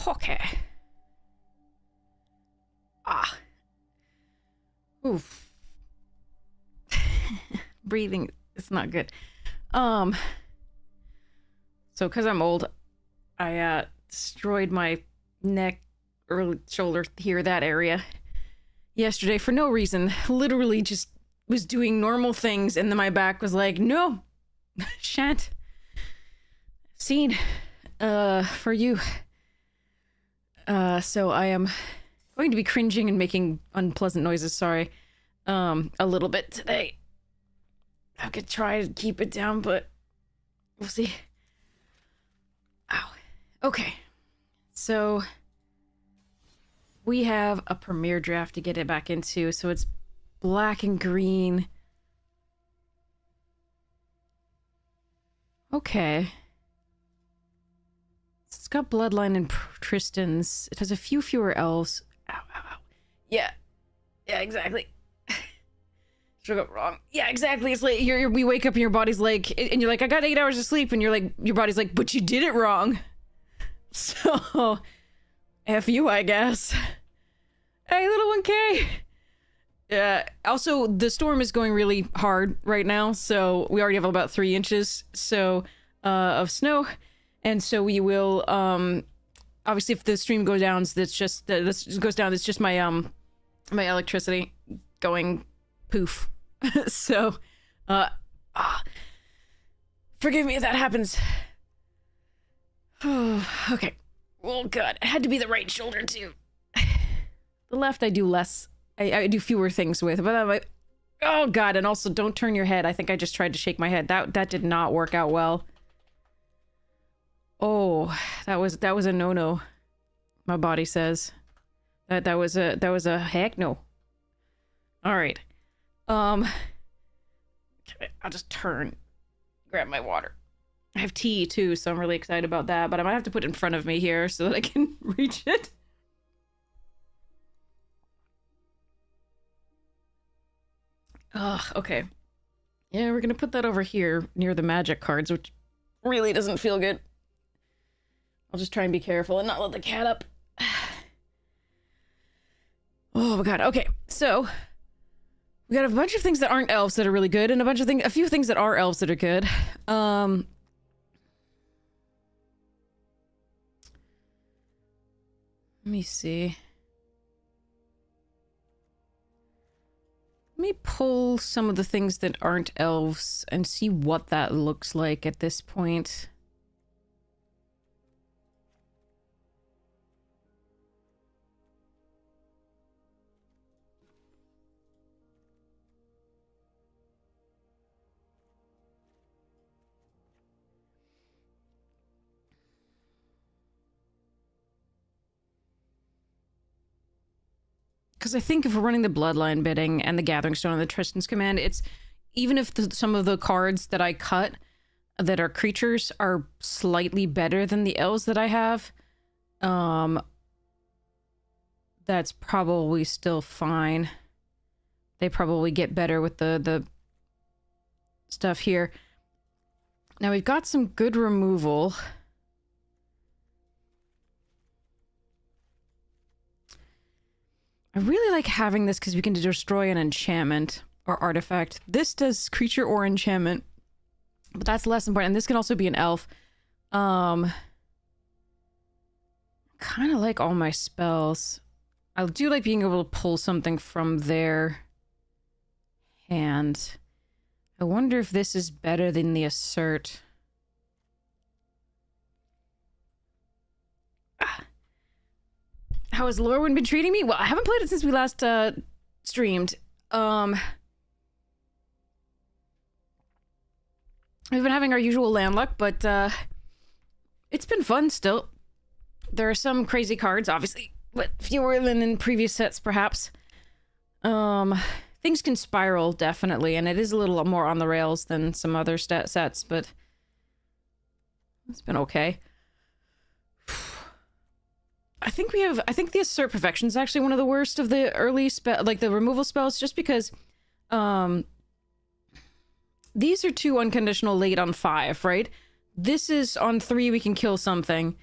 Okay. Ah. Oof. Breathing is not good. So because I'm old, I destroyed my neck or shoulder here, that area, yesterday for no reason. Literally just was doing normal things, and then my back was like, no, shan't. Scene for you. So I am going to be cringing and making unpleasant noises, sorry, a little bit today. I could try to keep it down, but we'll see. Ow. Okay. So we have a premiere draft to get it back into, so it's black and green. Okay. It's got Bloodline and Tristan's. It has a few fewer elves. Ow, ow, ow. Yeah. Yeah, exactly. Should have got wrong. Yeah, exactly. It's like we wake up and your body's like, and you're like, I got 8 hours of sleep, and you're like, your body's like, but you did it wrong. So, F you, I guess. Hey, little 1K. Yeah. Also, the storm is going really hard right now, so we already have about 3 inches of snow, and so we will obviously if the stream goes down, that's just it's just my my electricity going poof. So forgive me if that happens. Okay. Oh god, it had to be the right shoulder too. The left I do less. I do fewer things with, but I'm like, oh god, and also don't turn your head. I think I just tried to shake my head. That did not work out well. Oh, that was a no-no. My body says that was a heck no. All right. I'll just turn, grab my water. I have tea too, so I'm really excited about that, but I might have to put it in front of me here so that I can reach it. Ugh, okay. Yeah, we're gonna put that over here near the magic cards, which really doesn't feel good. I'll just try and be careful and not let the cat up. Oh my god, okay. So, we got a bunch of things that aren't elves that are really good, and a few things that are elves that are good. Let me see. Let me pull some of the things that aren't elves and see what that looks like at this point. Because I think if we're running the Bloodline bidding and the Gathering Stone and the Tristan's Command, it's even if some of the cards that I cut that are creatures are slightly better than the elves that I have, that's probably still fine. They probably get better with the stuff here. Now we've got some good removal. I really like having this because we can destroy an enchantment or artifact. This does creature or enchantment, but that's less important. And this can also be an elf. Kind of like all my spells. I do like being able to pull something from their hand. I wonder if this is better than the assert. How has Lorwyn been treating me? Well, I haven't played it since we last streamed. We've been having our usual land luck, but it's been fun still. There are some crazy cards, obviously, but fewer than in previous sets, perhaps. Things can spiral, definitely, and it is a little more on the rails than some other sets, but it's been okay. I think the Assert Perfection is actually one of the worst of the early the removal spells, just because these are 2 unconditional late on 5, right? This is on 3 we can kill something.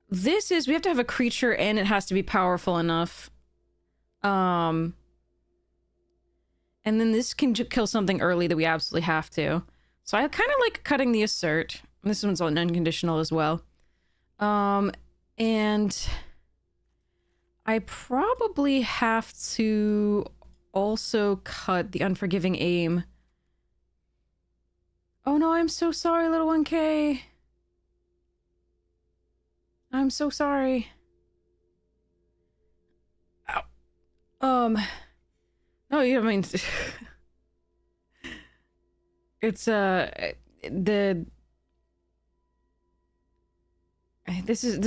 this is, we have to have a creature and it has to be powerful enough. And then this can kill something early that we absolutely have to. So I kind of like cutting the assert. This one's on unconditional as well. And I probably have to also cut the unforgiving aim. Oh no, I'm so sorry, little 1K. I'm so sorry. Ow. No, I mean, it's, the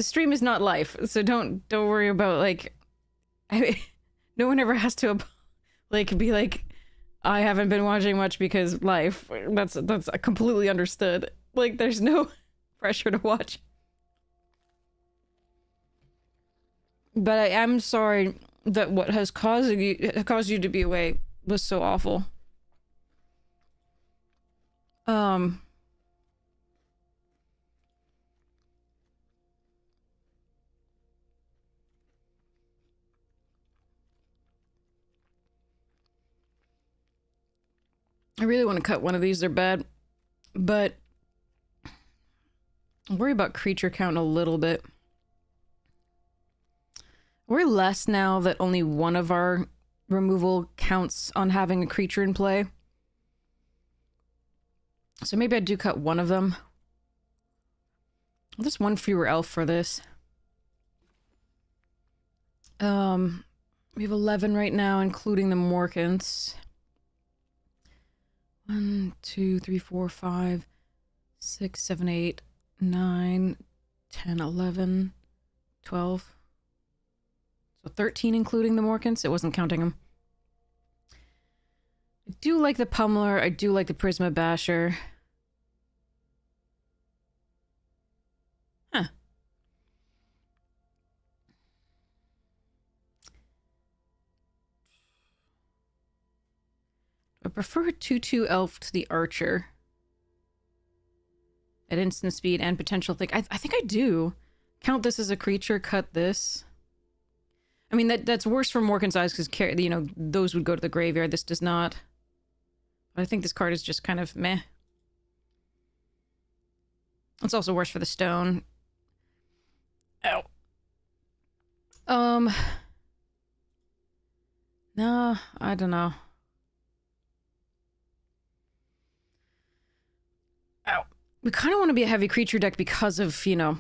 stream is not life, so don't worry about, like, no one ever has to, like, be like, I haven't been watching much because life. That's completely understood. Like, there's no pressure to watch. But I am sorry that what has caused you to be away was so awful. I really want to cut one of these, they're bad. But I worry about creature count a little bit. We're less now that only one of our removal counts on having a creature in play. So maybe I do cut one of them. Just one fewer elf for this. We have 11 right now, including the Morkans. 1, 2, 3, 4, 5, 6, 7, 8, 9, 10, 11, 12. So 13 including the Morkans. It wasn't counting them. I do like the Pummeler. I do like the Prisma Basher. Huh. I prefer a 2/2 elf to the Archer. At instant speed and potential thing. I think I do. Count this as a creature, cut this. I mean, that's worse for Morgan's eyes because, you know, those would go to the graveyard. This does not. But I think this card is just kind of meh. It's also worse for the stone. Ow. No, I don't know. Ow. We kind of want to be a heavy creature deck because of, you know,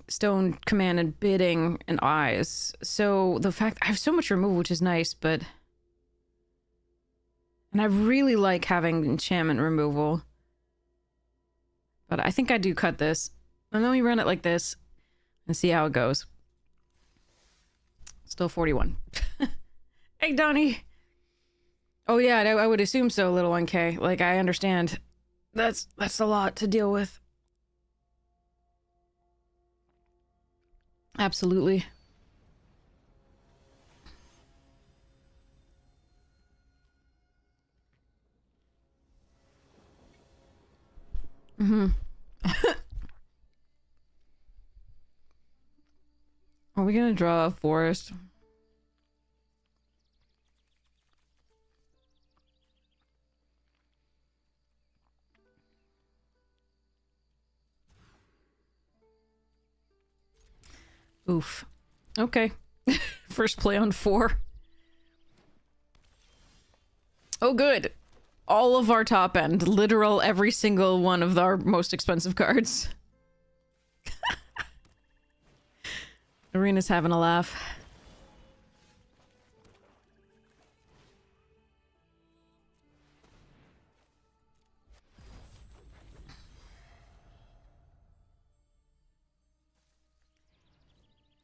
stone command and bidding and eyes. So the fact I have so much removal, which is nice, but and I really like having enchantment removal. But I think I do cut this. And then we run it like this and see how it goes. Still 41. Hey, Donnie. Oh yeah, I would assume so, little 1K. Like, I understand. That's a lot to deal with. Absolutely. Mm-hmm. Are we gonna draw a forest? Oof. Okay. First play on 4. Oh, good. All of our top end. Literal every single one of our most expensive cards. Arena's having a laugh.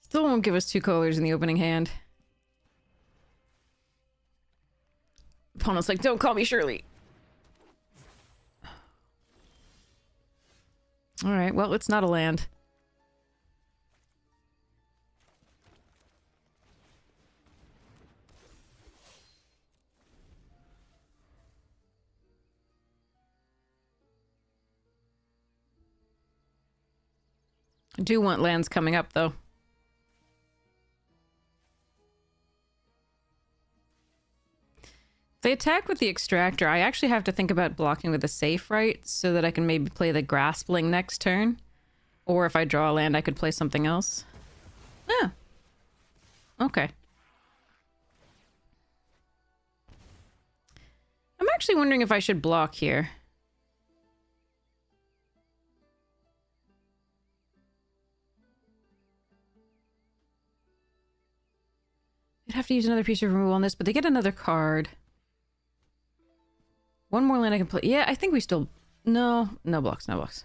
Still won't give us 2 colors in the opening hand. Opponent's like, don't call me Shirley. Alright, well, it's not a land. I do want lands coming up, though. If they attack with the extractor, I actually have to think about blocking with a safe, right? So that I can maybe play the Graspling next turn. Or if I draw a land, I could play something else. Yeah. Okay. I'm actually wondering if I should block here. I'd have to use another piece of removal on this, but they get another card. One more land I can play. Yeah, I think we still... No. No blocks, no blocks.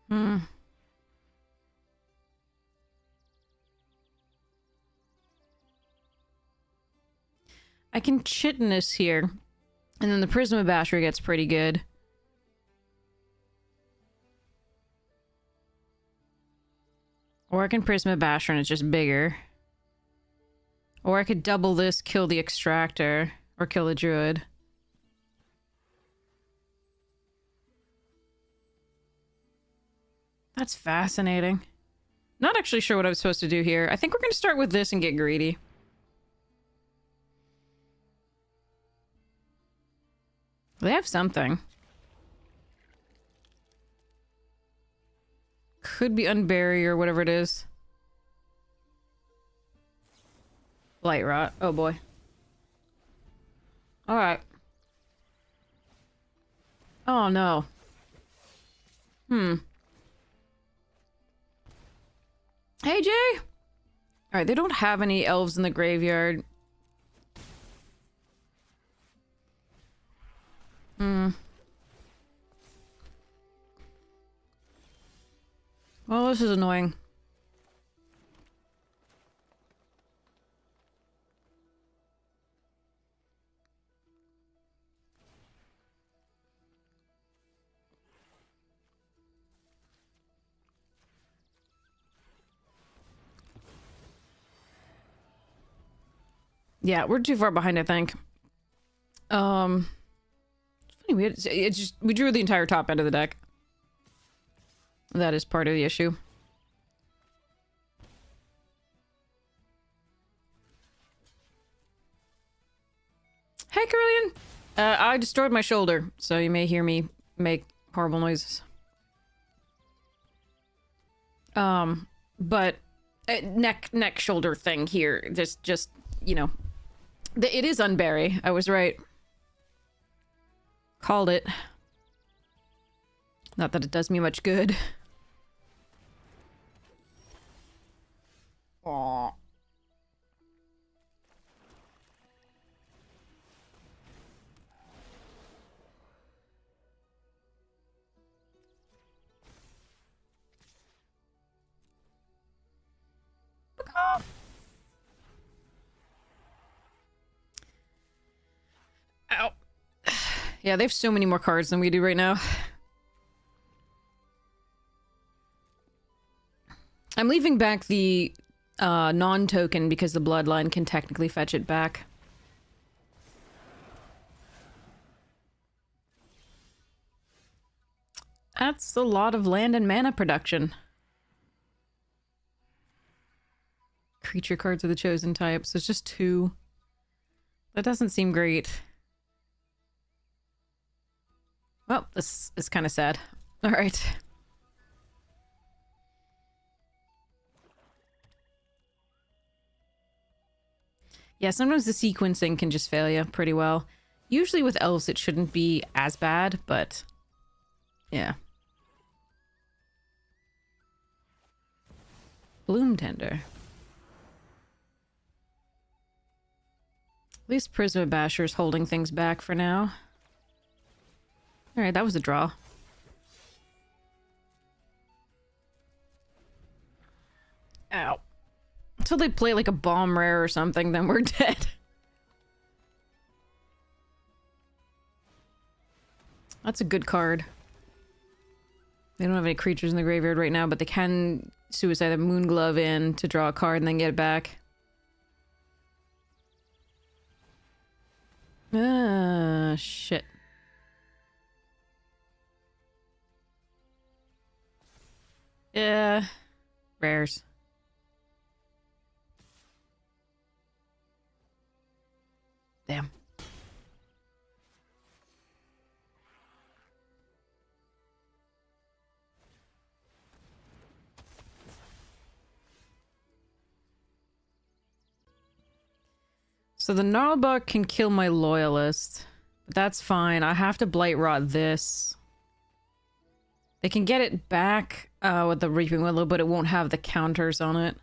Hmm. I can Chitinous here. And then the Prisma Basher gets pretty good. Or I can Prisma Basher and it's just bigger. Or I could double this, kill the Extractor. Or kill the Druid. That's fascinating. Not actually sure what I'm supposed to do here. I think we're going to start with this and get greedy. They have something. Could be Unbury or whatever it is. Blight Rot. Oh boy. Alright. Oh no. Hey, Jay! Alright, they don't have any elves in the graveyard. Well, this is annoying. Yeah, we're too far behind, I think. It's funny, we drew the entire top end of the deck. That is part of the issue. Hey, Carillion! I destroyed my shoulder, so you may hear me make horrible noises. But neck shoulder thing here. Just you know, it is Unbury. I was right. Called it. Not that it does me much good. Aww. Ow. Yeah, they have so many more cards than we do right now. I'm leaving back the non-token because the bloodline can technically fetch it back. That's a lot of land and mana production. Creature cards of the chosen type, so it's just 2. That doesn't seem great. Well, this is kind of sad. Alright. Yeah, sometimes the sequencing can just fail you pretty well. Usually with elves it shouldn't be as bad, but... yeah. Bloom Tender. At least Prisma Basher's holding things back for now. Alright, that was a draw. Ow. Until they play like a bomb rare or something, then we're dead. That's a good card. They don't have any creatures in the graveyard right now, but they can suicide a Moonglove in to draw a card and then get it back. Ah, shit. Yeah. Rares. Damn. So the Gnarlbark can kill my Loyalist. But that's fine. I have to Blight Rot this. They can get it back with the Reaping Willow, but it won't have the counters on it.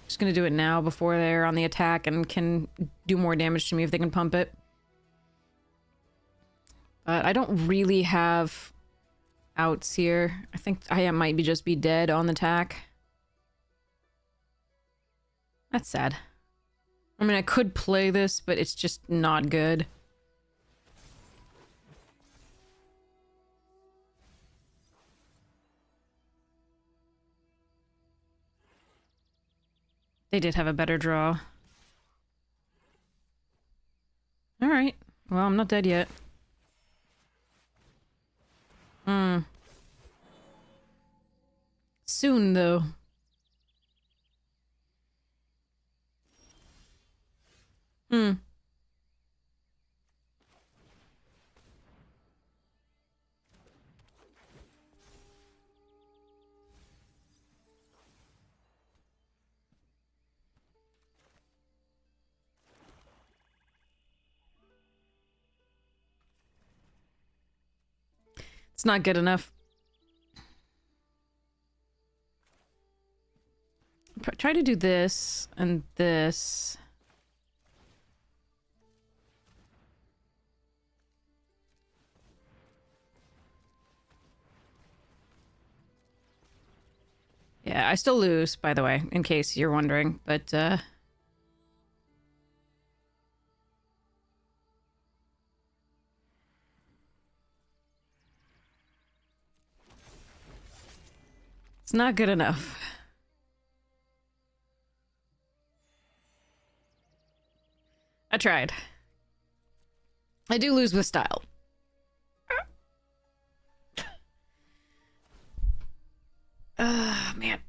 Just gonna do it now before they're on the attack and can do more damage to me if they can pump it. But I don't really have outs here. I think I might just be dead on the attack. That's sad. I mean, I could play this, but it's just not good. They did have a better draw. Alright. Well, I'm not dead yet. Soon, though. It's not good enough. Try to do this and this. Yeah, I still lose, by the way, in case you're wondering, but it's not good enough. I tried. I do lose with style. Man.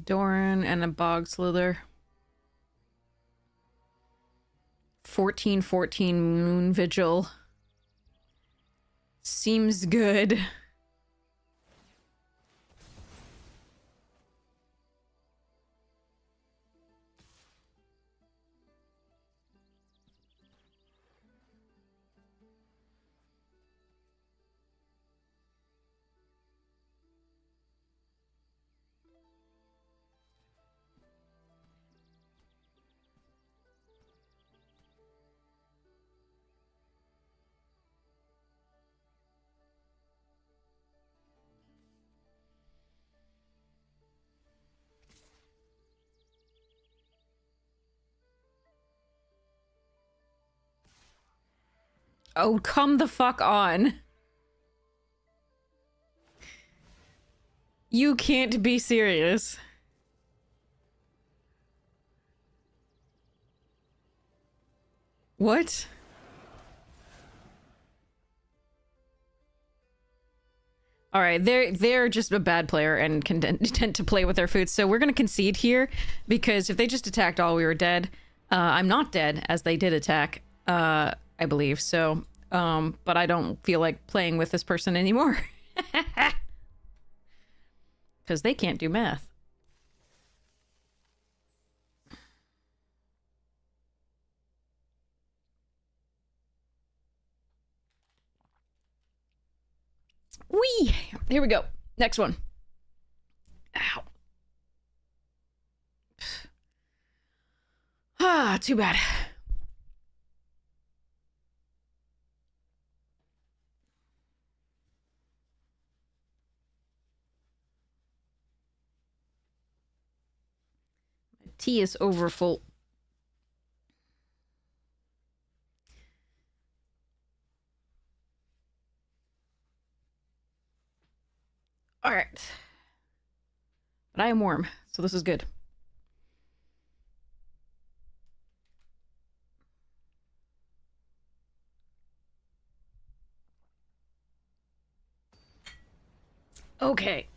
Doran and a Bog Slither. 14/14 Moon Vigil. Seems good. Oh, come the fuck on. You can't be serious. What? All right, they're just a bad player and can tend to play with their food. So we're gonna concede here because if they just attacked all, we were dead. I'm not dead as they did attack. I believe so. But I don't feel like playing with this person anymore. Because they can't do math. Whee! Here we go. Next one. Ow. too bad. My tea is over full. All right. But I am warm, so this is good. Okay.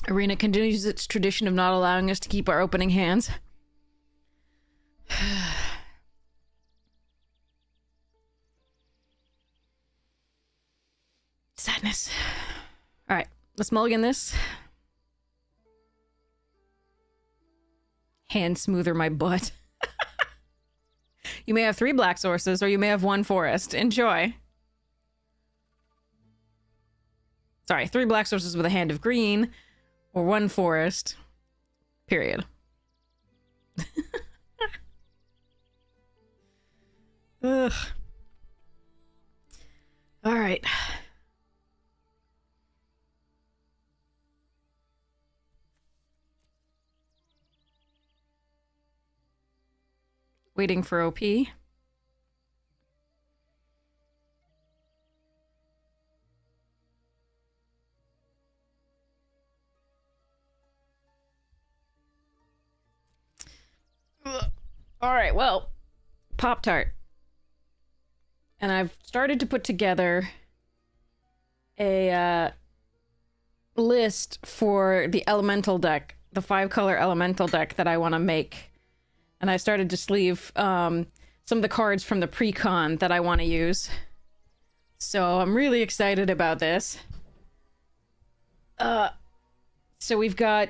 Arena continues its tradition of not allowing us to keep our opening hands. Sadness. Alright, let's mulligan this. Hand smoother my butt. You may have 3 black sources, or you may have 1 forest. Enjoy. Sorry, 3 black sources with a hand of green, or 1 forest. Period. Ugh. Alright. Waiting for OP. Alright, well, Pop-Tart. And I've started to put together a list for the elemental deck, the 5-color elemental deck that I want to make. And I started to sleeve some of the cards from the pre-con that I want to use. So I'm really excited about this. So we've got...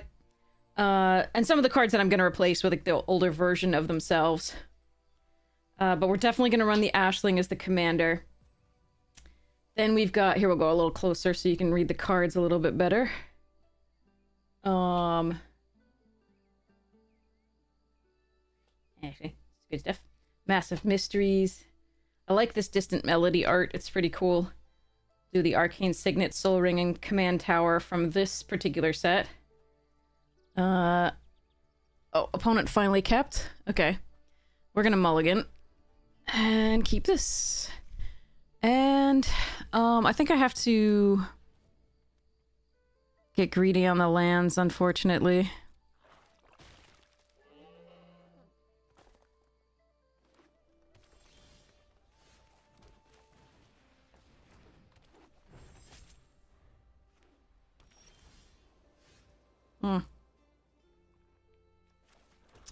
and some of the cards that I'm going to replace with like, the older version of themselves. But we're definitely going to run the Ashling as the commander. Then we've got... Here, we'll go a little closer so you can read the cards a little bit better. Actually, it's good stuff. Massive Mysteries. I like this Distant Melody art. It's pretty cool. Do the Arcane Signet, Soul Ring, and Command Tower from this particular set. Oh, opponent finally kept. Okay. We're gonna mulligan. And keep this. And, I think I have to get greedy on the lands, unfortunately.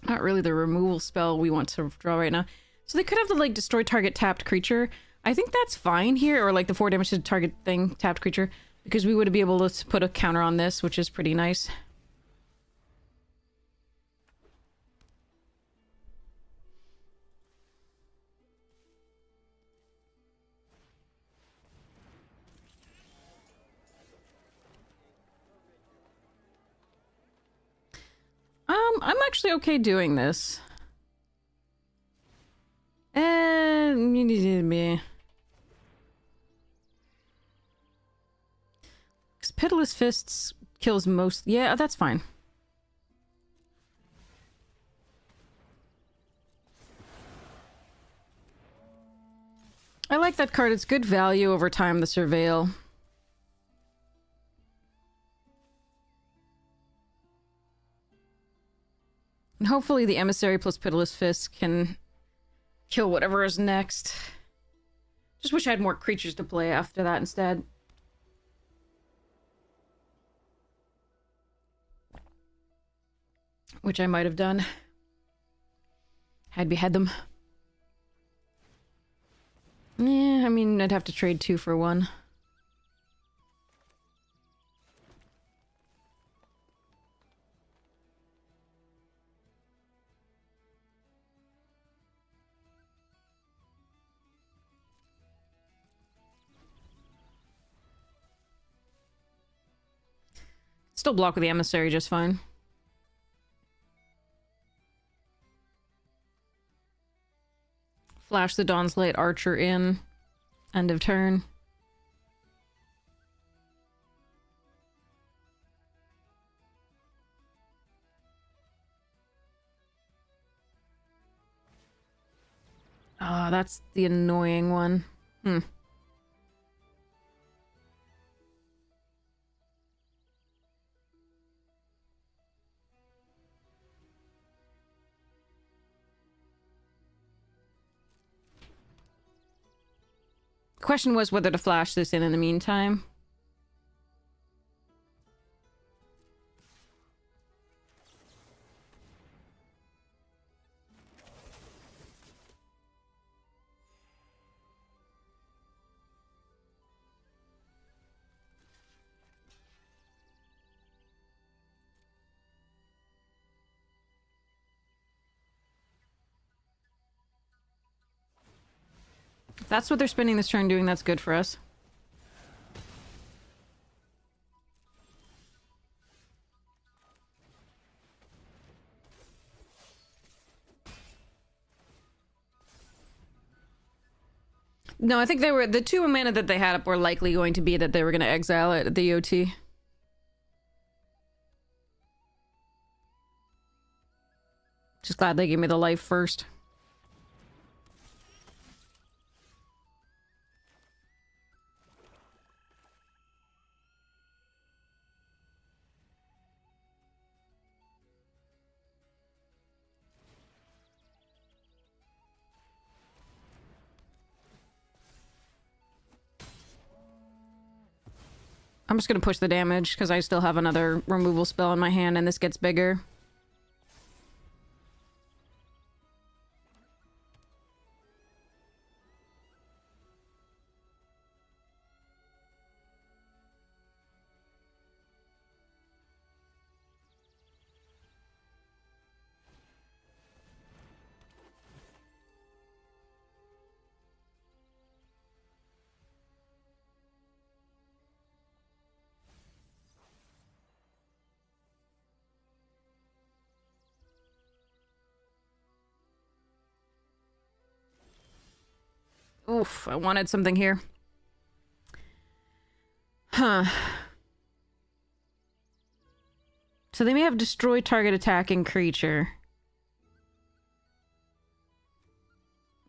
Not really the removal spell we want to draw right now. So they could have the, like, destroy target tapped creature. I think that's fine here, or, like, the 4 damage to target thing, tapped creature, because we would be able to put a counter on this, which is pretty nice. I'm actually okay doing this. And you needed me. Because Pitiless Fists kills most... Yeah, that's fine. I like that card. It's good value over time, the Surveil. And hopefully the Emissary plus Pitiless Fist can kill whatever is next. Just wish I had more creatures to play after that instead. Which I might have done. Had behead them. Yeah, I mean, I'd have to trade 2 for 1. Still block with the emissary just fine. Flash the Dawn's Light Archer in. End of turn. Ah, that's the annoying one. Question was whether to flash this in the meantime. If that's what they're spending this turn doing, that's good for us. No, I think they were the 2 mana that they had up were likely going to be that they were going to exile it at the OT. Just glad they gave me the life first. I'm just gonna push the damage, because I still have another removal spell in my hand, and this gets bigger. Oof, I wanted something here. Huh. So they may have destroyed target attacking creature.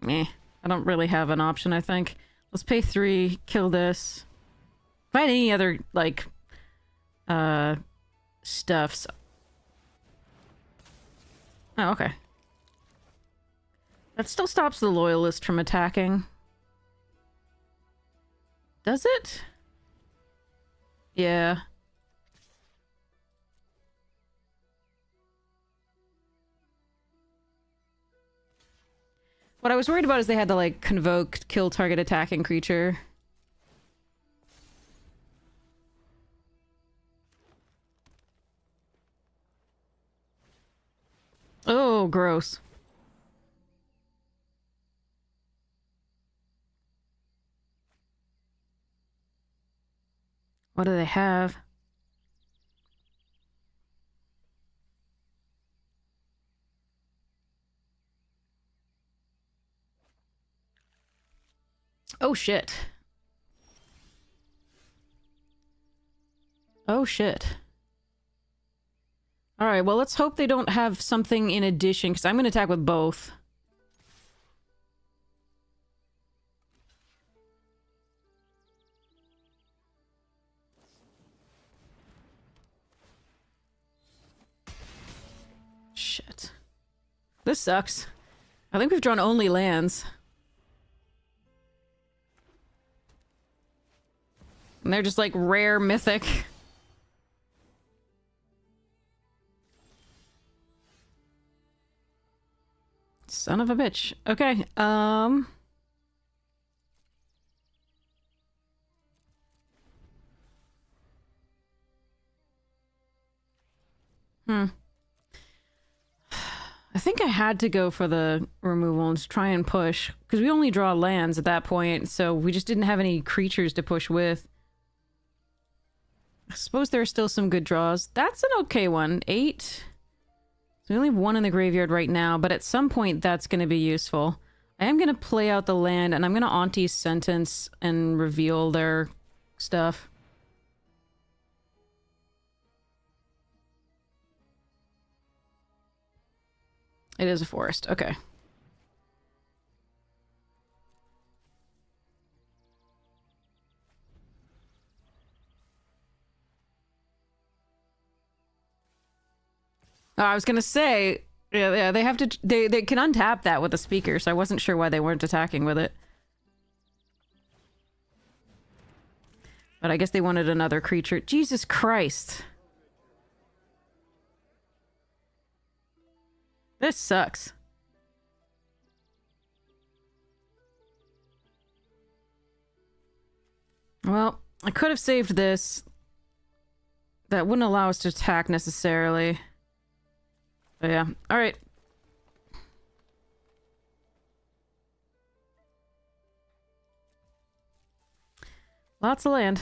Meh. I don't really have an option, I think. Let's pay 3, kill this. Find any other, like, stuffs. Oh, okay. That still stops the Loyalist from attacking. Does it? Yeah. What I was worried about is they had to, like, convoke, kill target attacking creature. Oh, gross. What do they have? Oh, shit. Oh, shit. Alright, well, let's hope they don't have something in addition, because I'm going to attack with both. Shit. This sucks. I think we've drawn only lands. And they're just like rare mythic. Son of a bitch. Okay, I think I had to go for the removal and try and push, because we only draw lands at that point, so we just didn't have any creatures to push with. I suppose there are still some good draws. That's an okay one. 8. So we only have 1 in the graveyard right now, but at some point that's going to be useful. I am going to play out the land, and I'm going to Auntie's Sentence and reveal their stuff. It is a forest. Okay. I was gonna say, yeah, they have to. They can untap that with the speaker, so I wasn't sure why they weren't attacking with it. But I guess they wanted another creature. Jesus Christ. This sucks. Well, I could have saved this. That wouldn't allow us to attack necessarily. But yeah, alright. Lots of land.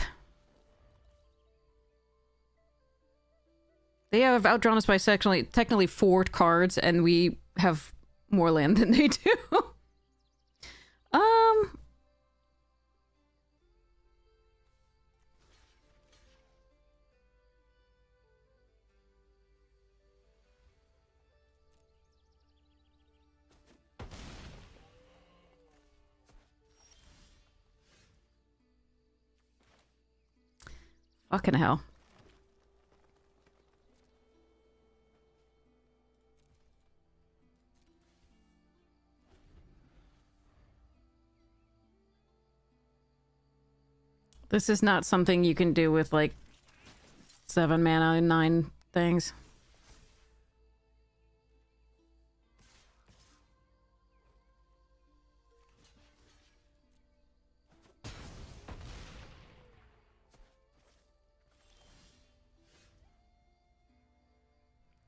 They have outdrawn us by technically 4 cards, and we have more land than they do. Fucking hell. This is not something you can do with, like, 7 mana and 9 things.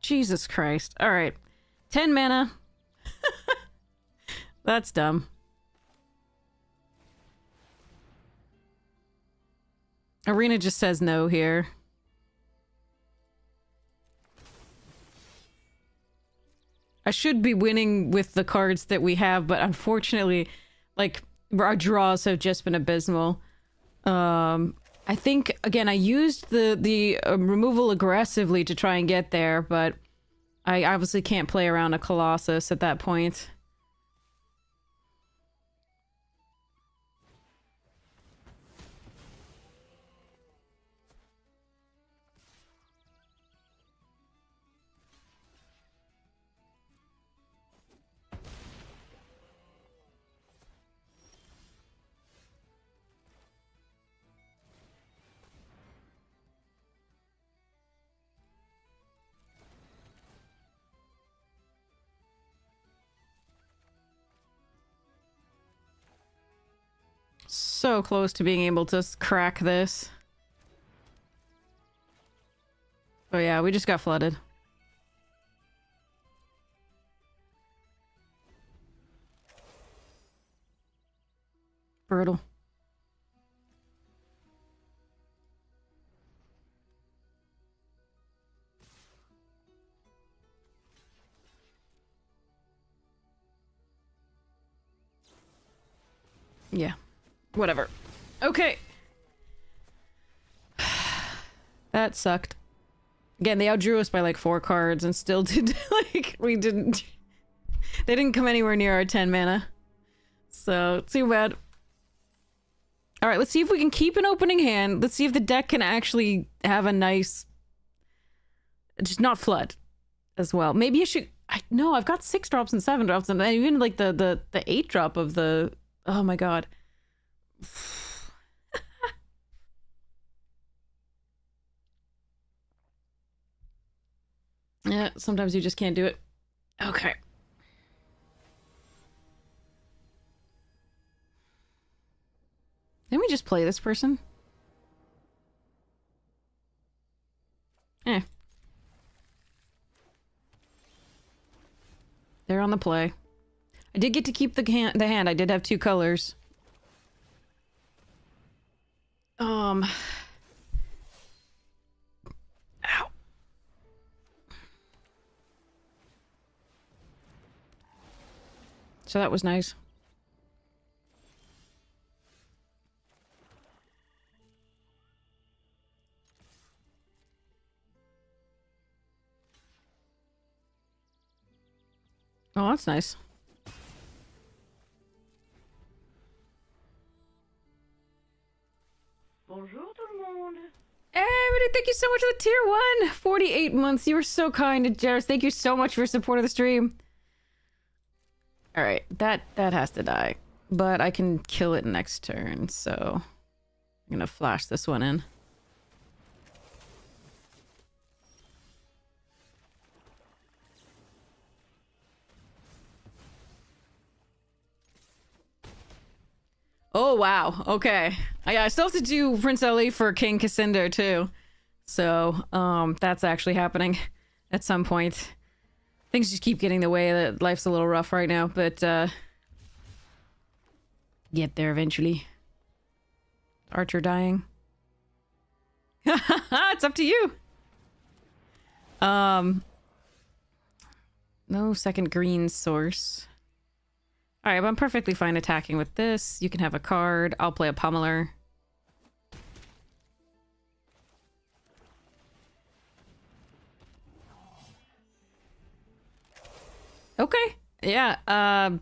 Jesus Christ. Alright. 10 mana. That's dumb. Arena just says no here. I should be winning with the cards that we have, but unfortunately, like, our draws have just been abysmal. I think, again, I used the removal aggressively to try and get there, but I obviously can't play around a Colossus at that point. So close to being able to crack this. Oh yeah, we just got flooded. Brutal. Yeah. Whatever. Okay. That sucked. Again, they outdrew us by like 4 cards and still did, like, we didn't... They didn't come anywhere near our 10 mana. So, too bad. Alright, let's see if we can keep an opening hand. Let's see if the deck can actually have a nice... Just not flood as well. Maybe I should... No, I've got 6 drops and 7 drops, and even like the 8 drop of the... Oh my god. Yeah, sometimes you just can't do it. Okay. Didn't we just play this person? Eh. They're on the play. I did get to keep the hand. I did have 2 colors. So that was nice. Oh, that's nice. Bonjour tout le monde. Hey, everybody, thank you so much for the tier 1. 48 months. You were so kind, Jairus. Thank you so much for your support of the stream. Alright, that has to die. But I can kill it next turn, so... I'm gonna flash this one in. Oh, wow. Okay. I still have to do Prince Ali for King Cassinder, too. So, that's actually happening at some point. Things just keep getting in the way. Life's a little rough right now, but, get there eventually. Archer dying. It's up to you. No second green source. Alright, but I'm perfectly fine attacking with this. You can have a card. I'll play a pummeler. Okay. Yeah,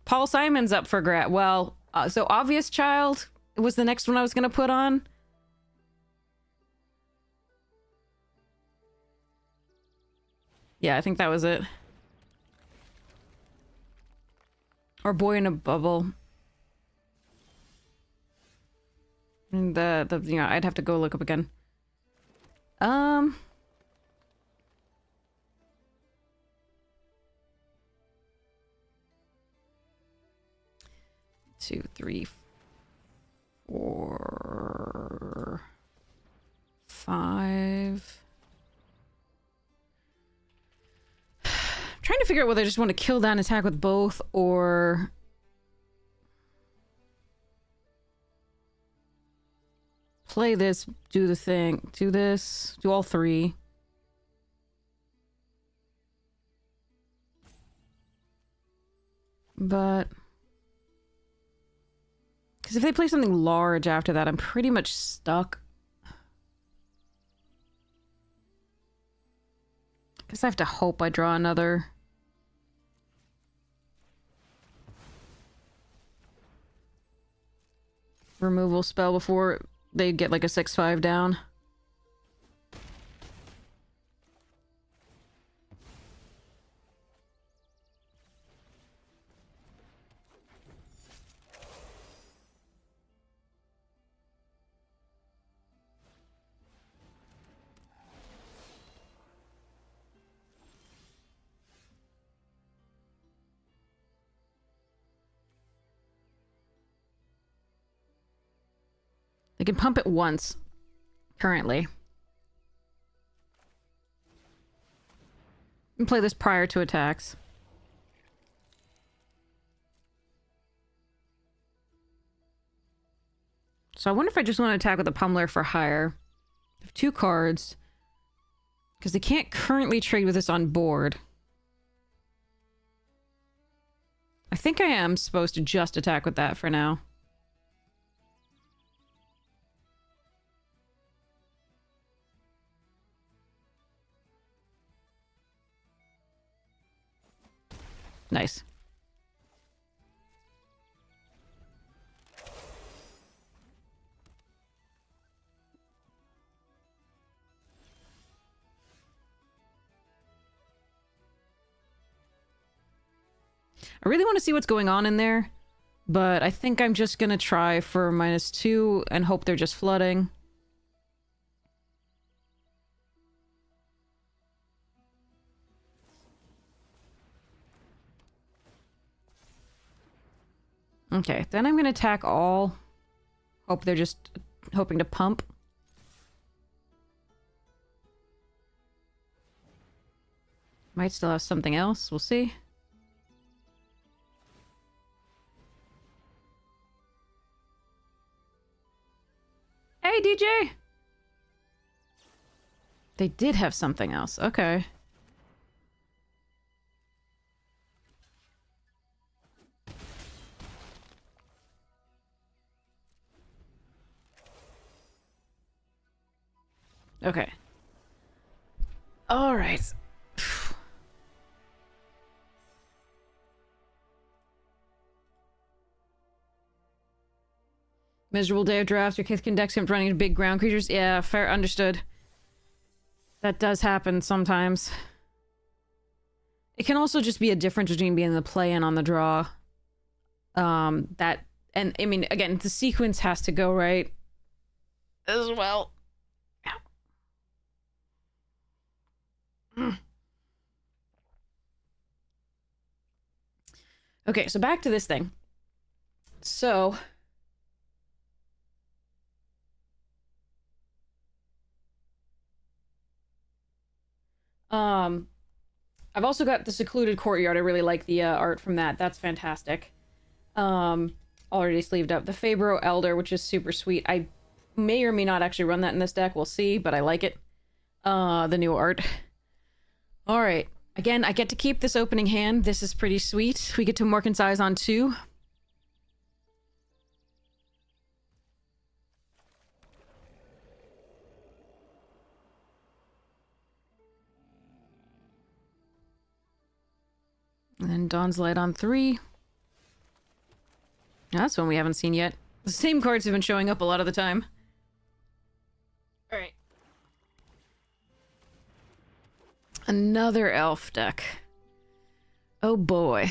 Paul Simon's up for grab. Well, so Obvious Child was the next one I was gonna put on. Yeah, I think that was it. Or Boy in a Bubble. And the you know, I'd have to go look up again. 2, 3, 4, 5. Trying to figure out whether I just want to kill that and attack with both, or play this, do the thing, do this, do all 3. But because if they play something large after that, I'm pretty much stuck. Guess I have to hope I draw another. Removal spell before they get like a 6/5 down. They can pump it once, currently. And play this prior to attacks. So I wonder if I just want to attack with a pummeler for hire. I have 2 cards. Because they can't currently trade with this on board. I think I am supposed to just attack with that for now. Nice. I really want to see what's going on in there, but I think I'm just gonna try for -2 and hope they're just flooding. Okay, then I'm gonna attack all. Hope they're just hoping to pump. Might still have something else, we'll see. Hey, DJ! They did have something else, okay. Okay. All right. Miserable day of drafts. Your kith can dex him running into big ground creatures. Yeah, fair. Understood. That does happen sometimes. It can also just be a difference between being the play and on the draw. And I mean, again, the sequence has to go right as well. Okay, so back to this thing. So I've also got the secluded courtyard. I really like the art from that. That's fantastic. Already sleeved up the Fabro Elder, which is super sweet. I may or may not actually run that in this deck. We'll see, but I like it. The new art. All right. Again, I get to keep this opening hand. This is pretty sweet. We get to Morken's Eyes on 2. And then Dawn's Light on 3. That's one we haven't seen yet. The same cards have been showing up a lot of the time. Alright. Another elf deck. Oh boy.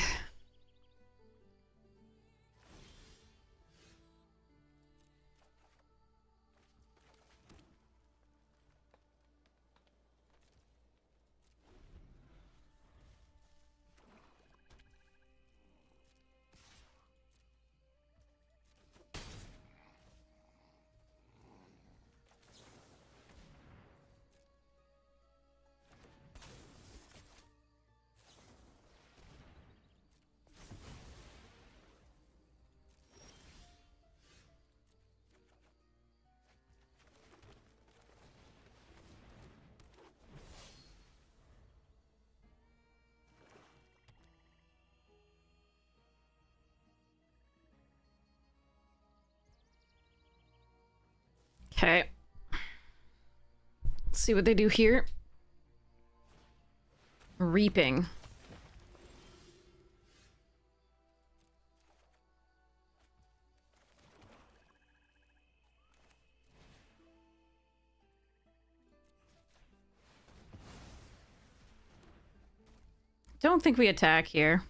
Okay. Let's see what they do here. Reaping. Don't think we attack here.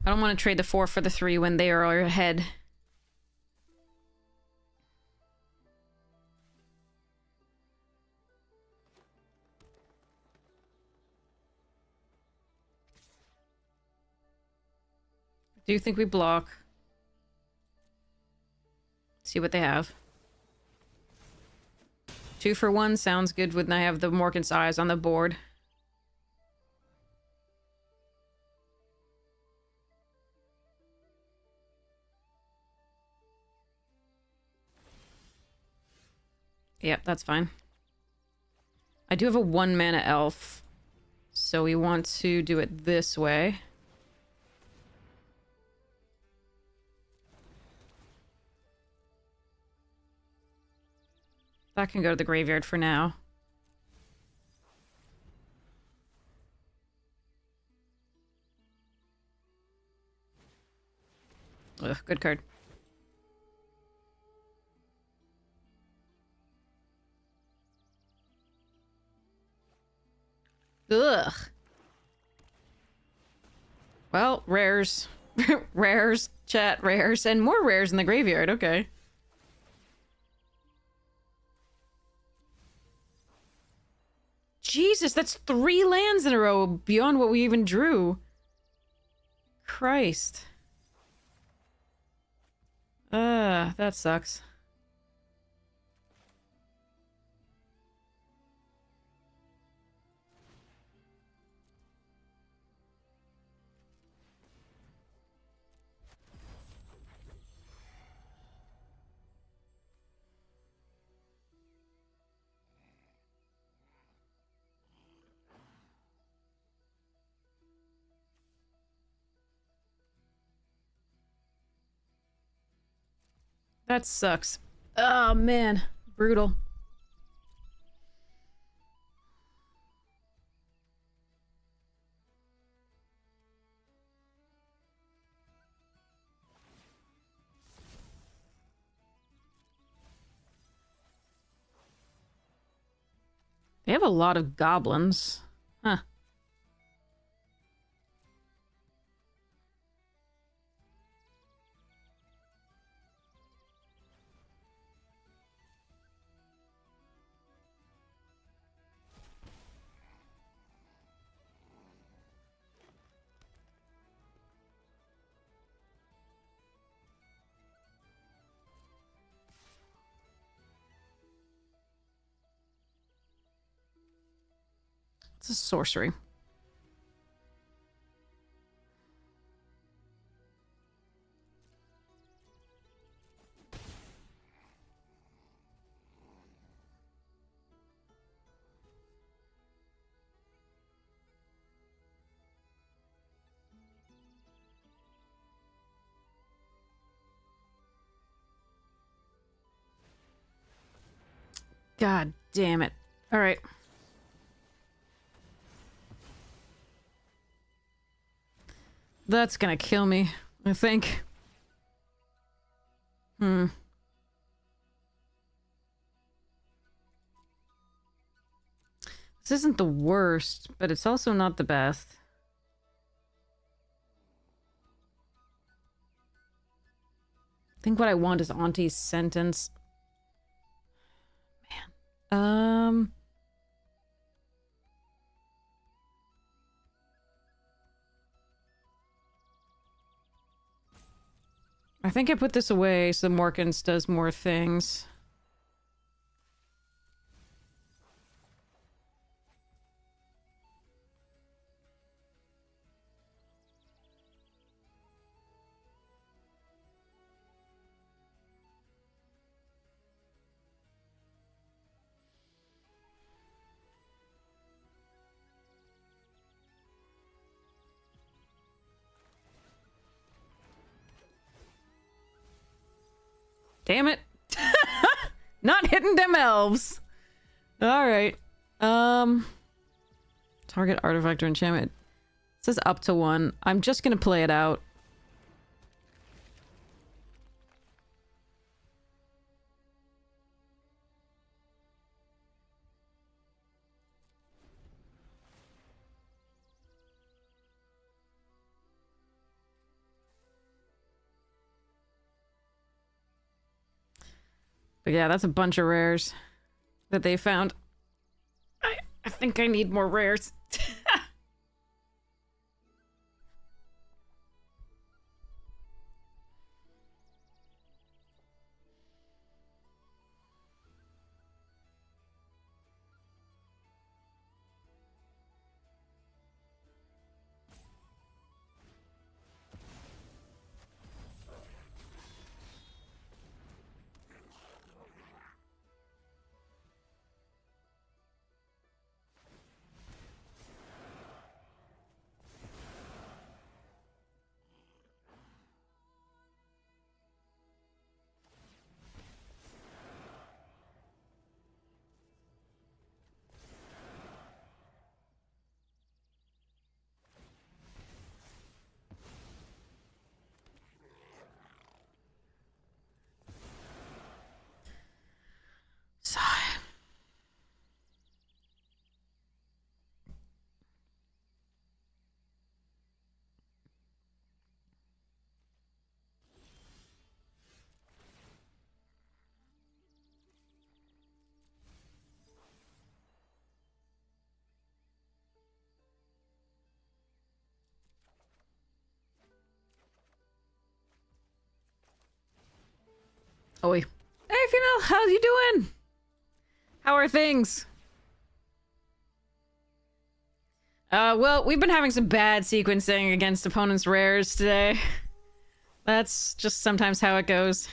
I don't want to trade the 4 for the 3 when they are ahead. Do you think we block? See what they have. 2 for 1 sounds good when I have the Morken's Eyes on the board. Yep, that's fine. I do have a 1 mana elf, so we want to do it this way. That can go to the graveyard for now. Ugh, good card. Ugh. Well, rares. Rares, chat, rares, and more rares in the graveyard, okay. Jesus, that's 3 lands in a row beyond what we even drew. Christ. That sucks. That sucks. Oh, man. Brutal. They have a lot of goblins. Huh. It's a sorcery. God damn it. All right. That's gonna kill me, I think. This isn't the worst, but it's also not the best. I think what I want is Auntie's sentence. Man. I think I put this away so Morkins does more things. Damn it. Not hitting them elves. Alright. Target artifact or enchantment. It says up to 1. I'm just gonna play it out. But yeah, that's a bunch of rares that they found. I think I need more rares. Sigh. Oi. Hey, Finel, how you doing? How are things? Well, we've been having some bad sequencing against opponents' rares today. That's just sometimes how it goes.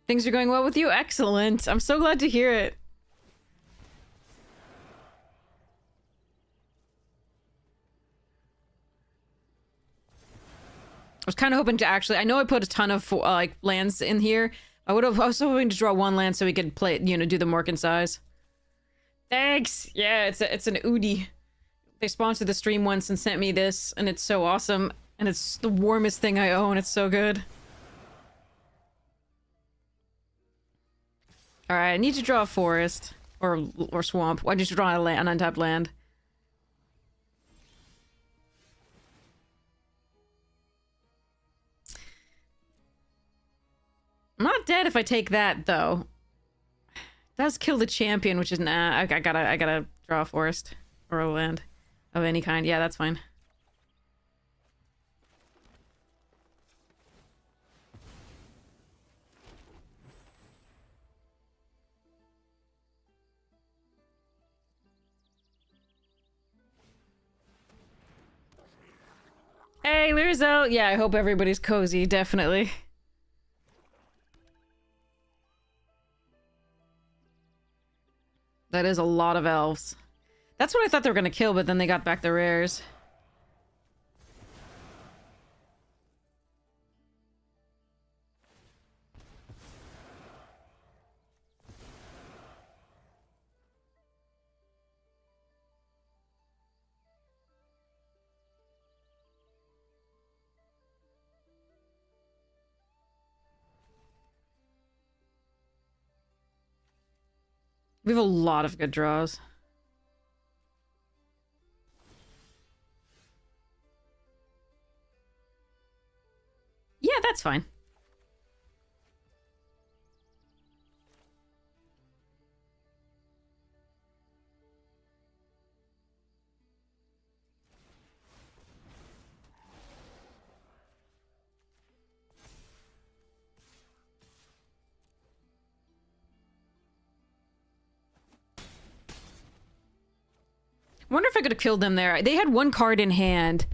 Things are going well with you? Excellent. I'm so glad to hear it. I was kind of hoping to actually... I know I put a ton of like lands in here. I was hoping to draw one land so we could play, you know, do the Morkin size. Thanks. Yeah, it's an Udi. They sponsored the stream once and sent me this, and it's so awesome. And it's the warmest thing I own. It's so good. Alright, I need to draw a forest. Or swamp. I need to draw an untapped land. I'm not dead if I take that, though. It does kill the champion, which is nah. I gotta draw a forest. Or a land. Of any kind. Yeah, that's fine. Hey, Lurzo! Yeah, I hope everybody's cozy, definitely. That is a lot of elves. That's what I thought they were gonna kill, but then they got back the rares. We have a lot of good draws. Yeah, that's fine. I wonder if I could have killed them there. They had one card in hand.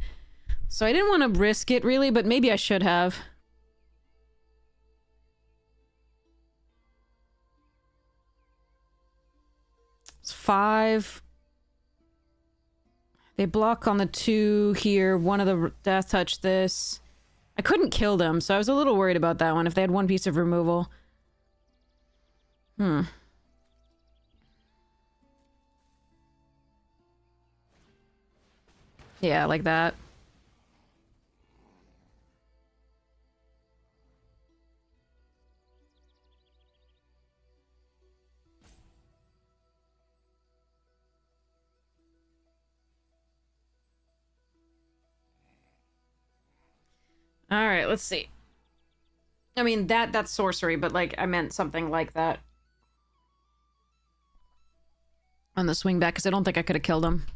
So I didn't want to risk it, really, but maybe I should have. It's 5. They block on the 2 here. One of the death touch this. I couldn't kill them, so I was a little worried about that one, if they had one piece of removal. Yeah, like that. Alright, let's see. I mean, that's sorcery, but, like, I meant something like that. On the swing back, because I don't think I could have killed him.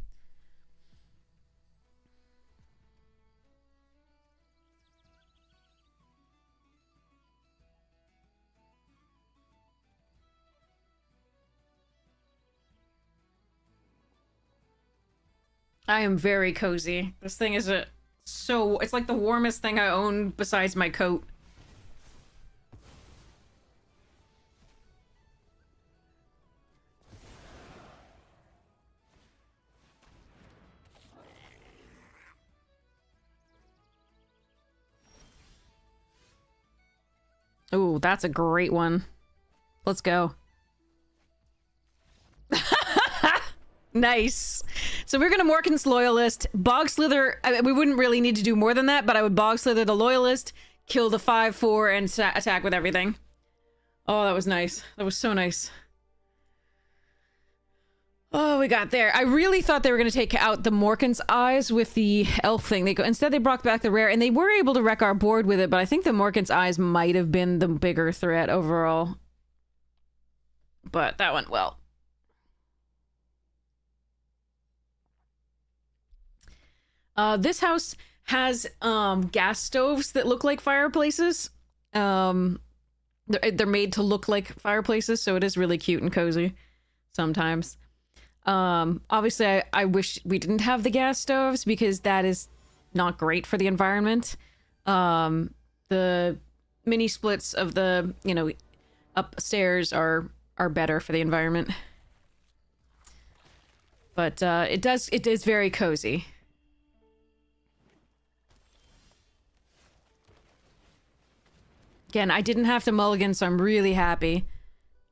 I am very cozy. This thing is it's like the warmest thing I own besides my coat. Ooh, that's a great one. Let's go. Nice. So we're gonna Morkan's Loyalist, Bog Slither. I mean, we wouldn't really need to do more than that, but I would Bog Slither the Loyalist, kill the 5/4, and attack with everything. Oh, that was nice. That was so nice. Oh, we got there. I really thought they were going to take out the Morkan's Eyes with the elf thing. Instead, they brought back the rare, and they were able to wreck our board with it, but I think the Morkan's Eyes might have been the bigger threat overall. But that went well. This house has gas stoves that look like fireplaces. They're made to look like fireplaces, so it is really cute and cozy sometimes. Obviously, I wish we didn't have the gas stoves because that is not great for the environment. The mini splits of the, upstairs are better for the environment. But it is very cozy. Again, I didn't have to mulligan, so I'm really happy.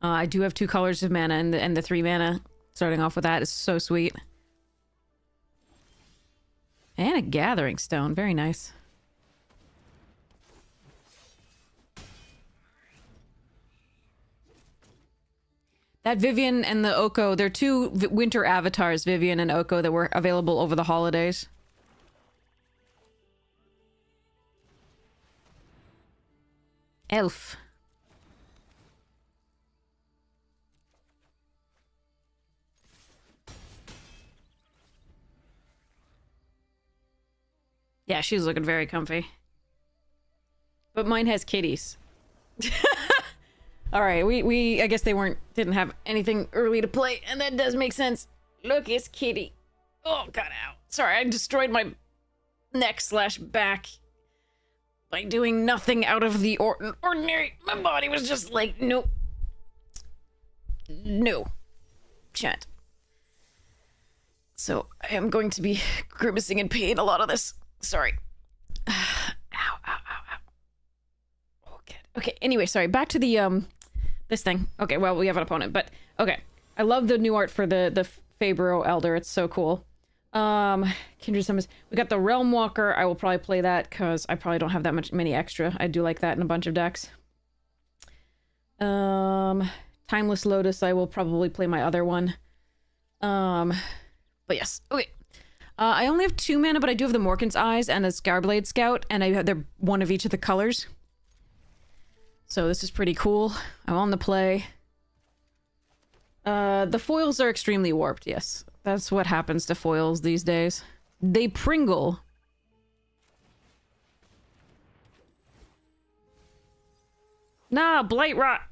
I do have 2 colors of mana, and the 3 mana starting off with that is so sweet. And a Gathering Stone. Very nice. That Vivian and the Oko, they're two winter avatars, Vivian and Oko, that were available over the holidays. Elf. Yeah, she's looking very comfy. But mine has kitties. All right, we I guess they didn't have anything early to play, and that does make sense. Look, it's kitty. Oh, got out. Sorry, I destroyed my neck/back by doing nothing out of the ordinary. My body was just like, nope. No. Shan't. So I am going to be grimacing in pain a lot of this. Sorry. Ow, ow, ow, ow. Oh, good. Okay, anyway, sorry. Back to the, this thing. Okay, well, we have an opponent, but, okay. I love the new art for the Fabro Elder. It's so cool. Kindred Summons. We got the Realm Walker. I will probably play that, because I probably don't have that many extra. I do like that in a bunch of decks. Timeless Lotus. I will probably play my other one. But yes. Okay. I only have 2 mana, but I do have the Morkan's Eyes and a Scarblade Scout, and they're one of each of the colors. So this is pretty cool. I'm on the play. The foils are extremely warped, yes. That's what happens to foils these days. They pringle. Nah, Blight Rot.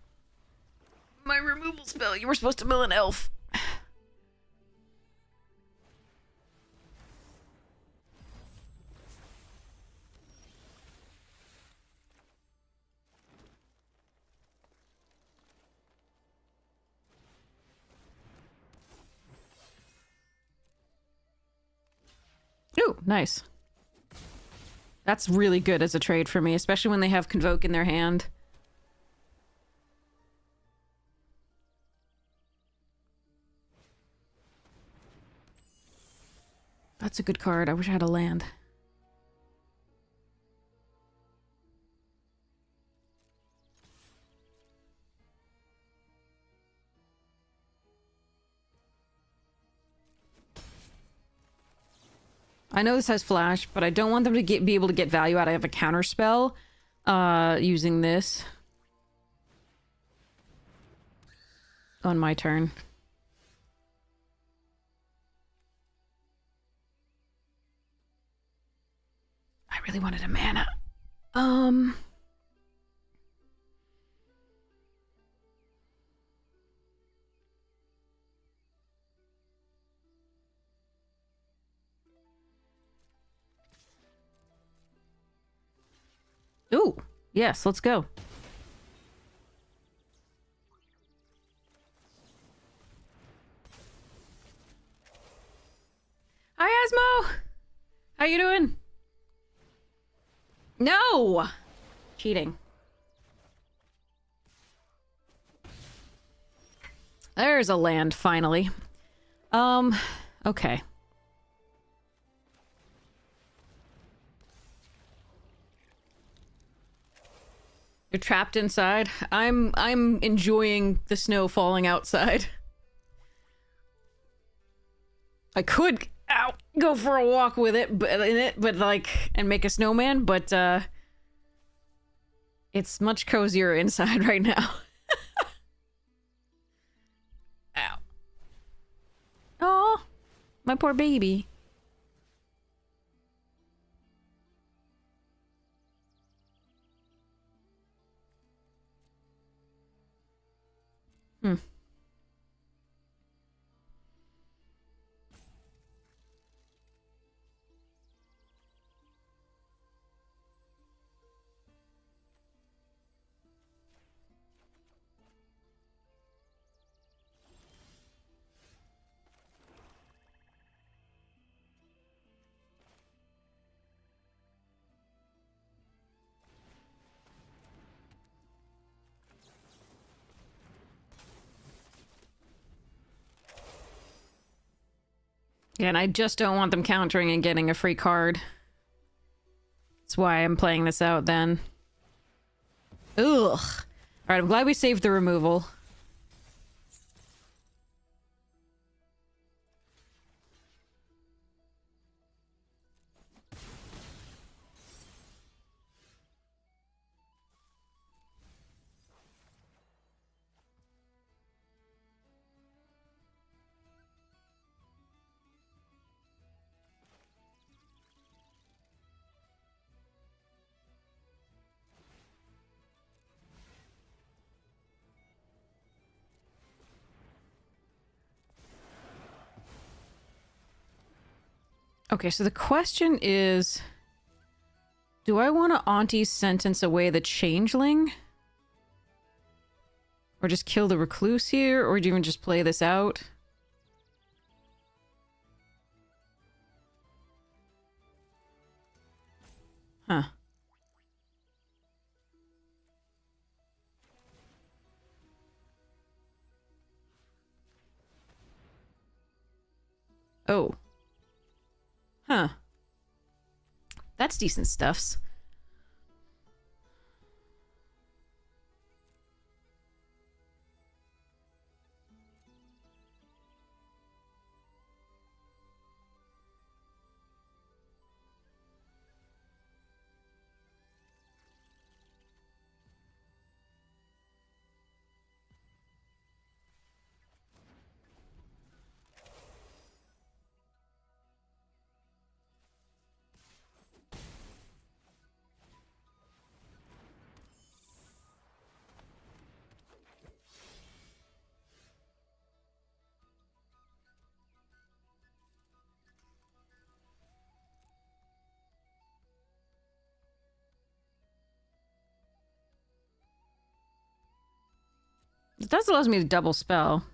My removal spell. You were supposed to mill an elf. Ooh, nice. That's really good as a trade for me, especially when they have Convoke in their hand. That's a good card. I wish I had a land. I know this has flash, but I don't want them to be able to get value out of a counter spell using this on my turn. I really wanted a mana. Ooh, yes, let's go. Hi, Asmo! How you doing? No! Cheating. There's a land, finally. Okay. You're trapped inside. I'm enjoying the snow falling outside. I could go for a walk with it, but like, and make a snowman, but it's much cozier inside right now. Ow. Oh, my poor baby. Hmm. Yeah, and I just don't want them countering and getting a free card. That's why I'm playing this out then. Ugh. Alright, I'm glad we saved the removal. Okay, so the question is, do I want to auntie sentence away the changeling? Or just kill the recluse here? Or do you even just play this out? Huh. Oh. Huh. That's decent stuffs. It does allow me to double spell.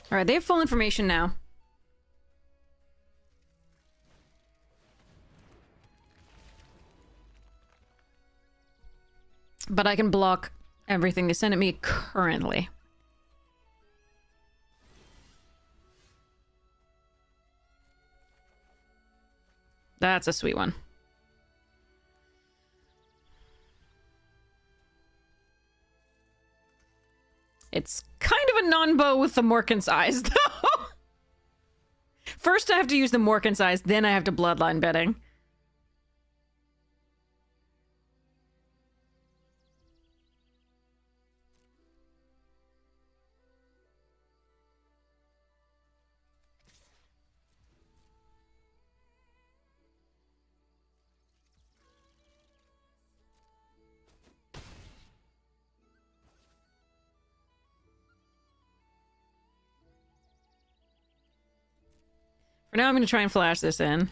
Alright, they have full information now. But I can block everything they send at me currently. That's a sweet one. It's kind of a non-bow with the Morkan's eyes, though. First I have to use the Morkan's eyes, then I have to bloodline betting. For now, I'm going to try and flash this in.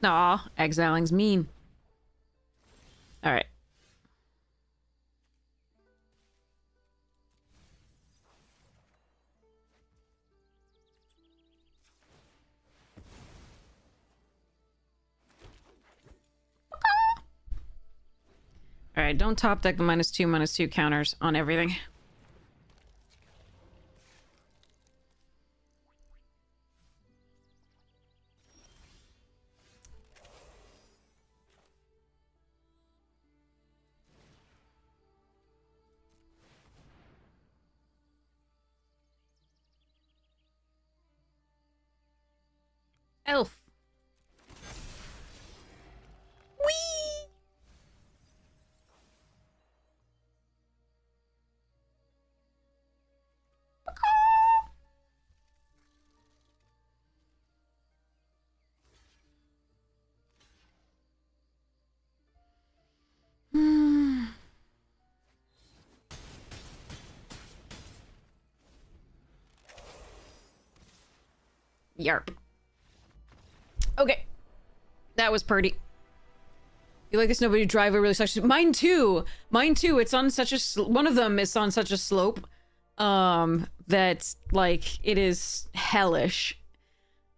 Aw, exiling's mean. Alright. Alright, don't top deck the -2/-2 counters on everything. Elf. Whee! Hmm. Yarp. Okay. That was pretty. You like this nobody driver really sucks. Mine too. Mine too. It's on such a one of them is on such a slope that like it is hellish.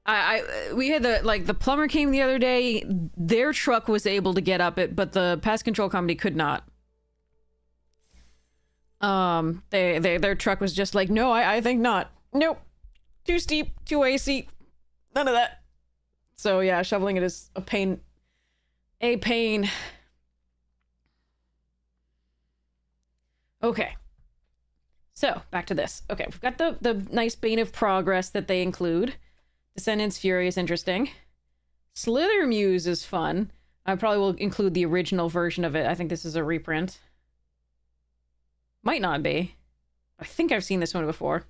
We had the plumber came the other day. Their truck was able to get up it, but the pest control company could not. Their truck was just like, no, I think not. Nope. Too steep, too icy. None of that. So yeah, shoveling it is a pain. A pain. Okay. So, back to this. Okay, we've got the nice Bane of Progress that they include. Descendants Fury is interesting. Slither Muse is fun. I probably will include the original version of it. I think this is a reprint. Might not be. I think I've seen this one before.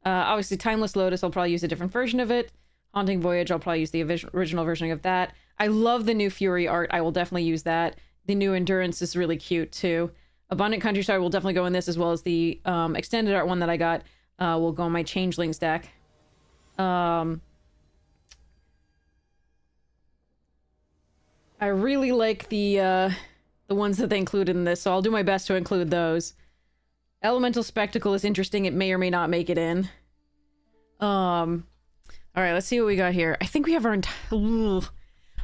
Obviously, Timeless Lotus, I'll probably use a different version of it. Haunting Voyage, I'll probably use the original version of that. I love the new Fury art. I will definitely use that. The new Endurance is really cute, too. Abundant Countryside will definitely go in this, as well as the extended art one that I got will go on my Changelings deck. I really like the ones that they included in this, so I'll do my best to include those. Elemental Spectacle is interesting. It may or may not make it in. Alright, let's see what we got here. I think we have our entire...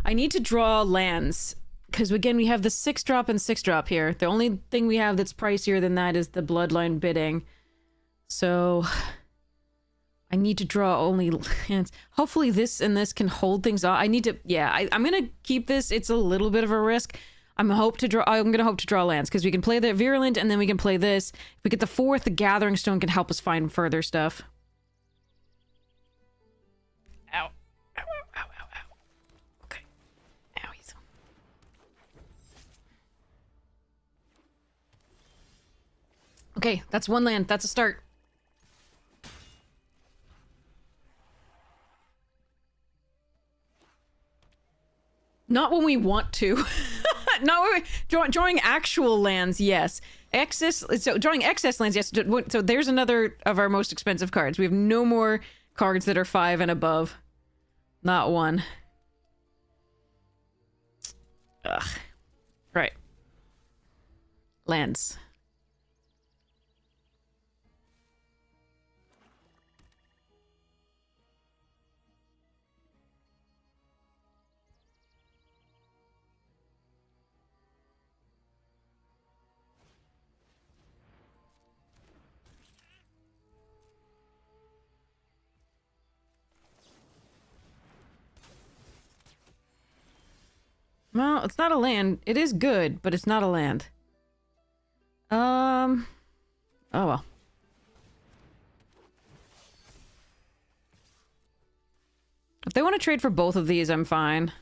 I need to draw lands, because again, we have the 6-drop and 6-drop here. The only thing we have that's pricier than that is the Bloodline Bidding. So... I need to draw only lands. Hopefully this and this can hold things off. I need to... Yeah, I'm gonna keep this. It's a little bit of a risk. I'm gonna hope to draw lands, because we can play the Virulent, and then we can play this. If we get the 4th, the Gathering Stone can help us find further stuff. Ow. Ow, ow, ow, ow, ow. Okay. Owies. Okay, that's one land. That's a start. Not when we want to. Not when we... Drawing actual lands, yes. Drawing excess lands, yes. So there's another of our most expensive cards. We have no more cards that are 5 and above. Not one. Ugh. Right. Lands. Well, it's not a land. It is good, but it's not a land. Oh well. If they want to trade for both of these, I'm fine.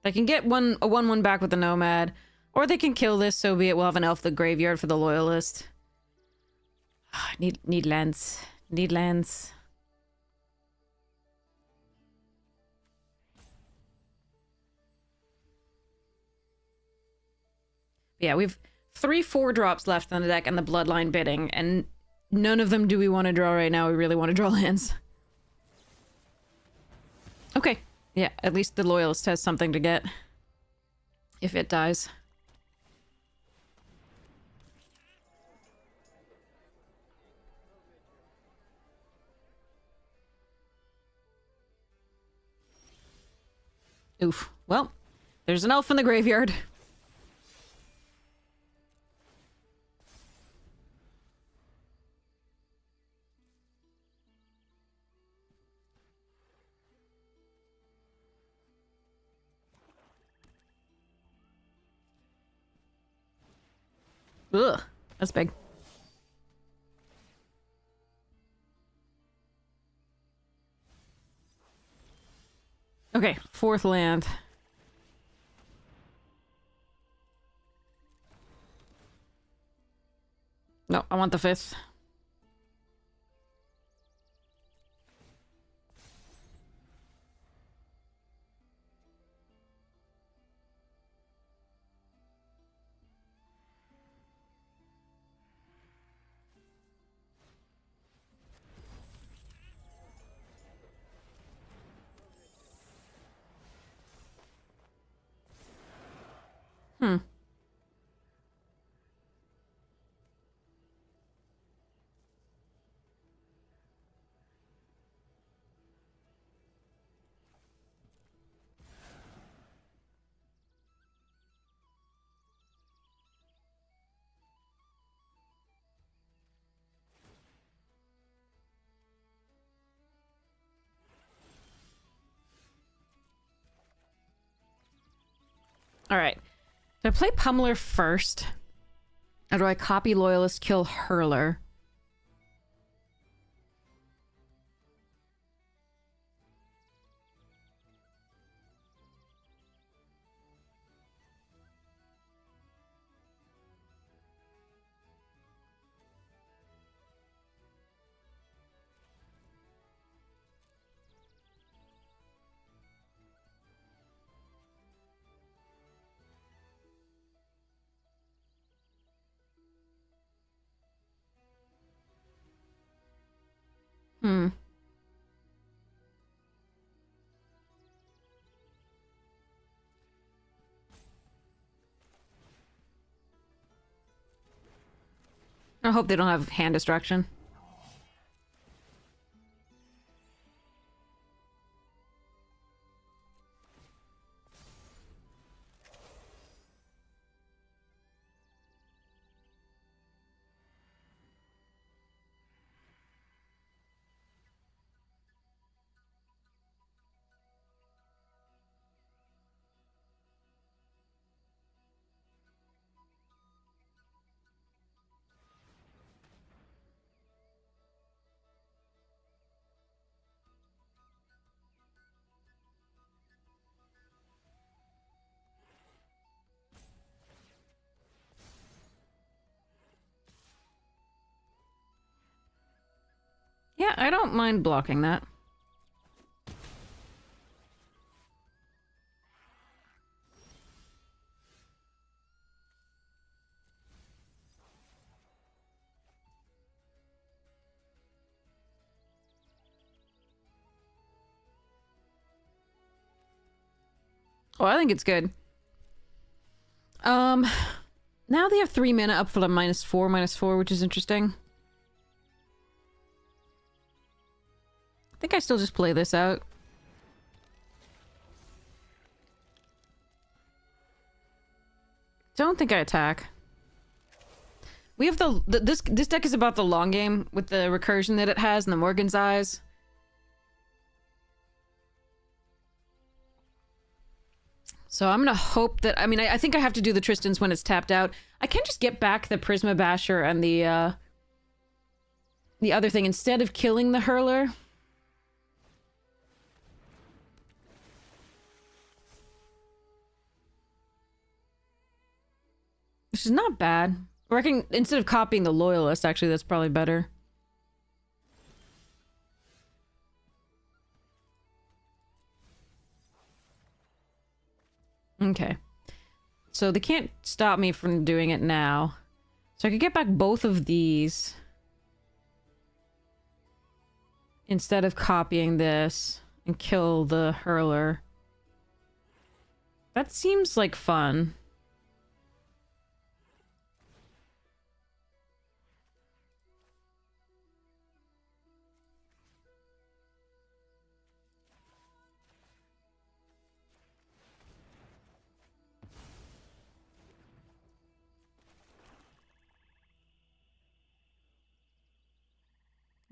They can get a 1/1 back with the Nomad, or they can kill this, so be it. We'll have an Elf the Graveyard for the Loyalist. Need lands. Need lands. Yeah, we've 3 4-drops left on the deck and the Bloodline Bidding, and none of them do we want to draw right now. We really want to draw lands. Okay. Yeah, at least the Loyalist has something to get. If it dies. Oof. Well, there's an Elf in the graveyard. Ugh, that's big. Okay, 4th land. No, I want the 5th. Hmm. Alright. Do I play Pummeler first? Or do I copy Loyalist, kill Hurler? Hmm. I hope they don't have hand destruction. Yeah, I don't mind blocking that. Oh, I think it's good. Now they have 3 mana up for the -4/-4, which is interesting. I think I still just play this out. Don't think I attack. We have this deck is about the long game with the recursion that it has and the Morgan's Eyes. So I'm gonna hope that, I mean, I think I have to do the Tristans when it's tapped out. I can just get back the Prisma Basher and the other thing instead of killing the Hurler. Which is not bad. Or I can, instead of copying the Loyalist, actually, that's probably better. Okay. So they can't stop me from doing it now. So I could get back both of these. Instead of copying this and kill the Hurler. That seems like fun.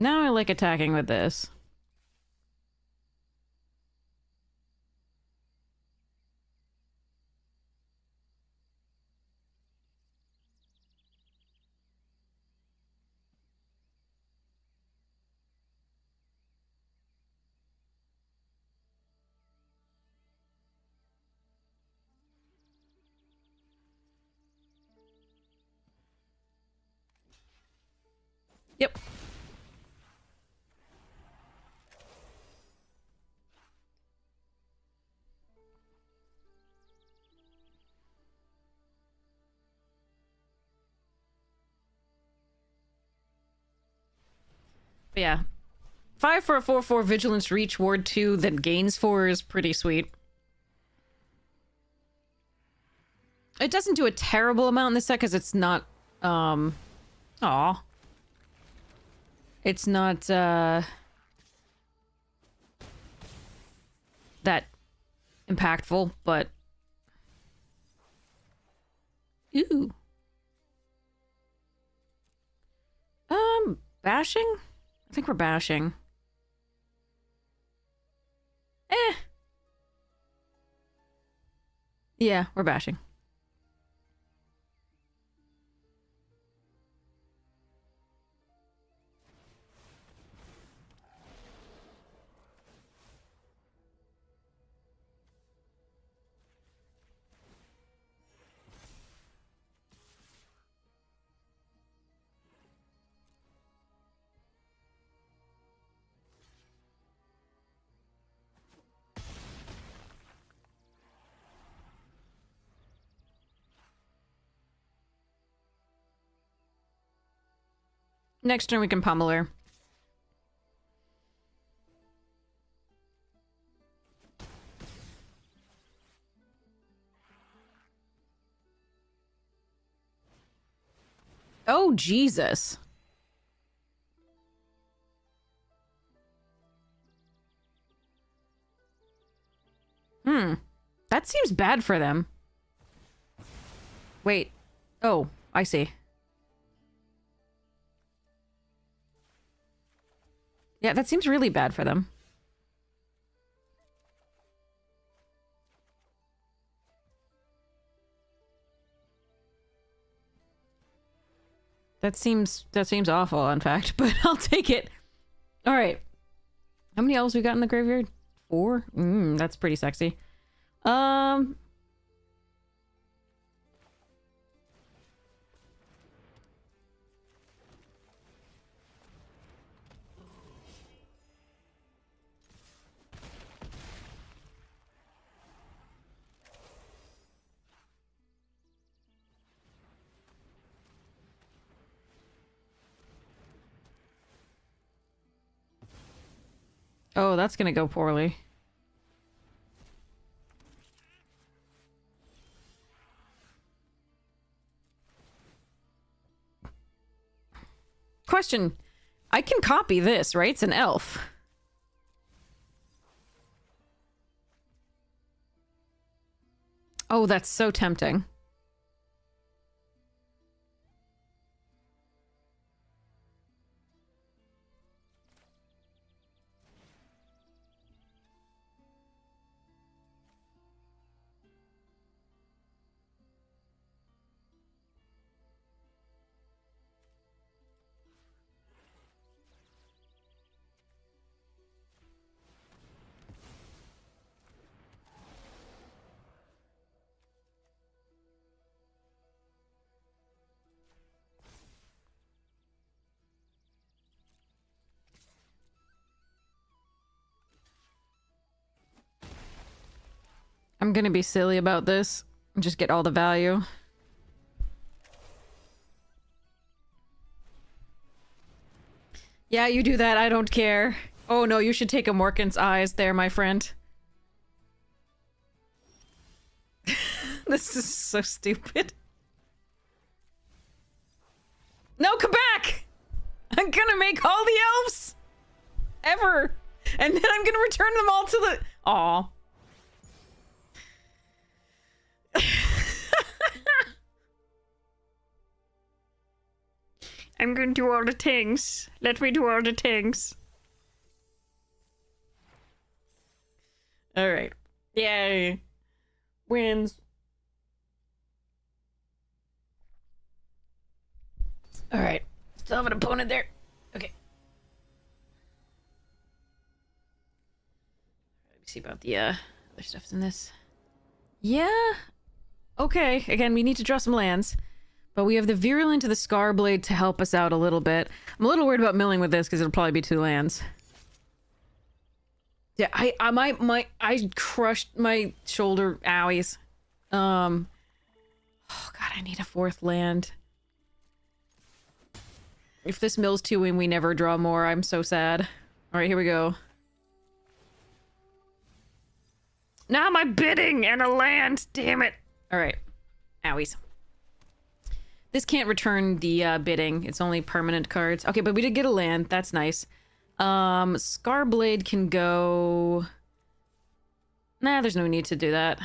Now I like attacking with this. Yep. But yeah. 5 for a 4/4 Vigilance Reach Ward 2 that gains 4 is pretty sweet. It doesn't do a terrible amount in this set because it's not, aw. It's not, that impactful, but... Ooh. Bashing? I think we're bashing. Yeah, we're bashing. Next turn we can pummel her. Oh, Jesus. That seems bad for them. Wait. Oh, I see. Yeah, that seems really bad for them. That seems awful, in fact, but I'll take it. All right. How many elves we got in the graveyard? 4? That's pretty sexy. Oh, that's gonna go poorly. Question. I can copy this, right? It's an elf. Oh, that's so tempting. I'm gonna be silly about this and just get all the value. Yeah, you do that. I don't care. Oh no, you should take a Morkan's eyes there, my friend. This is so stupid. No, come back! I'm gonna make all the elves! Ever! And then I'm gonna return them all to the... Aw. I'm gonna do all the things. Let me do all the things. Alright. Yay. Wins. Alright. Still have an opponent there. Okay. Let me see about the other stuff's in this. Yeah. Okay. Again, we need to draw some lands. But we have the Virulent to the Scarblade to help us out a little bit. I'm a little worried about milling with this because it'll probably be 2 lands. Yeah, I crushed my shoulder owies. Oh god, I need a 4th land. If this mills 2 and we never draw more, I'm so sad. Alright, here we go. Now my bidding and a land! Damn it! Alright. Owies. This can't return the bidding. It's only permanent cards. Okay, but we did get a land. That's nice. Scarblade can go... Nah, there's no need to do that.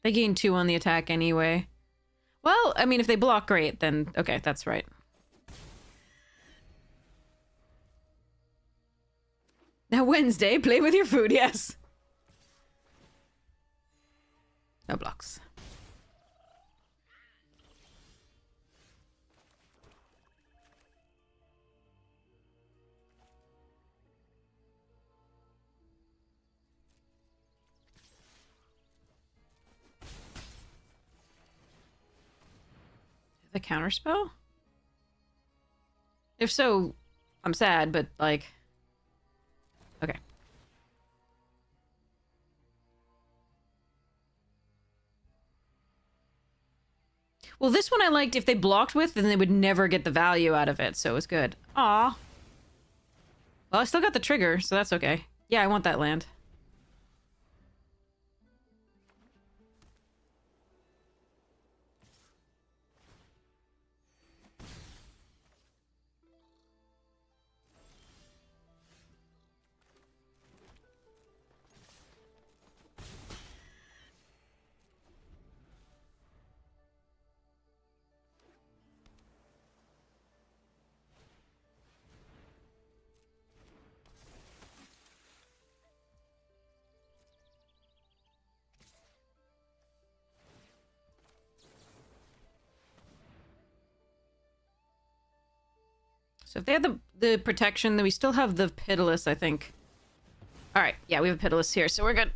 They gain 2 on the attack anyway. Well, I mean, if they block, great, then... Okay, that's right. Now Wednesday, play with your food, yes. No blocks. The counterspell? If so, I'm sad, but like... Okay. Well, this one I liked. If they blocked with, then they would never get the value out of it, so it was good. Aw. Well, I still got the trigger, so that's okay. Yeah, I want that land. So if they had the protection, then we still have the Pitiless, I think. Alright, yeah, we have a Pitiless here, so we're good.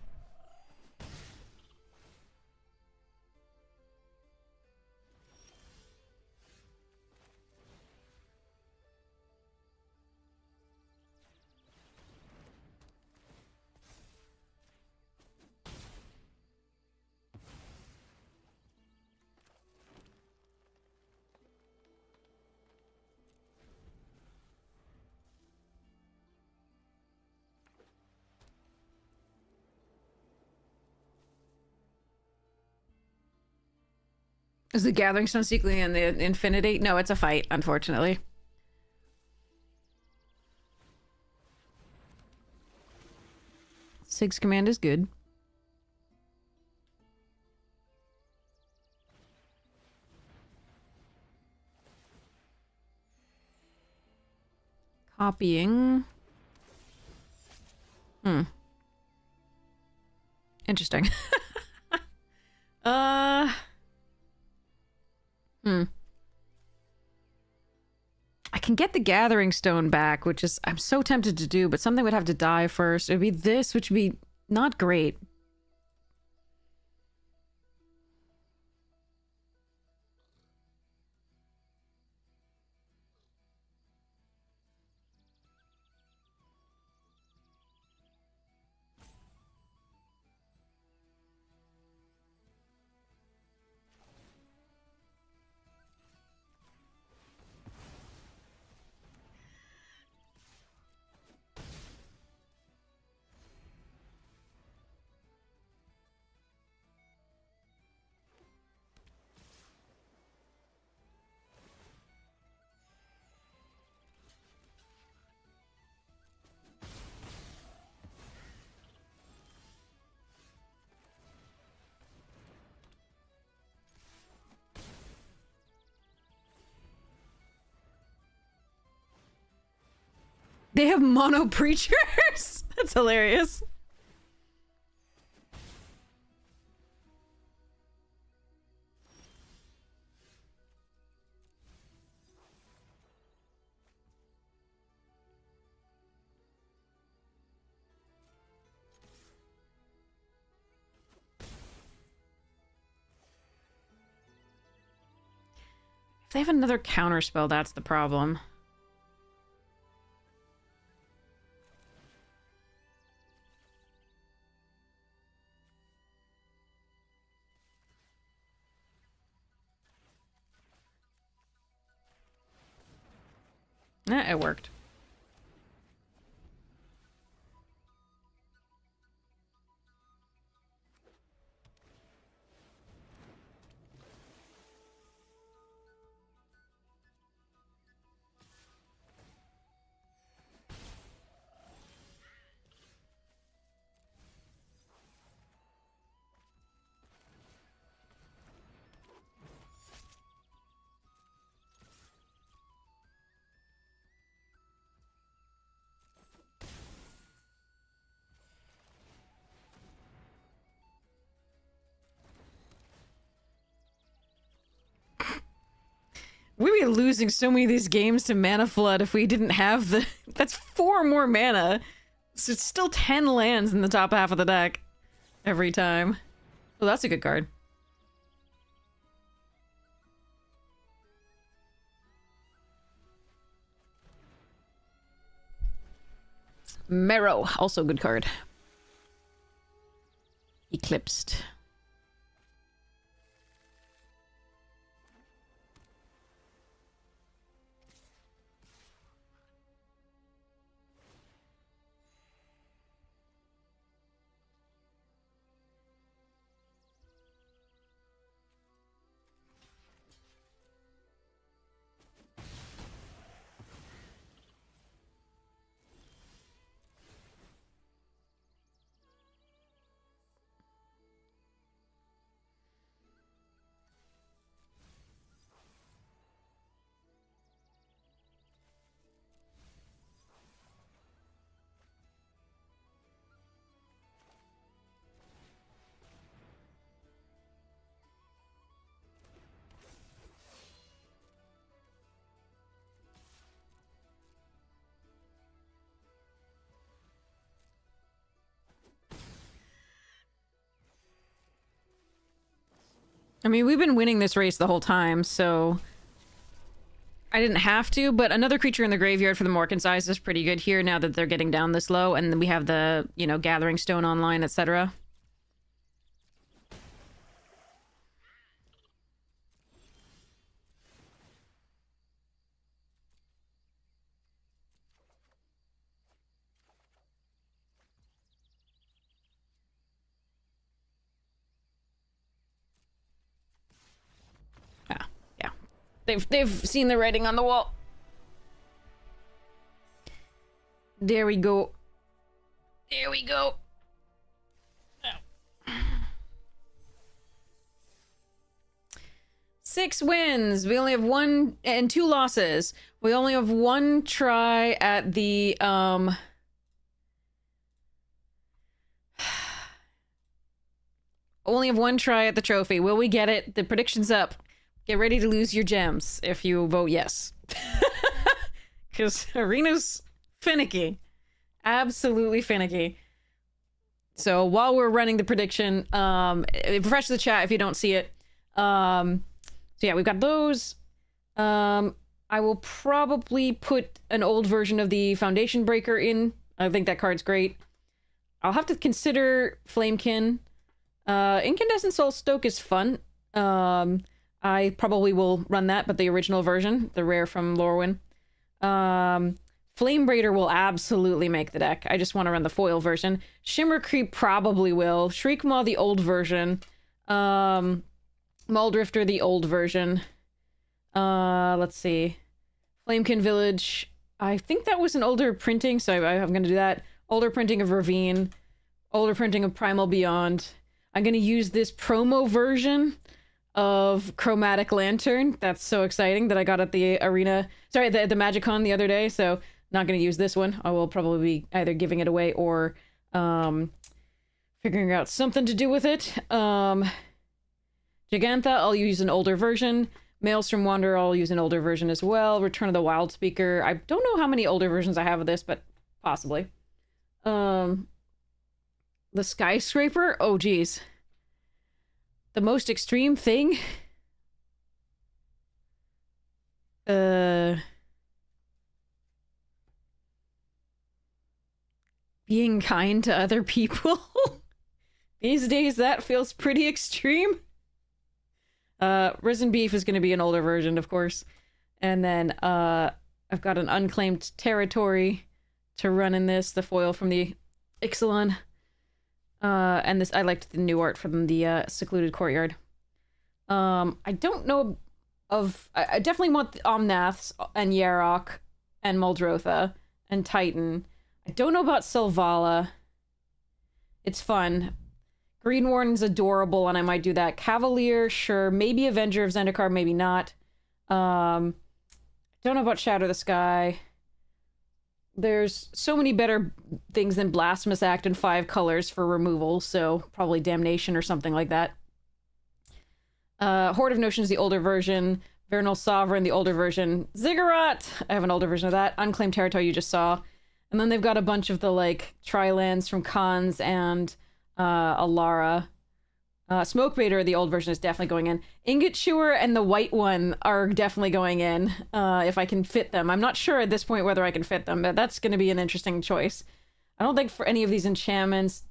Is the Gathering Stone secretly in the Infinity? No, it's a fight, unfortunately. Sig's command is good. Copying. Interesting. I can get the Gathering Stone back, which is I'm so tempted to do, but something would have to die first. It would be this, which would be not great. They have mono preachers. That's hilarious. If they have another counterspell, that's the problem. It worked. We'd be losing so many of these games to Mana Flood if we didn't have the... That's 4 more mana. So it's still 10 lands in the top half of the deck. Every time. Well, that's a good card. Marrow, also a good card. Eclipsed. I mean, we've been winning this race the whole time, so... I didn't have to, but another creature in the graveyard for the Morkin size is pretty good here now that they're getting down this low, and then we have the, you know, Gathering Stone online, etc. They've seen the writing on the wall. There we go. There we go. Oh. 6 wins. We only have 1 and 2 losses. We only have 1 try at the only have 1 try at the trophy. Will we get it? The prediction's up. Get ready to lose your gems if you vote yes. Because Arena's finicky. Absolutely finicky. So while we're running the prediction, refresh the chat if you don't see it. So yeah, we've got those. I will probably put an old version of the Foundation Breaker in. I think that card's great. I'll have to consider Flamekin. Incandescent Soul Stoke is fun. I probably will run that, but the original version, the rare from Lorwyn. Flame Braider will absolutely make the deck. I just want to run the foil version. Shimmer Creep probably will. Shriekmaw, the old version. Muldrifter, the old version. Let's see. Flamekin Village. I think that was an older printing, so I'm going to do that. Older printing of Ravine. Older printing of Primal Beyond. I'm going to use this promo version of Chromatic Lantern. That's so exciting that I got at the arena. Sorry, the MagicCon the other day, so not going to use this one. I will probably be either giving it away or figuring out something to do with it. Gigantha, I'll use an older version. Maelstrom Wanderer, I'll use an older version as well. Return of the Wild Speaker. I don't know how many older versions I have of this, but possibly. The Skyscraper? Oh, geez. The most extreme thing? Being kind to other people? These days, that feels pretty extreme. Risen Beef is going to be an older version, of course. And then, I've got an Unclaimed Territory to run in this, the foil from the Ixalan. And this, I liked the new art from the Secluded Courtyard. I don't know of... I definitely want the Omnaths and Yarok and Muldrotha and Titan. I don't know about Selvala. It's fun. Green Warden's adorable, and I might do that. Cavalier, sure. Maybe Avenger of Zendikar, maybe not. Don't know about Shatter the Sky. There's so many better things than Blasphemous Act and 5 colors for removal, so probably Damnation or something like that. Horde of Notions, the older version. Vernal Sovereign, the older version. Ziggurat! I have an older version of that. Unclaimed Territory you just saw. And then they've got a bunch of the, like, Tri-lands from Khans and Alara. Smokebaiter, the old version, is definitely going in. Ingot Chewer and the white one are definitely going in, if I can fit them. I'm not sure at this point whether I can fit them, but that's going to be an interesting choice. I don't think for any of these enchantments...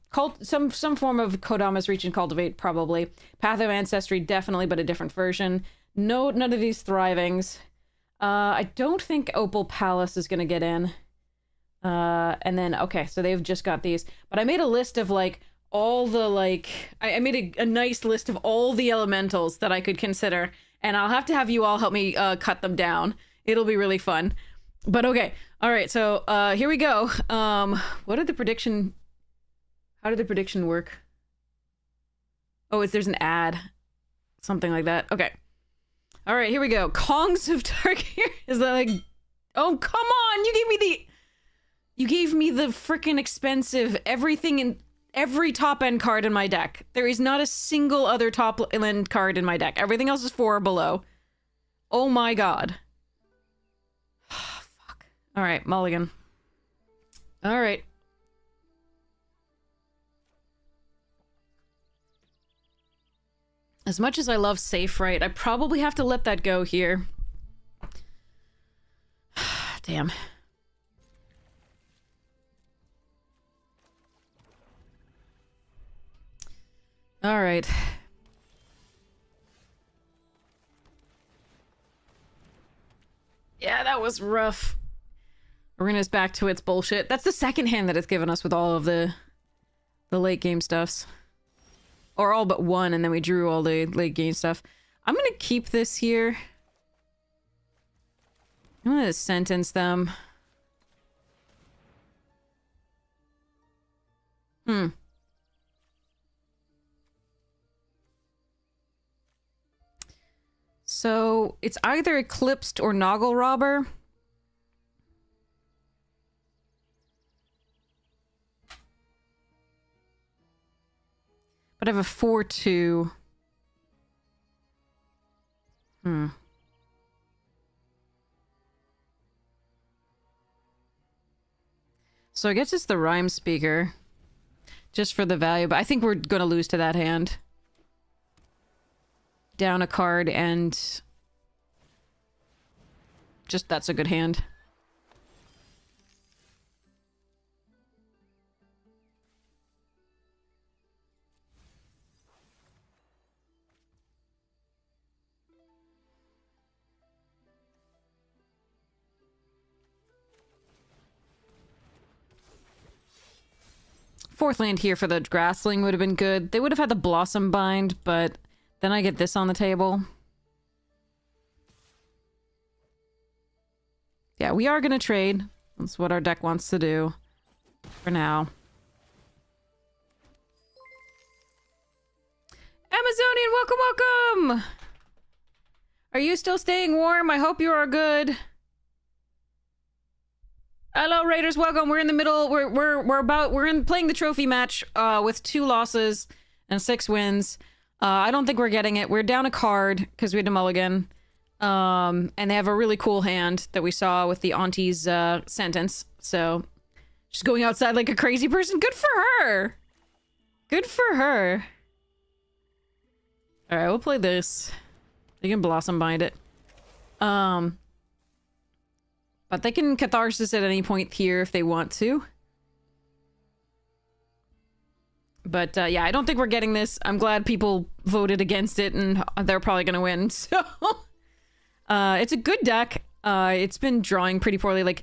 Some form of Kodama's Reach and Cultivate, probably. Path of Ancestry, definitely, but a different version. No, none of these Thrivings. I don't think Opal Palace is going to get in. And then, okay, so they've just got these. But I made a list of, like, all the, like... I made a nice list of all the elementals that I could consider. And I'll have to have you all help me cut them down. It'll be really fun. But okay, all right, so here we go. What did the prediction... How did the prediction work? Oh, there's an ad. Something like that. Okay. All right, here we go. Kongs of Tarkir. Is that like... Oh, come on! You gave me the freaking expensive everything in... Every top-end card in my deck. There is not a single other top-end card in my deck. Everything else is 4 or below. Oh my god. Fuck. Alright, mulligan. Alright. As much as I love Safe Right, I probably have to let that go here. Damn. All right. Yeah, that was rough. Arena's back to its bullshit. That's the second hand that it's given us with all of the late game stuffs. Or all but one, and then we drew all the late game stuff. I'm gonna keep this here. I'm gonna sentence them. So, it's either Eclipsed or Noggle Robber. But I have a 4-2. So I guess it's the Rhyme Speaker. Just for the value, but I think we're gonna lose to that hand. Down a card and... Just that's a good hand. Fourth land here for the Grassling would have been good. They would have had the Blossom Bind, but then I get this on the table. Yeah, we are going to trade. That's what our deck wants to do. For now. Amazonian, welcome, welcome! Are you still staying warm? I hope you are good. Hello, Raiders. Welcome. We're in the middle. We're playing the trophy match with 2 losses and 6 wins. I don't think we're getting it. We're down a card because we had a mulligan. And they have a really cool hand that we saw with the auntie's sentence. So she's going outside like a crazy person. Good for her. Good for her. All right, we'll play this. They can Blossom Bind it. But they can Catharsis at any point here if they want to. But yeah, I don't think we're getting this. I'm glad people voted against it and they're probably going to win. So it's a good deck. It's been drawing pretty poorly. Like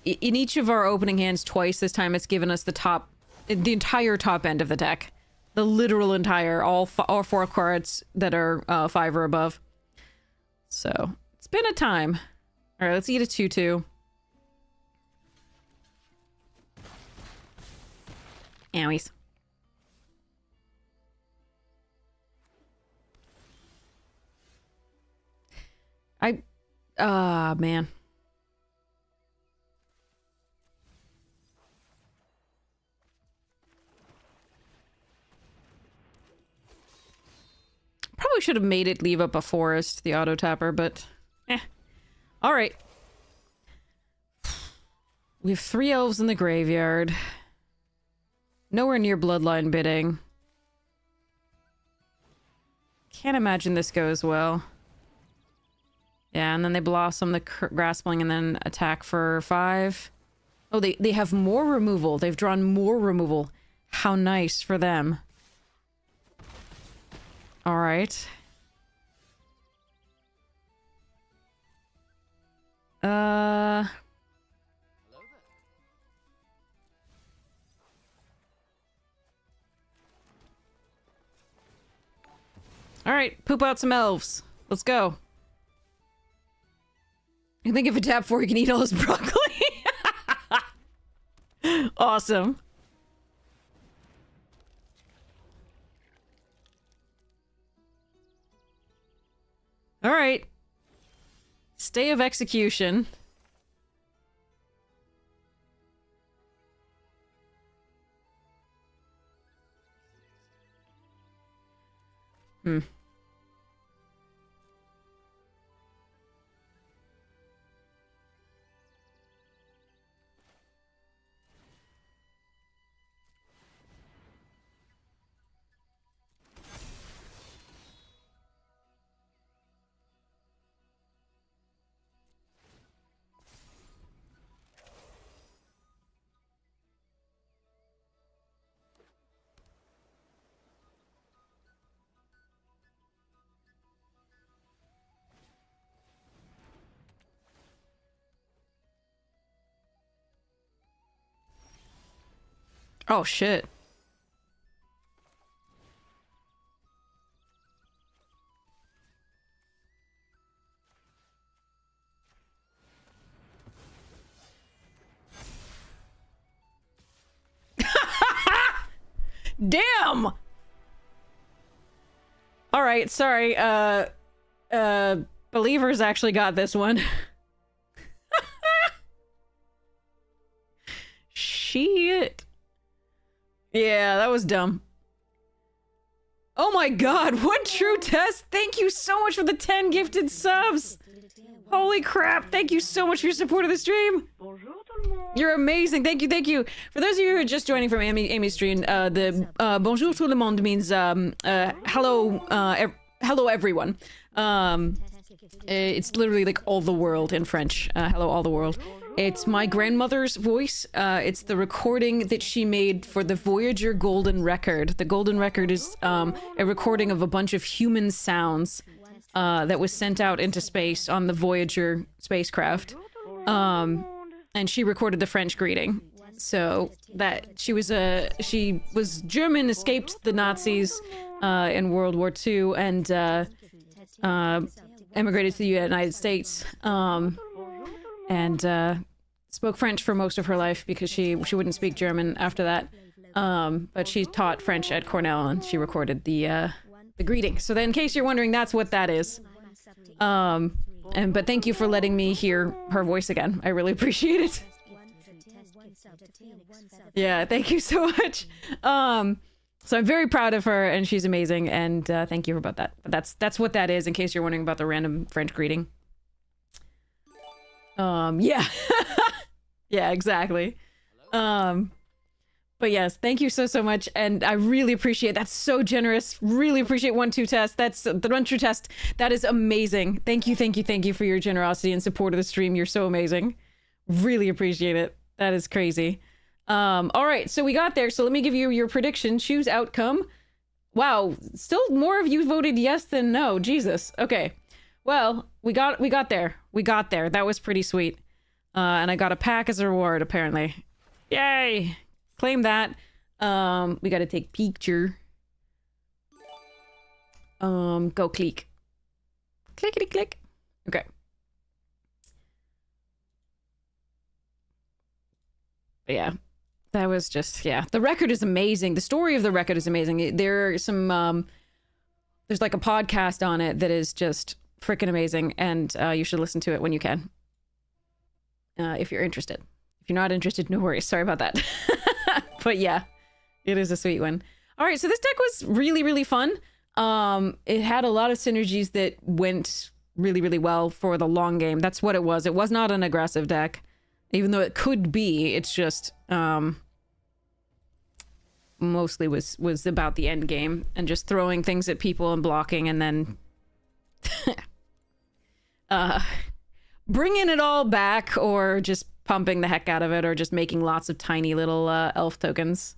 in each of our opening hands twice this time, it's given us the entire top end of the deck. The literal entire, all 4 cards that are 5 or above. So it's been a time. All right, let's eat a 2-2. Owies. Man. Probably should have made it leave up a forest, the auto tapper, but all right. We have 3 elves in the graveyard. Nowhere near bloodline bidding. Can't imagine this goes well. Yeah, and then they blossom the graspling and then attack for 5. Oh, they have more removal. They've drawn more removal. How nice for them. All right. All right, poop out some elves. Let's go. I think if you tap 4, you can eat all this broccoli. Awesome. All right. Stay of execution. Hmm. Oh, shit. Damn! Alright, sorry, Believers actually got this one. Shit. Yeah, that was dumb. Oh my god, what true test! Thank you so much for the 10 gifted subs! Holy crap, thank you so much for your support of the stream! Bonjour tout le monde. You're amazing, thank you, thank you! For those of you who are just joining from Amy's stream, the bonjour tout le monde means hello, hello everyone. It's literally like all the world in French. Hello all the world. It's my grandmother's voice. It's the recording that she made for the Voyager Golden Record. The Golden Record is a recording of a bunch of human sounds that was sent out into space on the Voyager spacecraft. And she recorded the French greeting. So that she was German, escaped the Nazis in World War II, and emigrated to the United States. And spoke French for most of her life because she wouldn't speak German after that. But she taught French at Cornell, and she recorded the greeting. So then, in case you're wondering, that's what that is. But thank you for letting me hear her voice again. I really appreciate it. Yeah, thank you so much. So I'm very proud of her, and she's amazing, and thank you about that. But that's what that is, in case you're wondering about the random French greeting. Yeah. Yeah, exactly. But yes, thank you so much, and I really appreciate that's so generous. Really appreciate 1-2 test. That's the 1-2 test. That is amazing. Thank you for your generosity and support of the stream. You're so amazing. Really appreciate it. That is crazy. All right, so we got there. So let me give you your prediction. Choose outcome. Wow, still more of you voted yes than no. Jesus. Okay. Well, we got there. We got there. That was pretty sweet. And I got a pack as a reward, apparently. Yay! Claim that. We gotta take picture. Go click. Clickety click. Okay. But yeah. That was just, yeah. The record is amazing. The story of the record is amazing. There are some, there's like a podcast on it that is just freaking amazing, and you should listen to it when you can. If you're interested. If you're not interested, no worries. Sorry about that. But yeah, it is a sweet one. All right, so this deck was really, really fun. It had a lot of synergies that went really, really well for the long game. That's what it was. It was not an aggressive deck, even though it could be. It's just mostly was about the end game and just throwing things at people and blocking, and then bringing it all back, or just pumping the heck out of it, or just making lots of tiny little elf tokens.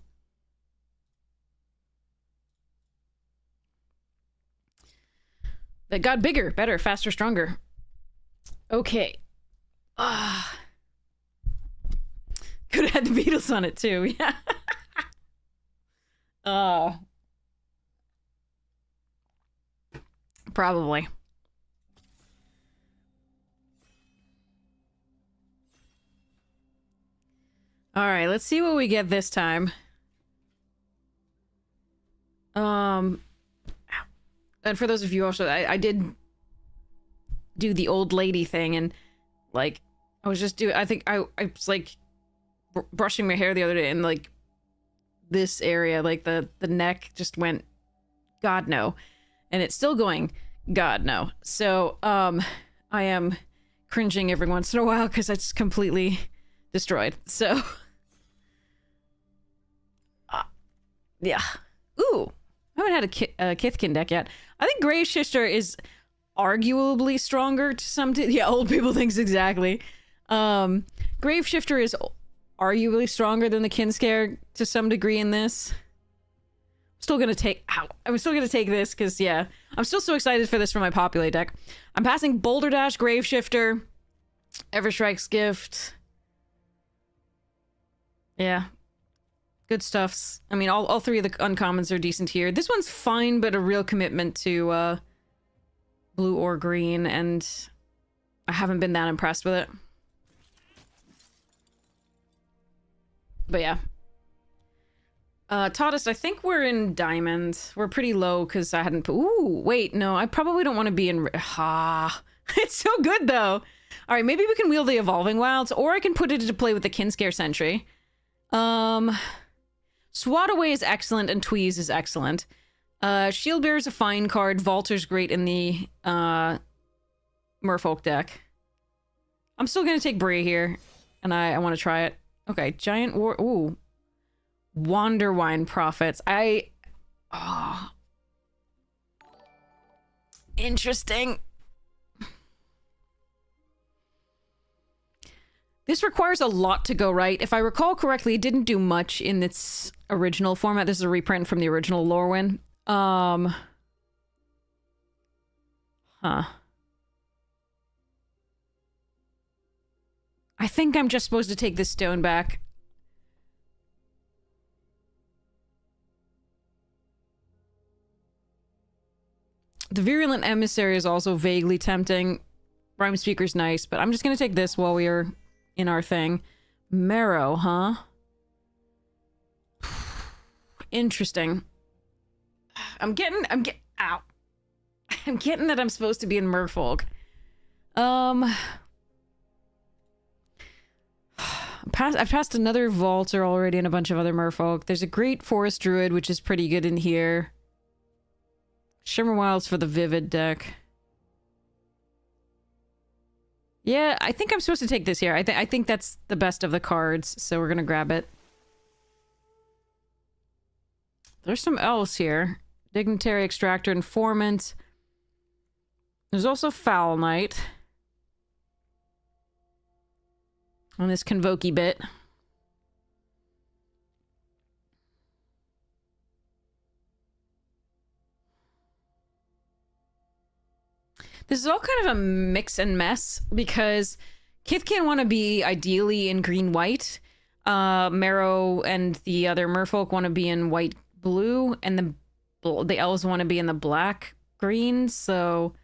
That got bigger, better, faster, stronger. Okay. Could have had the Beatles on it too. Yeah. Probably. All right, let's see what we get this time. And for those of you also, I did do the old lady thing, and like I was just doing. I think I was like brushing my hair the other day, and like this area, like the neck, just went God no, and it's still going God no. So I am cringing every once in a while because it's completely destroyed. So yeah. Ooh, I haven't had a Kithkin deck yet. I think Grave Shifter is arguably stronger to some... yeah, old people thinks exactly. Grave Shifter is arguably stronger than the Kinscare to some degree in this. I'm still gonna take... Ow! I'm still gonna take this, because, yeah. I'm still so excited for this for my Populate deck. I'm passing Boulder Dash, Grave Shifter, Everstrike's Gift. Yeah. Good stuffs. I mean, all three of the uncommons are decent here. This one's fine, but a real commitment to blue or green, and I haven't been that impressed with it. But yeah. Taurus, I think we're in diamond. We're pretty low because I hadn't put... Ooh, wait, no, I probably don't want to be in... It's so good, though. All right, maybe we can wield the Evolving Wilds, or I can put it into play with the Kinscare Sentry. Swat Away is excellent, and Tweeze is excellent. Shield Bearer is a fine card. Vaulter's great in the Merfolk deck. I'm still gonna take Bree here, and I want to try it. Okay, Giant War... Ooh. Wanderwine Prophets. Oh. Interesting. This requires a lot to go right. If I recall correctly, it didn't do much in its original format. This is a reprint from the original Lorwyn. Huh. I think I'm just supposed to take this stone back. The Virulent Emissary is also vaguely tempting. Rhyme Speaker's nice, but I'm just gonna take this while we are in our thing. Marrow, huh? Interesting. I'm getting ow. I'm getting that I'm supposed to be in Merfolk. I've passed another Vaulter already and a bunch of other Merfolk. There's a Great Forest Druid, which is pretty good in here. Shimmer Wilds for the Vivid deck. Yeah, I think I'm supposed to take this here. I think that's the best of the cards, so we're gonna grab it. There's some elves here. Dignitary, Extractor, Informant. There's also Foul Knight. On this Convoke-y bit. This is all kind of a mix and mess, because Kithkin want to be ideally in green-white. Marrow and the other merfolk want to be in white-blue, and the elves want to be in the black-green, so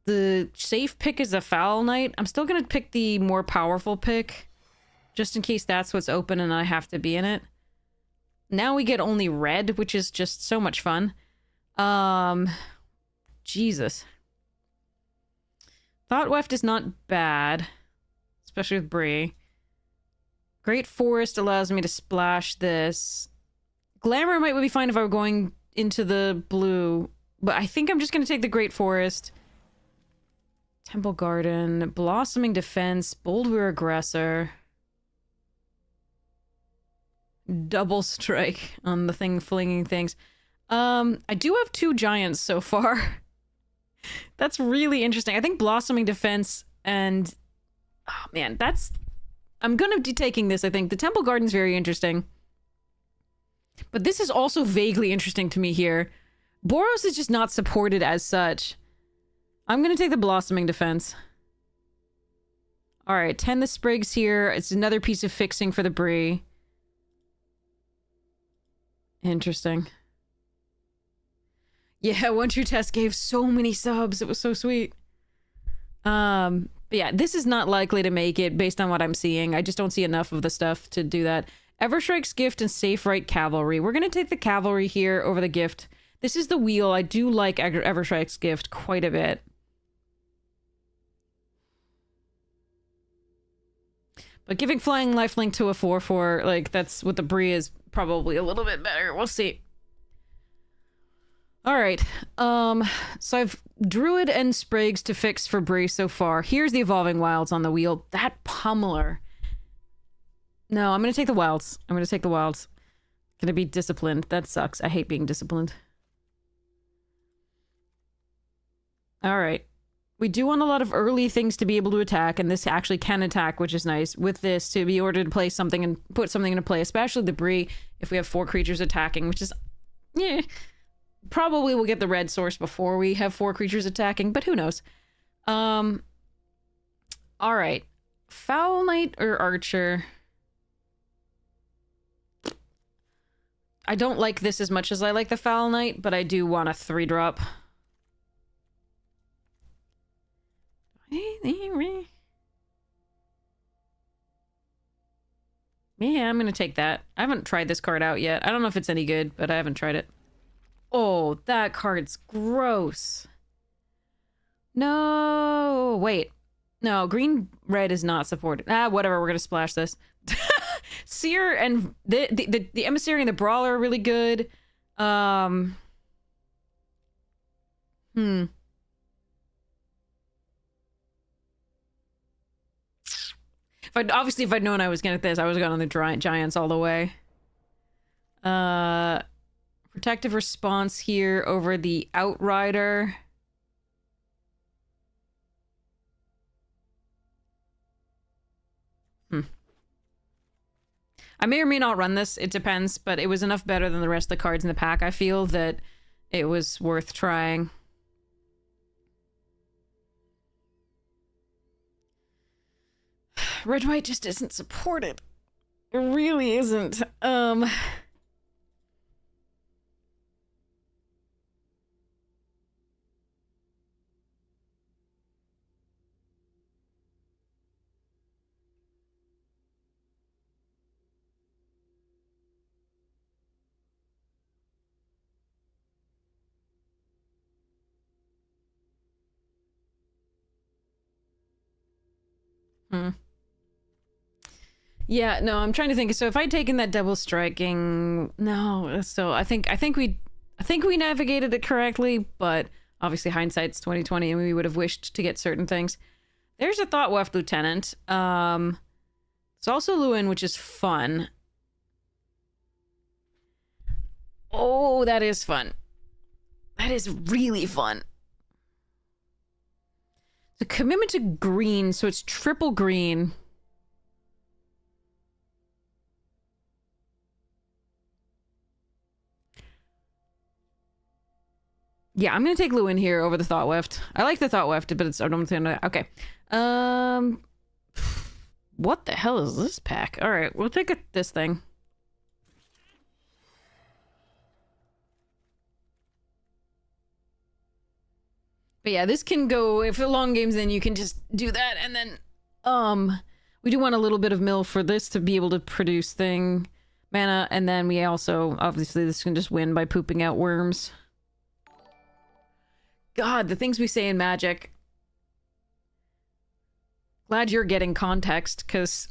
the safe pick is a Foul Knight. I'm still going to pick the more powerful pick, just in case that's what's open and I have to be in it. Now we get only red, which is just so much fun. Jesus. Thought Weft is not bad, especially with Bree. Great Forest allows me to splash this. Glamour might be fine if I were going into the blue, but I think I'm just going to take the Great Forest. Temple Garden, Blossoming Defense, Bold Rear Aggressor. Double Strike on the thing flinging things. I do have 2 giants so far. That's really interesting. I think Blossoming Defense and... Oh man, that's... I'm gonna be taking this, I think. The Temple Garden's very interesting. But this is also vaguely interesting to me here. Boros is just not supported as such. I'm gonna take the Blossoming Defense. Alright, 10 the Sprigs here. It's another piece of fixing for the Bree. Interesting. Yeah, One True Test gave so many subs. It was so sweet. But yeah, this is not likely to make it based on what I'm seeing. I just don't see enough of the stuff to do that. Everstrike's Gift and Safe Right Cavalry. We're going to take the Cavalry here over the Gift. This is the wheel. I do like Everstrike's Gift quite a bit. But giving Flying Lifelink to a 4/4, like, that's what the Bree is probably a little bit better. We'll see. Alright, so I've Druid and Sprigs to fix for Bree so far. Here's the Evolving Wilds on the wheel. That Pummeler. No, I'm gonna take the Wilds. I'm gonna take the Wilds. Gonna be disciplined. That sucks. I hate being disciplined. Alright. We do want a lot of early things to be able to attack, and this actually can attack, which is nice. With this, to be ordered to play something and put something into play, especially the Bree, if we have 4 creatures attacking, which is... yeah. Probably we'll get the red source before we have 4 creatures attacking, but who knows. Alright. Foul Knight or Archer? I don't like this as much as I like the Foul Knight, but I do want a 3-drop. Yeah, I'm gonna take that. I haven't tried this card out yet. I don't know if it's any good, but I haven't tried it. Oh, that card's gross. No, wait. No, green-red is not supported. Ah, whatever, we're gonna splash this. Seer and the Emissary and the Brawler are really good. If I'd known I was gonna get this, I would have gone on the Giants all the way. Protective Response here over the Outrider. I may or may not run this, it depends, but it was enough better than the rest of the cards in the pack, I feel, that it was worth trying. Red-white just isn't supported. It really isn't. Yeah, no, I'm trying to think. So if I'd taken that double striking, no. So I think we navigated it correctly, but obviously hindsight's 2020, and we would have wished to get certain things. There's a Thought Weft Lieutenant. It's also Lorwyn, which is fun. Oh, that is fun. That is really fun. The commitment to green, so it's triple green. Yeah, I'm gonna take Lorwyn here over the Thought Weft. I like the Thought Weft, but it's... I don't think... Okay. What the hell is this pack? Alright, we'll take this thing. But yeah, this can go... If the long game's in, you can just do that, and then... We do want a little bit of mill for this to be able to produce mana, and then we also... Obviously, this can just win by pooping out worms. God, the things we say in Magic. Glad you're getting context, because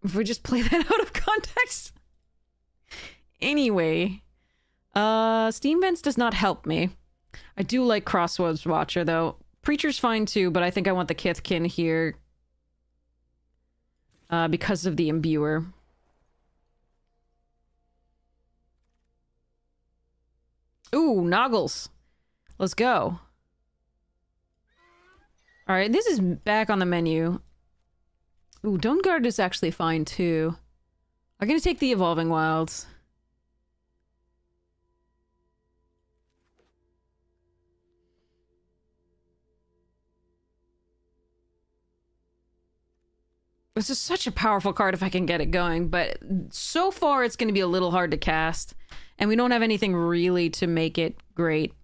if we just play that out of context... Anyway. Steam Vents does not help me. I do like Crossroads Watcher, though. Preacher's fine, too, but I think I want the Kithkin here. Because of the Imbuer. Ooh, Noggles. Let's go. Alright, this is back on the menu. Ooh, Dawnguard is actually fine, too. I'm gonna take the Evolving Wilds. This is such a powerful card if I can get it going, but so far it's gonna be a little hard to cast. And we don't have anything really to make it great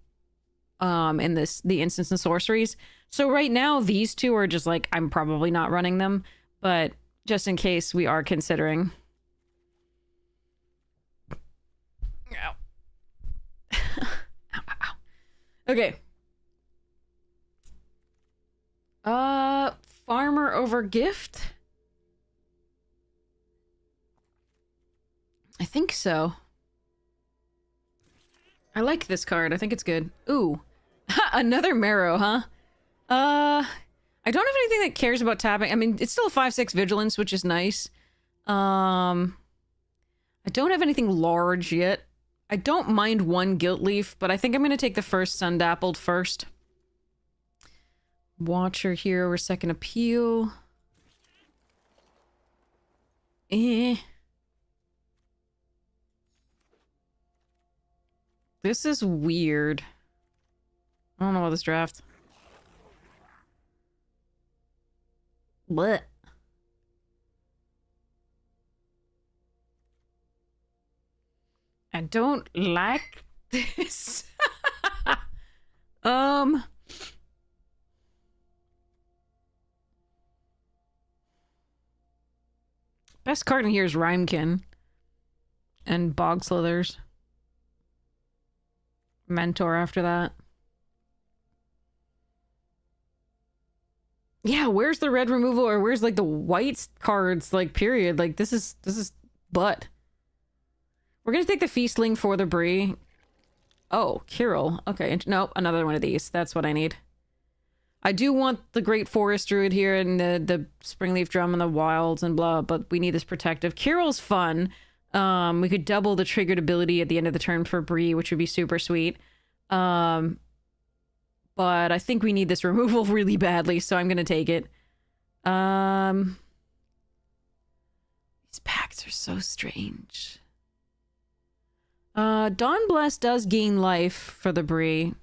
in the instants and sorceries. So right now, these two are just like, I'm probably not running them, but just in case we are considering. Ow. Ow, ow, ow. Okay. Farmer over gift? I think so. I like this card. I think it's good. Ooh. Another Marrow, huh? I don't have anything that cares about tapping. I mean, it's still a 5/6 Vigilance, which is nice. I don't have anything large yet. I don't mind one Gilt Leaf, but I think I'm going to take the first Sundappled first. Watcher here over second appeal. This is weird. I don't know about this draft. Blech. I don't like this. Best card in here is Rhymekin. And Bog Slithers. Mentor after that. Yeah, where's the red removal or where's like the white cards, like period? Like this is butt. We're gonna take the Feastling for the Bree. Oh, Kirill. Okay, nope, another one of these. That's what I need. I do want the Great Forest Druid here and the Springleaf Drum and the Wilds and blah, but we need this protective. Kirill's fun. We could double the triggered ability at the end of the turn for Bree, which would be super sweet. But I think we need this removal really badly, so I'm gonna take it. These packs are so strange. Dawn Bless does gain life for the Bree.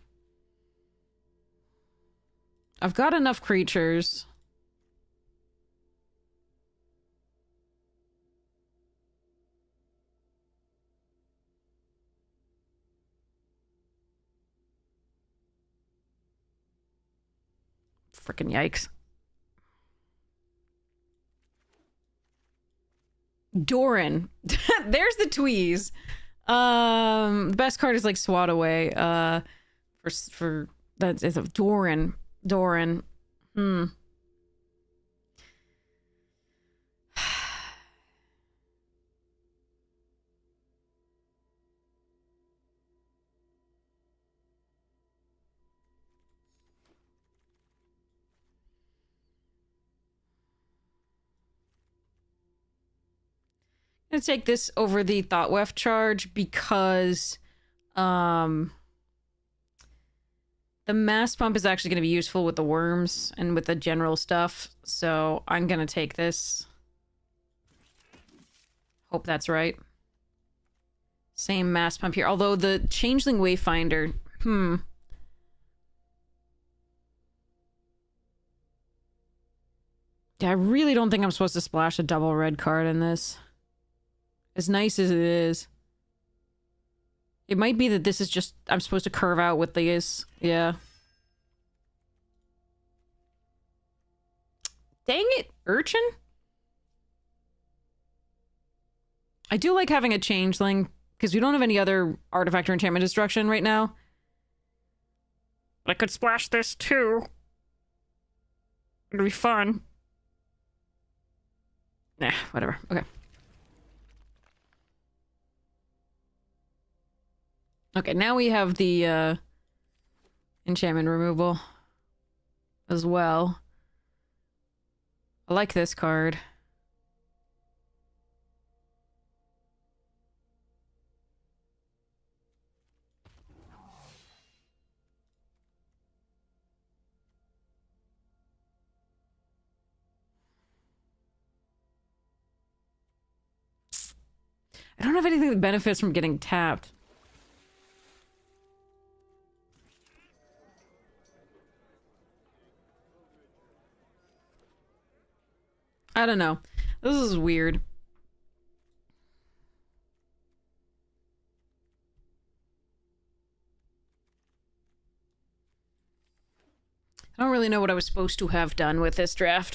I've got enough creatures. Frickin' yikes. Doran. There's the Tweeze. The best card is like Swat Away. For that is a Doran. Doran. I'm gonna take this over the Thought Weft charge because the mass pump is actually going to be useful with the worms and with the general stuff, so I'm gonna take this. Hope that's right. Same mass pump here, although the Changeling Wayfinder, yeah, I really don't think I'm supposed to splash a double red card in this. As nice as it is. It might be that this is just... I'm supposed to curve out with these. Yeah. Dang it, Urchin? I do like having a Changeling, because we don't have any other artifact or enchantment destruction right now. But I could splash this too. It'll be fun. Nah, whatever. Okay. Okay, now we have the enchantment removal as well. I like this card. I don't have anything that benefits from getting tapped. I don't know. This is weird. I don't really know what I was supposed to have done with this draft.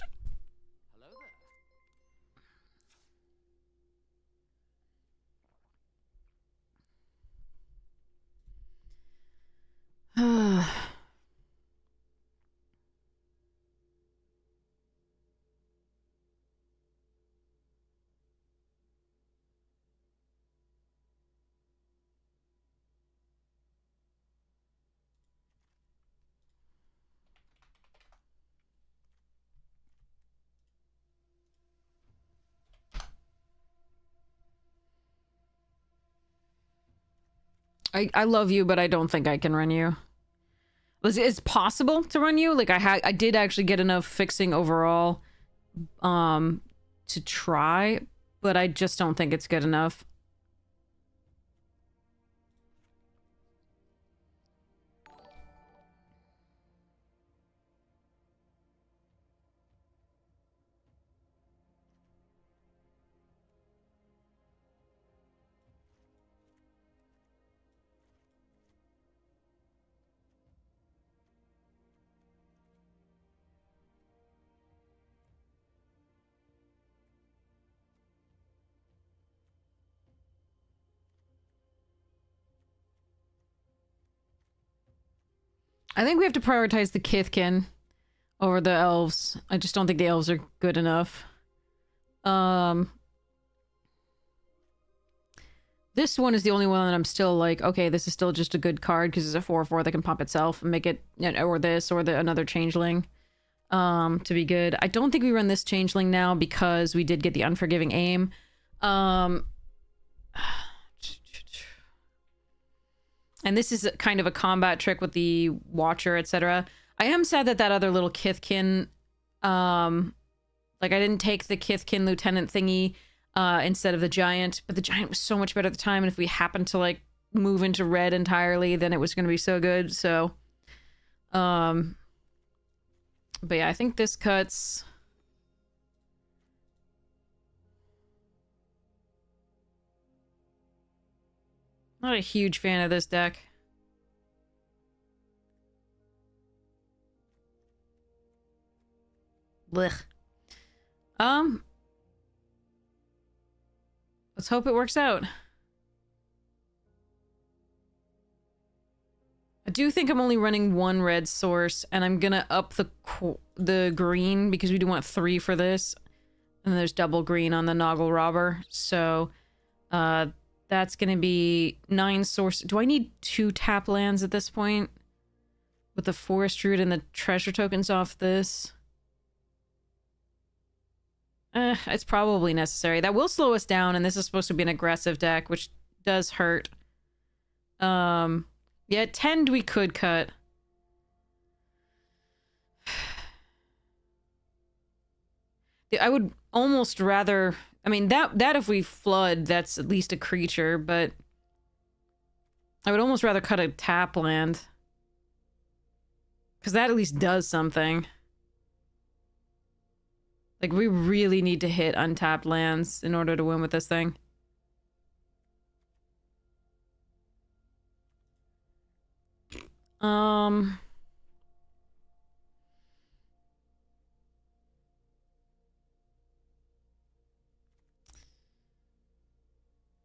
I love you, but I don't think I can run you. It's possible to run you. Like I did actually get enough fixing overall to try, but I just don't think it's good enough. I think we have to prioritize the Kithkin over the elves. I just don't think the elves are good enough. This one is the only one that I'm still like, okay, this is still just a good card because it's a 4/4 that can pop itself and make it, or this, or another changeling, to be good. I don't think we run this changeling now because we did get the unforgiving aim. And this is kind of a combat trick with the Watcher, etc. I am sad that that other little Kithkin, like I didn't take the Kithkin Lieutenant thingy instead of the Giant, but the Giant was so much better at the time, and if we happened to like move into red entirely, then it was going to be so good, so... But yeah, I think this cuts... Not a huge fan of this deck. Blech. Let's hope it works out. I do think I'm only running one red source, and I'm gonna up the green because we do want 3 for this. And then there's double green on the Noggle Robber, so that's gonna be 9 source. Do I need 2 tap lands at this point? With the Forest Root and the treasure tokens off this? It's probably necessary. That will slow us down, and this is supposed to be an aggressive deck, which does hurt. Yeah, 10 we could cut. I would almost rather... I mean, that if we flood, that's at least a creature, but... I would almost rather cut a tap land. Because that at least does something. Like, we really need to hit untapped lands in order to win with this thing.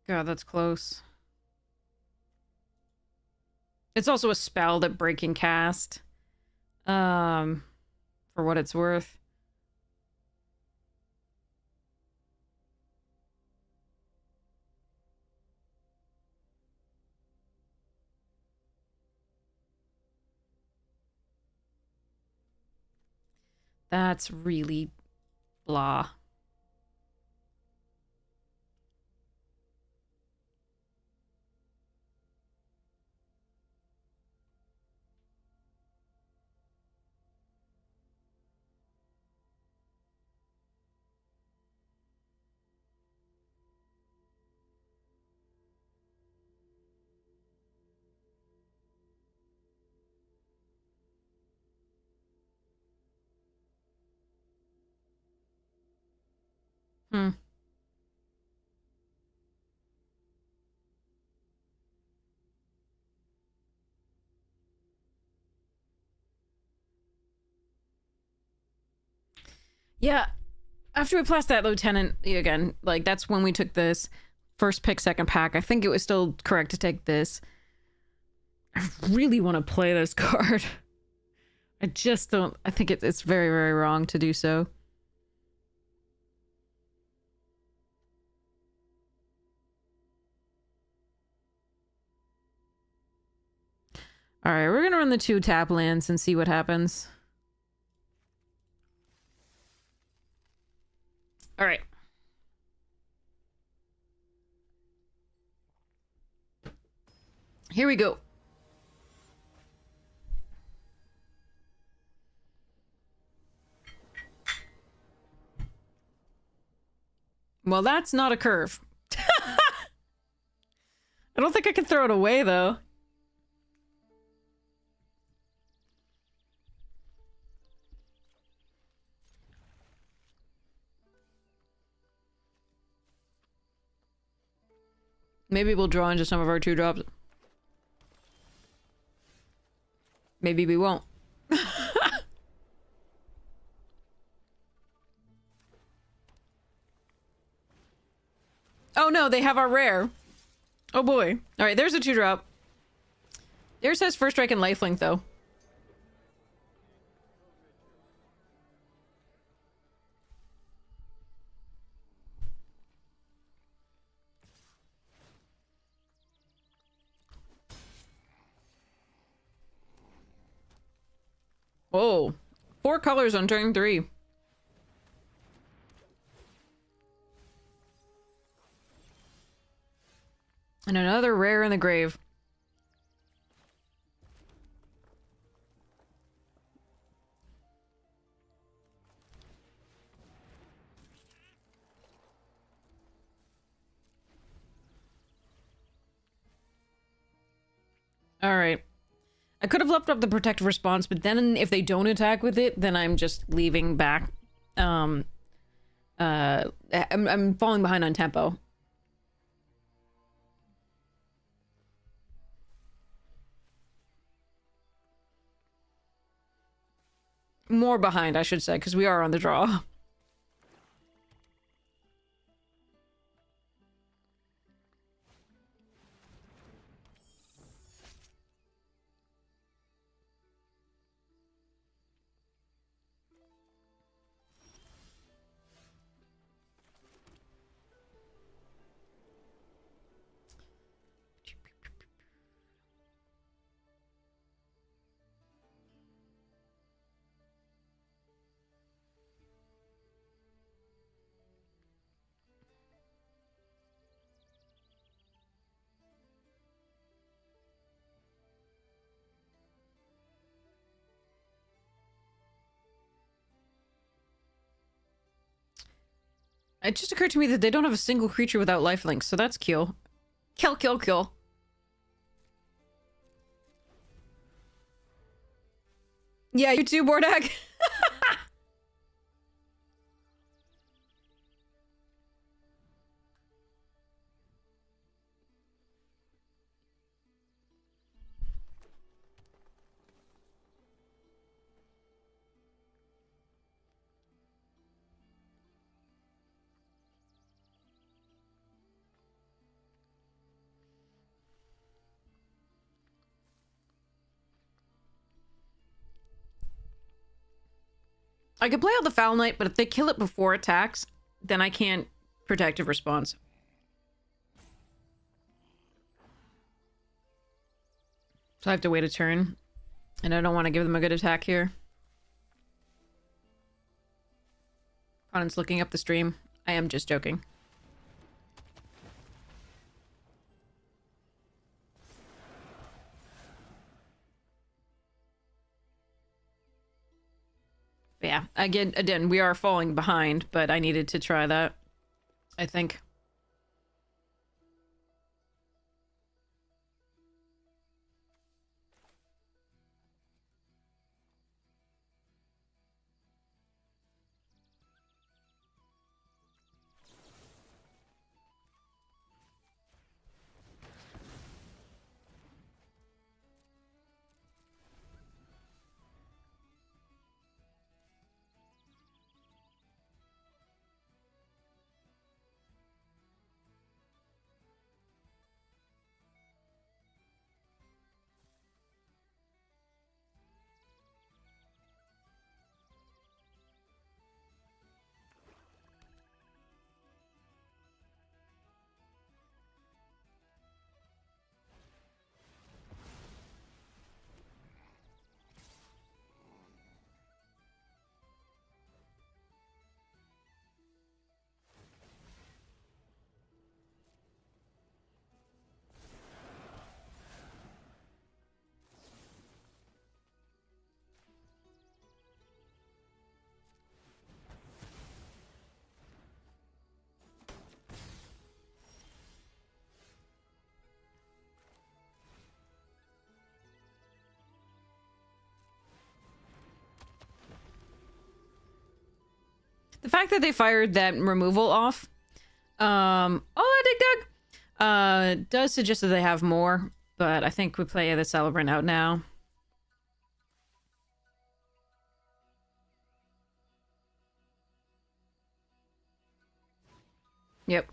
God, that's close. It's also a spell that Break can cast. For what it's worth. That's really blah. Hmm. Yeah, after we passed that lieutenant, again, like, that's when we took this first pick, second pack. I think it was still correct to take this. I really want to play this card. I just don't. I think it's very, very wrong to do so. All right, we're gonna run the 2 tap lands and see what happens. All right. Here we go. Well, that's not a curve. I don't think I can throw it away, though. Maybe we'll draw into some of our 2-drops. Maybe we won't. Oh no, they have our rare. Oh boy. Alright, there's a 2-drop. Theirs has first strike and lifelink, though. Oh. 4 colors on turn 3. And another rare in the grave. Alright. I could have left up the protective response, but then if they don't attack with it, then I'm just leaving back. I'm falling behind on tempo. More behind, I should say, because we are on the draw. It just occurred to me that they don't have a single creature without lifelink, so that's kill. Kill, kill, kill. Yeah, you too, Bordak. I could play out the Foul Knight, but if they kill it before attacks, then I can't protective response. So I have to wait a turn. And I don't want to give them a good attack here. Conan's looking up the stream. I am just joking. But yeah, again, we are falling behind, but I needed to try that, I think. The fact that they fired that removal off, oh, I dig dug, does suggest that they have more, but I think we play the Celebrant out now. Yep.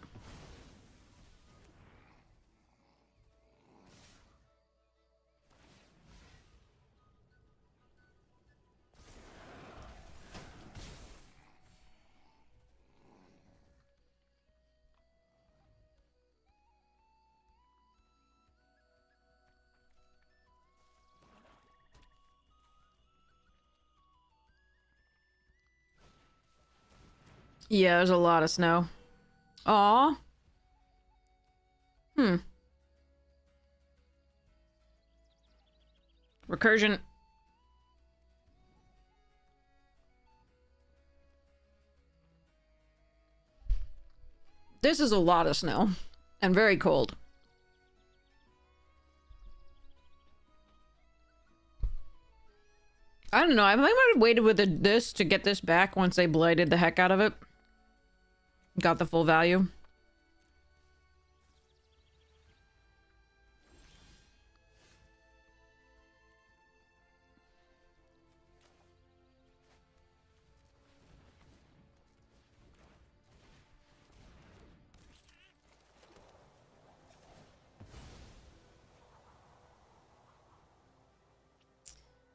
Yeah, there's a lot of snow. Aw. Recursion. This is a lot of snow. And very cold. I don't know. I might have waited with this to get this back once they blighted the heck out of it. Got the full value.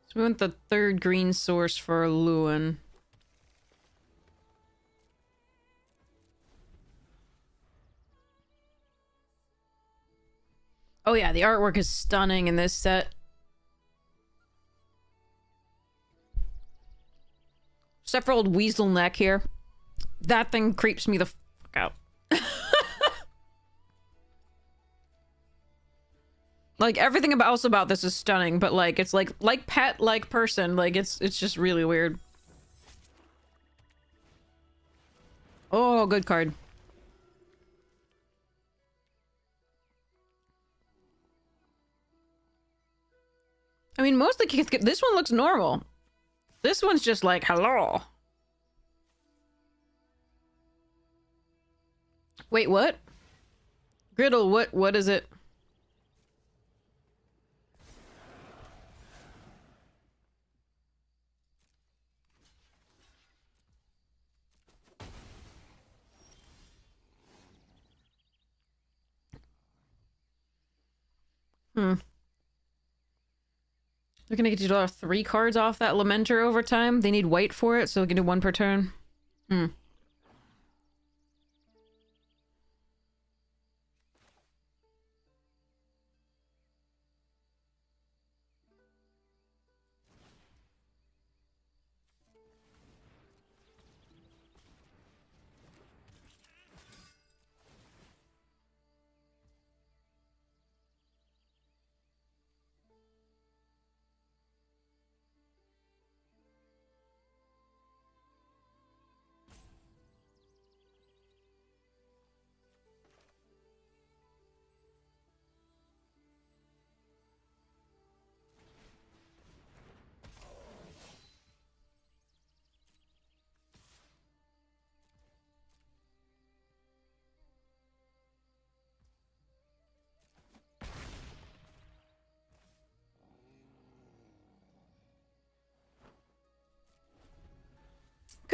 So we want the third green source for Lorwyn. Oh yeah, the artwork is stunning in this set. Except for old Weasel Neck here. That thing creeps me the fuck out. Like, everything else about this is stunning, but like, it's like pet, like person. Like, it's just really weird. Oh, good card. I mean, mostly this one looks normal. This one's just like, hello. Wait, what? Griddle, what is it? They're gonna get you to draw 3 cards off that Lamenter over time. They need white for it, so they can do 1 per turn.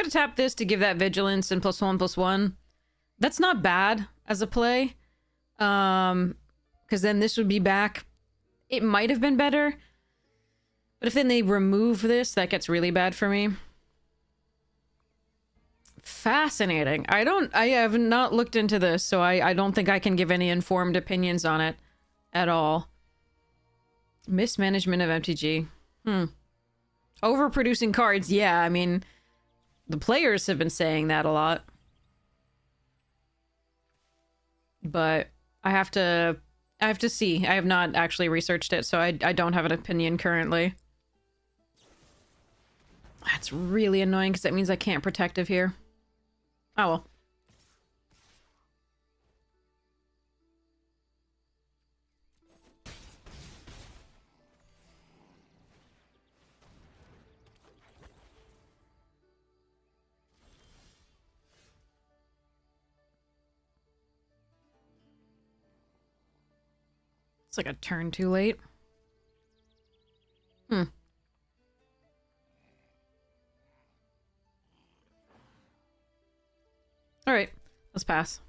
Could have tapped this to give that vigilance and +1/+1. That's not bad as a play. Because then this would be back. It might have been better. But if then they remove this, that gets really bad for me. Fascinating. I have not looked into this, so I don't think I can give any informed opinions on it at all. Mismanagement of MTG. Overproducing cards, yeah, I mean, the players have been saying that a lot. But I have to see. I have not actually researched it, so I don't have an opinion currently. That's really annoying because that means I can't protective here. Oh well. It's like a turn too late. Alright, let's pass.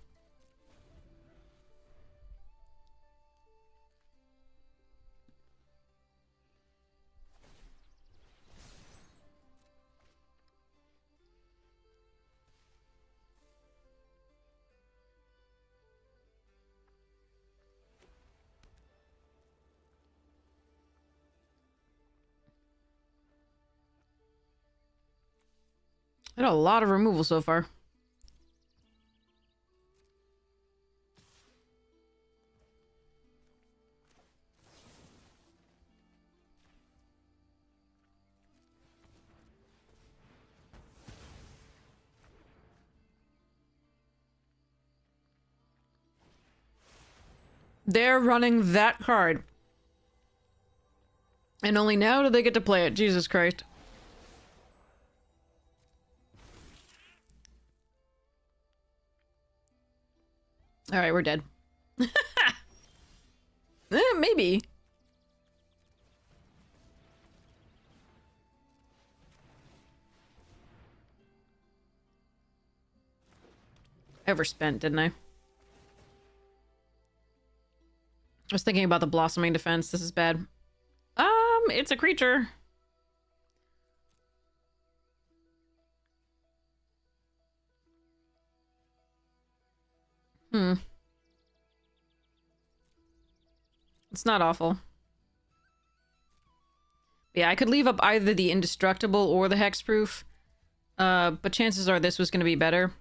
I had a lot of removal so far. They're running that card. And only now do they get to play it. Jesus Christ. Alright, we're dead. Maybe. Overspent, didn't I? I was thinking about the blossoming defense. This is bad. It's a creature. It's not awful. Yeah, I could leave up either the indestructible or the hexproof. But chances are this was going to be better.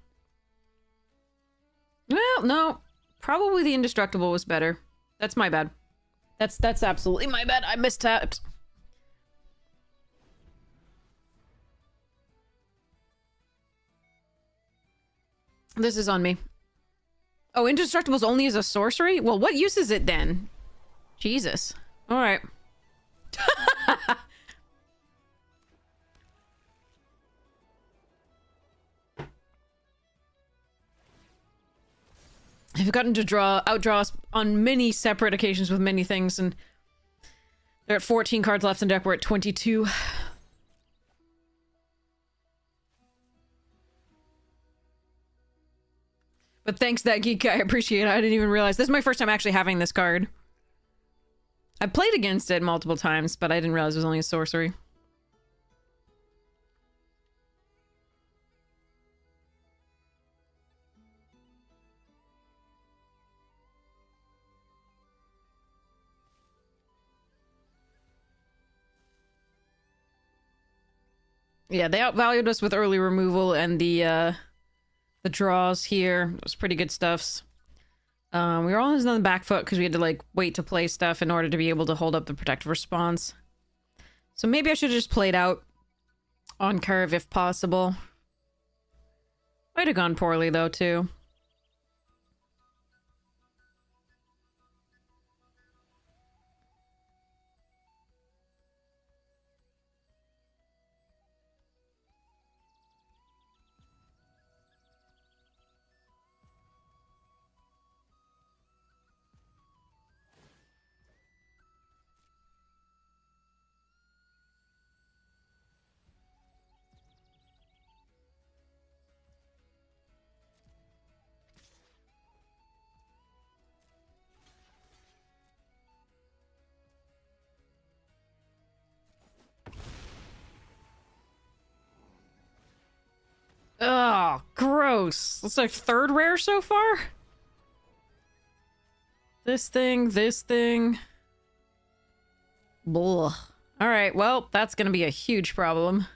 Well, no. Probably the indestructible was better. That's my bad. That's absolutely my bad. I mistapped. This is on me. Oh, indestructible's only as a sorcery? Well, what use is it then? Jesus. Alright. I've gotten to outdraw on many separate occasions with many things, and they're at 14 cards left in deck. We're at 22. But thanks, that geek. I appreciate it. I didn't even realize. This is my first time actually having this card. I played against it multiple times, but I didn't realize it was only a sorcery. Yeah, they outvalued us with early removal and the draws here. It was pretty good stuffs. We were always on the back foot because we had to, like, wait to play stuff in order to be able to hold up the protective response. So maybe I should have just played out on curve if possible. Might have gone poorly, though, too. Oh, gross. It's like third rare so far? This thing, this thing. Blah. Alright, well, that's gonna be a huge problem.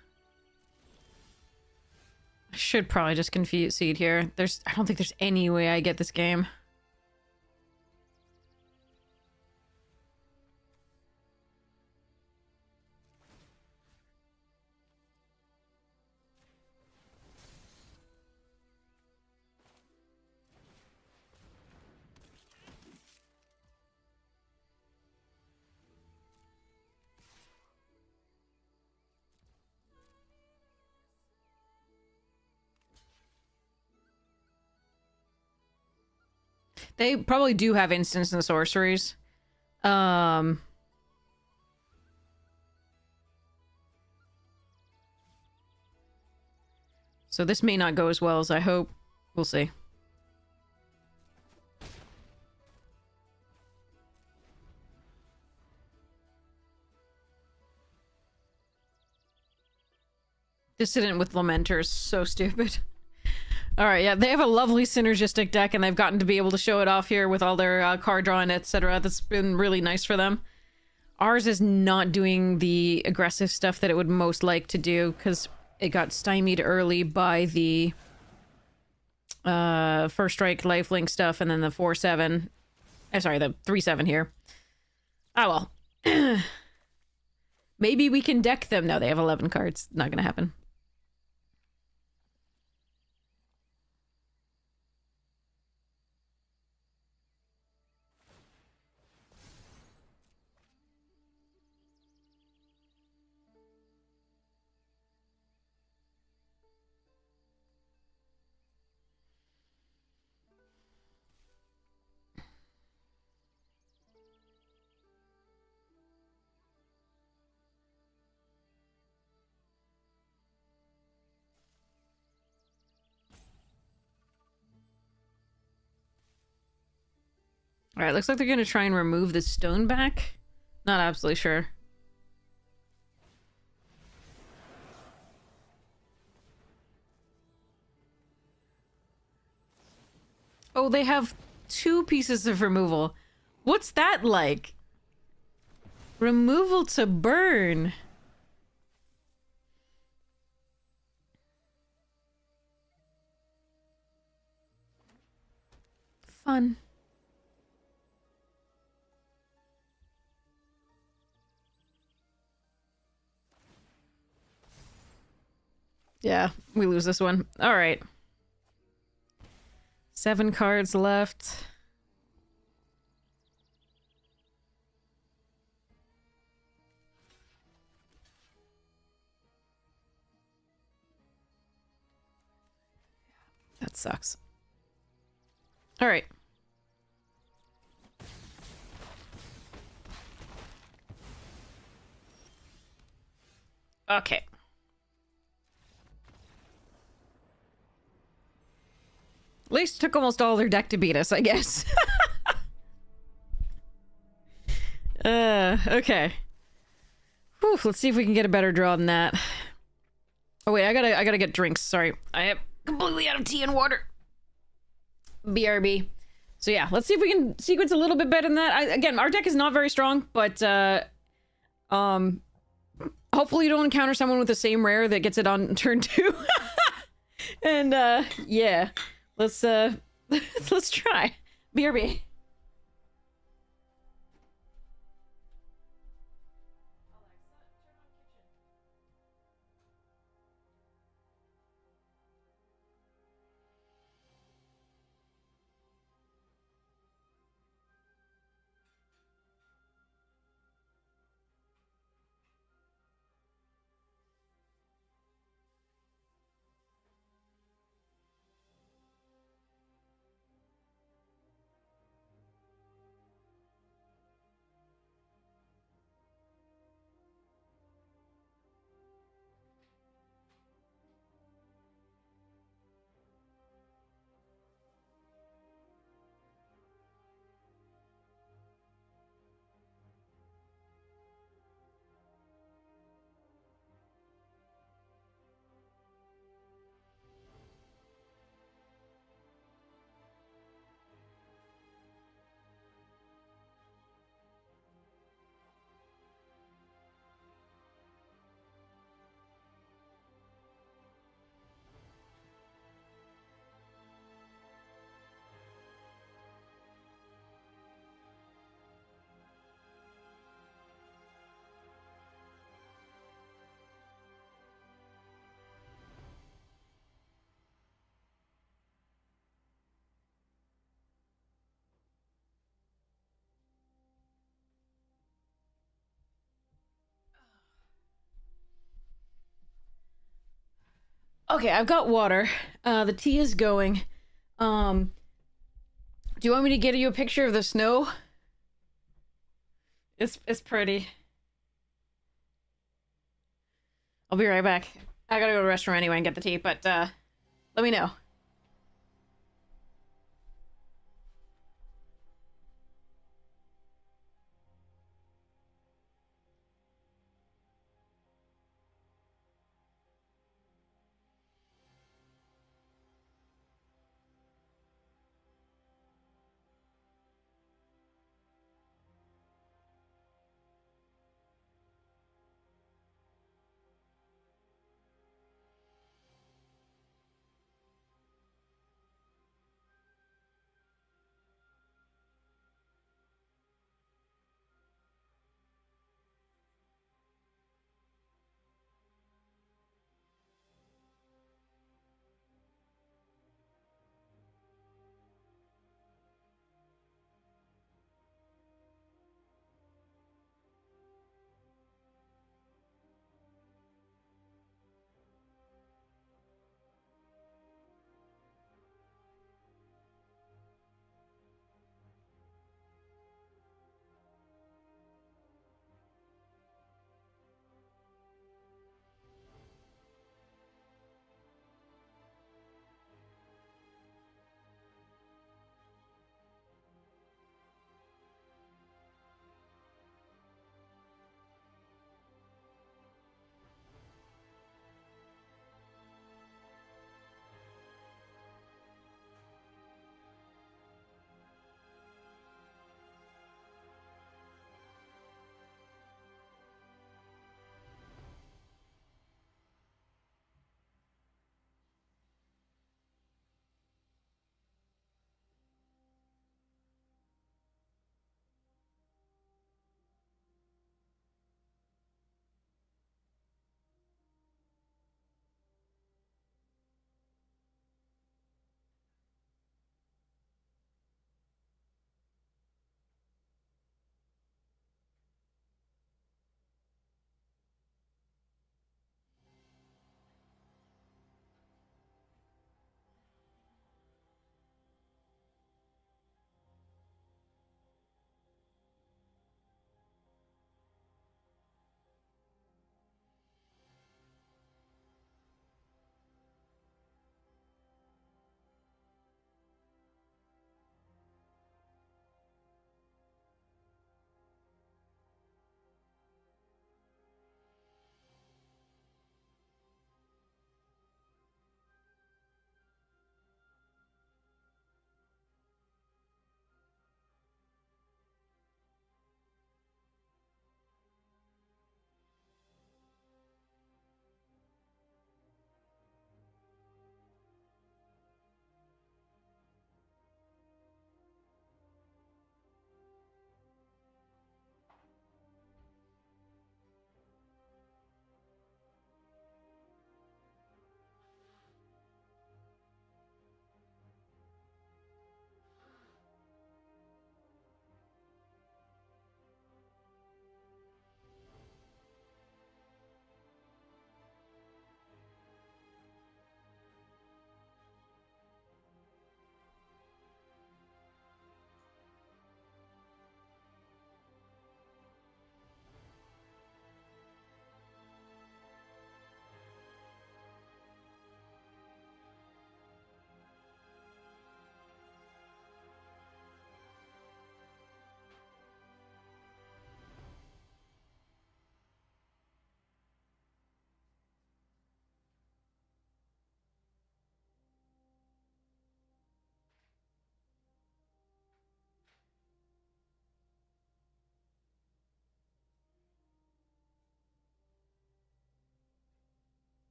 I should probably just concede here. I don't think there's any way I get this game. They probably do have instants and sorceries. So this may not go as well as I hope. We'll see. Dissident with Lamenter is so stupid. Alright, yeah, they have a lovely synergistic deck, and they've gotten to be able to show it off here with all their card drawing, etc. That's been really nice for them. Ours is not doing the aggressive stuff that it would most like to do, because it got stymied early by the First Strike lifelink stuff, and then the 4-7. Sorry, the 3-7 here. Oh well. Maybe we can deck them. No, they have 11 cards. Not gonna happen. Alright, looks like they're gonna try and remove the stone back. Not absolutely sure. Oh, they have 2 pieces of removal. What's that like? Removal to burn. Fun. Yeah, we lose this one. All right. 7 cards left. That sucks. All right. Okay. At least it took almost all their deck to beat us, I guess. Okay. Whew, let's see if we can get a better draw than that. Oh wait, I gotta get drinks. Sorry, I am completely out of tea and water. BRB. So yeah, let's see if we can sequence a little bit better than that. Again, our deck is not very strong, but hopefully you don't encounter someone with the same rare that gets it on turn 2. And yeah, let's let's try. BRB. Okay, I've got water. The tea is going. Do you want me to get you a picture of the snow? It's pretty. I'll be right back. I gotta go to the restaurant anyway and get the tea, but let me know.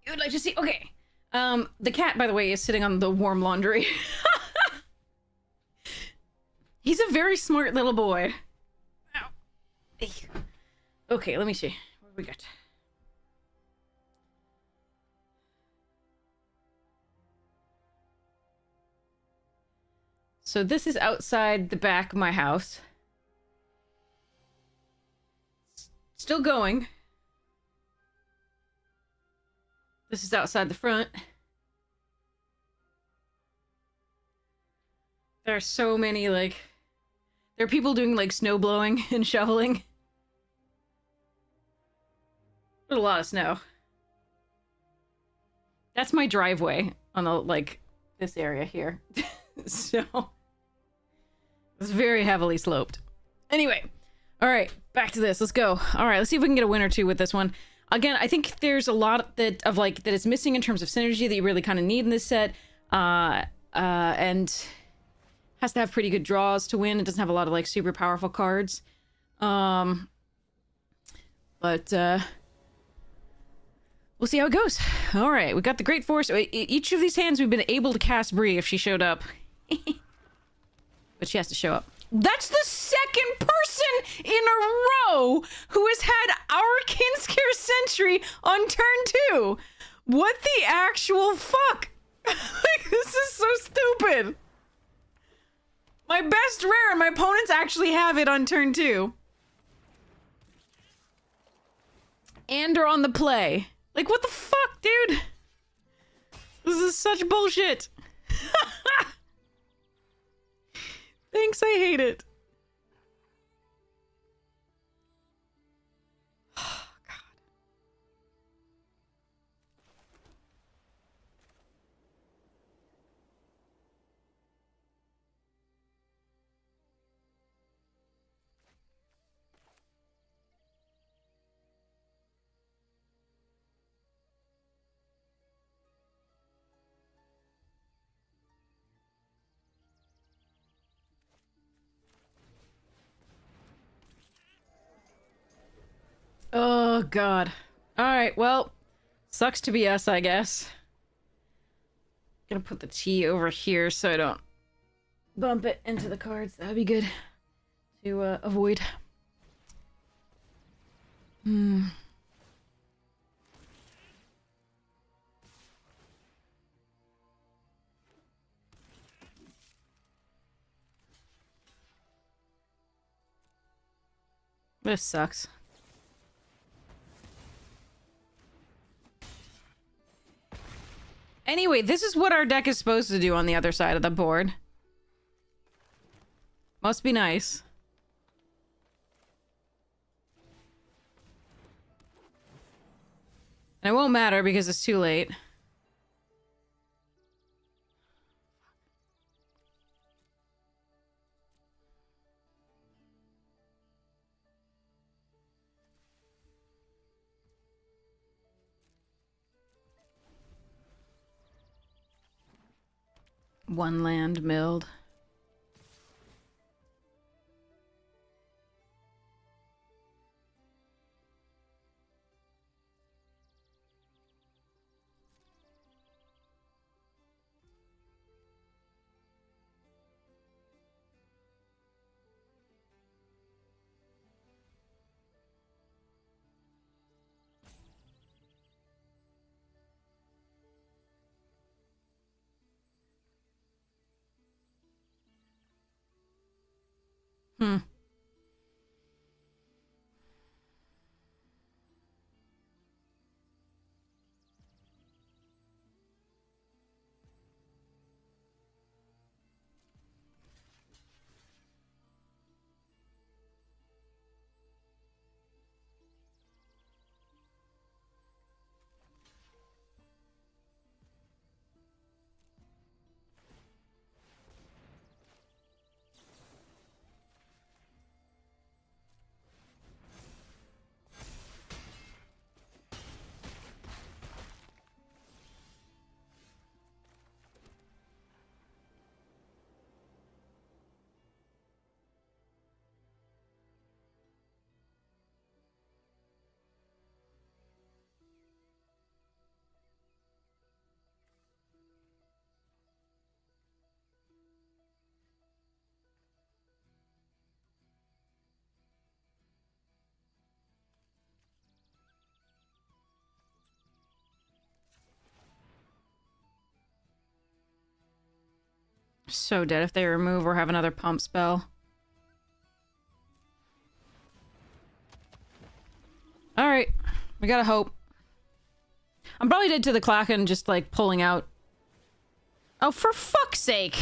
You would like to see? Okay. The cat, by the way, is sitting on the warm laundry. He's a very smart little boy. Ow. Okay, let me see. What do we got? So this is outside the back of my house. Still going. This is outside the front. There are so many, like... There are people doing, like, snow blowing and shoveling. There's a lot of snow. That's my driveway on the, like, this area here. So... It's very heavily sloped. Anyway. Alright, back to this. Let's go. Alright, let's see if we can get a win or two with this one. Again, I think there's a lot that is missing in terms of synergy that you really kind of need in this set. And... has to have pretty good draws to win. It doesn't have a lot of, like, super powerful cards. But, we'll see how it goes. All right, we got the Great Force. Each of these hands we've been able to cast Bree if she showed up. But she has to show up. That's the second person in a row who has had our Kinskare Sentry on turn 2. What the actual fuck? Like, this is so stupid. My best rare, and my opponents actually have it on turn 2. And are on the play. Like, what the fuck, dude? This is such bullshit. Thanks, I hate it. Oh, God. Oh, God. Alright, well, sucks to be us, I guess. Gonna put the T over here so I don't bump it into the cards. That'd be good to avoid. This sucks. Anyway, this is what our deck is supposed to do on the other side of the board. Must be nice. And it won't matter because it's too late. One land milled. Hmm. So dead if they remove or have another pump spell. Alright. We gotta hope. I'm probably dead to the Klaken just, like, pulling out. Oh, for fuck's sake!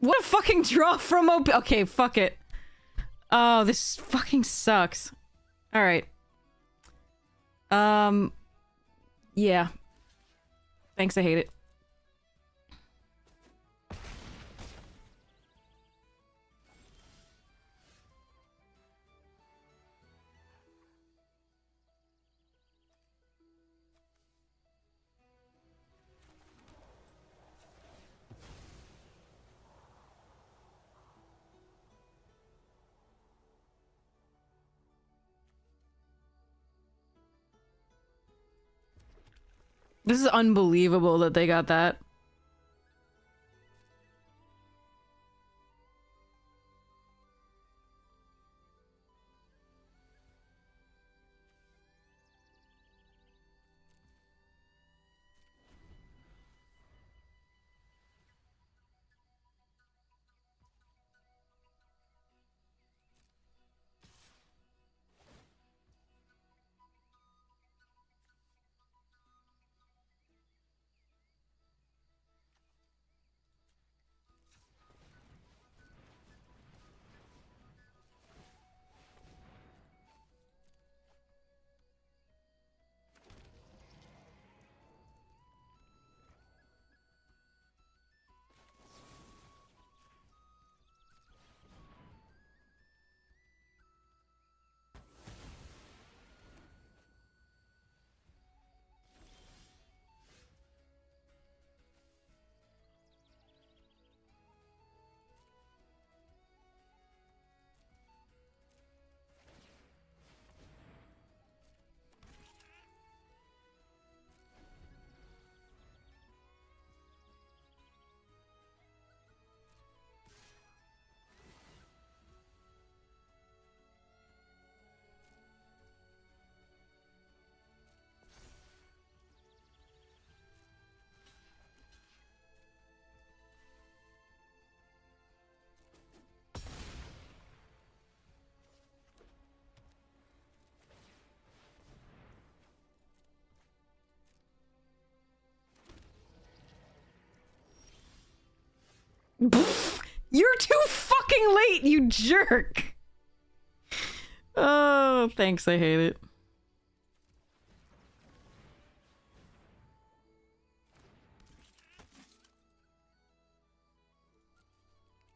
What a fucking draw from OP- Okay, fuck it. Oh, this fucking sucks. Alright. Yeah. Thanks, I hate it. This is unbelievable that they got that. You're too fucking late, you jerk! Oh, thanks, I hate it.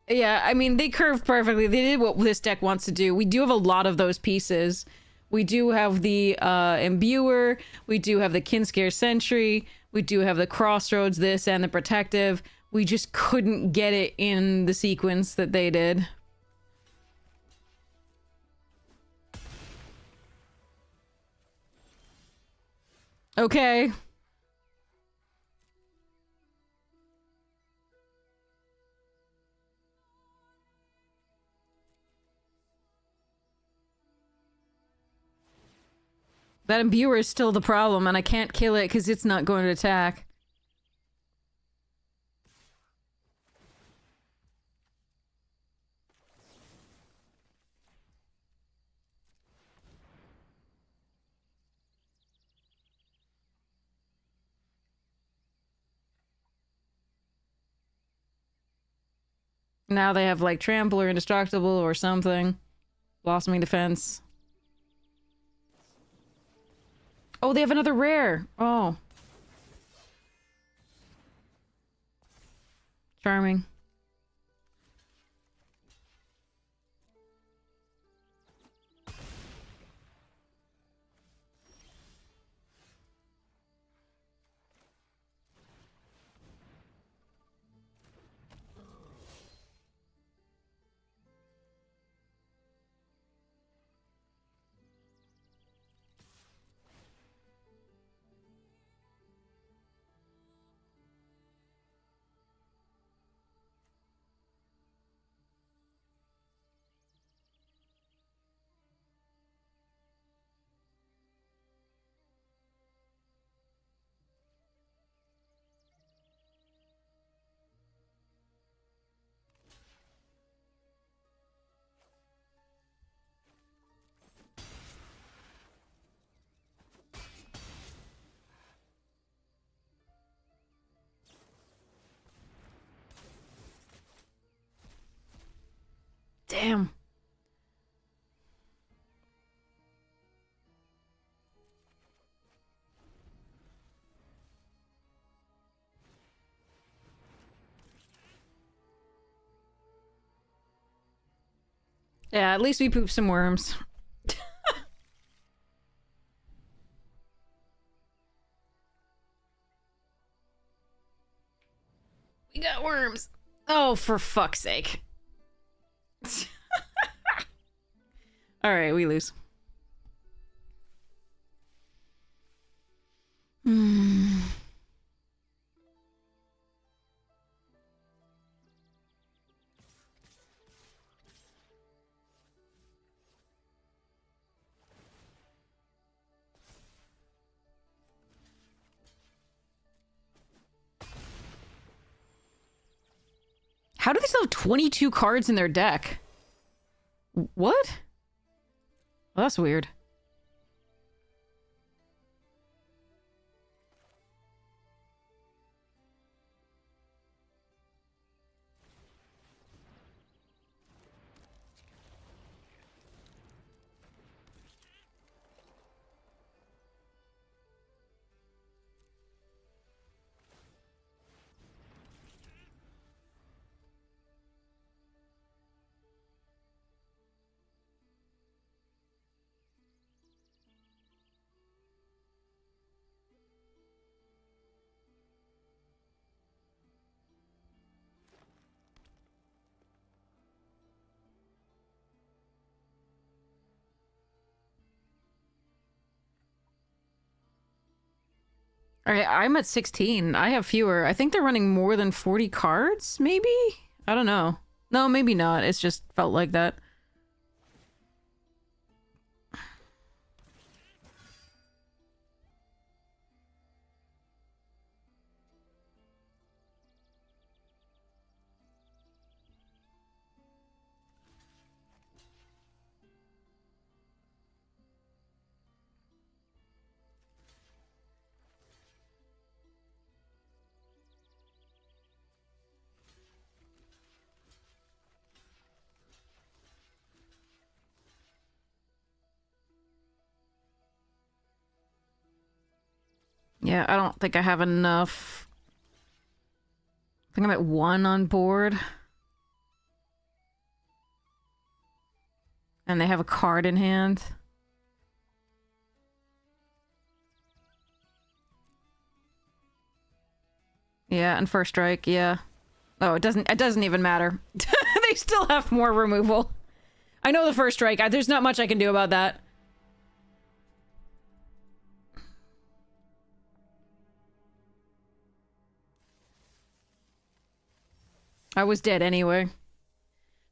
Yeah, I mean, they curved perfectly. They did what this deck wants to do. We do have a lot of those pieces. We do have the Imbuer, we do have the Kinscare Sentry, we do have the Crossroads, this, and the Protective. We just couldn't get it in the sequence that they did. Okay. That Imbuer is still the problem, and I can't kill it because it's not going to attack. Now they have, like, Trample or Indestructible or something. Blossoming Defense. Oh, they have another rare! Oh. Charming. Damn. Yeah, at least we pooped some worms. We got worms. Oh, for fuck's sake. Alright, we lose. How do they still have 22 cards in their deck? What? Well, that's weird. Alright, I'm at 16. I have fewer. I think they're running more than 40 cards, maybe? I don't know. No, maybe not. It's just felt like that. Yeah, I don't think I have enough. I think I'm at 1 on board. And they have a card in hand. Yeah, and first strike, yeah. Oh, it doesn't even matter. They still have more removal. I know the first strike. There's not much I can do about that. I was dead anyway.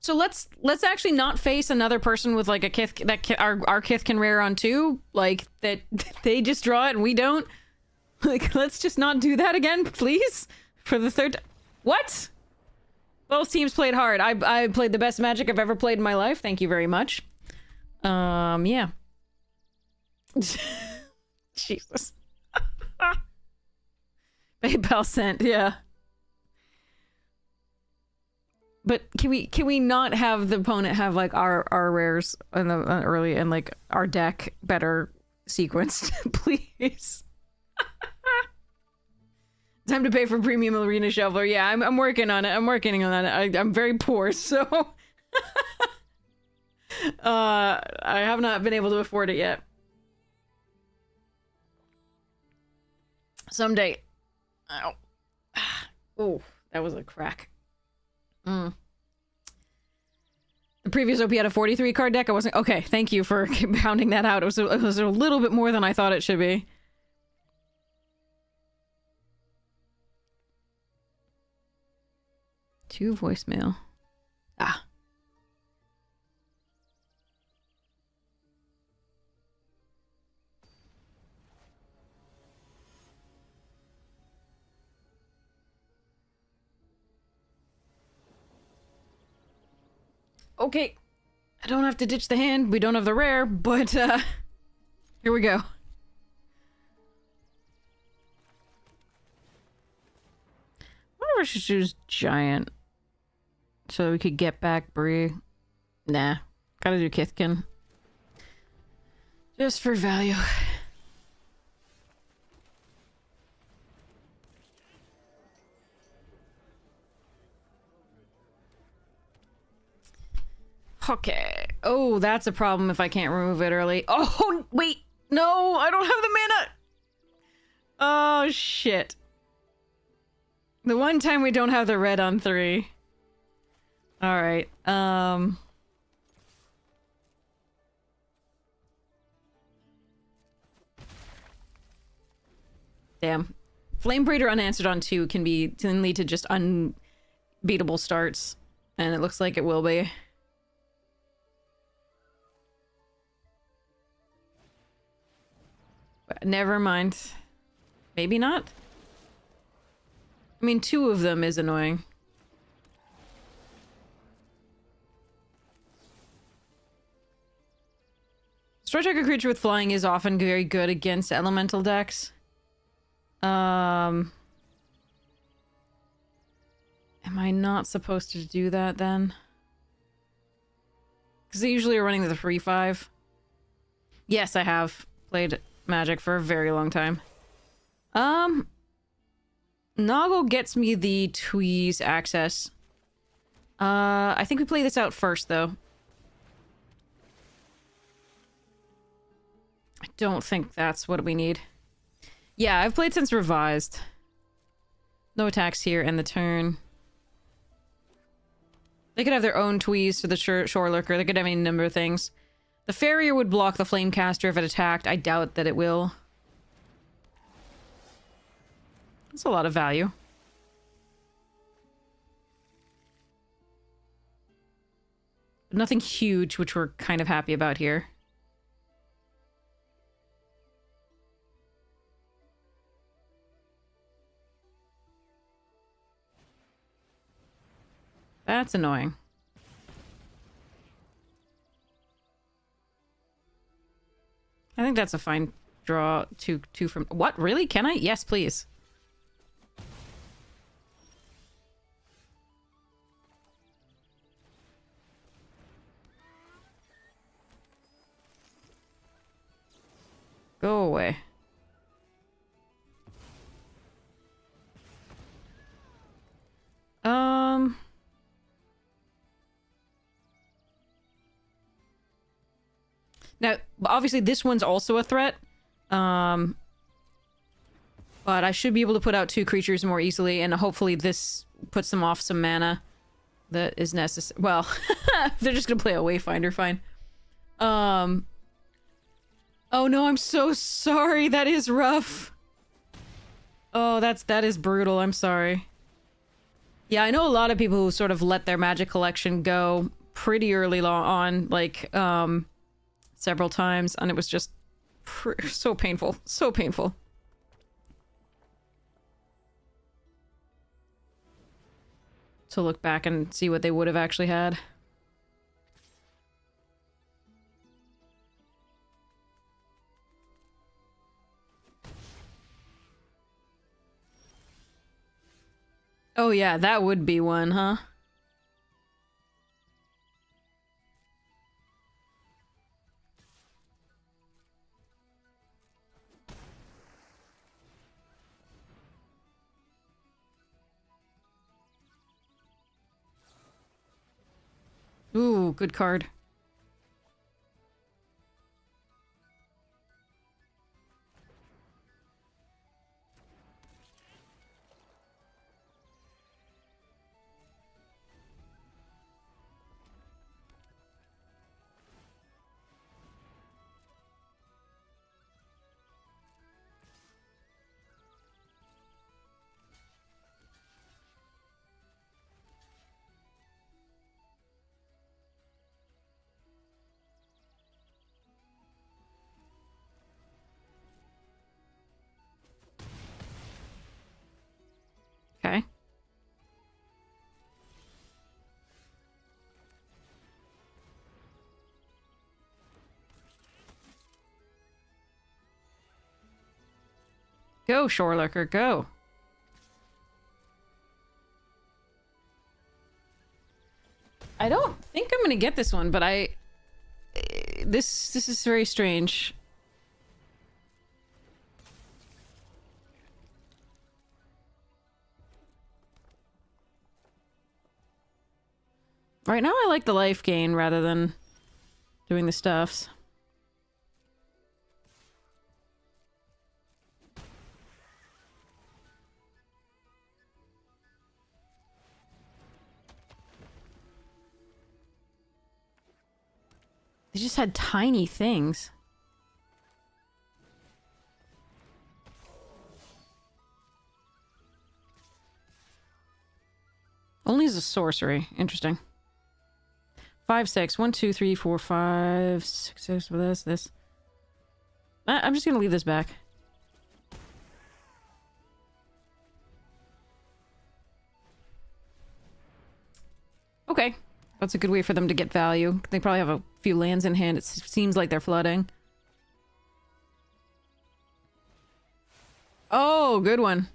So let's actually not face another person with like a Kith that our Kith can rare on too. Like that they just draw it and we don't. Like let's just not do that again, please. For the third. What? Both teams played hard. I played the best Magic I've ever played in my life. Thank you very much. Yeah. Jesus. PayPal sent. Yeah. But can we not have the opponent have like our rares in the early and like our deck better sequenced, please? Time to pay for premium arena shuffler. Yeah, I'm working on it. I'm working on it. I'm very poor, so I have not been able to afford it yet. Someday. Ow. Oh, that was a crack. The previous OP had a 43 card deck. I wasn't okay. Thank you for pounding that out. It was a little bit more than I thought it should be. To voicemail. Ah. Okay. I don't have to ditch the hand. We don't have the rare, but here we go. I wonder if I should choose giant so we could get back Bree. Nah. Gotta do Kithkin. Just for value. Okay. Oh, that's a problem if I can't remove it early. Oh, wait. No, I don't have the mana. Oh, shit. The one time we don't have the red on 3. Alright, damn. Flame Breeder unanswered on 2 can lead to just unbeatable starts. And it looks like it will be. But never mind. Maybe not? I mean, 2 of them is annoying. Strike a creature with flying is often very good against elemental decks. Am I not supposed to do that then? Because they usually are running the 3/5. Yes, I have played Magic for a very long time. Noggle gets me the Tweeze access. I think we play this out first, though. I don't think that's what we need. Yeah, I've played since Revised. No attacks here, and the turn. They could have their own Tweeze for the Shore Lurker. They could have any number of things. The Farrier would block the Flamecaster if it attacked. I doubt that it will. That's a lot of value. But nothing huge, which we're kind of happy about here. That's annoying. I think that's a fine draw. Two from... What? Really? Can I? Yes, please. Go away. Now, obviously this one's also a threat. But I should be able to put out 2 creatures more easily, and hopefully this puts them off some mana that is necessary. Well, they're just gonna play a Wayfinder, fine. Oh no, I'm so sorry. That is rough. Oh, that is brutal. I'm sorry. Yeah, I know a lot of people who sort of let their Magic collection go pretty early on, like, several times, and it was just so painful. So painful. To look back and see what they would have actually had. Oh yeah, that would be one, huh? Ooh, good card. Okay. Go, Shore Lurker, go. I don't think I'm gonna get this one, but this is very strange. Right now I like the life gain rather than doing the stuffs. They just had tiny things. Only as a sorcery. Interesting. 5, 6. 1, 2, 3, 4, 5, 6, 6 with this. I'm just gonna leave this back. Okay. That's a good way for them to get value. They probably have a few lands in hand. It seems like they're flooding. Oh, good one.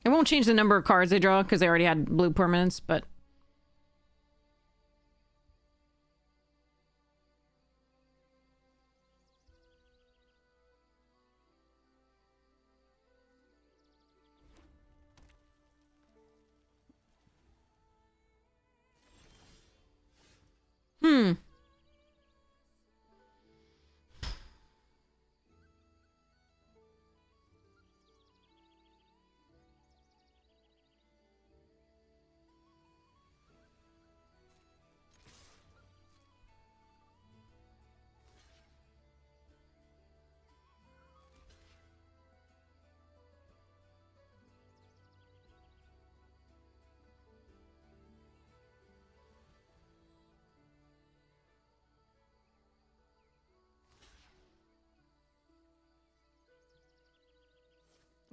It won't change the number of cards they draw because they already had blue permanents, but...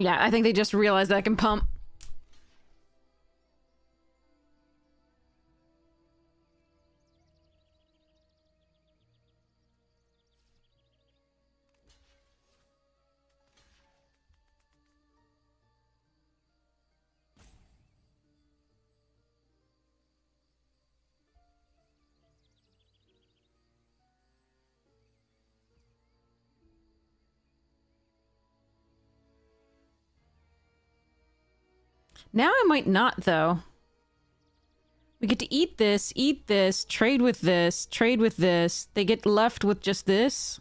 Yeah, I think they just realized that I can pump. Now I might not, though. We get to eat this, trade with this, trade with this. They get left with just this.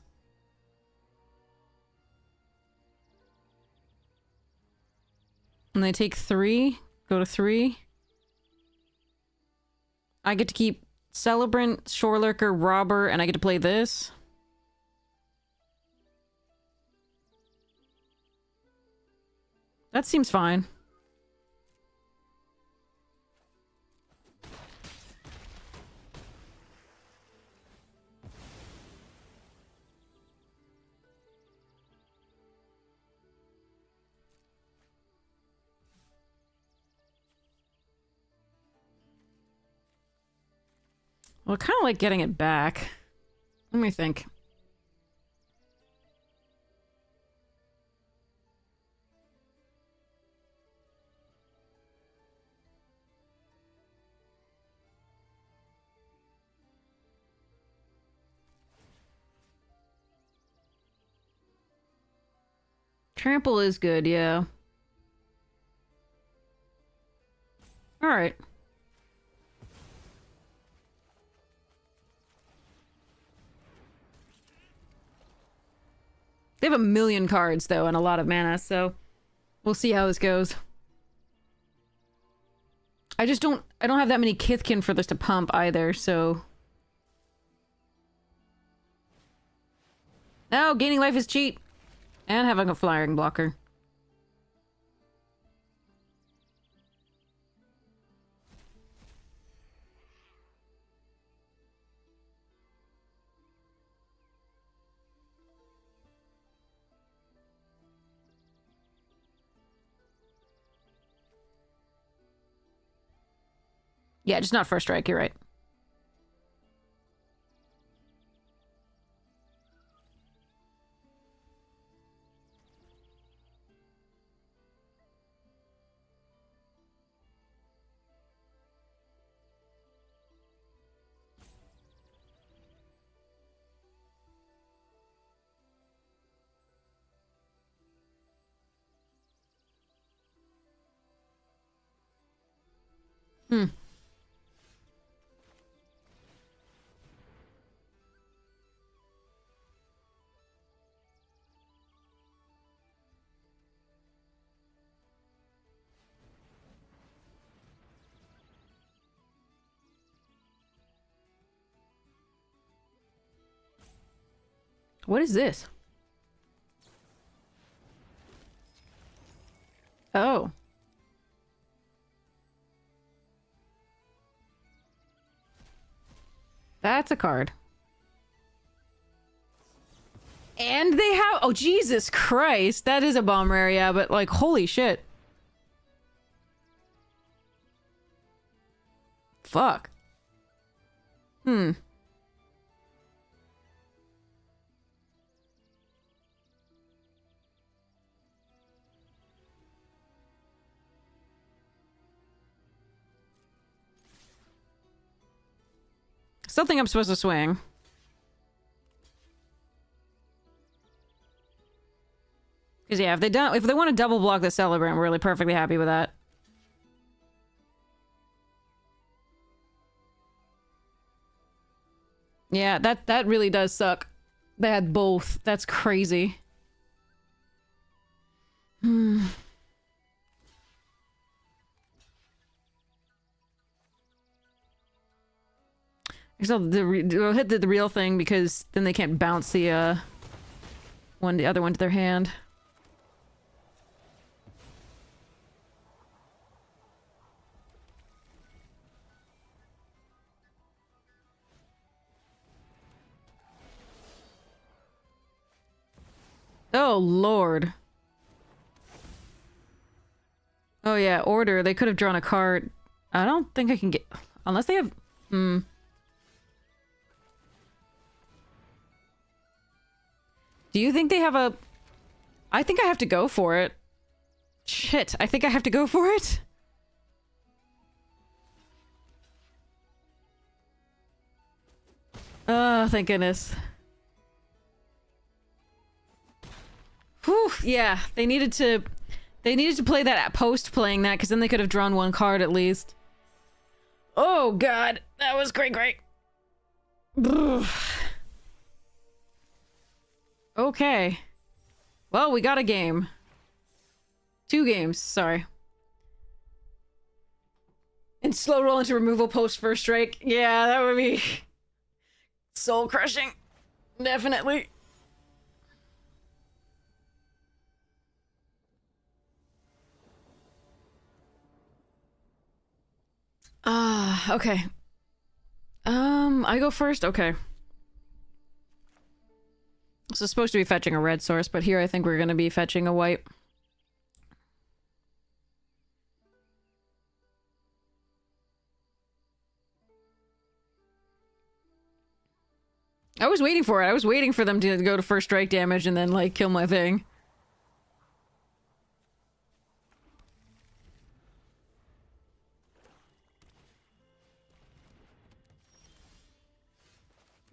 And they take 3, go to 3. I get to keep Celebrant, Shorelurker, Robber, and I get to play this. That seems fine. Well, I kind of like getting it back. Let me think. Trample is good, yeah. Alright. They have a million cards, though, and a lot of mana, so we'll see how this goes. I don't have that many Kithkin for this to pump either, so... No, gaining life is cheap. And having a flying blocker. Yeah, just not first strike, you're right. Hmm. What is this? Oh. That's a card. And they have... Oh, Jesus Christ. That is a bomb rare, yeah, but like, holy shit. Fuck. Hmm. Something I'm supposed to swing. Because yeah, if they want to double block the Celebrant, I'm really perfectly happy with that. Yeah, that really does suck. They had both. That's crazy. Hmm. Except they'll hit the real thing because then they can't bounce the other one to their hand. Oh Lord. Oh yeah, order. They could have drawn a card. I don't think I can get unless they have. Hmm. Do you think they have a... I think I have to go for it. Shit, I think I have to go for it. Oh, thank goodness. Whew, yeah, they needed to play that post playing that, because then they could have drawn one card at least. Oh god, that was great. Okay. Well, we got a game. 2 games, sorry. And slow roll into removal post first strike. Yeah, that would be soul crushing. Definitely. Okay. I go first? Okay. This is supposed to be fetching a red source, but here I think we're gonna be fetching a white. I was waiting for it. I was waiting for them to go to first strike damage and then, like, kill my thing.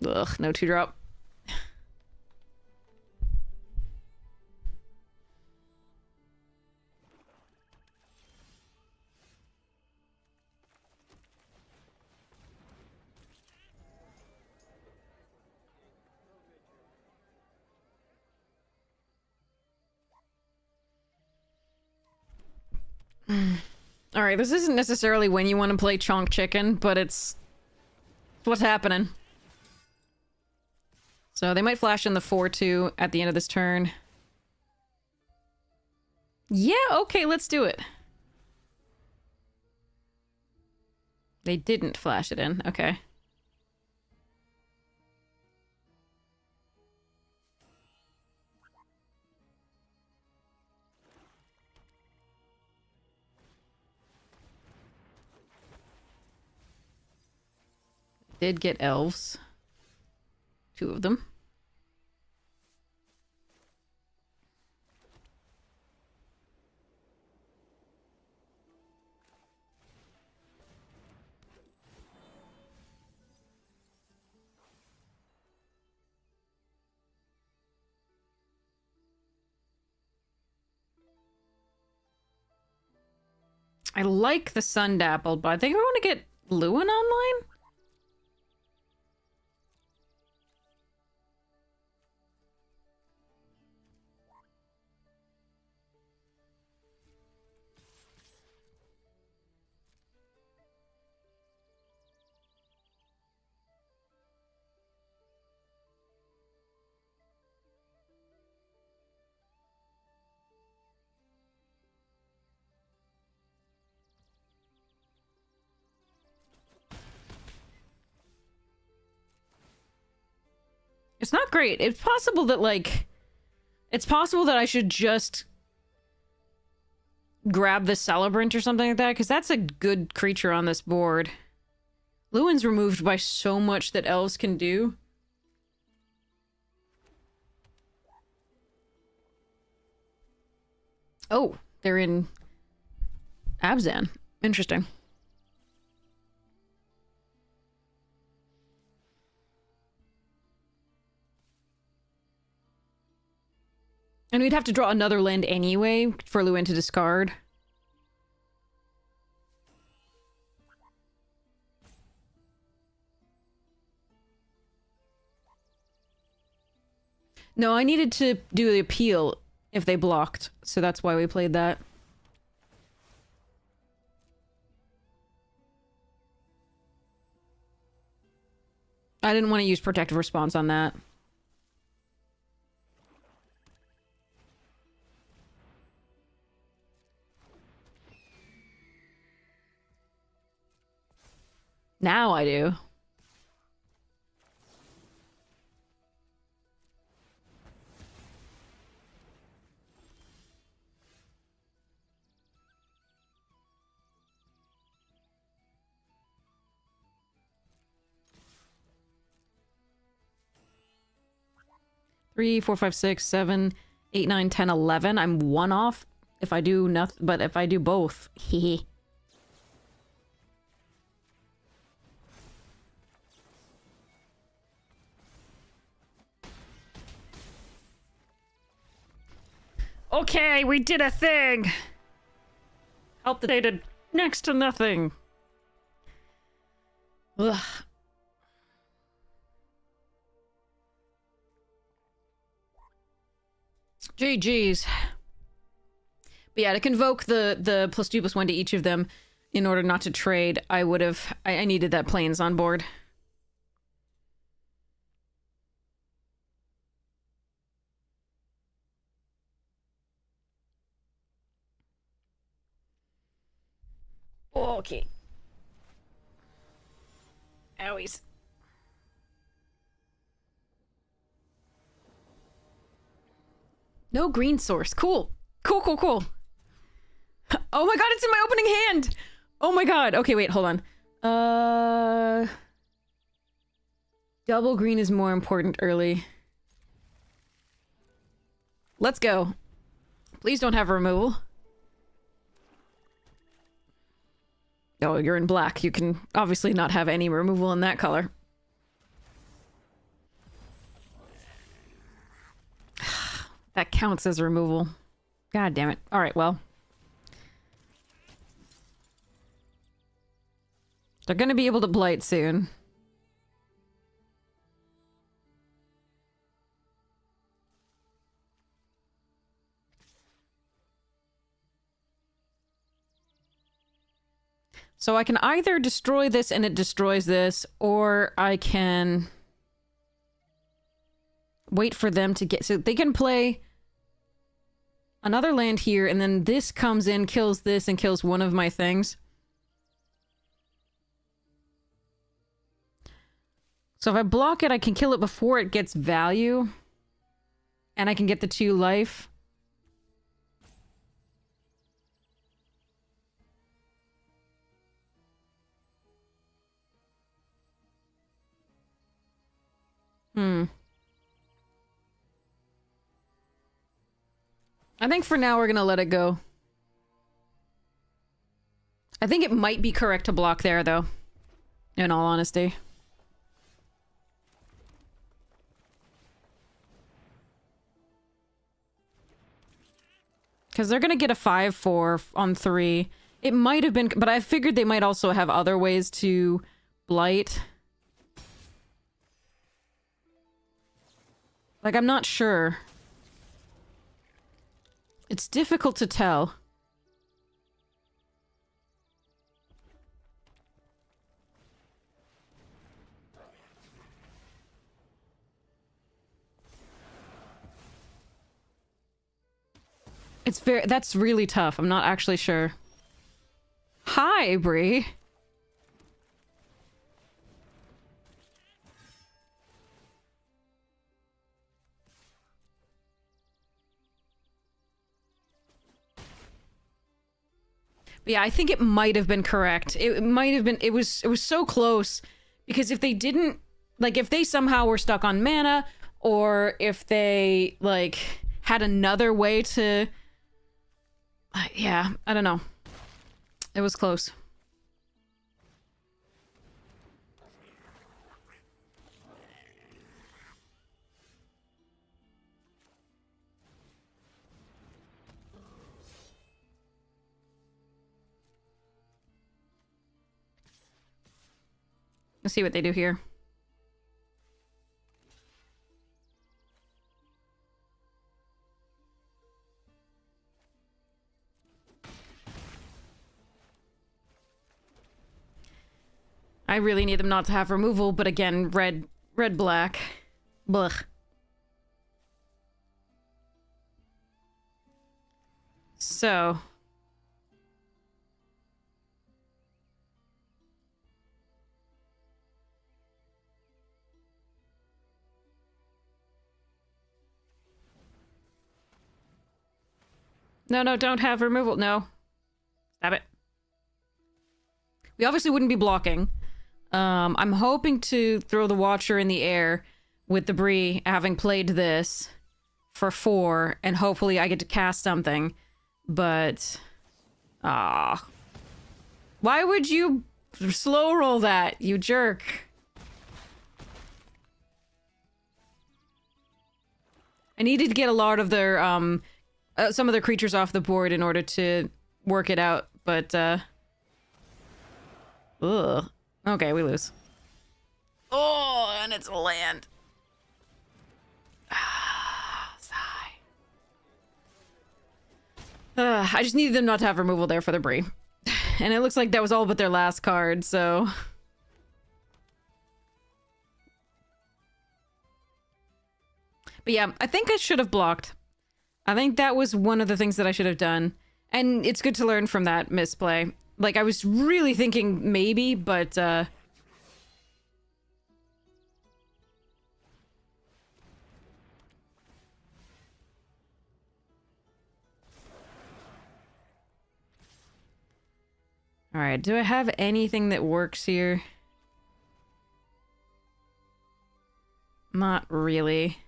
Ugh, no 2-drop. Alright, this isn't necessarily when you want to play Chonk Chicken, but it's what's happening. So they might flash in the 4-2 at the end of this turn. Yeah, okay, let's do it. They didn't flash it in, okay. Did get elves. 2 of them. I like the Sun Dappled, but I think I want to get Lewin online. It's not great. It's possible that, like... It's possible that I should just... grab the Celebrant or something like that, because that's a good creature on this board. Lewin's removed by so much that elves can do. Oh, they're in... Abzan. Interesting. And we'd have to draw another land anyway for Lewin to discard. No, I needed to do the appeal if they blocked, so that's why we played that. I didn't want to use protective response on that. Now I do. Three, 4, 5, 6, 7, 8, 9, 10, 11. I'm one off if I do nothing, but if I do both, hehe. Okay, we did a thing! Help the data next to nothing. Ugh. GG's. But yeah, to convoke the +2/+1 to each of them in order not to trade, I needed that plains on board. Okay. Owies. No green source. Cool. Cool, cool, cool. Oh my god, it's in my opening hand! Oh my god. Okay, wait, hold on. Double green is more important early. Let's go. Please don't have removal. Oh, you're in black. You can obviously not have any removal in that color. That counts as removal. God damn it. Alright, well. They're gonna be able to blight soon. So I can either destroy this and it destroys this, or I can wait for them to get... So they can play another land here, and then this comes in, kills this, and kills one of my things. So if I block it, I can kill it before it gets value. And I can get the 2 life. I think for now we're gonna let it go. I think it might be correct to block there, though. In all honesty. Because they're gonna get a 5/4 on 3. It might have been, but I figured they might also have other ways to blight. Like, I'm not sure. It's difficult to tell. That's really tough. I'm not actually sure. Hi, Bree. But yeah, I think it might have been correct. It might have been, it was so close. Because if they didn't, like, if they somehow were stuck on mana, or if they, like, had another way to... yeah, I don't know. It was close. Let's see what they do here. I really need them not to have removal, but again, red, black. Blech. So... No, don't have removal. No. Stop it. We obviously wouldn't be blocking. I'm hoping to throw the Watcher in the air with the Bree, having played this for 4, and hopefully I get to cast something. But... why would you slow roll that, you jerk? I needed to get a lot of their, some of their creatures off the board in order to work it out, but, ugh. Okay, we lose. Oh, and it's a land. Sigh. I just needed them not to have removal there for the Bree. And it looks like that was all but their last card, so... But yeah, I think I should have blocked. I think that was one of the things that I should have done. And it's good to learn from that misplay. Like, I was really thinking maybe, but, Alright, do I have anything that works here? Not really.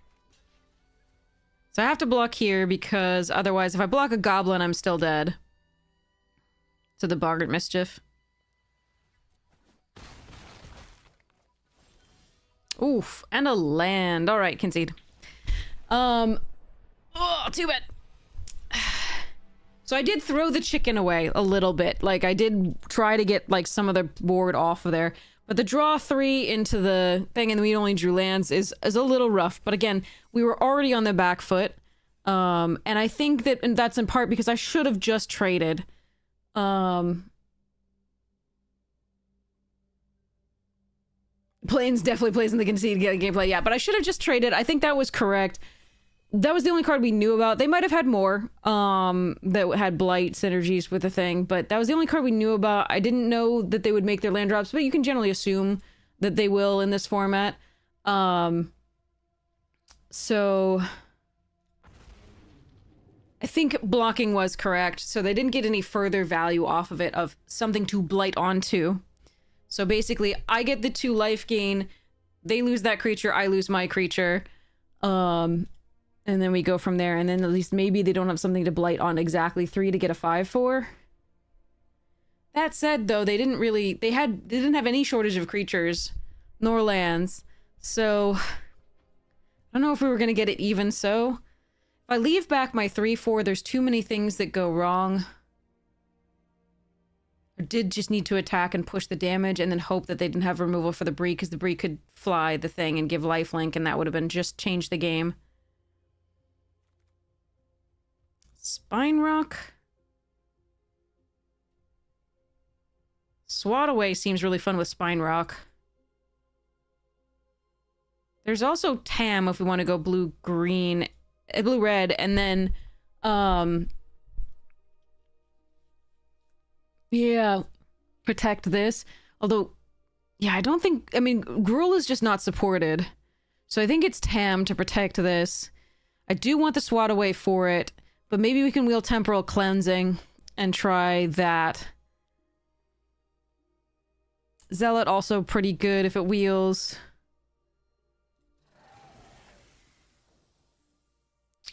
So I have to block here because otherwise if I block a goblin, I'm still dead. To the Boggart Mischief. Oof, and a land. Alright, concede. Oh, too bad. So I did throw the chicken away a little bit. Like, I did try to get, like, some of the board off of there. But the draw 3 into the thing and we only drew lands is a little rough. But again, we were already on the back foot. And I think that and that's in part because I should have just traded. Plains definitely plays in the concede gameplay, yeah, but I should have just traded. I think that was correct. That was the only card we knew about. They might have had more, that had blight synergies with the thing, but that was the only card we knew about. I didn't know that they would make their land drops, but you can generally assume that they will in this format. So... I think blocking was correct, so they didn't get any further value off of it of something to blight onto. So basically, I get the 2 life gain, they lose that creature, I lose my creature, and then we go from there, and then at least maybe they don't have something to blight on exactly 3 to get a 5/4. That said, though, they didn't have any shortage of creatures, nor lands, so I don't know if we were gonna get it even so. If I leave back my 3/4, there's too many things that go wrong. Or did just need to attack and push the damage and then hope that they didn't have removal for the Bree, because the Bree could fly the thing and give lifelink, and that would have been just changed the game. Spine Rock. Swat Away seems really fun with Spine Rock. There's also Tam if we want to go blue-green, blue-red, and then, yeah, protect this. Although, yeah, I don't think, I mean, Gruul is just not supported. So I think it's Tam to protect this. I do want the Swat Away for it, but maybe we can wheel Temporal Cleansing and try that. Zealot also pretty good if it wheels.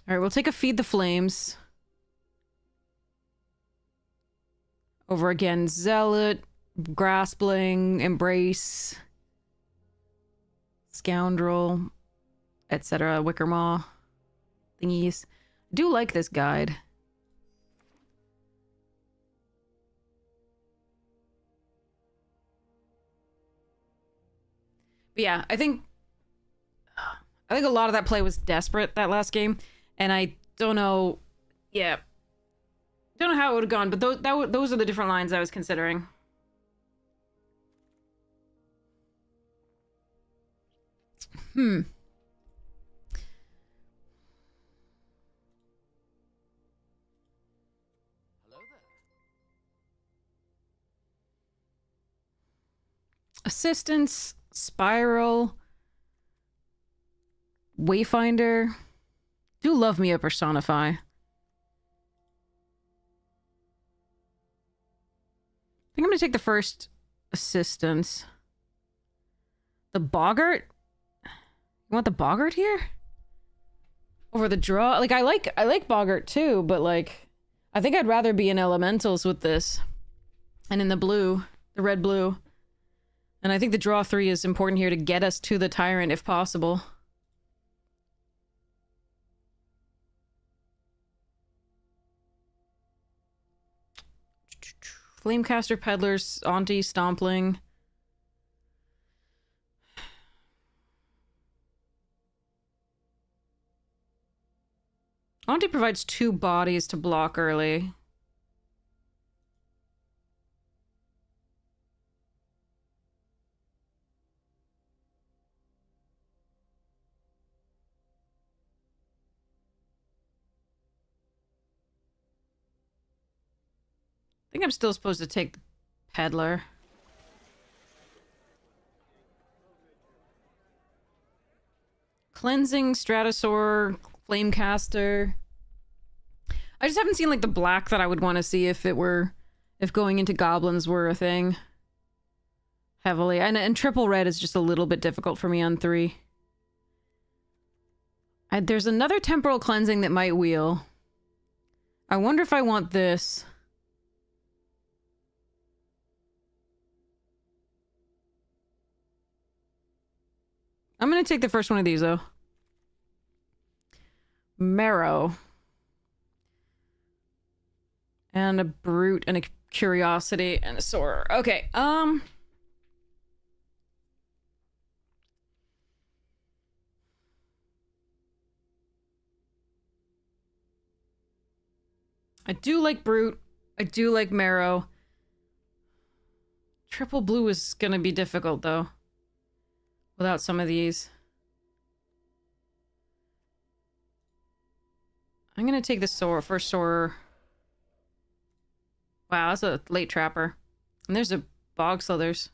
Alright, we'll take a Feed the Flames. Over again, Zealot, Graspling, Embrace, Scoundrel, etc. Wickermaw thingies. I do like this guide. But yeah, I think a lot of that play was desperate that last game, and I don't know, yeah, don't know how it would have gone, but those are the different lines I was considering. Hello there. Assistance, Spiral, Wayfinder. Do love me a Personify. I think I'm gonna take the first assistance. The Boggart? You want the Boggart here? Over the draw? Like, I like Boggart too, but like, I think I'd rather be in Elementals with this. And in the blue, the red-blue. And I think the draw 3 is important here to get us to the Tyrant if possible. Flamecaster, Peddlers, Auntie, Stompling. Auntie provides 2 bodies to block early. I think I'm still supposed to take Peddler. Cleansing, Stratosaur, Flamecaster. I just haven't seen like the black that I would want to see if going into goblins were a thing. Heavily. And triple red is just a little bit difficult for me on 3. There's another temporal cleansing that might wheel. I wonder if I want this. I'm gonna take the first one of these though. Marrow. And a Brute and a Curiosity and a Soarer. Okay, I do like Brute. I do like Marrow. Triple blue is gonna be difficult though. Without some of these. I'm gonna take the first Soarer. Wow, that's a late Trapper. And there's a Bog Slithers.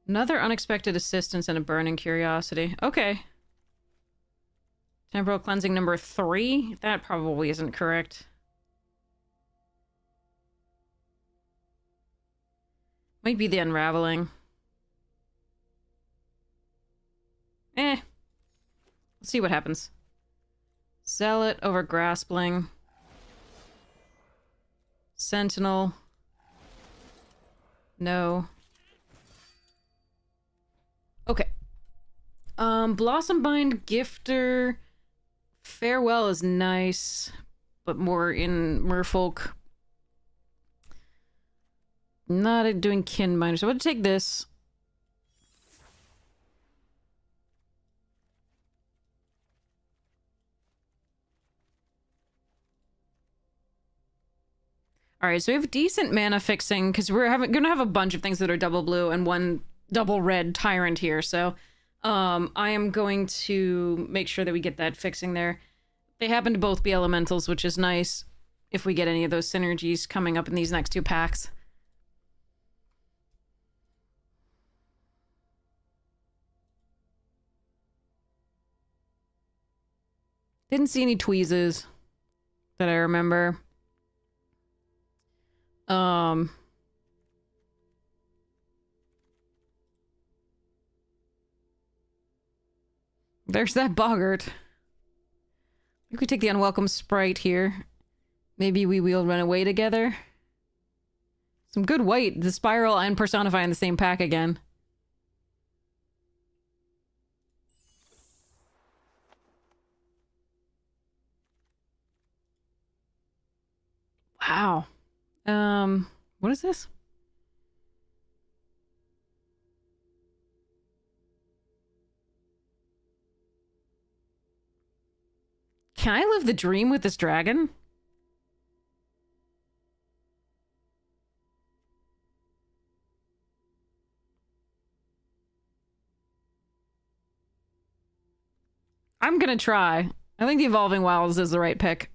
Another unexpected assistance and a Burning Curiosity. Okay. Temporal Cleansing number 3? That probably isn't correct. Might be the Unraveling. Let's see what happens. Zealot over Graspling. Sentinel. No. Okay. Blossom Bind Gifter. Farewell is nice, but more in Merfolk. Not doing Kin Binder, so I'm gonna take this. Alright, so we have decent mana fixing, because we're gonna have a bunch of things that are double blue and one double red tyrant here, so I am going to make sure that we get that fixing there. They happen to both be elementals, which is nice if we get any of those synergies coming up in these next two packs. Didn't see any tweezes that I remember. There's that boggart. We could take the unwelcome sprite here. Maybe we will run away together. Some good white. The spiral and personify in the same pack again. Wow. What is this? Can I live the dream with this dragon? I'm gonna try. I think the Evolving Wilds is the right pick.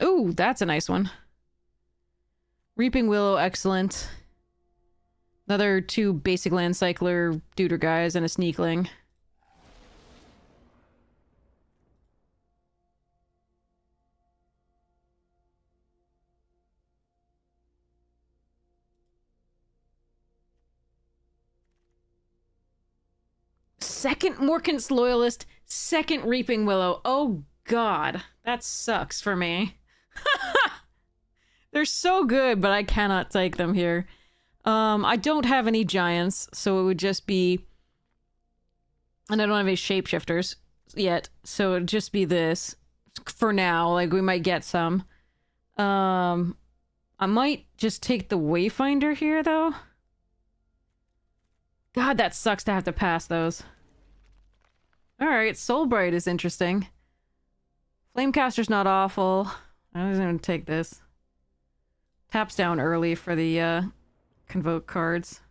Ooh, that's a nice one. Reaping Willow, excellent. Another two basic land cycler duder guys and a sneakling. Second Morkant's Loyalist, second Reaping Willow. Oh god, that sucks for me. They're so good, but I cannot take them here. I don't have any giants, so it would just be... And I don't have any shapeshifters yet, so it'd just be this. For now, like, we might get some. I might just take the Wayfinder here, though. God, that sucks to have to pass those. Alright, Soulbright is interesting. Flamecaster's not awful. I was gonna take this. Taps down early for the Convoke cards.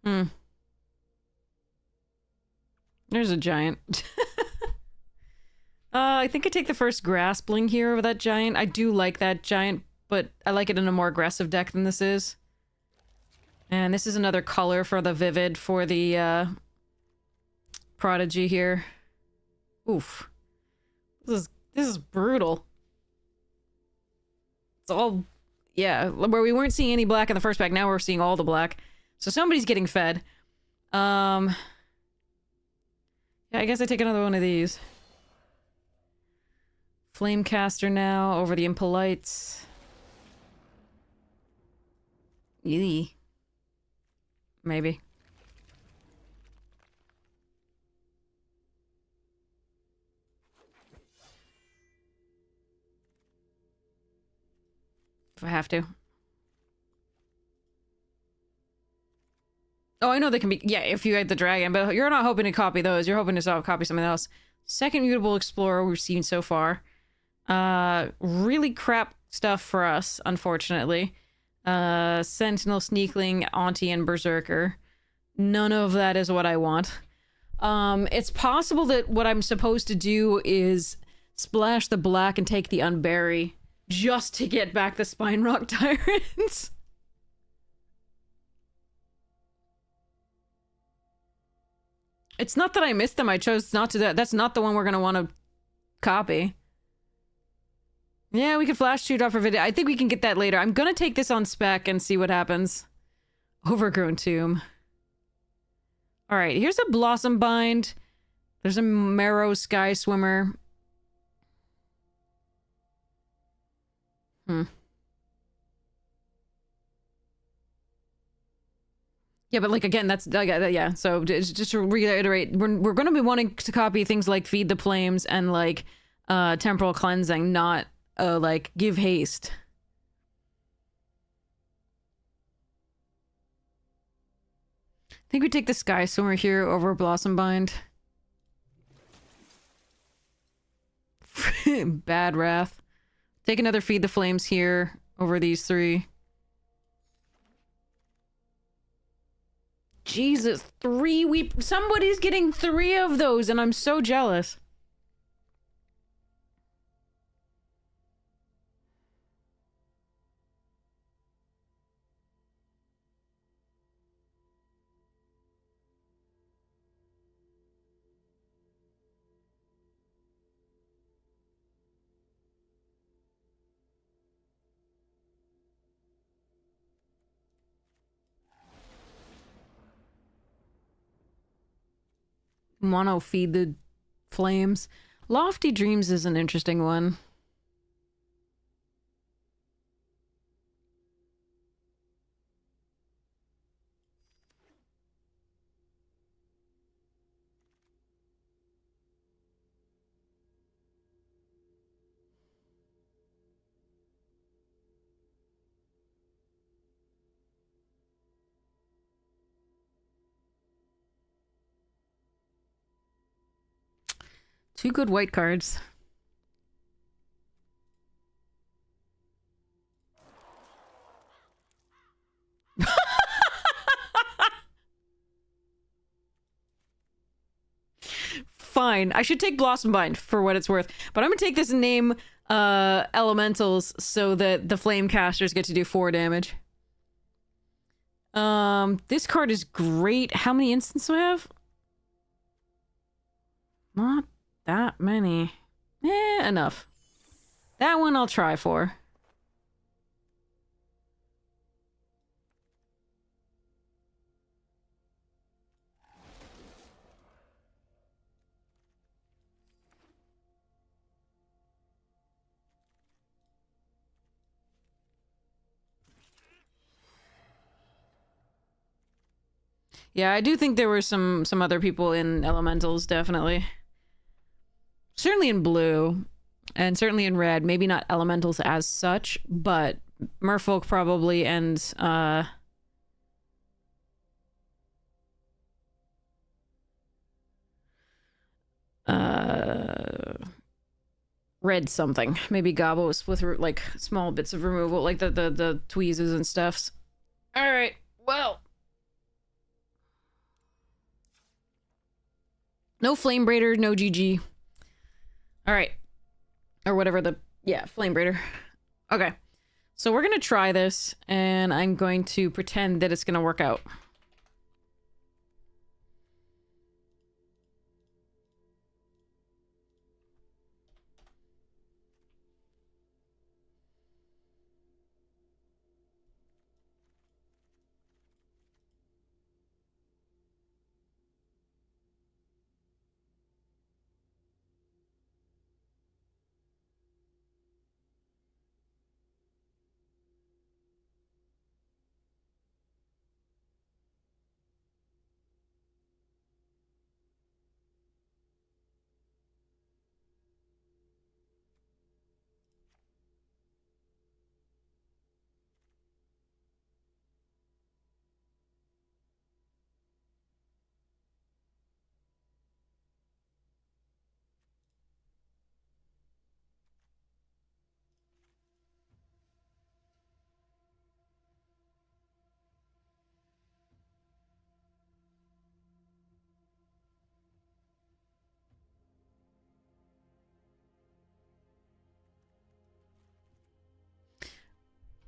There's a giant. I think I take the first Graspling here over that giant. I do like that giant, but I like it in a more aggressive deck than this is. And this is another color for the Vivid for the Prodigy here. Oof. This is brutal. It's all... Yeah, where we weren't seeing any black in the first pack, now we're seeing all the black. So somebody's getting fed. Yeah, I guess I take another one of these. Flamecaster now over the Impolites. Eee. Maybe. If I have to. Oh, I know they can be... Yeah, if you had the dragon, but you're not hoping to copy those. You're hoping to copy something else. Second Mutable Explorer we've seen so far. Really crap stuff for us, unfortunately. Sentinel, Sneakling, Auntie, and Berserker. None of that is what I want. It's possible that what I'm supposed to do is splash the black and take the Unbury just to get back the Spine Rock Tyrants. It's not that I missed them, I chose not to. That's not the one we're gonna want to copy. Yeah, we could flash shoot off for video. I think we can get that later. I'm gonna take this on spec and see what happens. Overgrown Tomb. Alright, here's a Blossom Bind. There's a Marrow Sky Swimmer. Yeah, but like again, that's yeah. So just to reiterate, we're going to be wanting to copy things like feed the flames and like temporal cleansing, not like give haste. I think we take the sky somewhere here over Blossom Bind. Bad wrath. Take another feed the flames here over these three. Jesus, somebody's getting 3 of those and I'm so jealous. Mono feed the flames. Lofty Dreams is an interesting one. Two good white cards. Fine. I should take Blossom Bind for what it's worth. But I'm gonna take this and name elementals so that the flame casters get to do 4 damage. This card is great. How many instants do I have? Not that many. Enough. That one I'll try for. Yeah, I do think there were some other people in elementals, definitely. Certainly in blue, and certainly in red. Maybe not elementals as such, but merfolk probably, and red something. Maybe gobos with like small bits of removal, like the tweezes and stuffs. All right, well. No Flame Braider, no GG. All right. Or whatever yeah, Flame Braider. Okay. So we're going to try this, and I'm going to pretend that it's going to work out.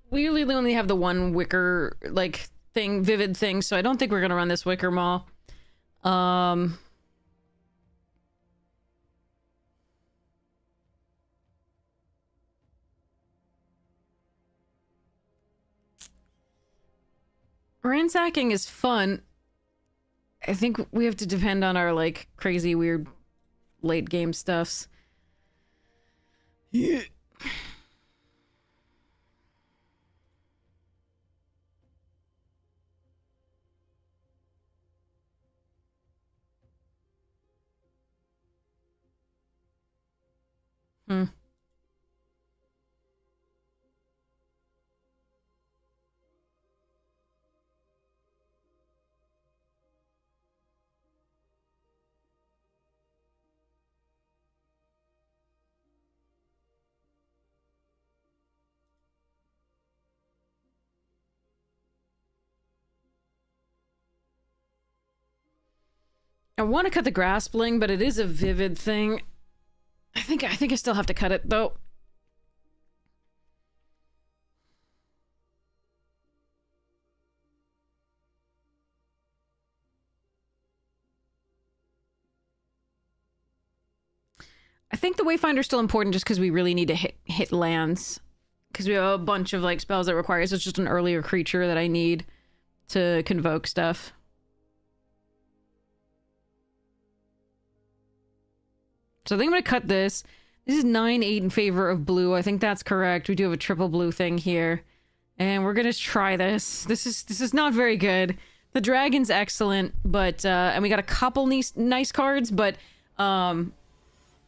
We really only have the one wicker, like, thing, vivid thing, so I don't think we're going to run this wicker maul. Ransacking is fun. I think we have to depend on our, like, crazy, weird late game stuffs. Yeah. Hmm. I want to cut the grass bling, but it is a vivid thing. I think I still have to cut it though. I think the Wayfinder's still important just because we really need to hit lands. Because we have a bunch of like spells that require it's just an earlier creature that I need to convoke stuff. So I think I'm gonna cut this. This is 9-8 in favor of blue. I think that's correct. We do have a triple blue thing here. And we're gonna try this. This is not very good. The dragon's excellent, but and we got a couple nice cards, but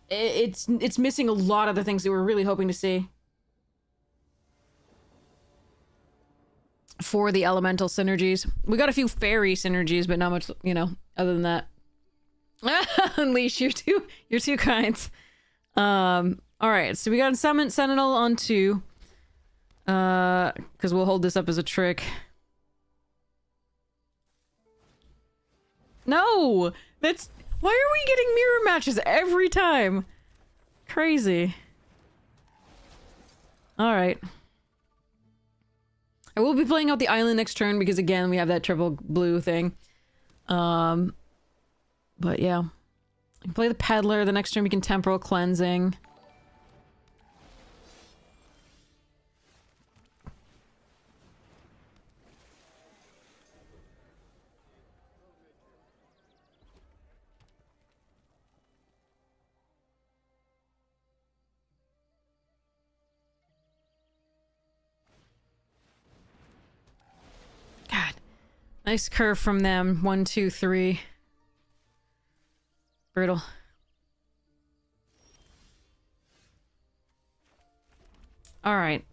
it's missing a lot of the things that we're really hoping to see. For the elemental synergies. We got a few fairy synergies, but not much, you know, other than that. Unleash, you're too kind. Alright, so we got Summon Sentinel on 2. Because we'll hold this up as a trick. No! That's... Why are we getting mirror matches every time? Crazy. Alright. I will be playing out the island next turn because, again, we have that triple blue thing. But yeah. I can play the Peddler. The next turn we can Temporal Cleansing. God. Nice curve from them. 1, 2, 3. Brutal. Alright.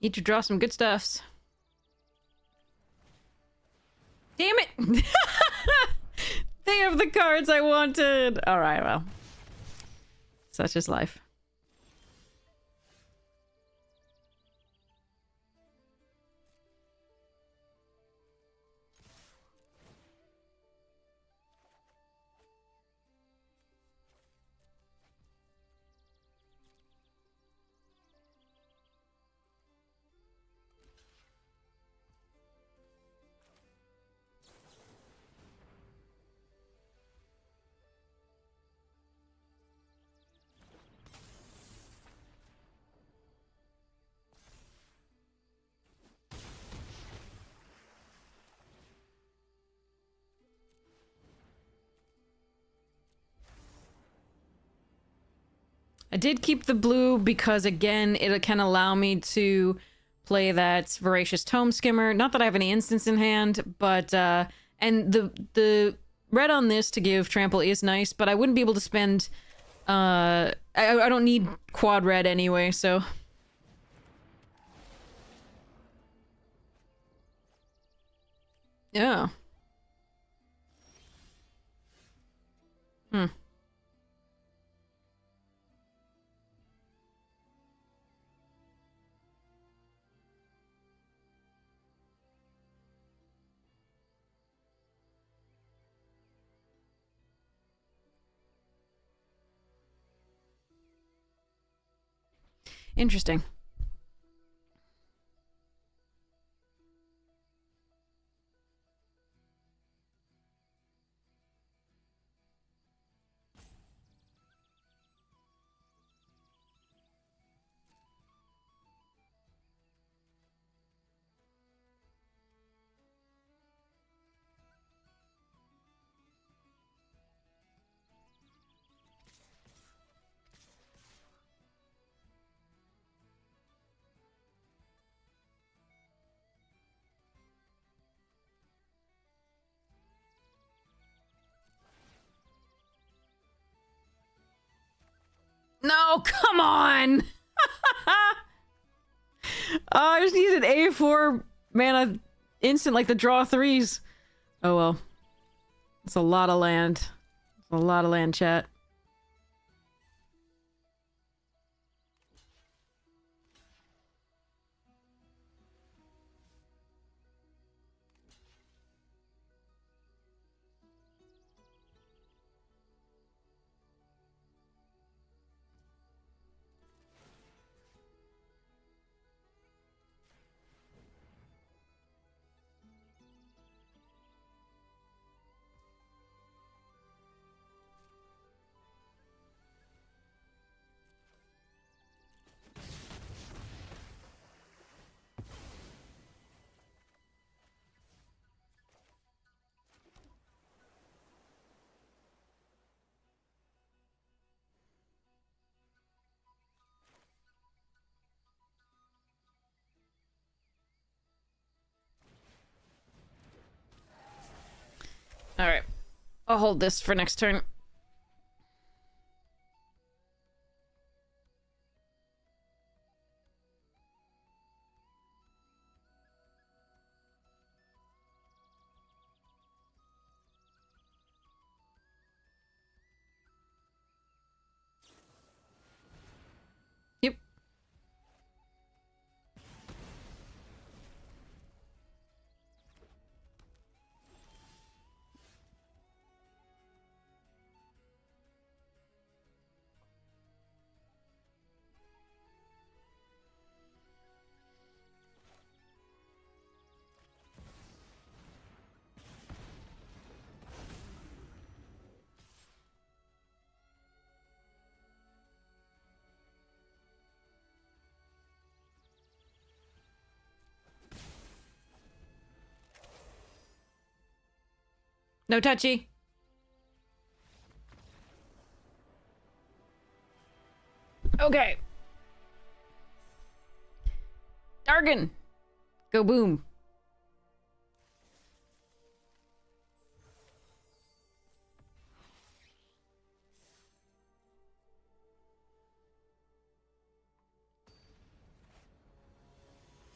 Need to draw some good stuffs. Damn it! They have the cards I wanted! Alright, well. Such is life. I did keep the blue because, again, it can allow me to play that Voracious Tome Skimmer. Not that I have any instants in hand, but, and the red on this to give trample is nice, but I wouldn't be able to spend, I don't need quad red anyway, so... Yeah. Hmm. Interesting. No, come on! I just needed A4 mana instant like the draw threes. Oh well. It's a lot of land. It's a lot of land, chat. Alright. I'll hold this for next turn. Yep. No touchy. Okay. Dargan. Go boom.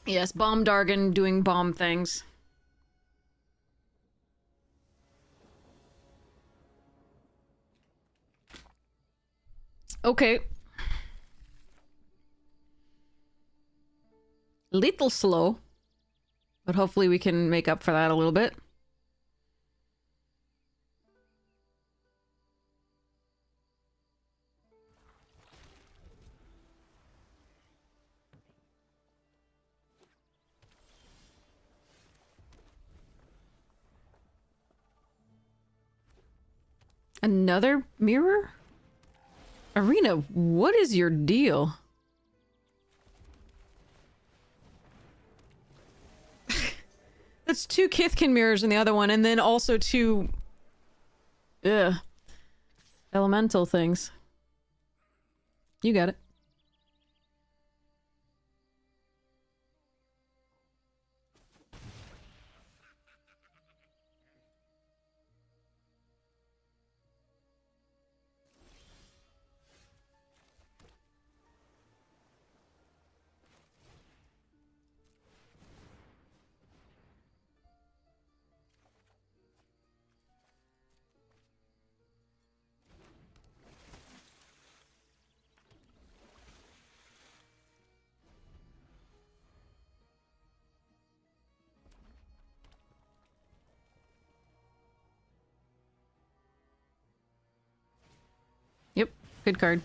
Yes, bomb Dargan doing bomb things. Okay. Little slow. But hopefully we can make up for that a little bit. Another mirror? Arena, what is your deal? That's 2 Kithkin mirrors in the other one, and then also 2... elemental things. You got it. Yep, good card.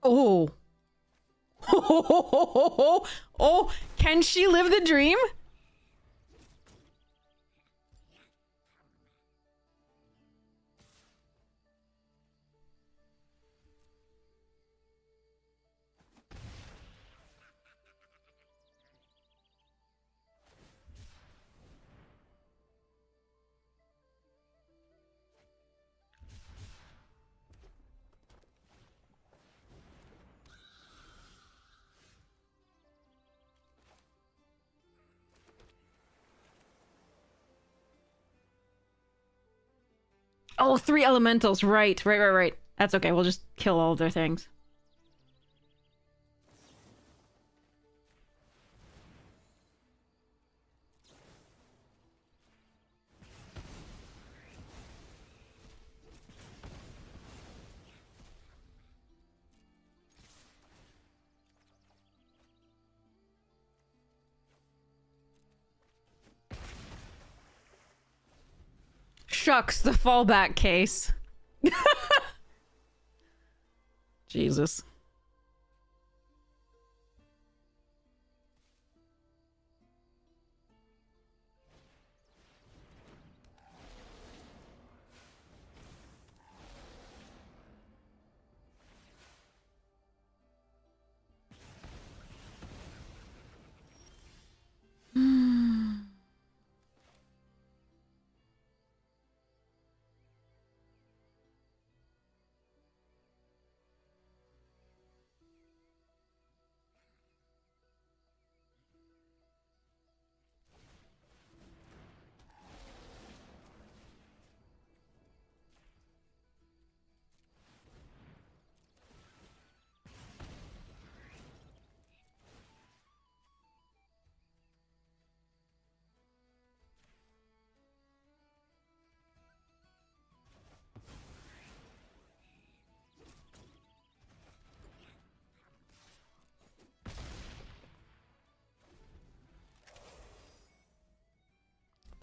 Oh. Oh, can she live the dream? Oh, 3 elementals. Right. That's okay. We'll just kill all of their things. Shucks, the fallback case. Jesus.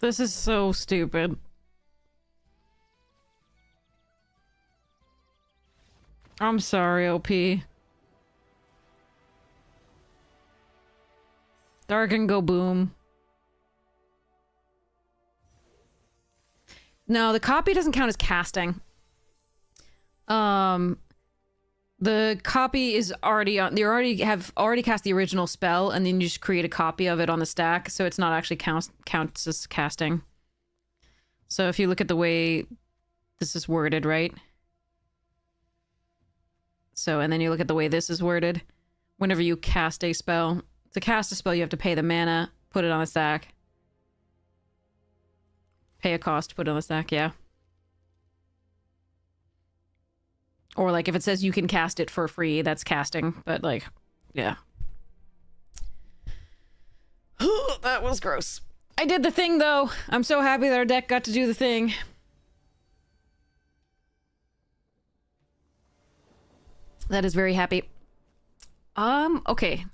This is so stupid. I'm sorry, OP. Dark and go boom. No, the copy doesn't count as casting. The copy is already on. You have already cast the original spell, and then you just create a copy of it on the stack, so it's not actually counts as casting. So if you look at the way this is worded, right? So, and then you look at the way this is worded. Whenever you cast a spell, to cast a spell, you have to pay the mana, put it on the stack. Pay a cost, put it on the stack, yeah. Or, like, if it says you can cast it for free, that's casting. But, like, yeah. That was gross. I did the thing, though. I'm so happy that our deck got to do the thing. That is very happy. Okay.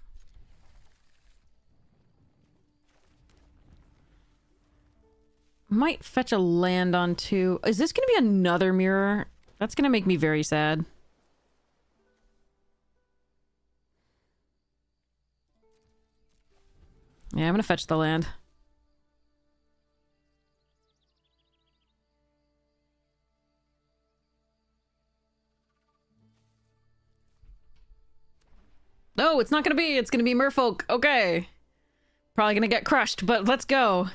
Might fetch a land on 2. Is this gonna be another mirror? That's gonna make me very sad. Yeah, I'm gonna fetch the land. No, it's not gonna be. It's gonna be merfolk. Okay. Probably gonna get crushed, but let's go.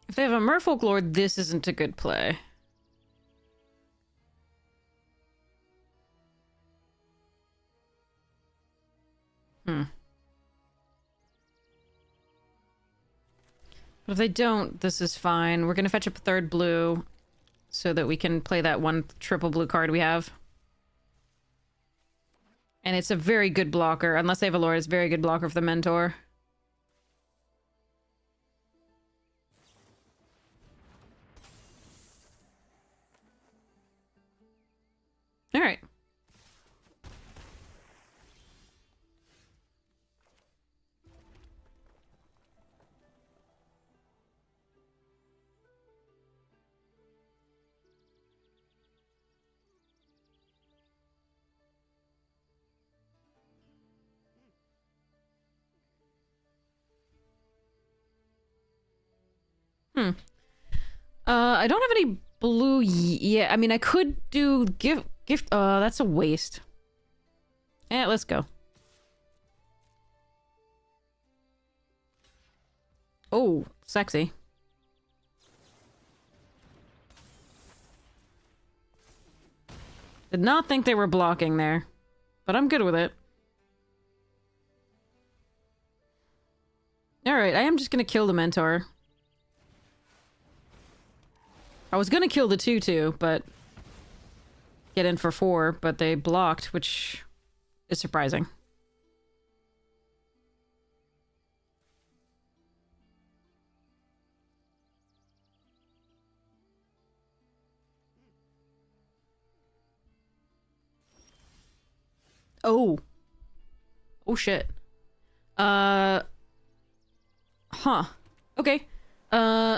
If they have a merfolk lord, this isn't a good play. But if they don't, this is fine. We're gonna fetch up a third blue so that we can play that one triple blue card we have. And it's a very good blocker. Unless they have a Lord, it's a very good blocker for the Mentor. Alright. I don't have any blue yet. I mean, I could do gift. That's a waste. Let's go. Oh, sexy. Did not think they were blocking there, but I'm good with it. Alright, I am just gonna kill the Mentor. I was gonna kill the 2/2, but get in for 4, but they blocked, which is surprising. Oh. Oh shit. Huh. Okay.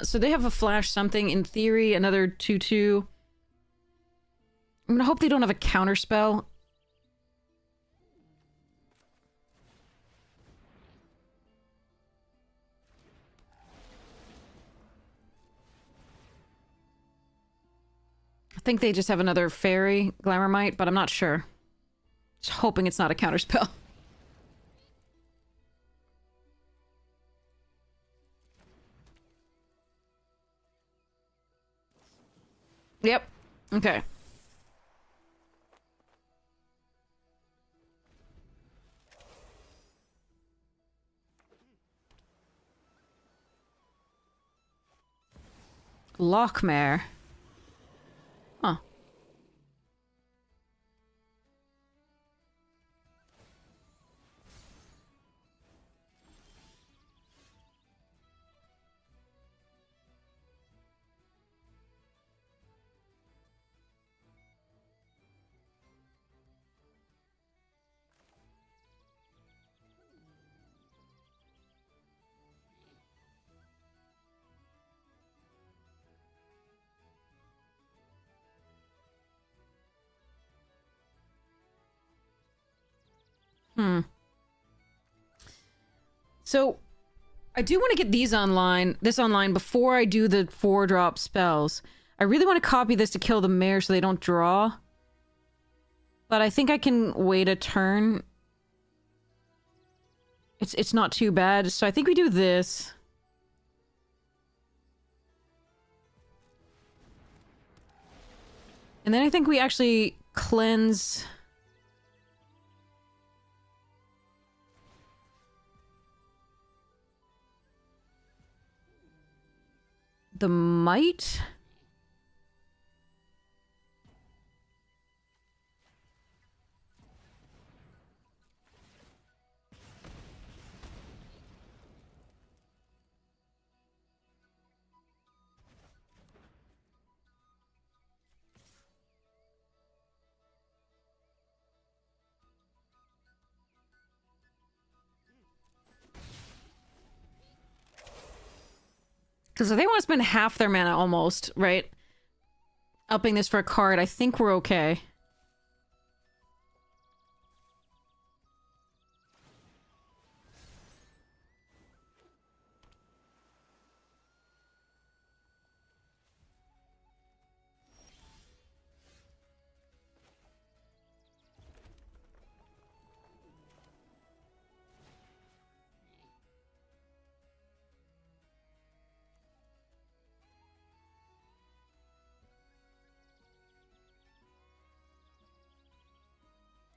So they have a flash something. In theory, another 2/2. I'm gonna hope they don't have a counter spell. I think they just have another fairy Glamourmite, but I'm not sure. Just hoping it's not a counter spell. Yep. Okay. Lockmare. Huh. So, I do want to get this online before I do the 4-drop spells. I really want to copy this to kill the mare so they don't draw. But I think I can wait a turn. It's not too bad. So I think we do this. And then I think we actually cleanse... the might? Because if they want to spend half their mana almost, right? Upping this for a card, I think we're okay.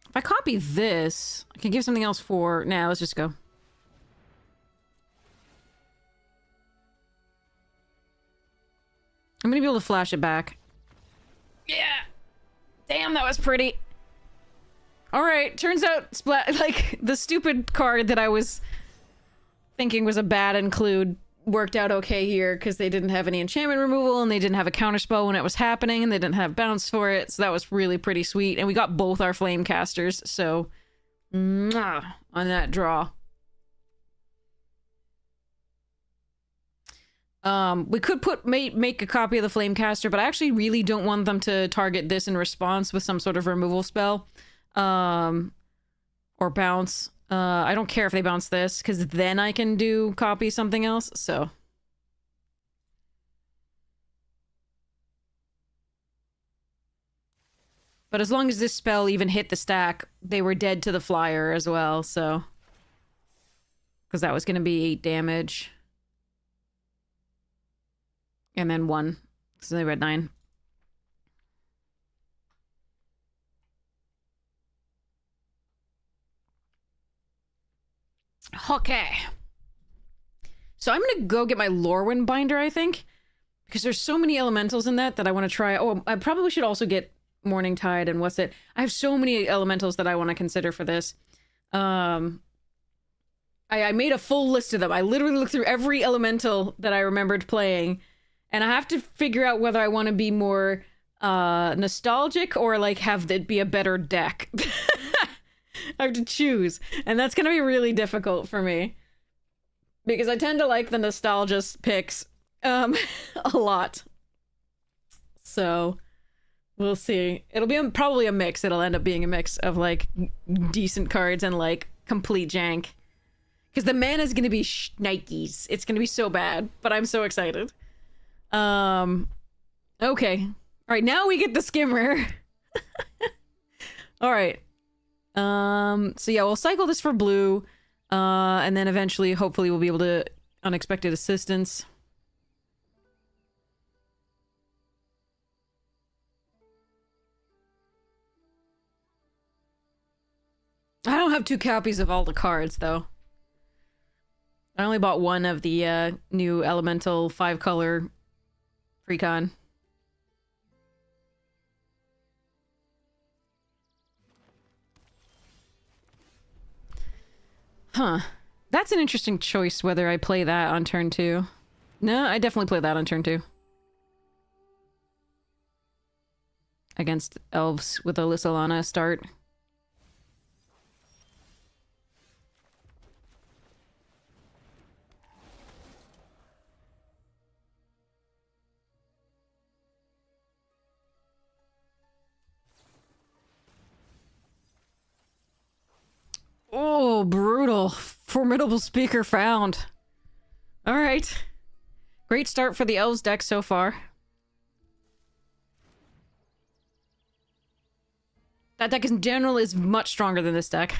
If I copy this, I can give something else for... Nah, let's just go. I'm gonna be able to flash it back. Yeah! Damn, that was pretty. Alright, turns out, like, the stupid card that I was thinking was a bad include worked out okay here, because they didn't have any enchantment removal, and they didn't have a counterspell when it was happening, and they didn't have bounce for it, so that was really pretty sweet. And we got both our flame casters, so... mwah, on that draw. We could make a copy of the Flamecaster, but I actually really don't want them to target this in response with some sort of removal spell. Or bounce. I don't care if they bounce this, because then I can do copy something else, so. But as long as this spell even hit the stack, they were dead to the flyer as well, so. Because that was going to be 8 damage. And then 1. So they were at 9. Okay. So I'm gonna go get my Lorwyn binder, I think. Because there's so many elementals in that I want to try. Oh, I probably should also get Morning Tide and what's it? I have so many elementals that I want to consider for this. I made a full list of them. I literally looked through every elemental that I remembered playing. And I have to figure out whether I want to be more nostalgic or like have it be a better deck. I have to choose. And that's going to be really difficult for me. Because I tend to like the nostalgia picks a lot. So, we'll see. It'll be probably a mix. It'll end up being a mix of like decent cards and like complete jank. Because the mana is going to be shnikes. It's going to be so bad. But I'm so excited. Okay. Alright, now we get the skimmer. Alright. So yeah, we'll cycle this for blue. And then eventually, hopefully, we'll be able to unexpected assistance. I don't have 2 copies of all the cards, though. I only bought 1 of the new elemental 5-color precon. Huh. That's an interesting choice whether I play that on turn 2. No, I definitely play that on turn 2. Against elves with a Lysolana start. Oh, brutal. Formidable speaker found. Alright. Great start for the elves deck so far. That deck in general is much stronger than this deck.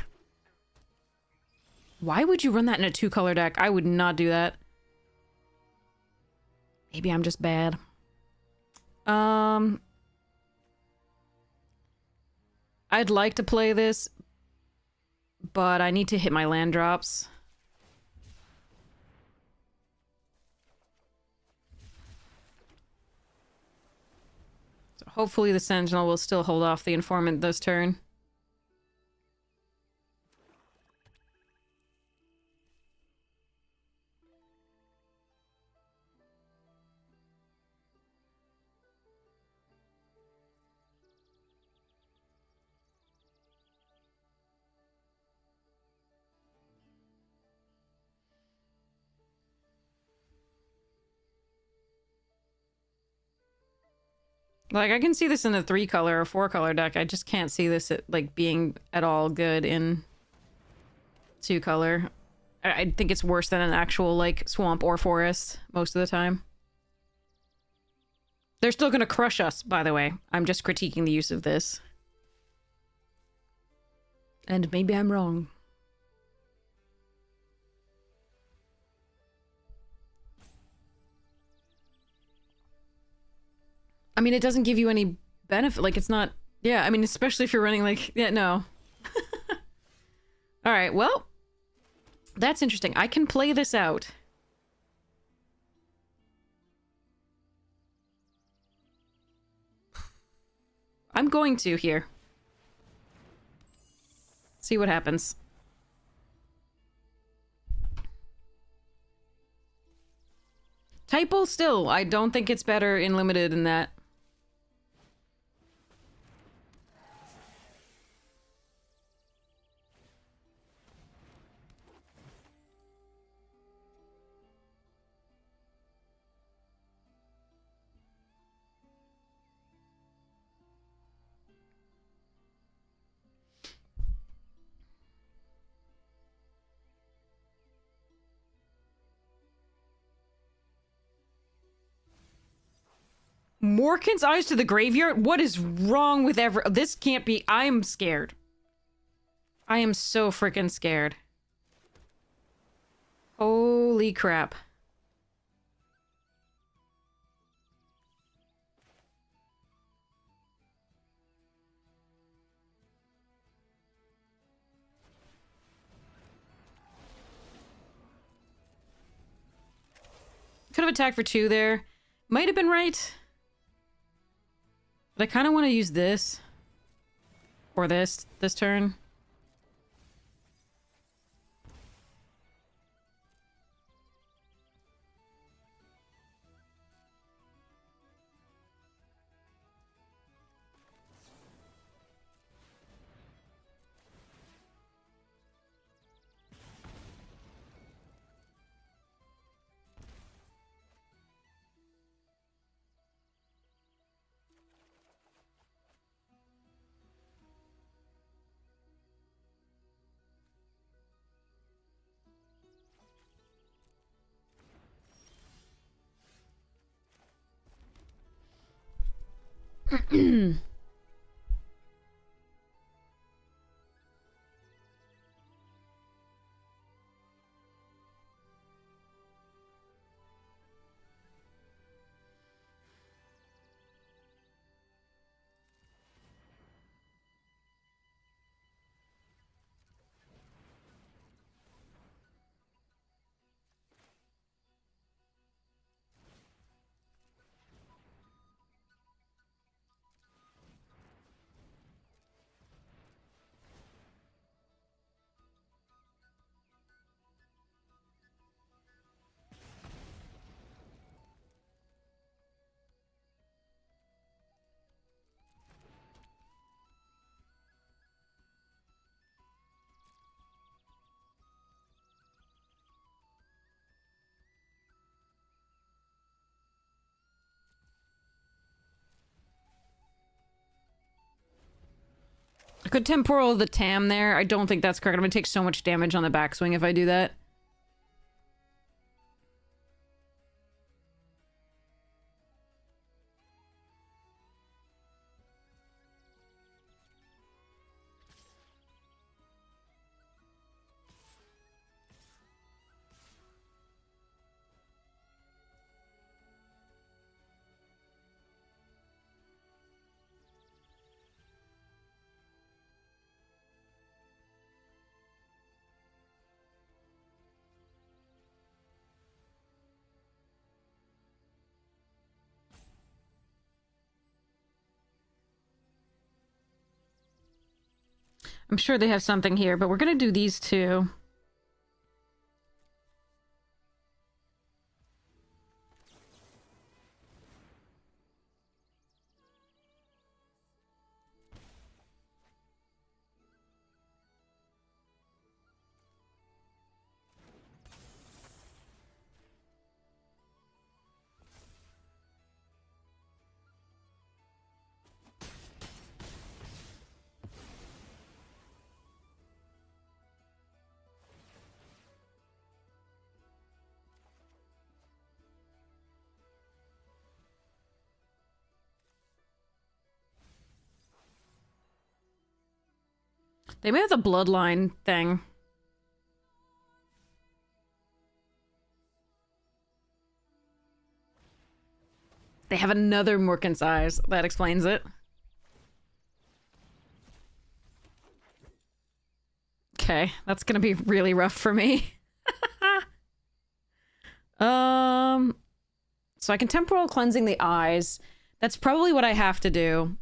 Why would you run that in a 2-color deck? I would not do that. Maybe I'm just bad. I'd like to play this, but I need to hit my land drops. So hopefully the Sentinel will still hold off the Informant this turn. Like, I can see this in a 3-color or 4-color deck. I just can't see this, like, being at all good in 2-color. I think it's worse than an actual, like, swamp or forest most of the time. They're still gonna crush us, by the way. I'm just critiquing the use of this. And maybe I'm wrong. I mean, it doesn't give you any benefit. Like, it's not... Yeah, I mean, especially if you're running, like... Yeah, no. Alright, well... That's interesting. I can play this out. I'm going to here. See what happens. Typal still. I don't think it's better in limited than that. Morkan's eyes to the graveyard? What is wrong with this can't be. I am scared. I am so freaking scared. Holy crap. Could have attacked for 2 there. Might have been right. But I kind of want to use this. Or this turn. I could temporal the Tam there. I don't think that's correct. I'm gonna take so much damage on the backswing if I do that. I'm sure they have something here, but we're gonna do these two. They may have the bloodline thing. They have another Morkan's eyes. That explains it. Okay, that's gonna be really rough for me. So I can temporal cleansing the eyes. That's probably what I have to do.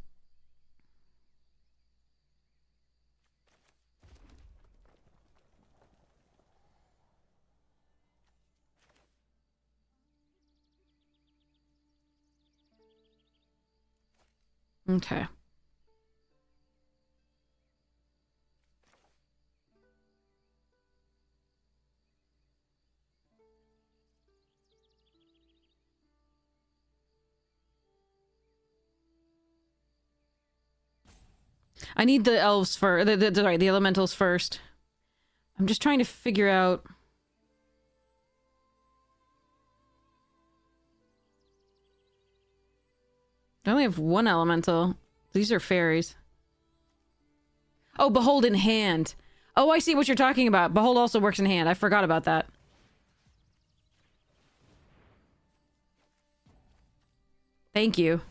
Okay. I need the elves first. Sorry, the elementals first. I'm just trying to figure out... I only have one elemental. These are fairies. Oh, Behold in hand. Oh, I see what you're talking about. Behold also works in hand. I forgot about that. Thank you.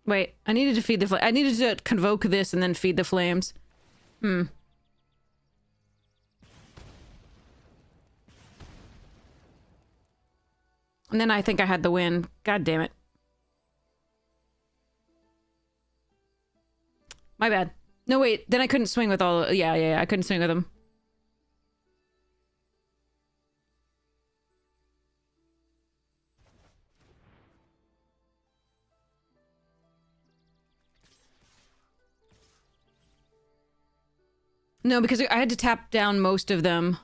Wait, I needed to feed the I needed to convoke this and then feed the flames. And then I think I had the win. God damn it. My bad. No, wait. Then I couldn't swing with all... Yeah. I couldn't swing with them. No, because I had to tap down most of them.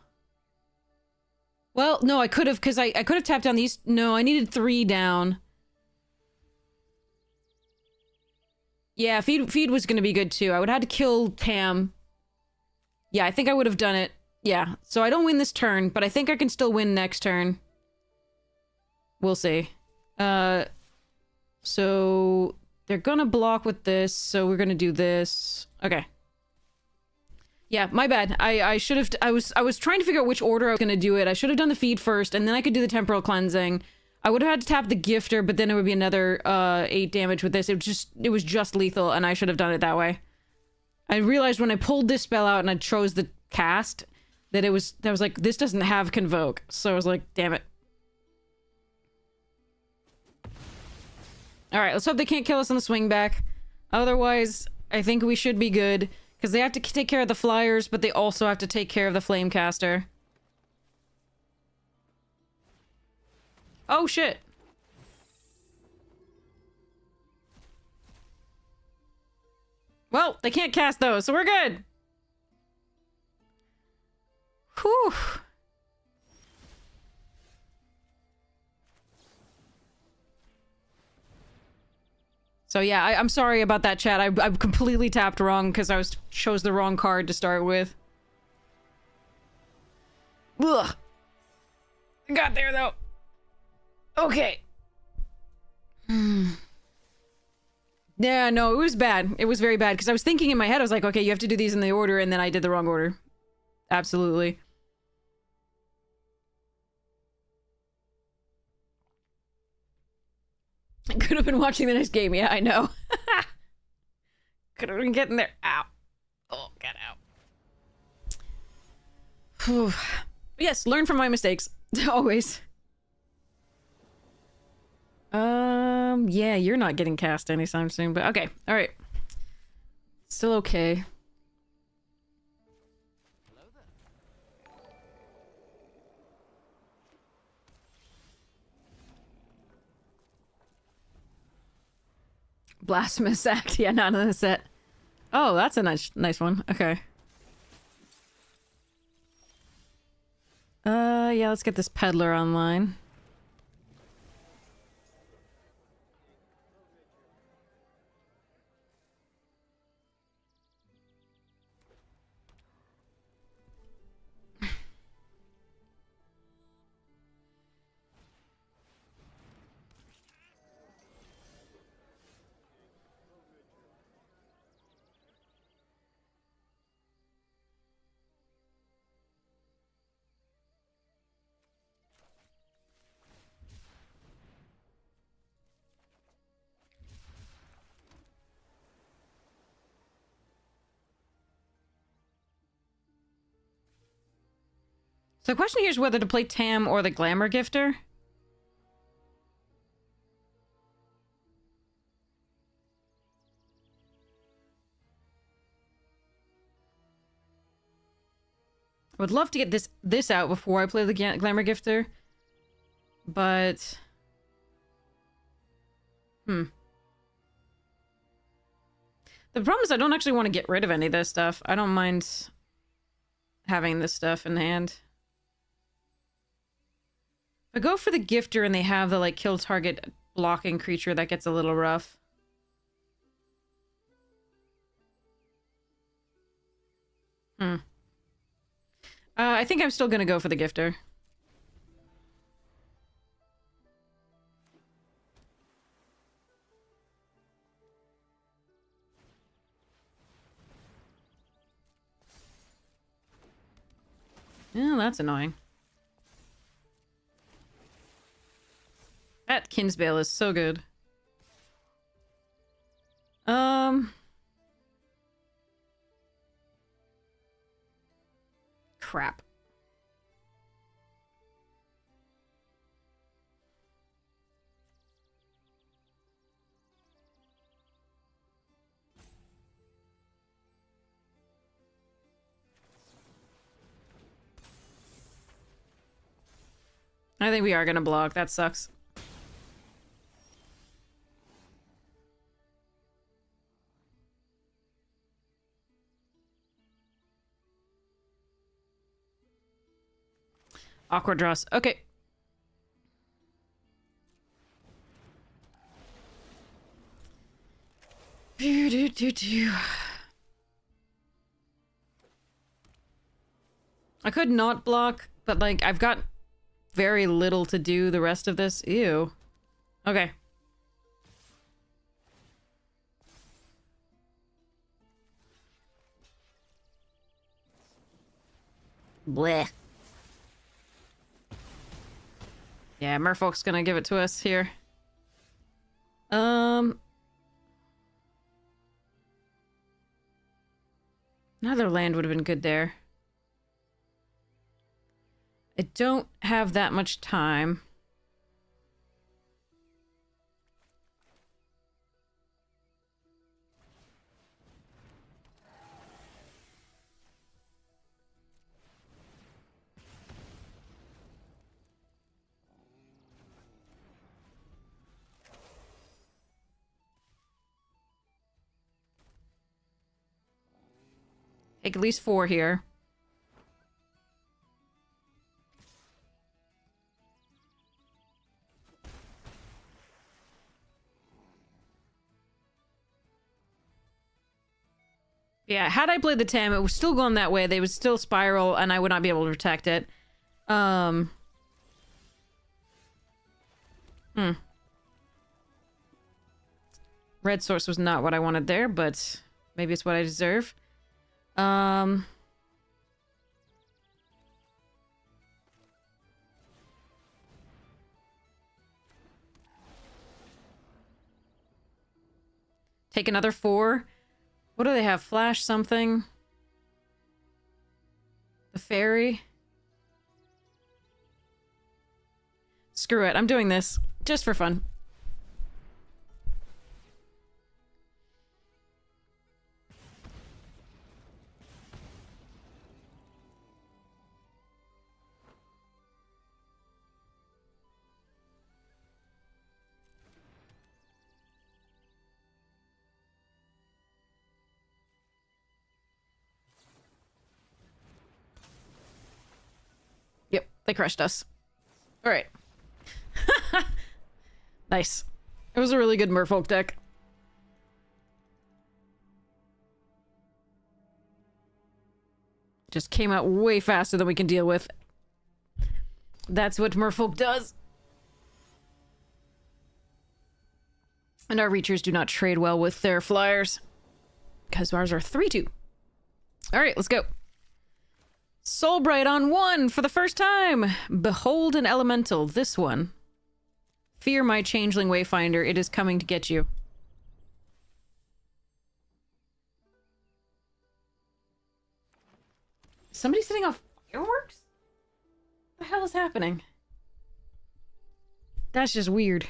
Well, no, I could have, because I could have tapped down these... No, I needed 3 down. Yeah, feed was going to be good, too. I would have had to kill Tam. Yeah, I think I would have done it. Yeah, so I don't win this turn, but I think I can still win next turn. We'll see. So... They're gonna block with this, so we're gonna do this. Okay. Yeah, my bad. I should have... I was trying to figure out which order I was gonna do it. I should have done the feed first, and then I could do the temporal cleansing. I would have had to tap the gifter, but then it would be another 8 damage with this. It was just lethal, and I should have done it that way. I realized when I pulled this spell out and I chose the cast that I was like, this doesn't have convoke. So I was like, damn it. Alright, let's hope they can't kill us on the swing back. Otherwise, I think we should be good. Because they have to take care of the flyers, but they also have to take care of the flamecaster. Oh, shit. Well, they can't cast those, so we're good. Whew. So yeah, I'm sorry about that, chat. I completely tapped wrong because I chose the wrong card to start with. Ugh. I got there though. Okay. Yeah, no, it was bad. It was very bad because I was thinking in my head, I was like, okay, you have to do these in the order, and then I did the wrong order. Absolutely. I could have been watching the next game. Yeah, I know. Could have been getting there. Ow. Oh, get out. Whew. Yes, learn from my mistakes. Always. Yeah, you're not getting cast anytime soon, but okay. All right. Still okay. Blasphemous act. Yeah, not in the set. Oh, that's a nice one. Okay. Yeah, let's get this peddler online. So the question here is whether to play Tam or the Glamour Gifter. I would love to get this out before I play the Glamour Gifter. But... The problem is I don't actually want to get rid of any of this stuff. I don't mind having this stuff in hand. If I go for the Gifter and they have the, like, kill target blocking creature, that gets a little rough. I think I'm still gonna go for the Gifter. Yeah, that's annoying. That Kinsbale is so good. Crap. I think we are gonna block. That sucks. Awkward draws. Okay. I could not block, but like I've got very little to do the rest of this. Ew. Okay. Blech. Yeah, Merfolk's gonna give it to us here. Another land would have been good there. I don't have that much time. Take at least 4 here. Yeah, had I played the Tam, it was still going that way. They would still spiral, and I would not be able to protect it. Red source was not what I wanted there, but maybe it's what I deserve. Take another 4. What do they have? Flash something? The fairy? Screw it. I'm doing this. Just for fun. Yep, they crushed us. Alright. Nice. It was a really good Merfolk deck. Just came out way faster than we can deal with. That's what Merfolk does. And our Reachers do not trade well with their flyers. Because ours are 3-2. Alright, let's go. Soulbright on 1 for the first time. Behold an elemental. This one. Fear my changeling wayfinder. It is coming to get you. Somebody setting off fireworks? the hell is happening? That's just weird.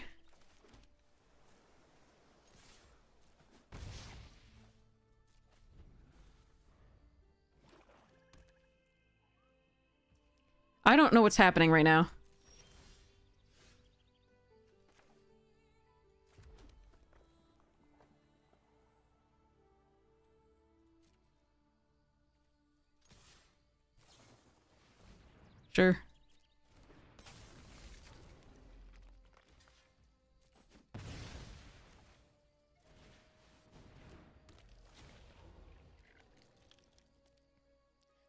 I don't know what's happening right now. Sure.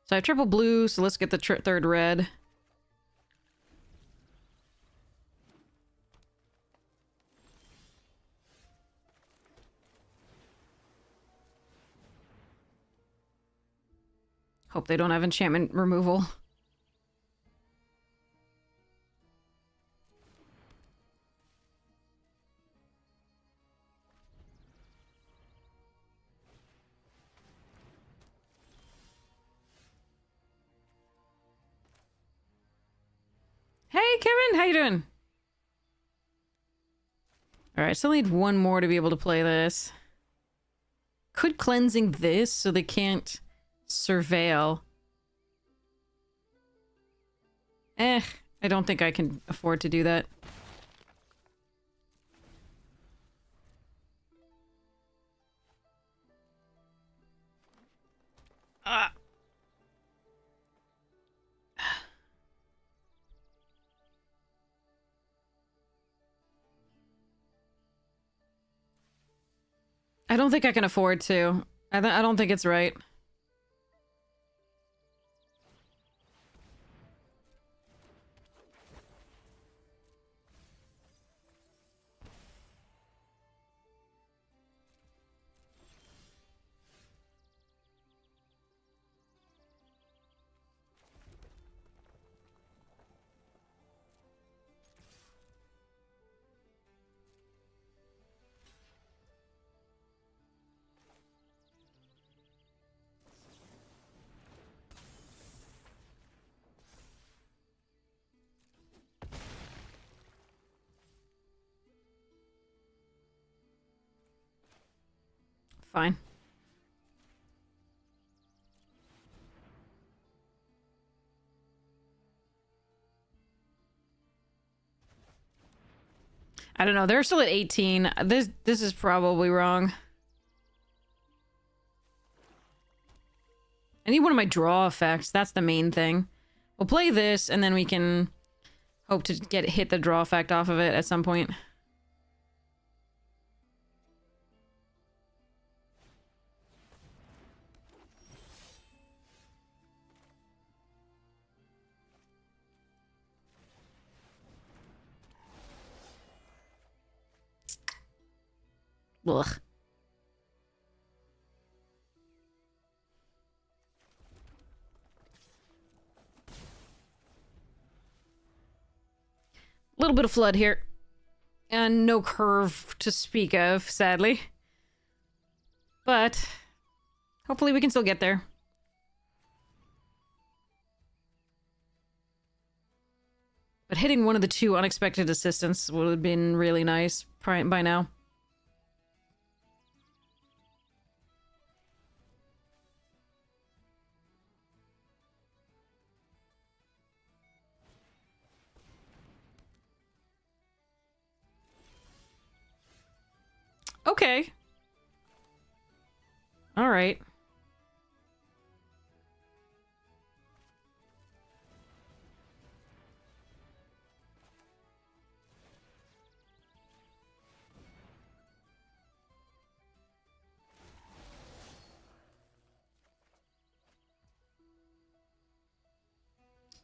So I have triple blue, so let's get the third red. Hope they don't have enchantment removal. Hey, Kevin, how you doing? Alright, still need one more to be able to play this. Could cleansing this so they can't surveil. I don't think I can afford to do that. Ah. I don't think I can afford to. I don't think it's right. Fine. I don't know. They're still at 18. This is probably wrong. I need one of my draw effects. That's the main thing. We'll play this, and then we can hope to hit the draw effect off of it at some point. Ugh. A little bit of flood here. And no curve to speak of, sadly. But hopefully we can still get there. But hitting one of the two unexpected assistants would have been really nice by now. Okay. All right.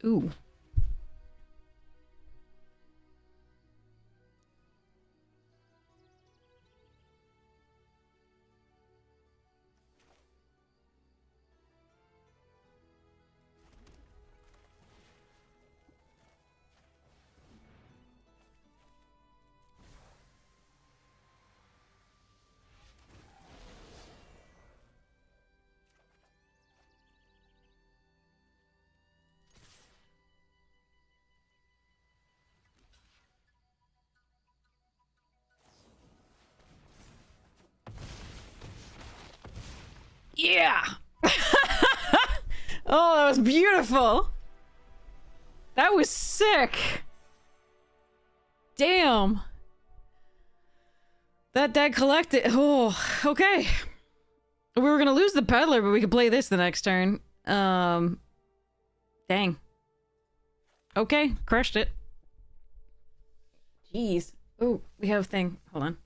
Ooh. Yeah! Oh, that was beautiful! That was sick! Damn! That collected. Oh, okay. We were gonna lose the peddler, but we could play this the next turn. Dang. Okay, crushed it. Jeez. Oh, we have a thing. Hold on.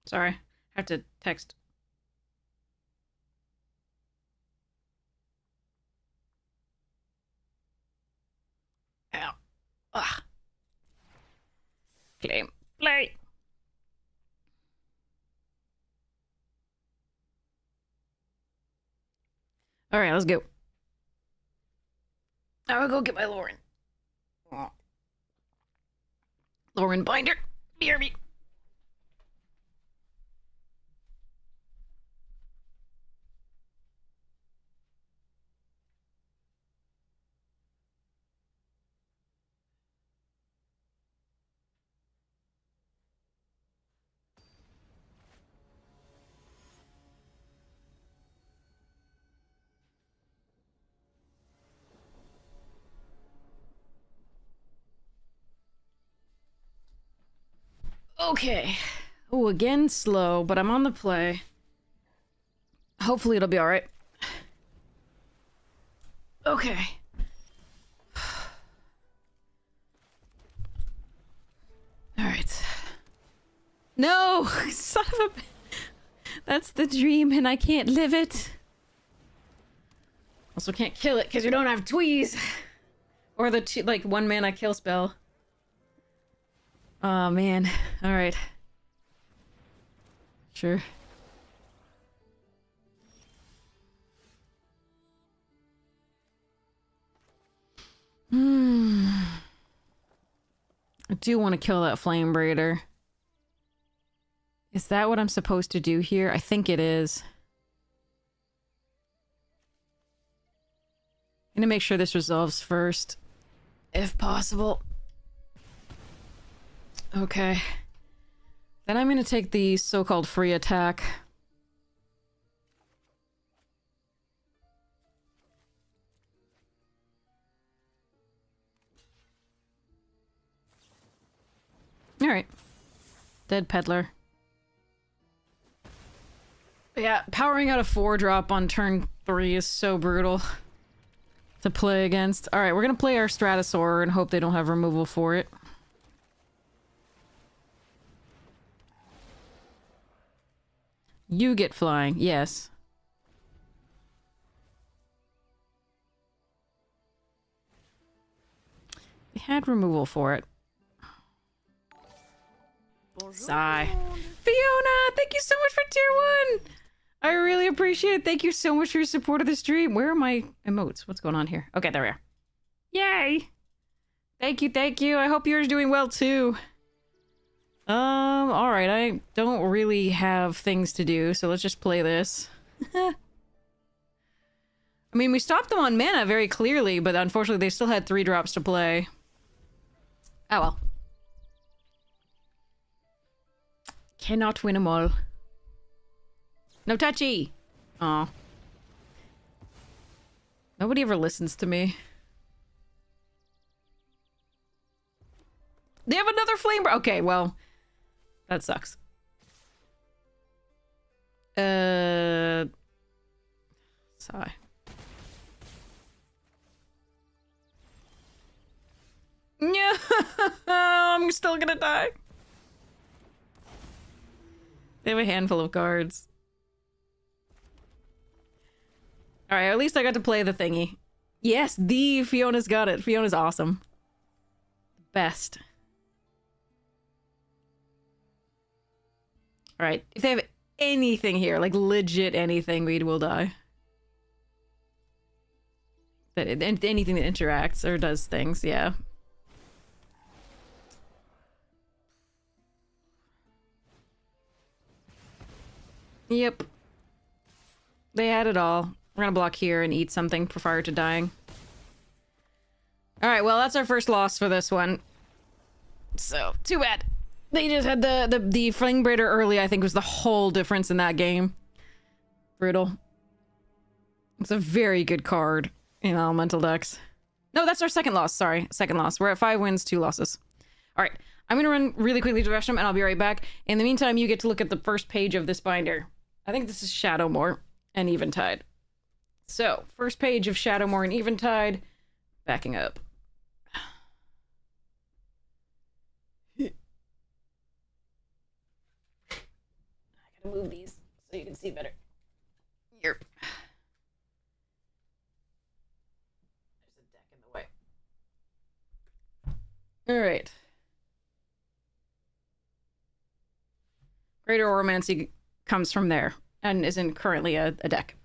Sorry. I have to text. Ow. Ugh. Claim. Play. Alright, let's go. I will go get my Lorwyn. Oh. Lorwyn binder. BRB. Okay. Oh, again slow, but I'm on the play. Hopefully it'll be alright. Okay. Alright. No! Son of a... That's the dream and I can't live it. Also can't kill it because you don't have tweeze. Or the like 1 mana kill spell. Oh man. Alright. Sure. I do want to kill that flame braider. Is that what I'm supposed to do here? I think it is. I'm gonna make sure this resolves first. If possible. Okay. Then I'm gonna take the so-called free attack. Alright. Dead peddler. Yeah, powering out a 4-drop on turn 3 is so brutal to play against. Alright, we're gonna play our Stratosaur and hope they don't have removal for it. You get flying, yes. They had removal for it. Sigh. Fiona, thank you so much for tier 1! I really appreciate it. Thank you so much for your support of the stream. Where are my emotes? What's going on here? Okay, there we are. Yay! Thank you, thank you. I hope yours doing well too. Alright, I don't really have things to do, so let's just play this. I mean, we stopped them on mana very clearly, but unfortunately they still had 3 drops to play. Oh well. Cannot win them all. No touchy! Aw. Nobody ever listens to me. They have another flame. Okay, well, that sucks. Sigh. Yeah, I'm still gonna die. They have a handful of cards. Alright, at least I got to play the thingy. Yes, the Fiona's got it. Fiona's awesome. Best. Alright, if they have anything here, like legit anything, we will die. Anything that interacts or does things, yeah. Yep. They had it all. We're gonna block here and eat something prior to dying. Alright, well, that's our first loss for this one. So, too bad. They just had the Fling Braider early, I think, was the whole difference in that game. Brutal. It's a very good card in elemental decks. No, that's our second loss, sorry. Second loss. We're at 5 wins, 2 losses. Alright, I'm gonna run really quickly to the restroom, and I'll be right back. In the meantime, you get to look at the first page of this binder. I think this is Shadowmoor and Eventide. So, first page of Shadowmoor and Eventide. Backing up. I gotta move these so you can see better. Here. There's a deck in the way. Alright. Greater Oromancy comes from there and isn't currently a deck.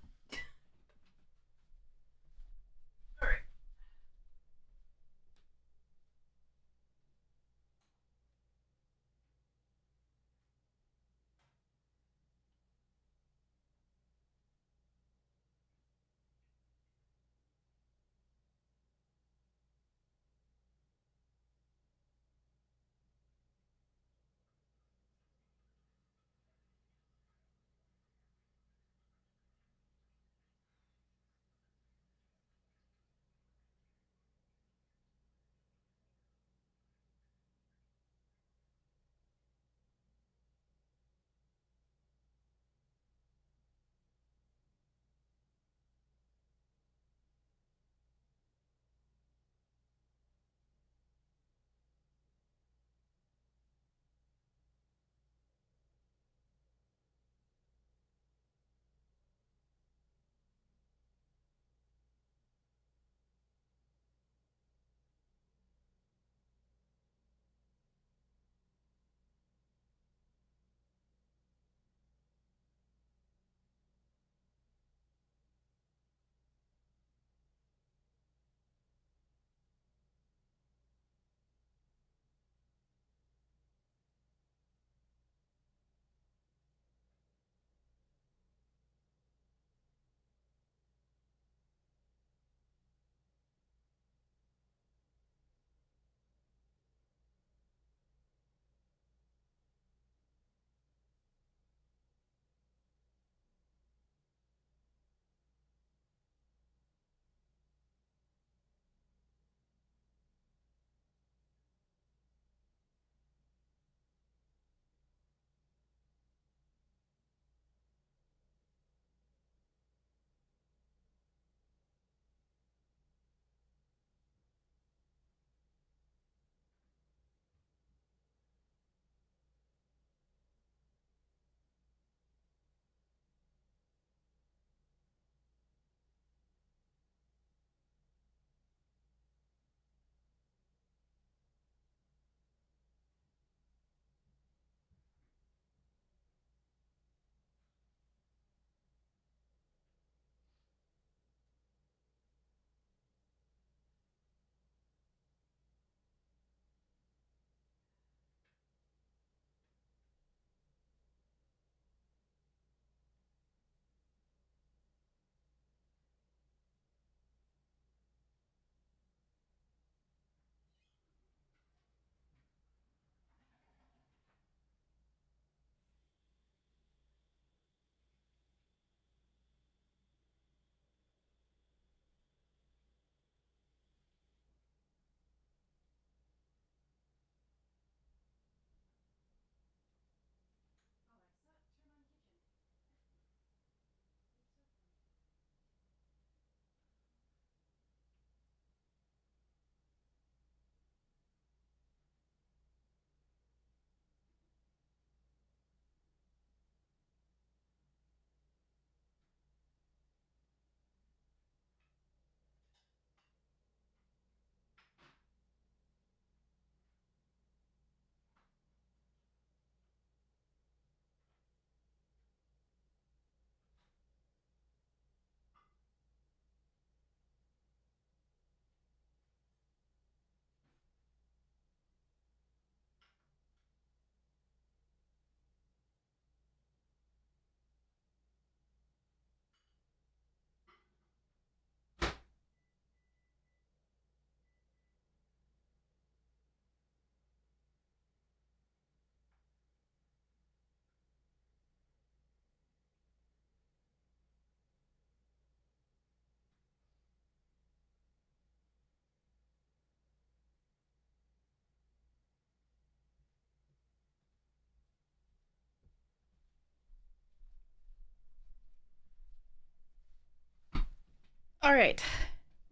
All right.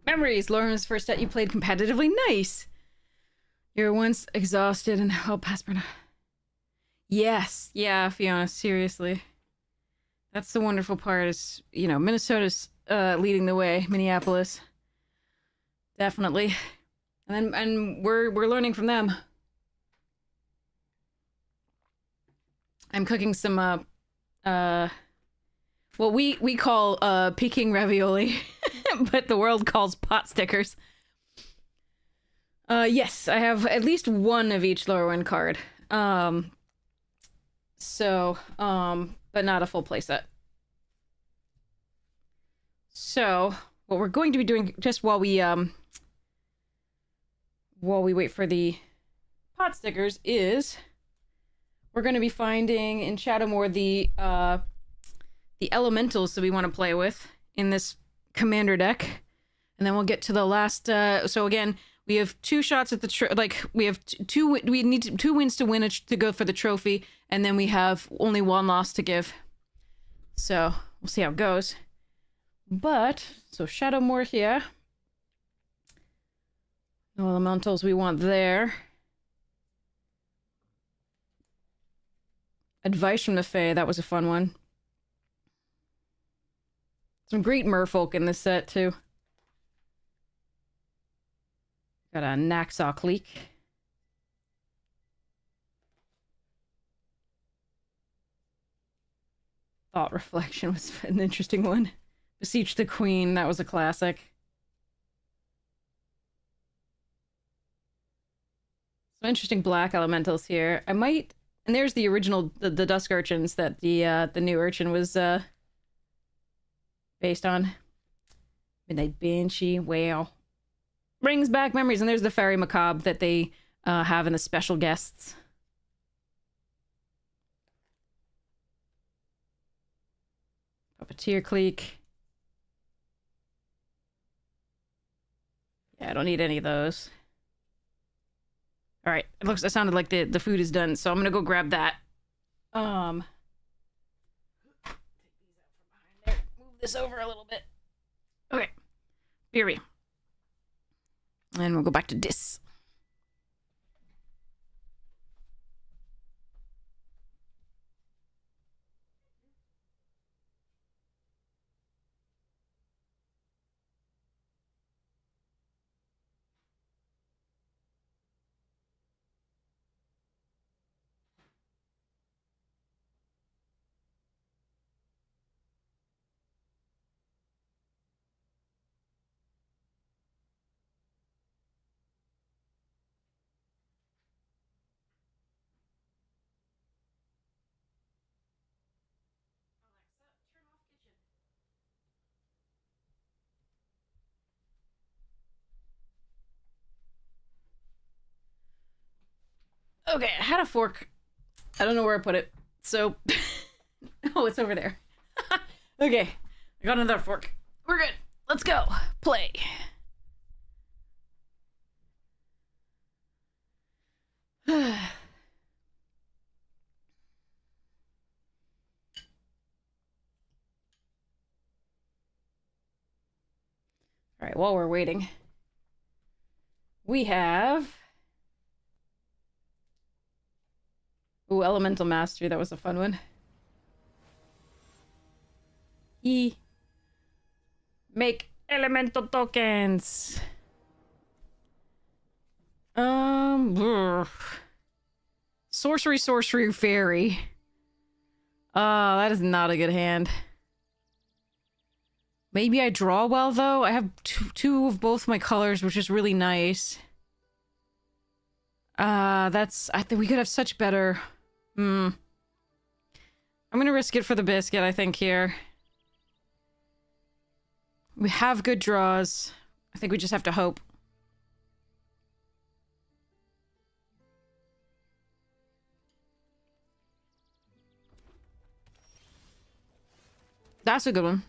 Memories. Lorwyn's first set you played competitively. Nice. You're once exhausted and held past burnout. Yes. Yeah, Fiona, seriously. That's the wonderful part is, you know, Minnesota's leading the way. Minneapolis. Definitely. And we're learning from them. I'm cooking some what we call Peking ravioli, but the world calls pot stickers. Yes, I have at least one of each Lorwyn card. But not a full playset. So, what we're going to be doing just while we wait for the pot stickers is we're going to be finding in Shadowmoor the elementals that we want to play with in this commander deck, and then we'll get to the last. So again, we have 2 shots at the we have two. We need 2 wins to win to go for the trophy, and then we have only 1 loss to give. So we'll see how it goes. But so Shadowmoor here. No elementals we want there. Advice from the Fae, that was a fun one. Some great merfolk in this set, too. Got a Naxaw Clique. Thought Reflection was an interesting one. Beseech the Queen, that was a classic. Some interesting black elementals here. I might... And there's the original, the Dusk Urchins that the new Urchin was based on. Midnight Banshee, wow. Brings back memories. And there's the Fairy Macabre that they have in the special guests. Puppeteer Clique. Yeah, I don't need any of those. All right, it sounded like the food is done, so I'm gonna go grab that. Take these out from behind there. Move this over a little bit. Okay, Beery. And we'll go back to Dis. Okay, I had a fork. I don't know where I put it. So, oh, it's over there. Okay, I got another fork. We're good. Let's go. Play. All right, while we're waiting, we have... Ooh, Elemental Mastery. That was a fun one. Make elemental tokens. Sorcery, fairy. That is not a good hand. Maybe I draw well, though. I have two of both my colors, which is really nice. I think we could have such better... I'm gonna risk it for the biscuit, I think, here. We have good draws. I think we just have to hope. That's a good one.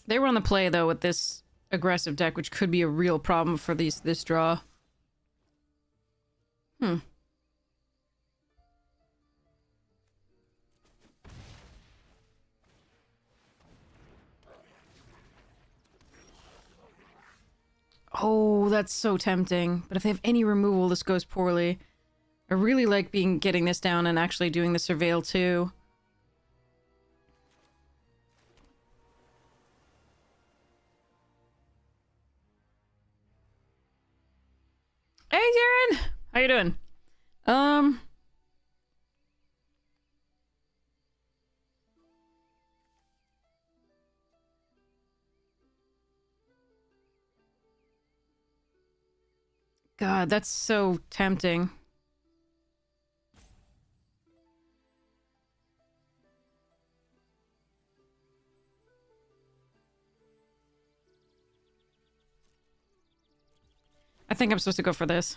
They were on the play, though, with this aggressive deck, which could be a real problem for this draw. Hmm. Oh, that's so tempting. But if they have any removal, this goes poorly. I really like getting this down and actually doing the surveil too. Hey, Darren! How you doing? God, that's so tempting. I think I'm supposed to go for this.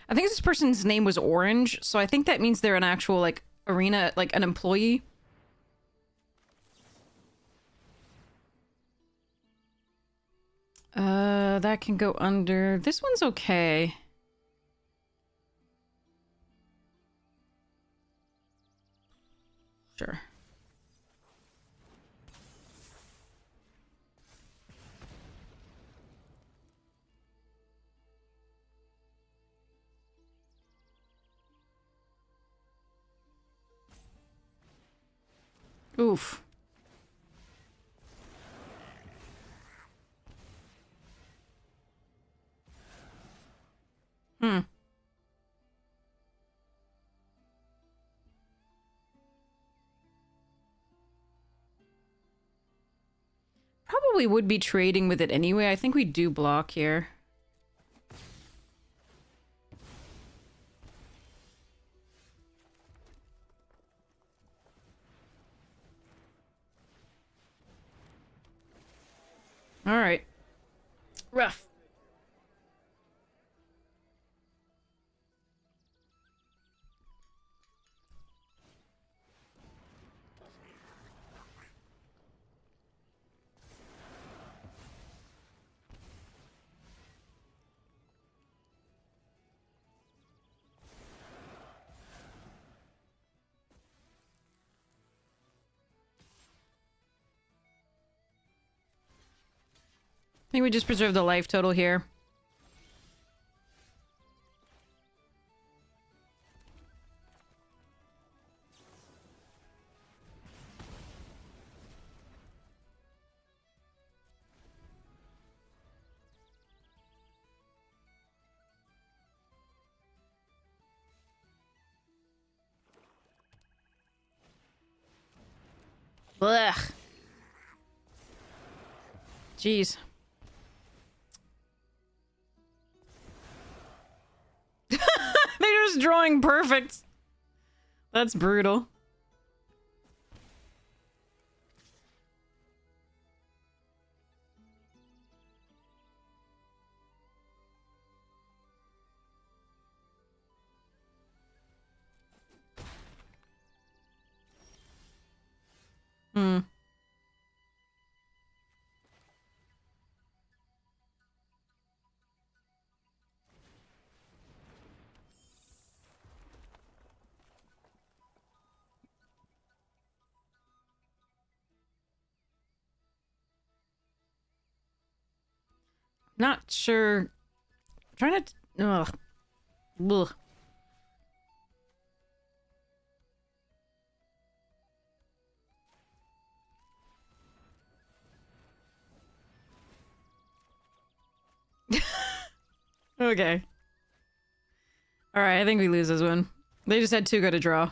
I think this person's name was Orange, so I think that means they're an actual, like, arena, like, an employee. That can go under. This one's okay. Sure. Oof. Hmm. Probably would be trading with it anyway. I think we do block here. All right. Rough. I think we just preserve the life total here. Blech. Jeez. They're just drawing perfect. That's brutal. Hmm. Not sure. Trying to. Ugh. Ugh. Okay. Alright, I think we lose this one. They just had too good a draw.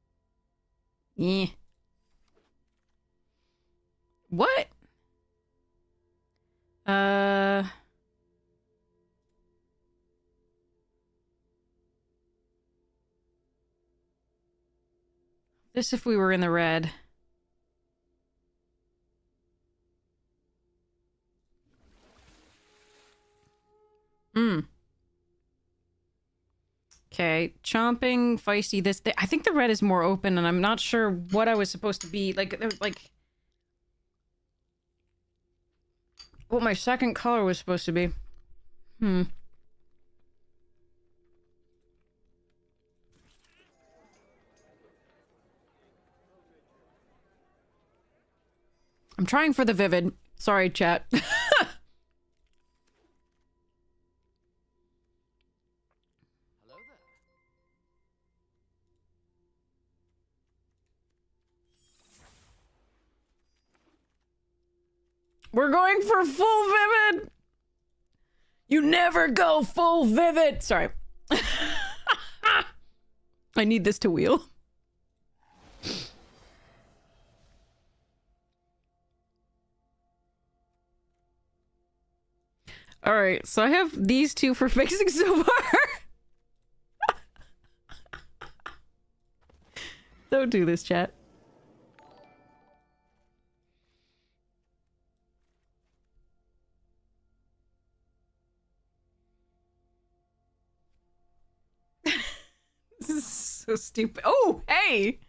Eh. What? This if we were in the red. Okay, chomping, feisty, this... I think the red is more open, and I'm not sure what I was supposed to be. Like... what my second color was supposed to be. I'm trying for the vivid. Sorry, chat. We're going for full vivid! You never go full vivid! Sorry. I need this to wheel. Alright, so I have these two for fixing so far. Don't do this, chat. This is so stupid. Oh, hey!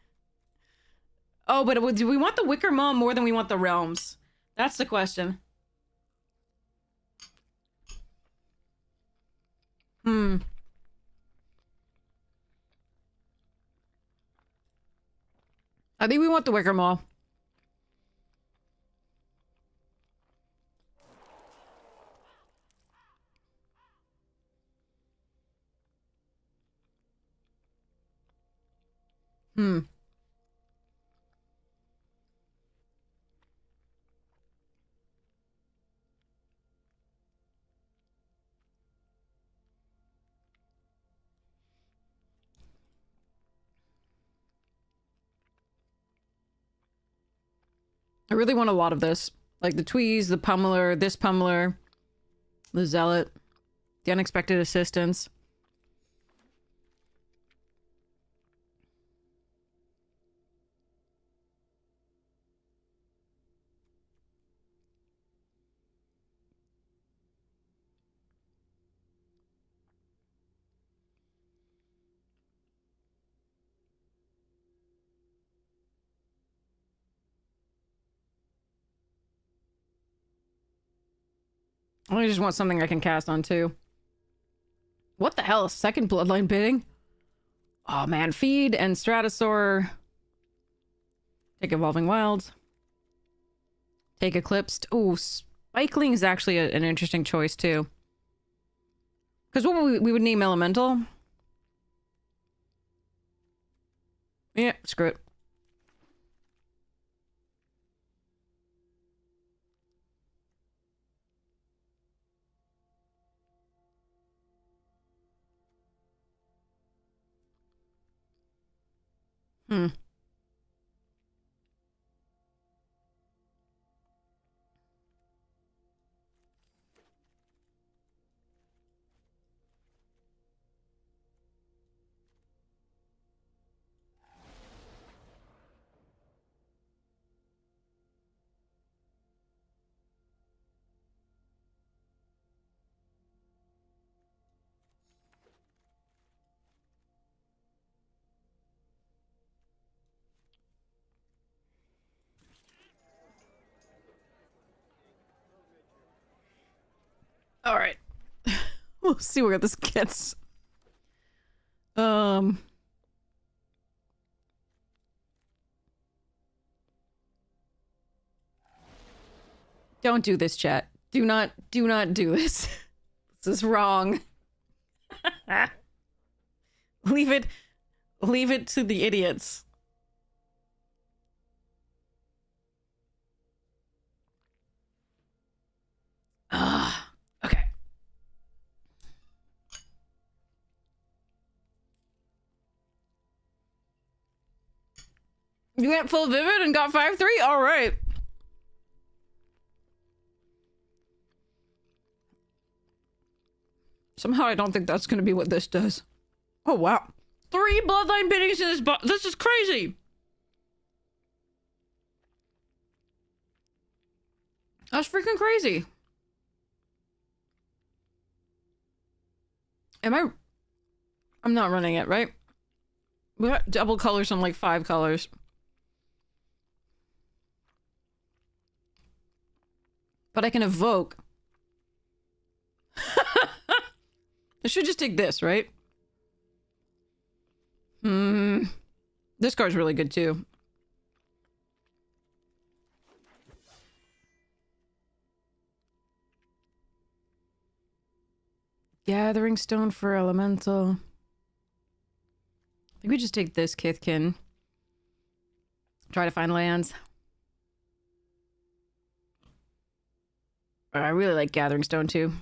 Oh, but do we want the Wicker Mom more than we want the Realms? That's the question. I think we want the Wicker Mall. I really want a lot of this. Like the Tweez, the Pummeler, this Pummeler, the Zealot, the Unexpected Assistance. I just want something I can cast on too. What the hell? Second Bloodline bidding? Oh man, Feed and Stratosaur. Take Evolving Wilds. Take Eclipsed. Ooh, Spikeling is actually an interesting choice too. Because what we would name Elemental? Yeah, screw it. All right. We'll see where this gets. Don't do this, chat. Do not do this. This is wrong. Leave it to the idiots. Okay. You went full vivid and got 5-3? All right. Somehow I don't think that's going to be what this does. Oh, wow. 3 bloodline biddings in this this is crazy. That's freaking crazy. I'm not running it, right? We got double colors on like 5 colors. But I can evoke. I should just take this, right? This card's really good too. Gathering Stone for Elemental. I think we just take this Kithkin. Try to find lands. I really like Gathering Stone too.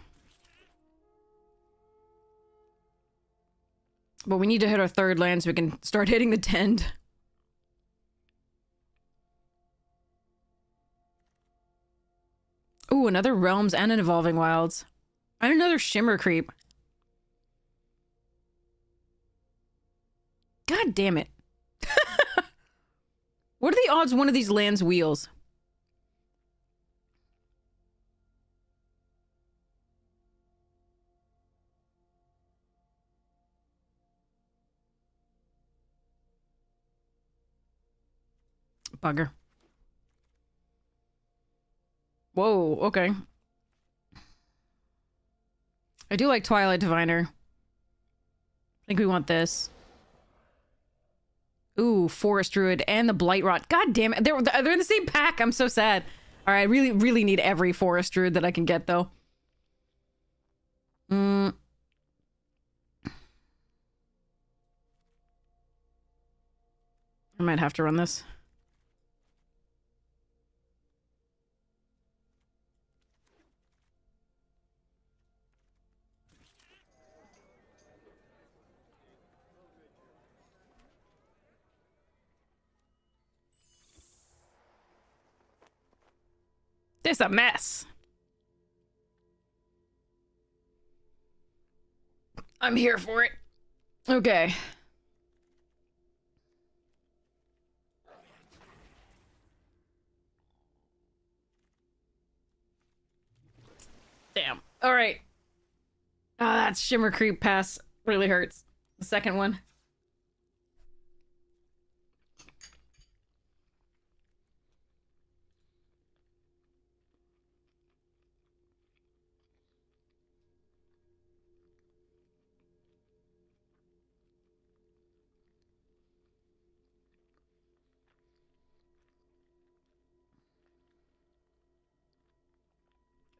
But we need to hit our 3rd land so we can start hitting the Tend. Ooh, another Realms and an Evolving Wilds. And another Shimmer Creep. God damn it. What are the odds one of these lands wheels? Bugger. Whoa, okay. I do like Twilight Diviner. I think we want this. Ooh, Forest Druid and the Blight Rot. God damn it. They're in the same pack. I'm so sad. All right, I really, really need every Forest Druid that I can get, though. I might have to run this. This is a mess. I'm here for it. Okay. Damn. All right. Oh, that Shimmer Creep pass really hurts. The second one.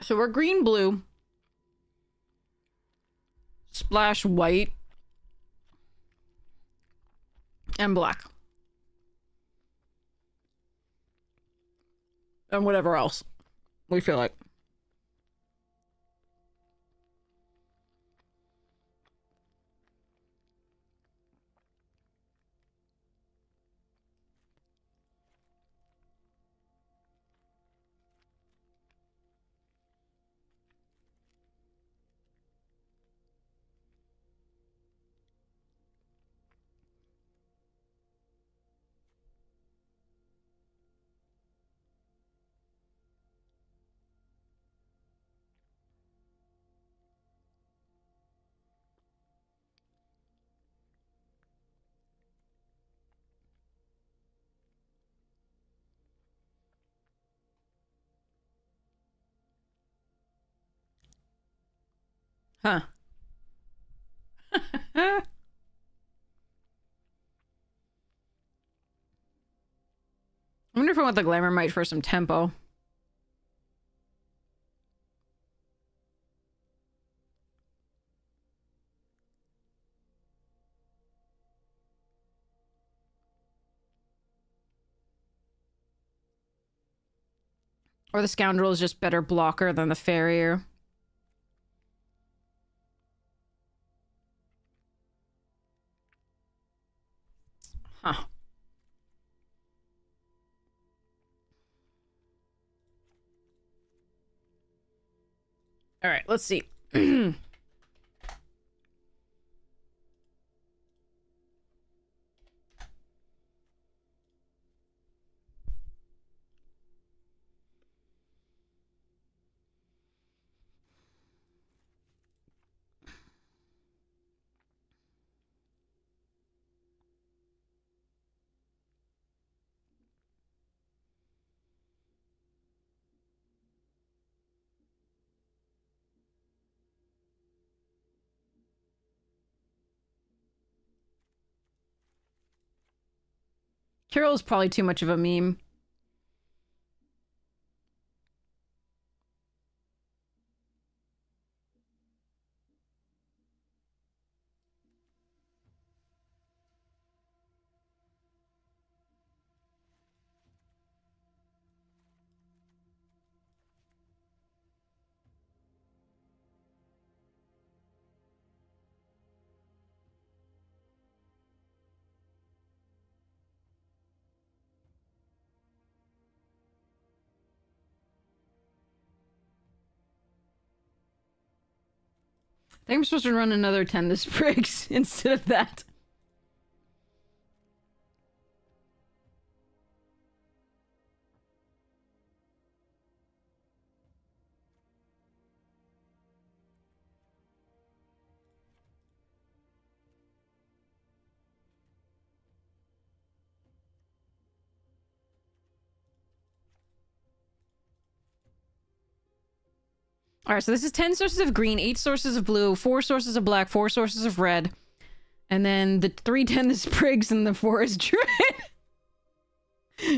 So we're green, blue. Splash white. And black. And whatever else we feel like. Huh. I wonder if I want the Glamour Mite for some tempo. Or the Scoundrel is just better blocker than the Farrier. Huh. All right, let's see. Carol's probably too much of a meme. I think I'm supposed to run another 10 this Briggs instead of that. Alright, so this is 10 sources of green, 8 sources of blue, 4 sources of black, 4 sources of red. And then the 310 the Sprigs and the forest druid.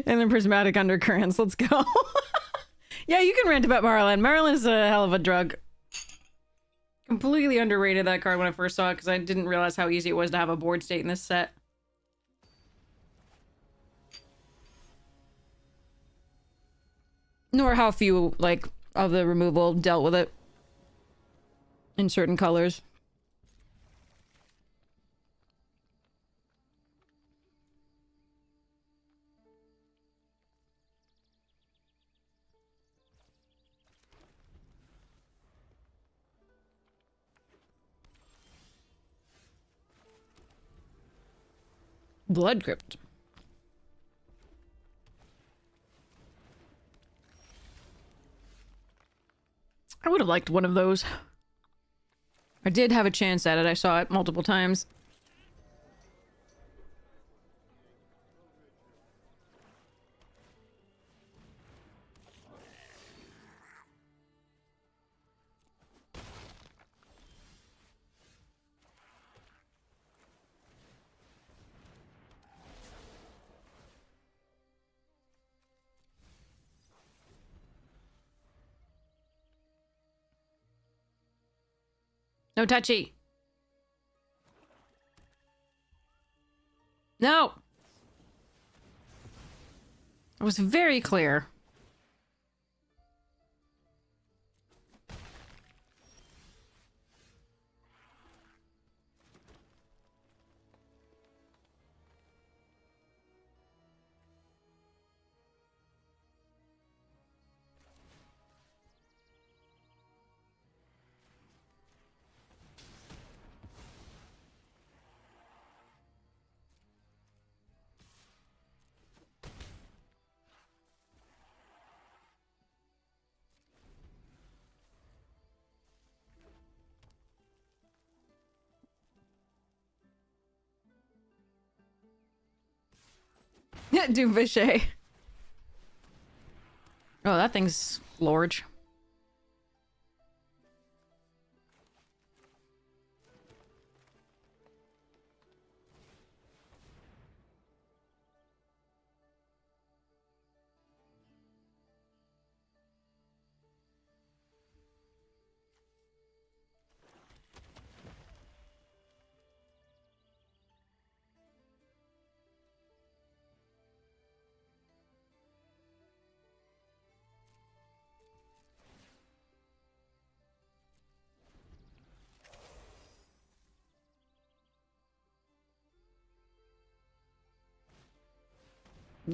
And then prismatic undercurrents. Let's go. Yeah, you can rant about Marlin. Marlin is a hell of a drug. Completely underrated that card when I first saw it because I didn't realize how easy it was to have a board state in this set. Nor how few, like, of the removal dealt with it in certain colors. Blood Crypt. I would have liked one of those. I did have a chance at it. I saw it multiple times. No touchy. No. It was very clear. Do Vichet. Oh, that thing's large.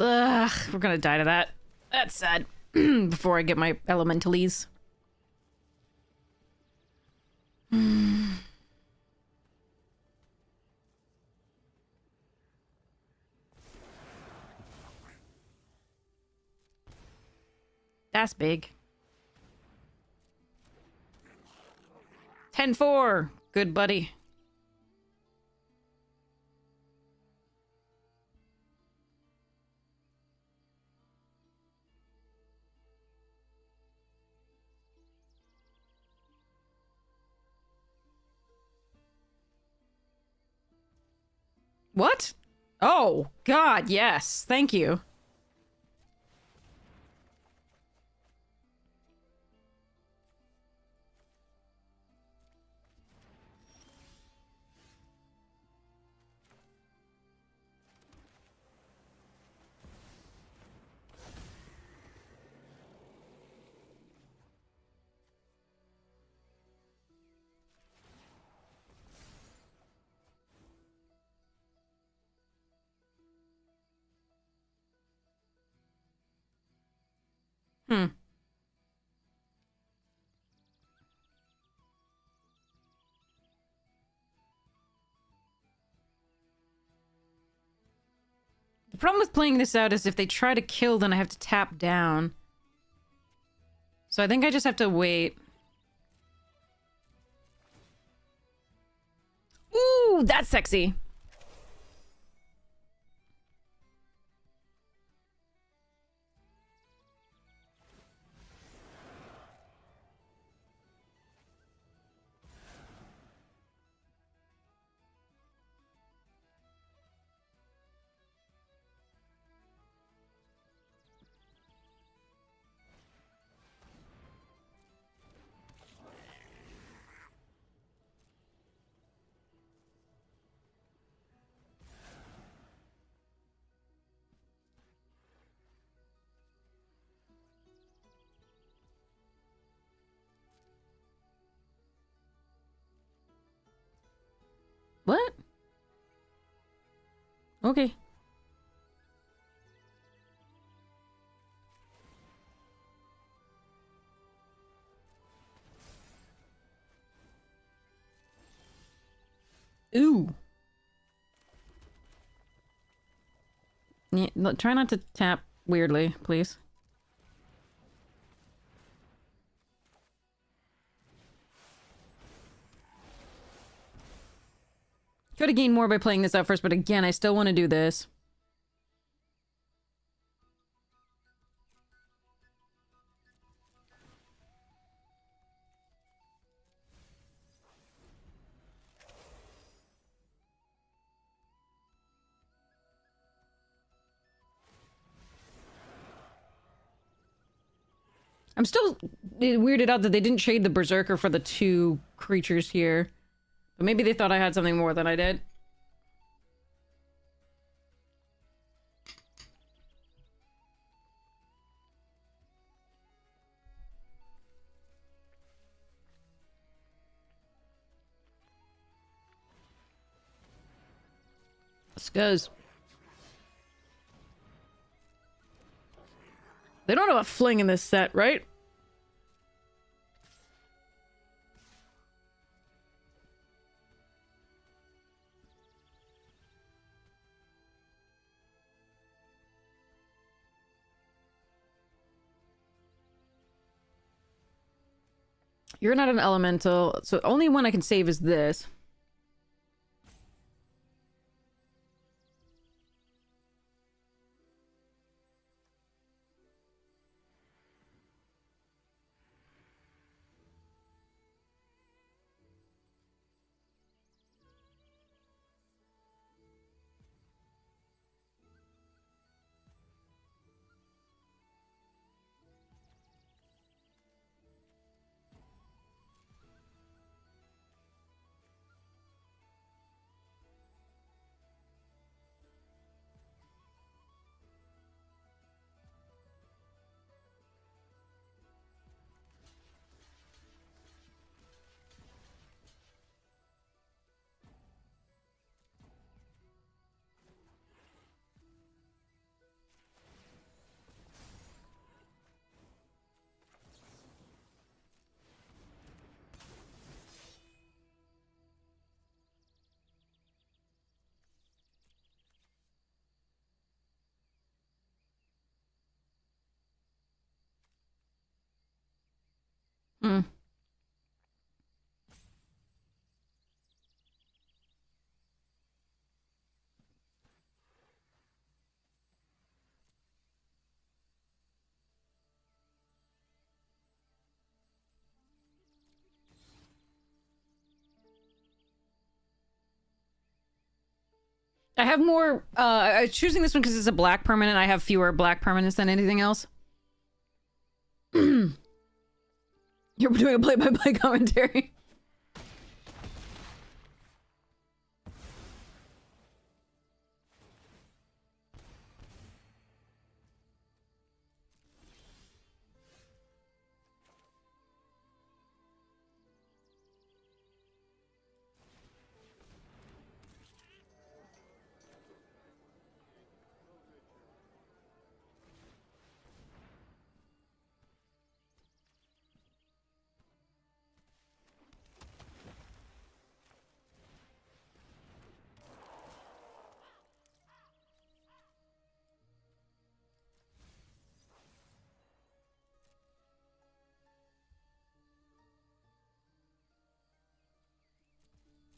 Ugh, we're gonna die to that. That's sad. Before I get my elementalies. That's big. 10-4. Good buddy. What? Oh, God, yes. Thank you. Hmm. The problem with playing this out is if they try to kill, then I have to tap down. So I think I just have to wait. Ooh, that's sexy. What? Okay. Ooh. Yeah, try not to tap weirdly, please. Could have gained more by playing this out first, but again, I still want to do this. I'm still weirded out that they didn't trade the Berserker for the two creatures here. But maybe they thought I had something more than I did. This goes. They don't have a fling in this set, right? You're not an elemental, so only one I can save is this. Mm. I have more, I was choosing this one because it's a black permanent. I have fewer black permanents than anything else. You're doing a play-by-play commentary.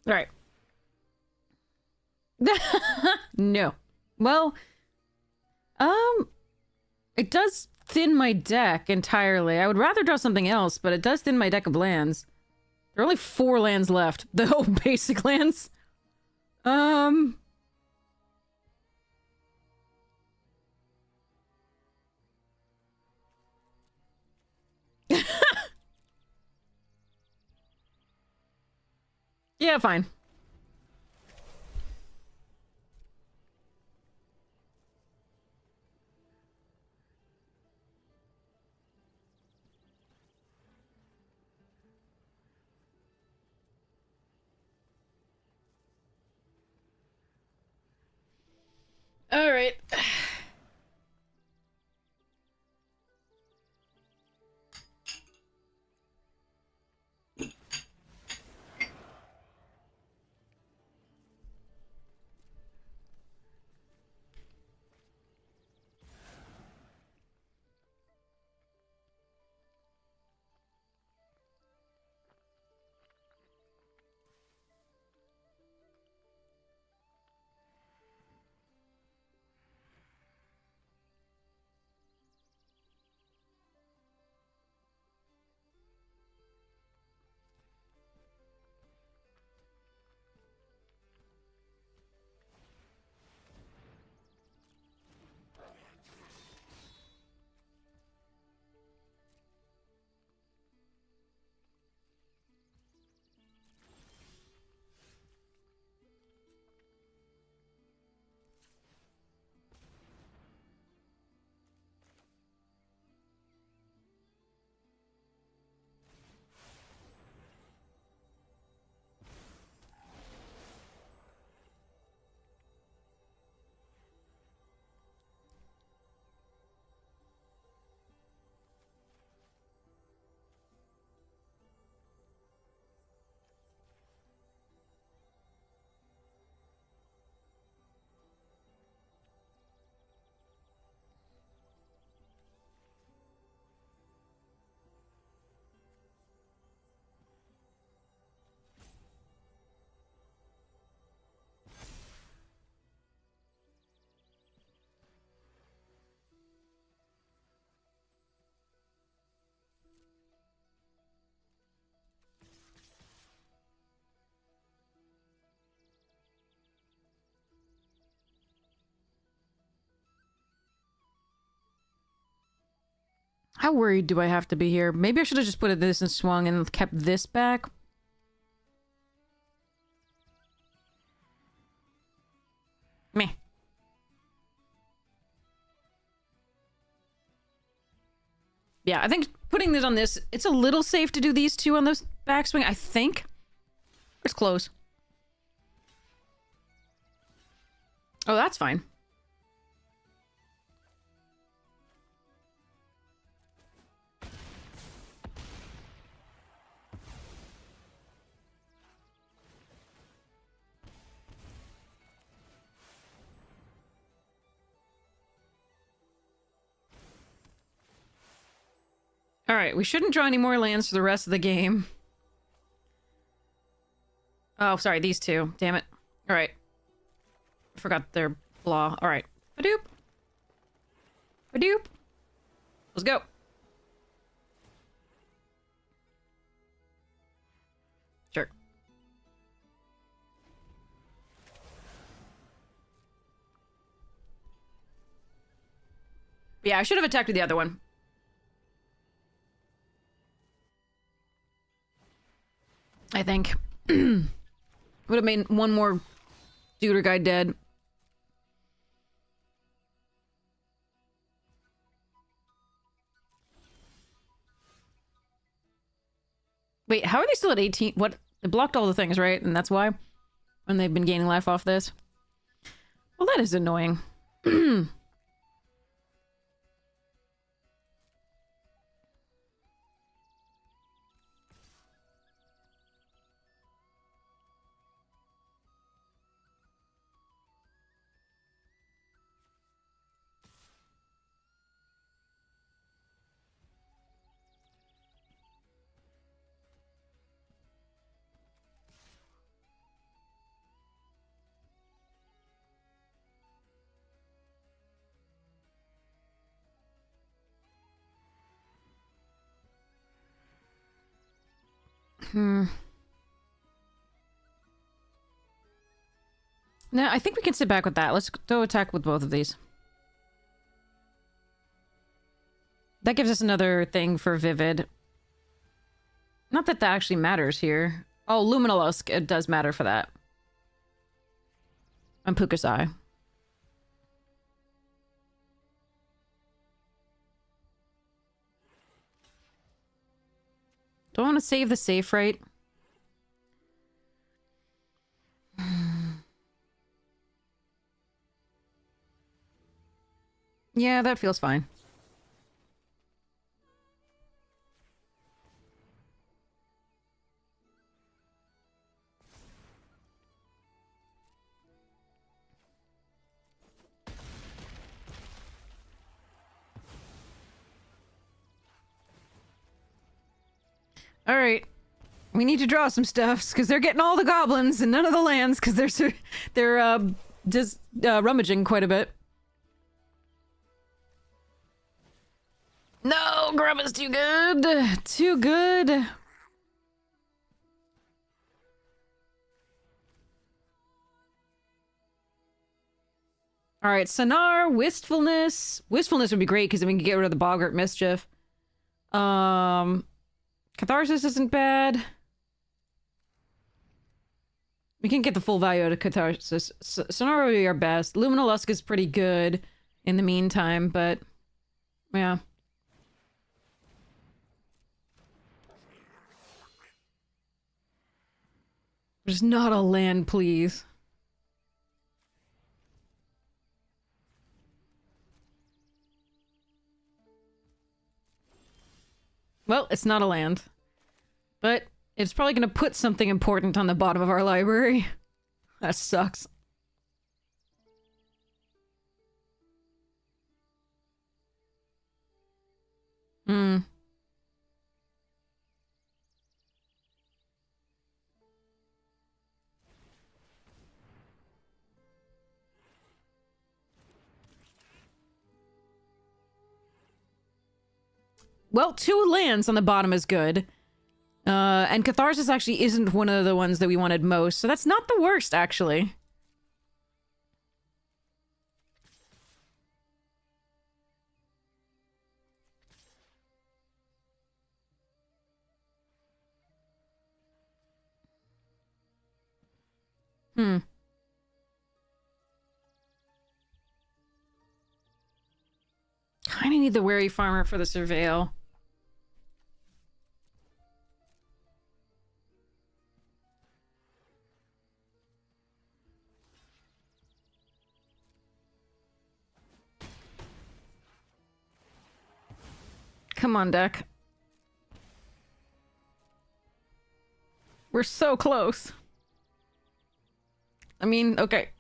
All right. No. Well, it does thin my deck entirely. I would rather draw something else, but it does thin my deck of lands. There are only 4 lands left. The whole basic lands. Yeah, fine. All right. How worried do I have to be here? Maybe I should have just put this and swung and kept this back. Meh. Yeah, I think putting this on this, it's a little safe to do these two on the backswing, I think. It's close. Oh, that's fine. Alright, we shouldn't draw any more lands for the rest of the game. Oh, sorry, these two. Damn it. Alright. Forgot their blah. Alright. Badoop. Badoop. Let's go. Sure. Yeah, I should have attacked with the other one. I think. Would have made one more shooter guy dead. Wait, how are they still at 18? What? They blocked all the things, right? And that's why? When they've been gaining life off this? Well, that is annoying. No, I think we can sit back with that. Let's go attack with both of these. That gives us another thing for Vivid. Not that that actually matters here. Oh, Luminolusk, it does matter for that. And Pukusai. Do I want to save the safe, right? Yeah, that feels fine. All right. We need to draw some stuffs because they're getting all the goblins and none of the lands because they're just rummaging quite a bit. No, Grubba's too good. Too good. All right, Sonar, Wistfulness. Wistfulness would be great because then we can get rid of the Boggart Mischief. Catharsis isn't bad. We can get the full value out of Catharsis. Sonar would be our best. Luminolusk is pretty good in the meantime, but yeah. There's not a land, please. Well, it's not a land. But it's probably going to put something important on the bottom of our library. That sucks. Hmm. Well, 2 lands on the bottom is good. And Catharsis actually isn't one of the ones that we wanted most, so that's not the worst, actually. Hmm. Kinda need the Wary Farmer for the Surveil. Come on, deck. We're so close. I mean, okay.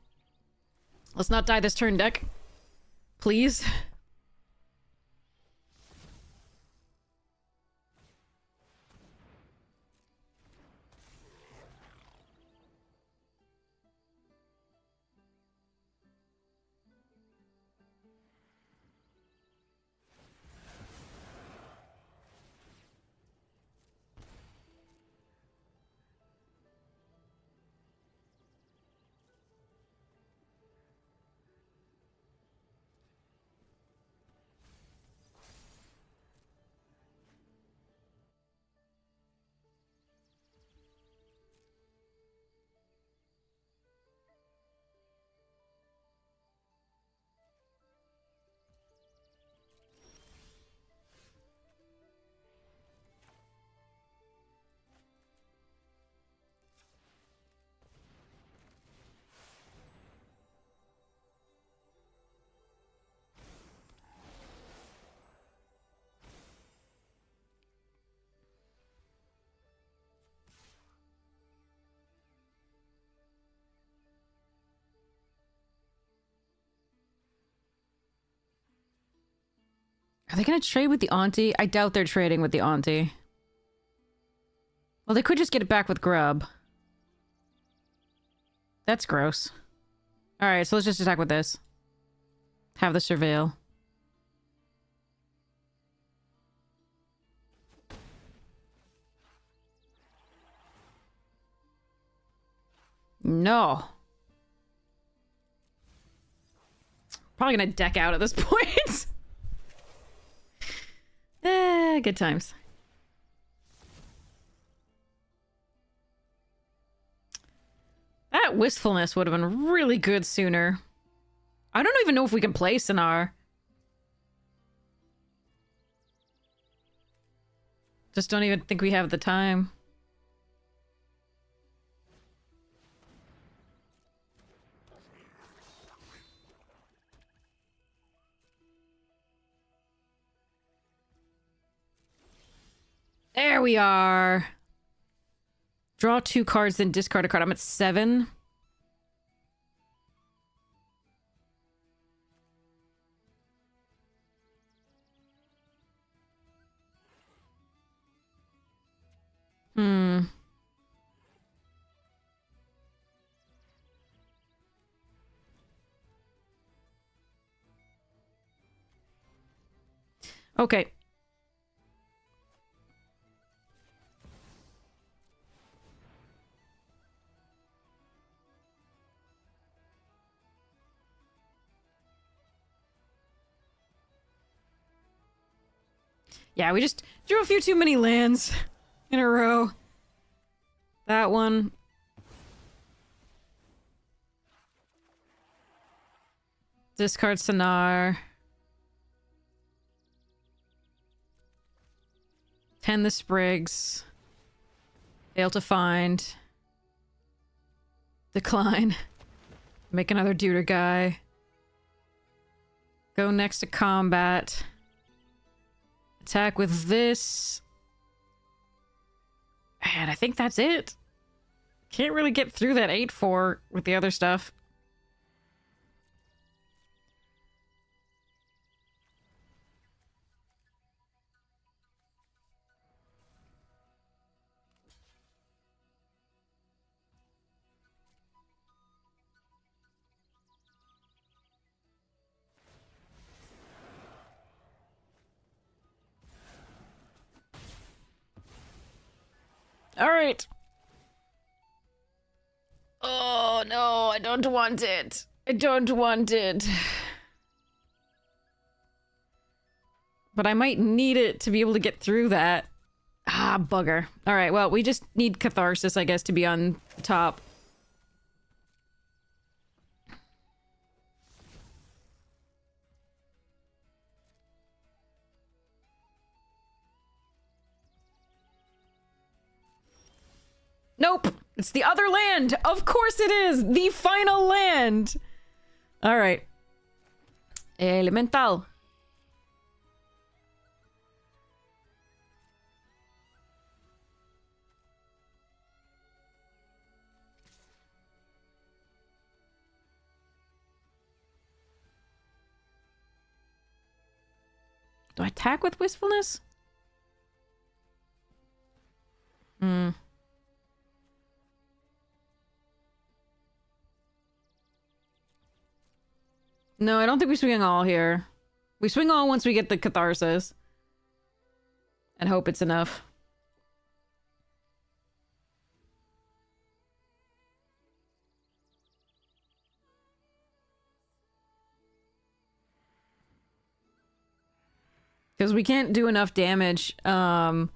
Let's not die this turn, deck. Please. Are they gonna trade with the auntie? I doubt they're trading with the auntie. Well, they could just get it back with grub. That's gross. Alright, so let's just attack with this. Have the surveil. No. Probably gonna deck out at this point. Good times. That wistfulness would have been really good sooner. I don't even know if we can play Sonar. Just don't even think we have the time. There we are. Draw 2 cards, then discard a card. I'm at 7. Okay. Yeah, we just drew a few too many lands in a row. That one. Discard Sonar. Tend the Sprigs. Fail to find. Decline. Make another Deuter guy. Go next to combat. Attack with this. And I think that's it. Can't really get through that 8-4 with the other stuff. All right. Oh, no, I don't want it. I don't want it. But I might need it to be able to get through that. Ah, bugger. All right, well, we just need Catharsis, I guess, to be on top. Nope! It's the other land! Of course it is! The final land! Alright. Elemental. Do I attack with Wistfulness? No, I don't think we swing all here. We swing all once we get the Catharsis. And hope it's enough. Because we can't do enough damage. They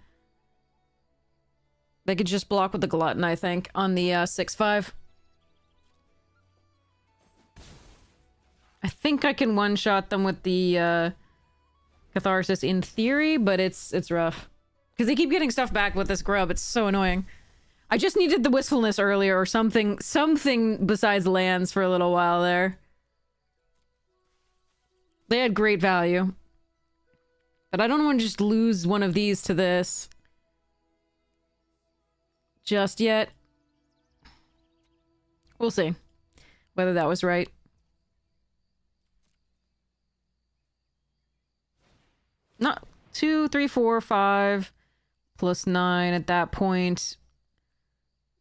could just block with the Glutton, I think, on the 6-5. I think I can one-shot them with the Catharsis in theory, but it's rough. Because they keep getting stuff back with this grub. It's so annoying. I just needed the Wistfulness earlier or something besides lands for a little while there. They had great value. But I don't want to just lose one of these to this. Just yet. We'll see whether that was right. Not 2, 3, 4, 5 plus 9 at that point.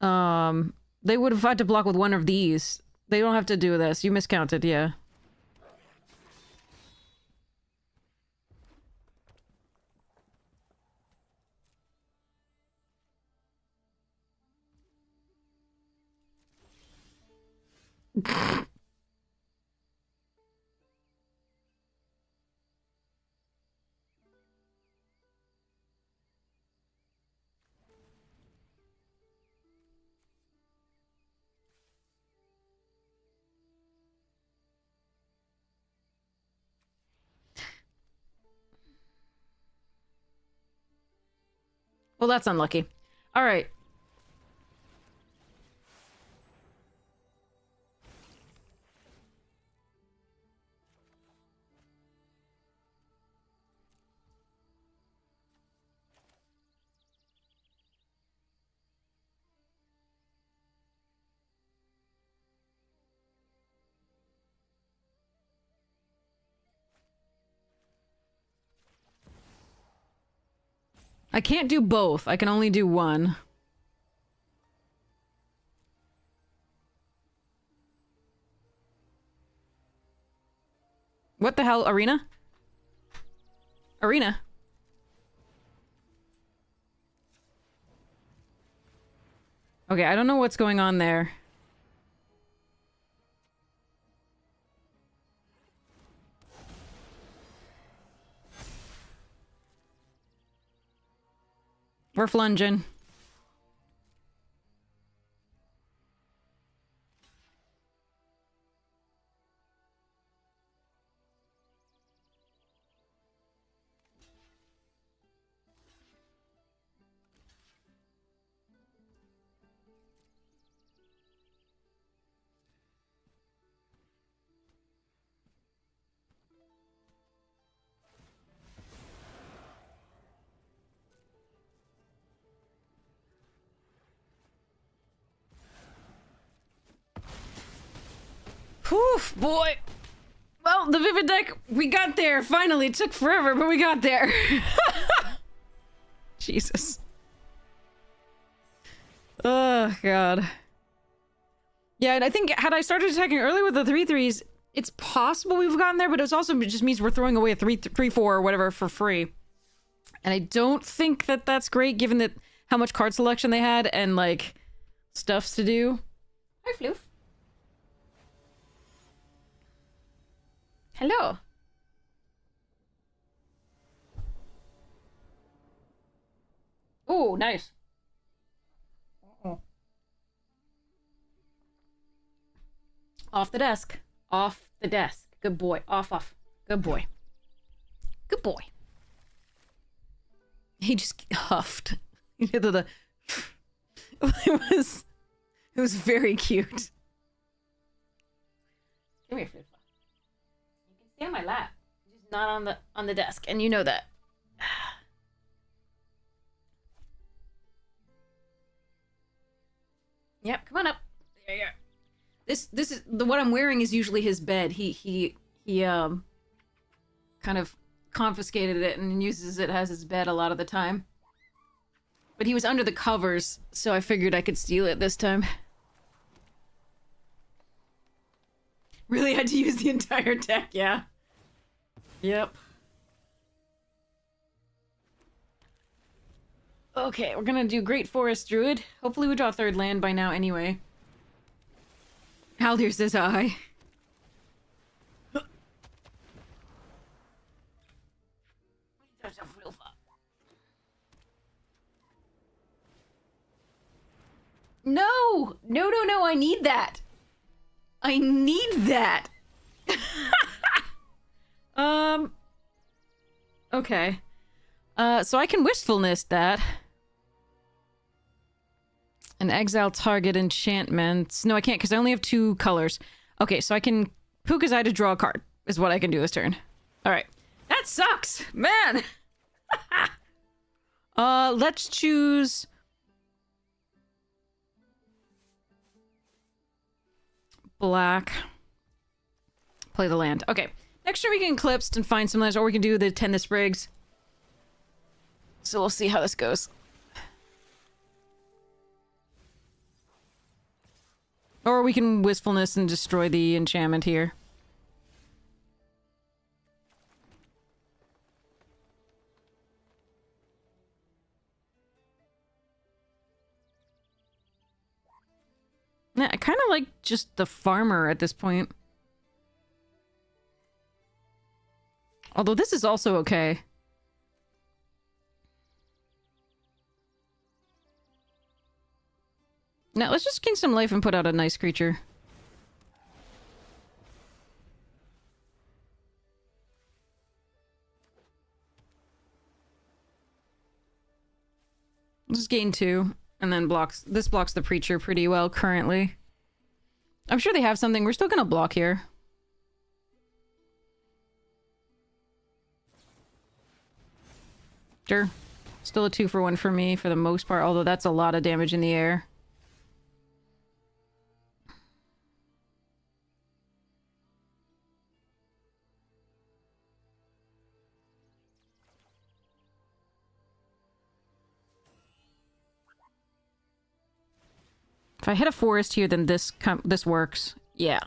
They would have had to block with one of these. They don't have to do this. You miscounted, yeah. Well, that's unlucky. All right. I can't do both. I can only do one. What the hell? Arena? Arena? Okay, I don't know what's going on there. We're flunging. Poof, boy. Well, the Vivid deck, we got there. Finally, it took forever, but we got there. Jesus. Oh, God. Yeah, and I think had I started attacking early with the 3/3s, it's possible we've gotten there, but it also just means we're throwing away a 3/4 or whatever for free. And I don't think that that's great, given that how much card selection they had and, like, stuffs to do. Hi, Floof. Hello. Oh, nice. Uh-oh. Off the desk. Off the desk. Good boy. Off. Good boy. Good boy. He just huffed. It was very cute. Come here, Flip. You can stay on my lap. Just not on the desk, and you know that. Yep, come on up. There you go. This is the what I'm wearing is usually his bed. He kind of confiscated it and uses it as his bed a lot of the time. But he was under the covers, so I figured I could steal it this time. Really had to use the entire deck, yeah. Yep. Okay, we're gonna do Great Forest Druid. Hopefully we draw a third land by now anyway. Haldir says hi. No! No, I need that! I need that! Okay. So I can Wistfulness that. And exile target enchantments. No, I can't because I only have 2 colors. Okay, so I can Puka's Eye to draw a card, is what I can do this turn. Alright. That sucks! Man! Let's choose... black. Play the land. Okay. Next turn we can Eclipsed and find some lands, or we can do the Tend the Sprigs. So we'll see how this goes. Or we can Wistfulness and destroy the enchantment here. Yeah, I kind of like just the farmer at this point. Although this is also okay. Now, let's just gain some life and put out a nice creature. Just gain 2, and then this blocks the preacher pretty well currently. I'm sure they have something. We're still gonna block here. Sure. Still a 2-for-1 for me for the most part, although that's a lot of damage in the air. If I hit a forest here, then this works. Yeah.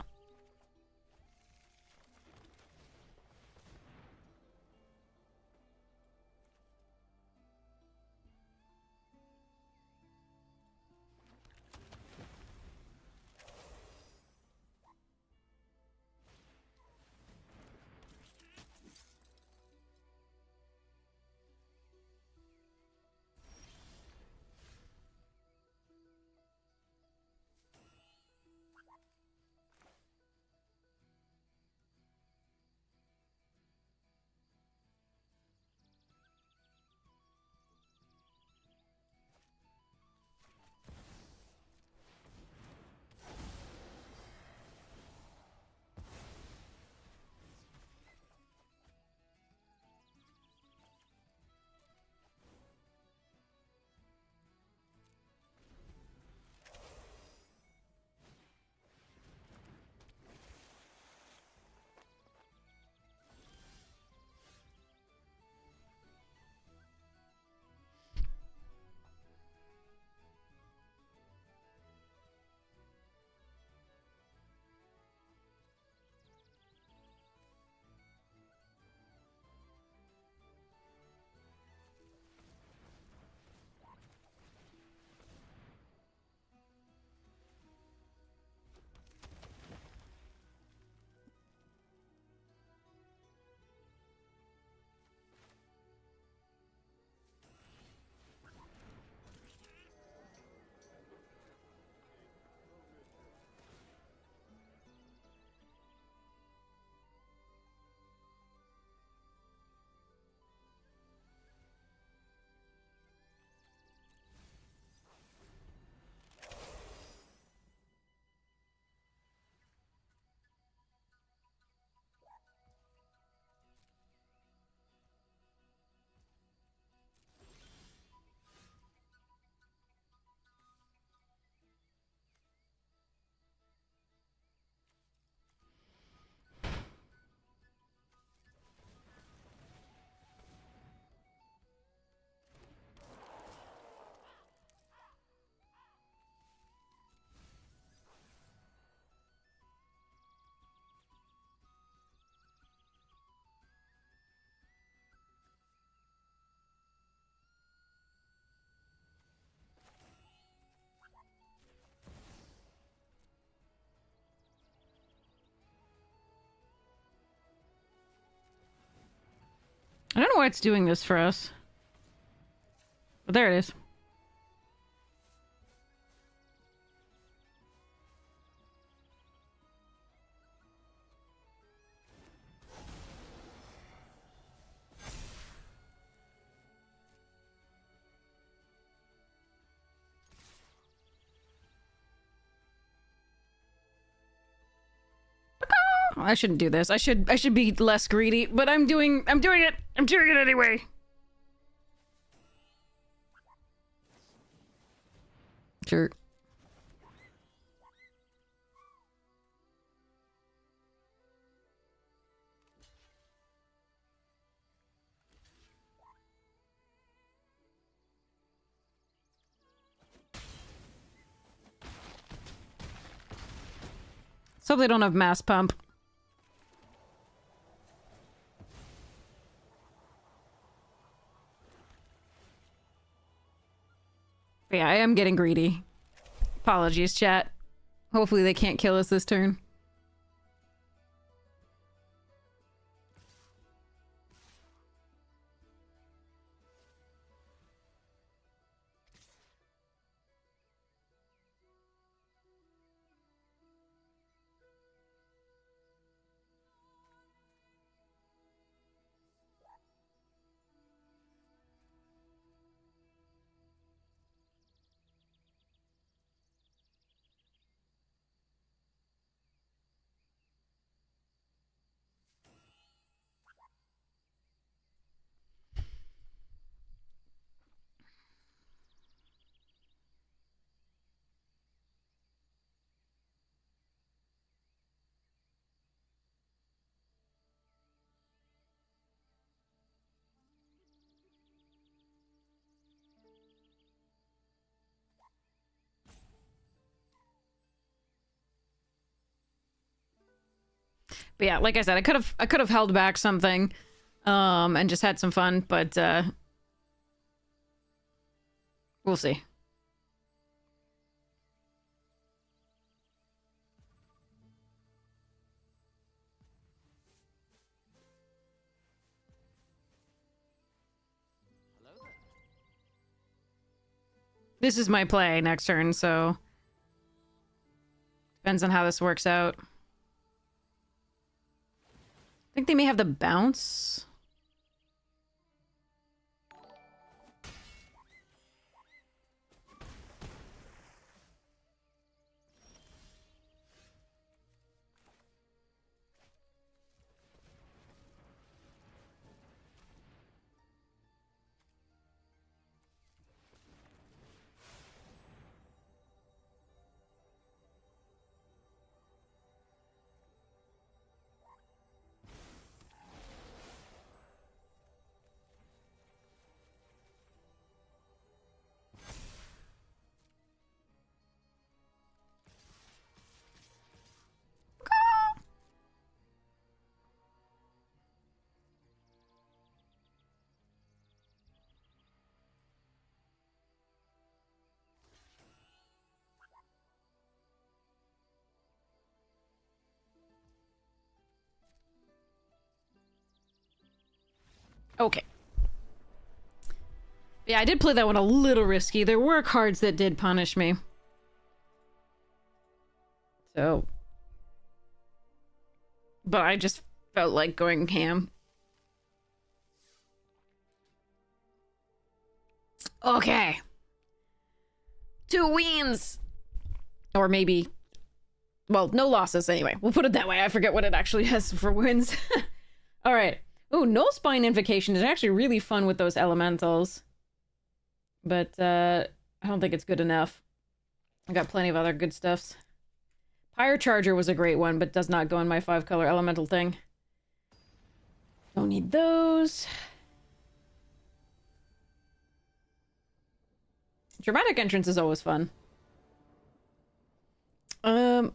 I don't know why it's doing this for us. But there it is. I shouldn't do this. I should be less greedy, but I'm doing it. I'm doing it anyway. Sure. Let's hope they don't have mass pump. But yeah, I am getting greedy. Apologies, chat. Hopefully they can't kill us this turn. But yeah, like I said, I could have held back something, and just had some fun, but we'll see. This is my play next turn, so depends on how this works out. I think they may have the bounce. Okay. Yeah, I did play that one a little risky. There were cards that did punish me. So... But I just felt like going ham. Okay. 2 wins! Or maybe... Well, no losses anyway. We'll put it that way. I forget what it actually has for wins. Alright. Ooh, Null Spine Invocation is actually really fun with those elementals. But, I don't think it's good enough. I got plenty of other good stuffs. Pyre Charger was a great one, but does not go in my 5-color elemental thing. Don't need those. Dramatic Entrance is always fun. Oh.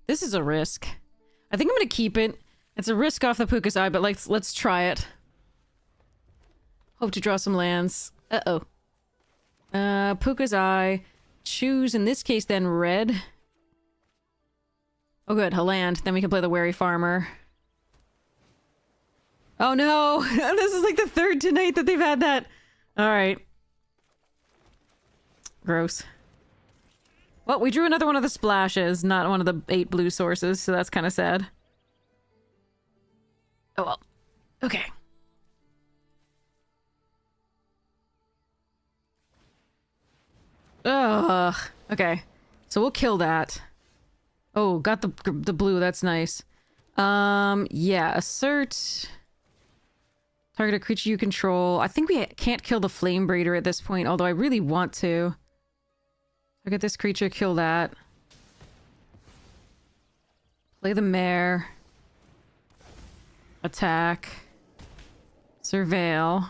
This is a risk. I think I'm gonna keep it. It's a risk off the Puka's Eye, but let's try it. Hope to draw some lands. Uh-oh. Puka's Eye. Choose, in this case, then red. Oh good, a land. Then we can play the Wary Farmer. Oh no! This is like the 3rd tonight that they've had that. Alright. Gross. Well, we drew another one of the splashes, not one of the 8 blue sources, so that's kind of sad. Oh well. Okay. Ugh. Okay. So we'll kill that. Oh, got the blue. That's nice. Yeah. Assert. Target a creature you control. I think we can't kill the Flame Breeder at this point, although I really want to. Target this creature, kill that. Play the Mare. Attack. Surveil.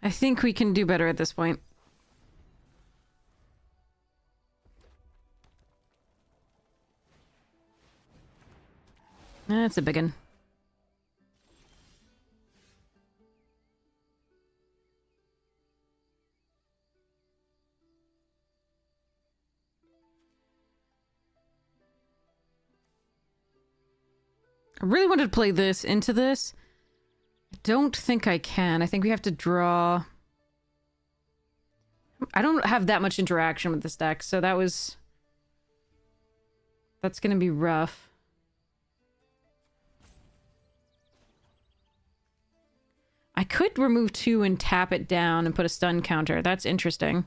I think we can do better at this point. That's a big one. I really wanted to play this into this. I don't think I can. I think we have to draw... I don't have that much interaction with this deck, so that's gonna be rough. I could remove 2 and tap it down and put a stun counter. That's interesting.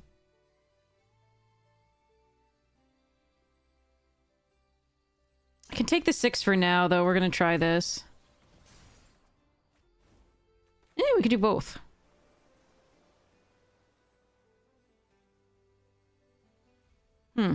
I can take the 6 for now, though. We're gonna try this. We could do both. Hmm.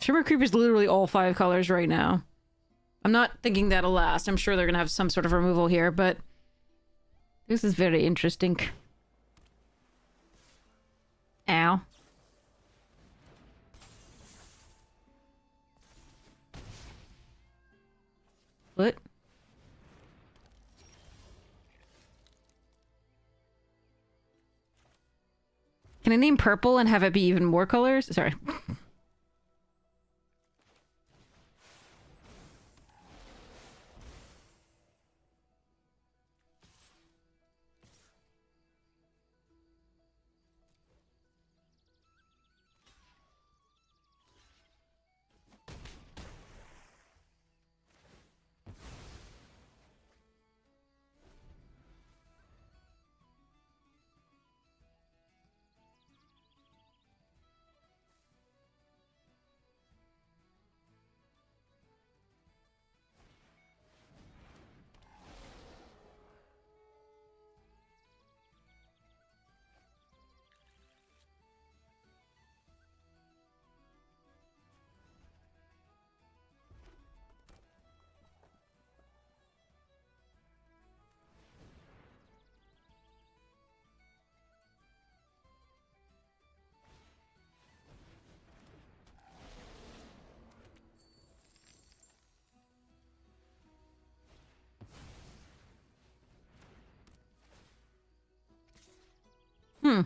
Shimmer Creep is literally all 5 colors right now. I'm not thinking that'll last. I'm sure they're gonna have some sort of removal here, but... this is very interesting. Ow. What? Can I name purple and have it be even more colors? Sorry. Hmm.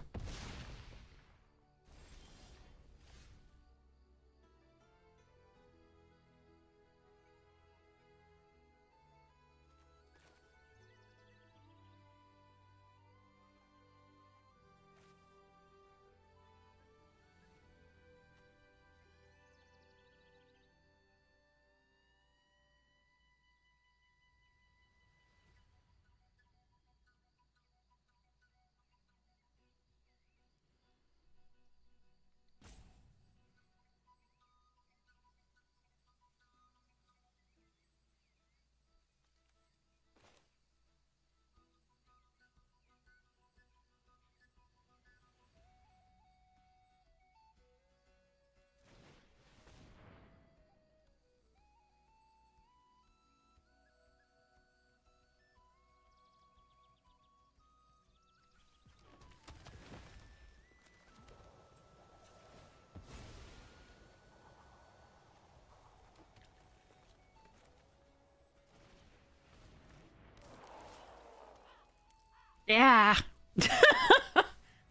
Yeah.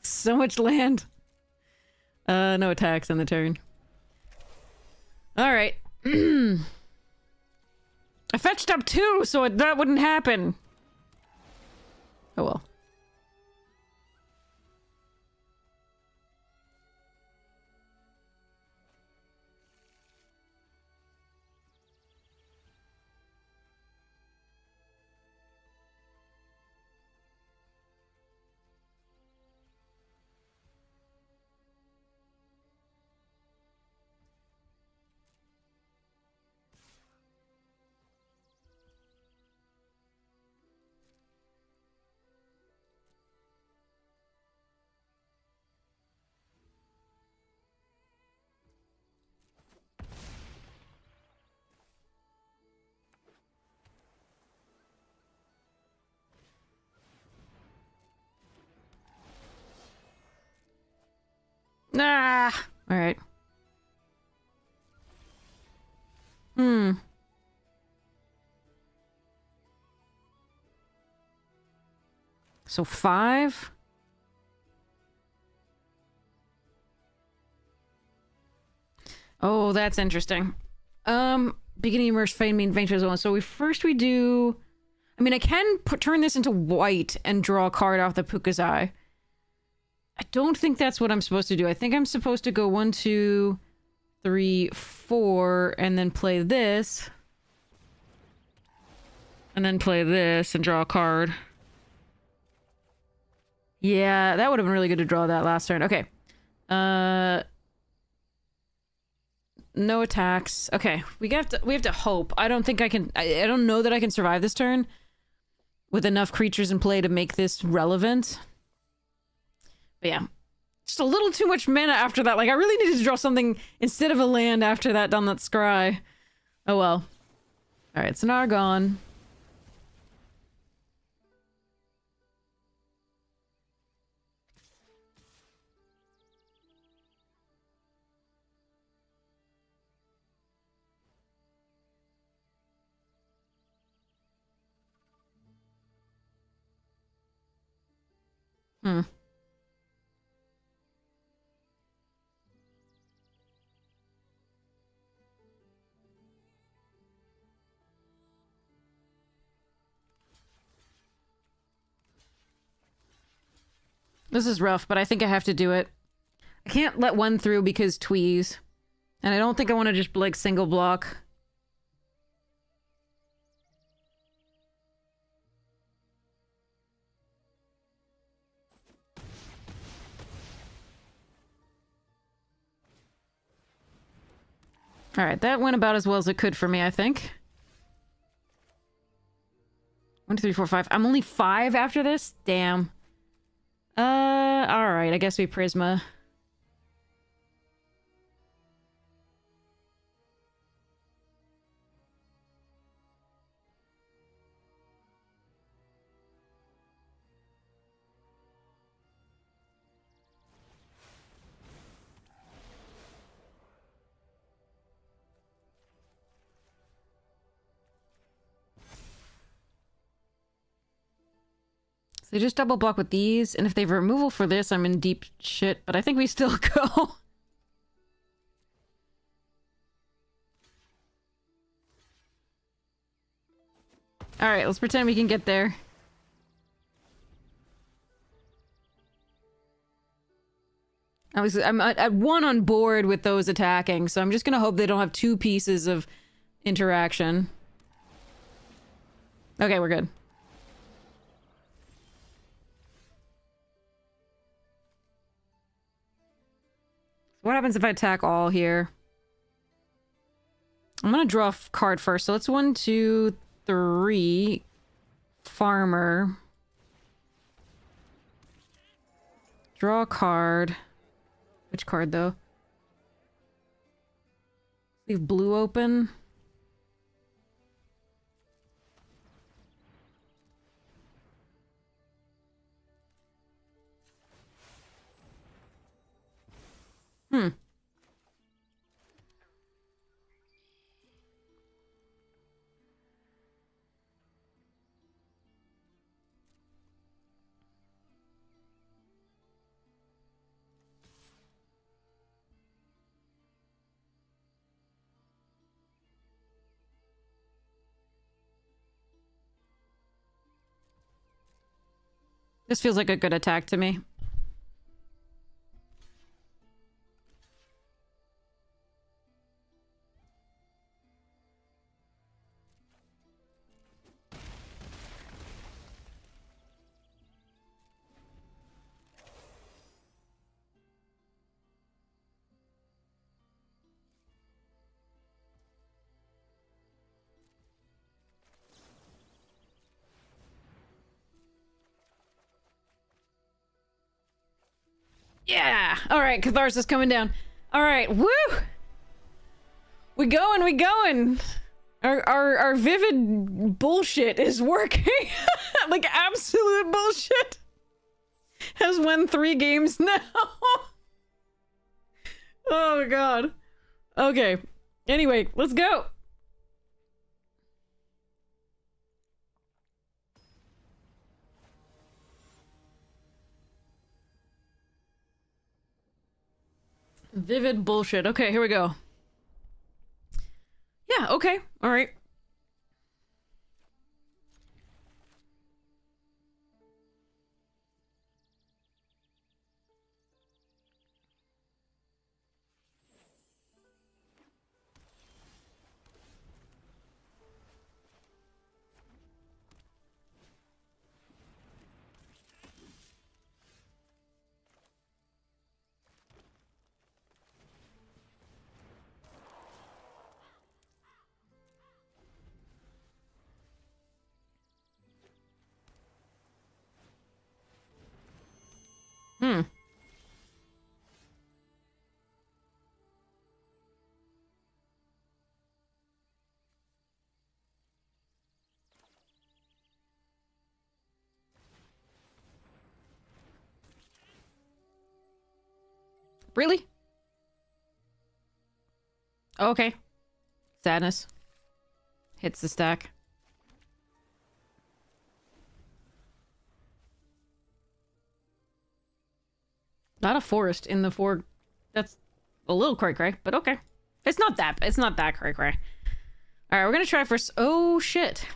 So much land. No attacks on the turn. Alright. I fetched up 2, so that wouldn't happen. Oh well. Alright. So 5? Oh, that's interesting. Beginning immerse fade mean venture zone. So we do. I mean, I can turn this into white and draw a card off the Puka's Eye. I don't think that's what I'm supposed to do. I think I'm supposed to go 1, 2, 3, 4, and then play this. And then play this and draw a card. Yeah, that would have been really good to draw that last turn. Okay. No attacks. Okay, we have to hope. I don't think I can. I don't know that I can survive this turn with enough creatures in play to make this relevant. But yeah, just a little too much mana after that. Like, I really needed to draw something instead of a land after that down that scry. Oh well. All right, so now we're gone. This is rough, but I think I have to do it. I can't let one through because tweeze. And I don't think I want to just, like, single block. Alright, that went about as well as it could for me, I think. 1, 2, 3, 4, 5. I'm only 5 after this? Damn. Alright, I guess we Prisma. They just double block with these, and if they have removal for this, I'm in deep shit, but I think we still go. Alright, let's pretend we can get there. I'm at 1 on board with those attacking, so I'm just gonna hope they don't have 2 pieces of interaction. Okay, we're good. What happens if I attack all here? I'm gonna draw a card first. So let's 1, 2, 3. Farmer. Draw a card. Which card, though? Leave blue open. This feels like a good attack to me. Yeah! Alright, Catharsis coming down. Alright, woo! We going! Our vivid bullshit is working. Like, absolute bullshit. Has won 3 games now. Oh god. Okay. Anyway, let's go. Vivid bullshit. Okay, here we go. Yeah, okay. All right. Hmm. Really? Okay. Sadness. Hits the stack. Not a forest in the fore. That's a little cray-cray, but okay. It's not that cray-cray. Alright, we're gonna try first. Oh, shit.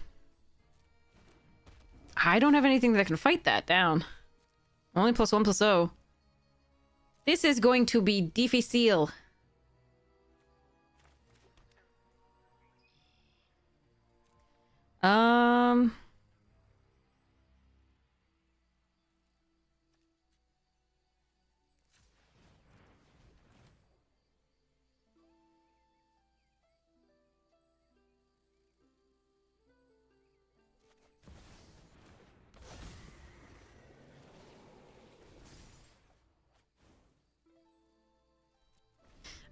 I don't have anything that can fight that down. Only +1/+0. This is going to be difficile.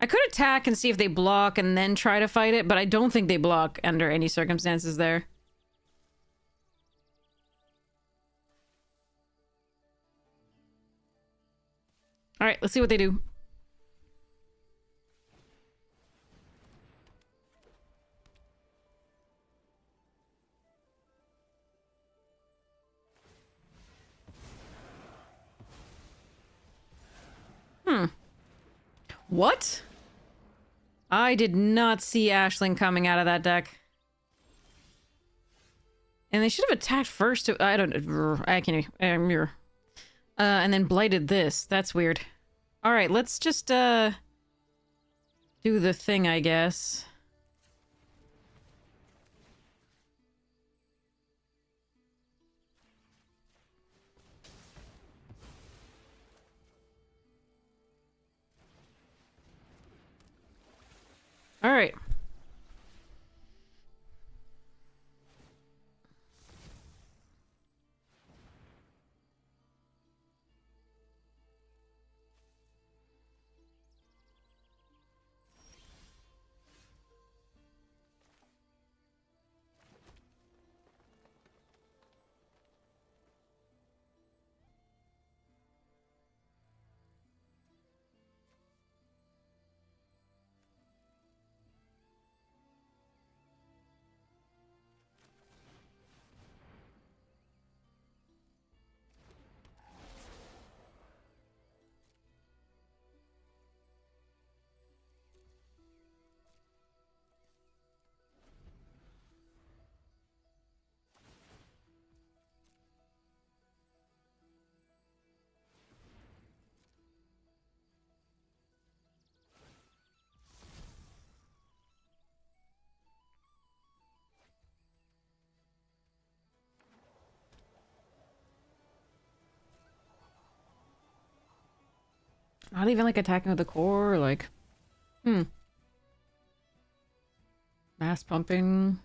I could attack and see if they block and then try to fight it, but I don't think they block under any circumstances there. Alright, let's see what they do. What? I did not see Aisling coming out of that deck. And they should have attacked first to... I can't even... and then blighted this. That's weird. Alright, let's just, do the thing, I guess. Alright. Not even, like, attacking with the core, like... Mass pumping...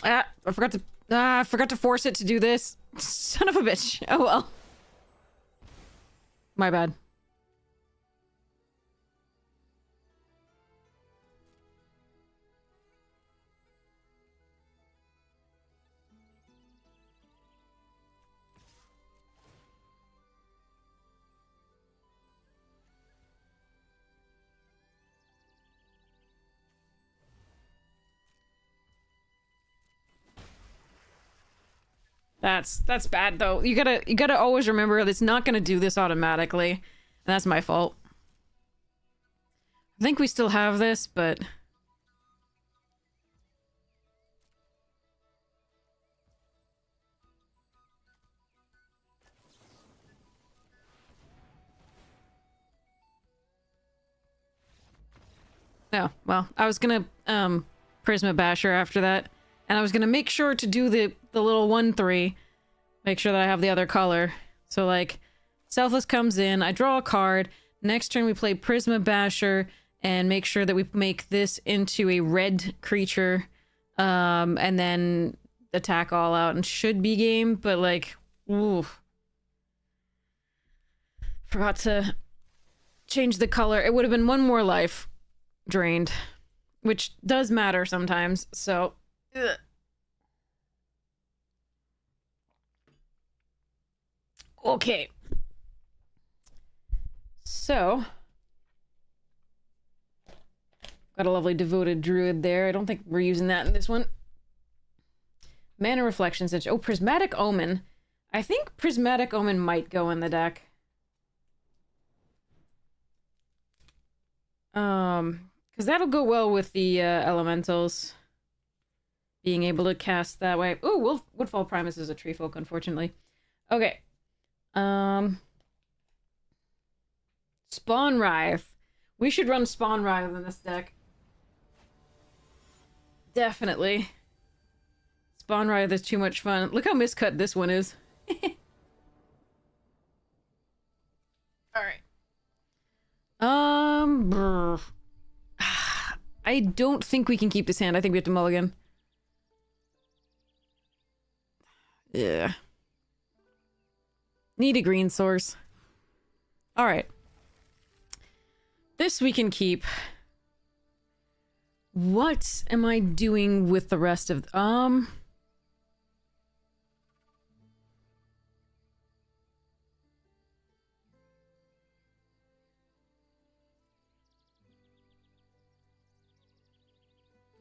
I forgot to force it to do this. Son of a bitch. Oh well. My bad. That's bad though. You gotta always remember that it's not gonna do this automatically. And that's my fault. I think we still have this, but no, well, I was gonna Prisma Basher after that. And I was gonna make sure to do the little 1-3. Make sure that I have the other color. So like, Selfless comes in, I draw a card. Next turn we play Prisma Basher and make sure that we make this into a red creature. And then attack all out and should be game, but like, ooh. Forgot to change the color. It would have been one more life drained, which does matter sometimes, so... Ugh. Okay. So... Got a lovely devoted druid there. I don't think we're using that in this one. Mana Reflection Stitch. Oh, Prismatic Omen. I think Prismatic Omen might go in the deck. Because that'll go well with the elementals. Being able to cast that way. Oh, Woodfall Primus is a tree folk, unfortunately. Okay. Spawn Wraith. We should run Spawn Wraith in this deck. Definitely. Spawn Wraith is too much fun. Look how miscut this one is. Alright. I don't think we can keep this hand. I think we have to mulligan. Yeah. Need a green source. Alright. This we can keep. What am I doing with the rest of... I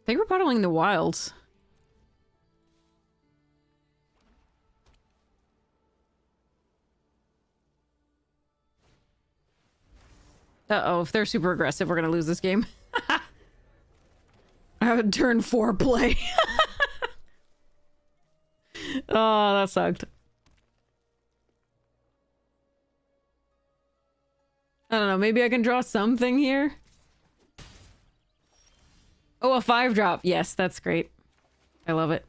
think we're bottling the wilds. Uh-oh, if they're super aggressive, we're gonna lose this game. I would turn 4 play. Oh, that sucked. I don't know, maybe I can draw something here? Oh, a 5-drop. Yes, that's great. I love it.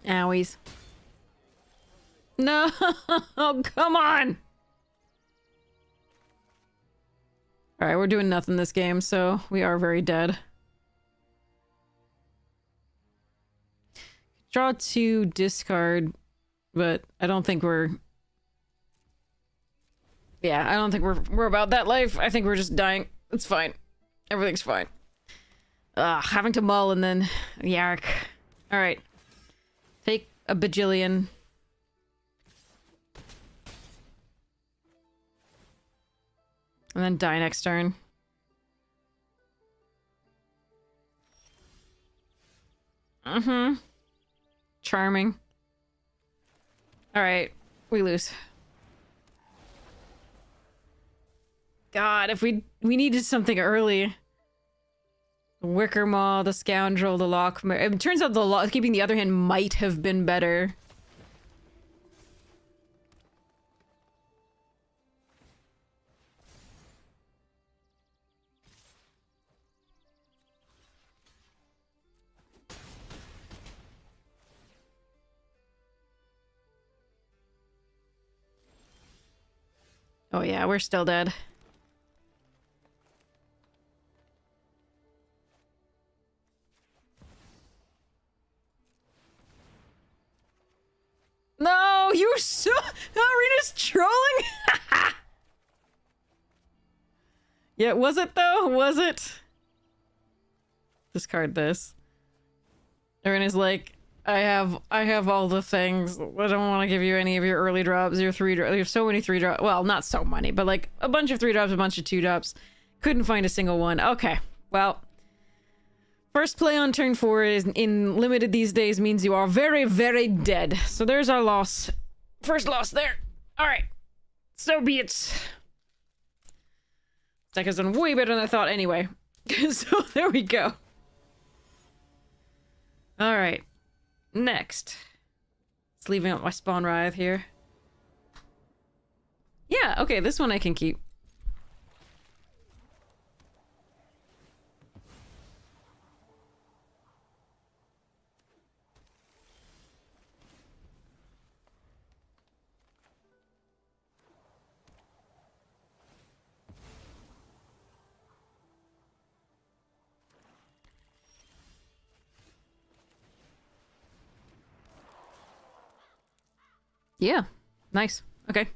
Owies. No! Come on! Alright, we're doing nothing this game, so we are very dead. Draw 2, discard, but I don't think we're... Yeah, I don't think we're about that life. I think we're just dying. It's fine. Everything's fine. Having to mull and then yark. Alright. Take a bajillion. And then die next turn. Mm-hmm. Charming. Alright. We lose. God, if we needed something early. The Wicker Maw, the Scoundrel, the Lock... It turns out the keeping the other hand might have been better. Oh yeah, we're still dead. No, you so Arena's trolling. Yeah, was it though? Was it? Discard this. Arena's like, I have all the things. I don't want to give you any of your early drops, your 3 drops. You have so many 3 drops. Well, not so many, but like a bunch of 3 drops, a bunch of 2 drops. Couldn't find a single one. Okay, well. First play on turn 4 is in limited these days means you are very, very dead. So there's our loss. First loss there. Alright. So be it. Deck has done way better than I thought anyway. So there we go. Alright. Next. Just leaving out my spawn writhe here. Yeah, okay, this one I can keep. Yeah, nice. Okay.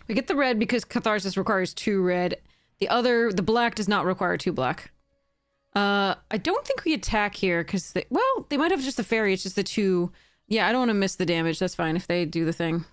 We get the red because Catharsis requires 2 red. The black does not require 2 black. I don't think we attack here because well, they might have just the fairy. It's just the 2. Yeah, I don't want to miss the damage. That's fine if they do the thing.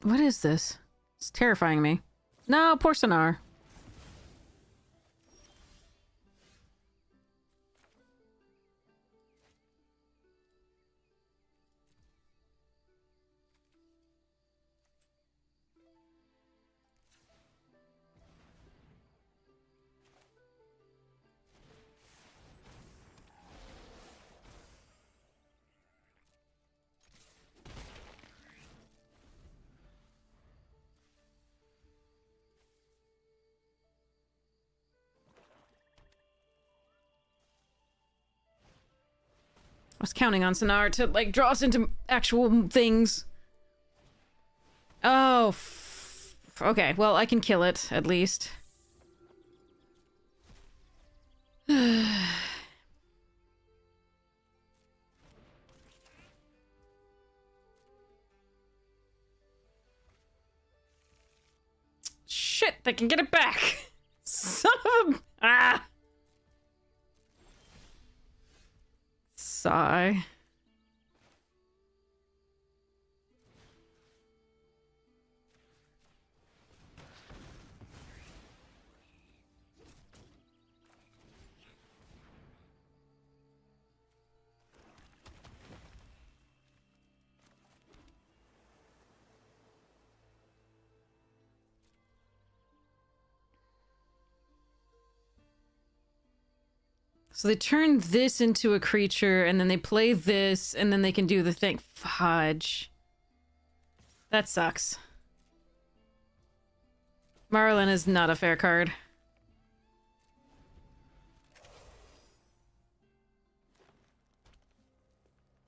What is this? It's terrifying me. No, poor Sonar. I was counting on Sonar to, like, draw us into actual things. Oh, okay. Well, I can kill it, at least. Shit, they can get it back! Son of a... Ah! Sigh. So they turn this into a creature, and then they play this, and then they can do the thing. Fudge. That sucks. Marlin is not a fair card.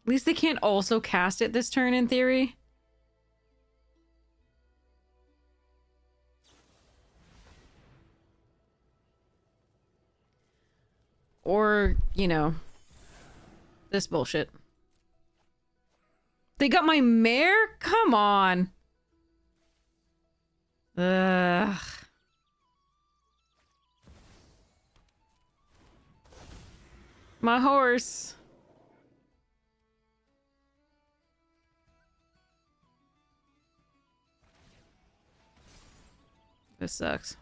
At least they can't also cast it this turn, in theory. Or, you know, this bullshit. They got my mare? Come on. Ugh. My horse. This sucks.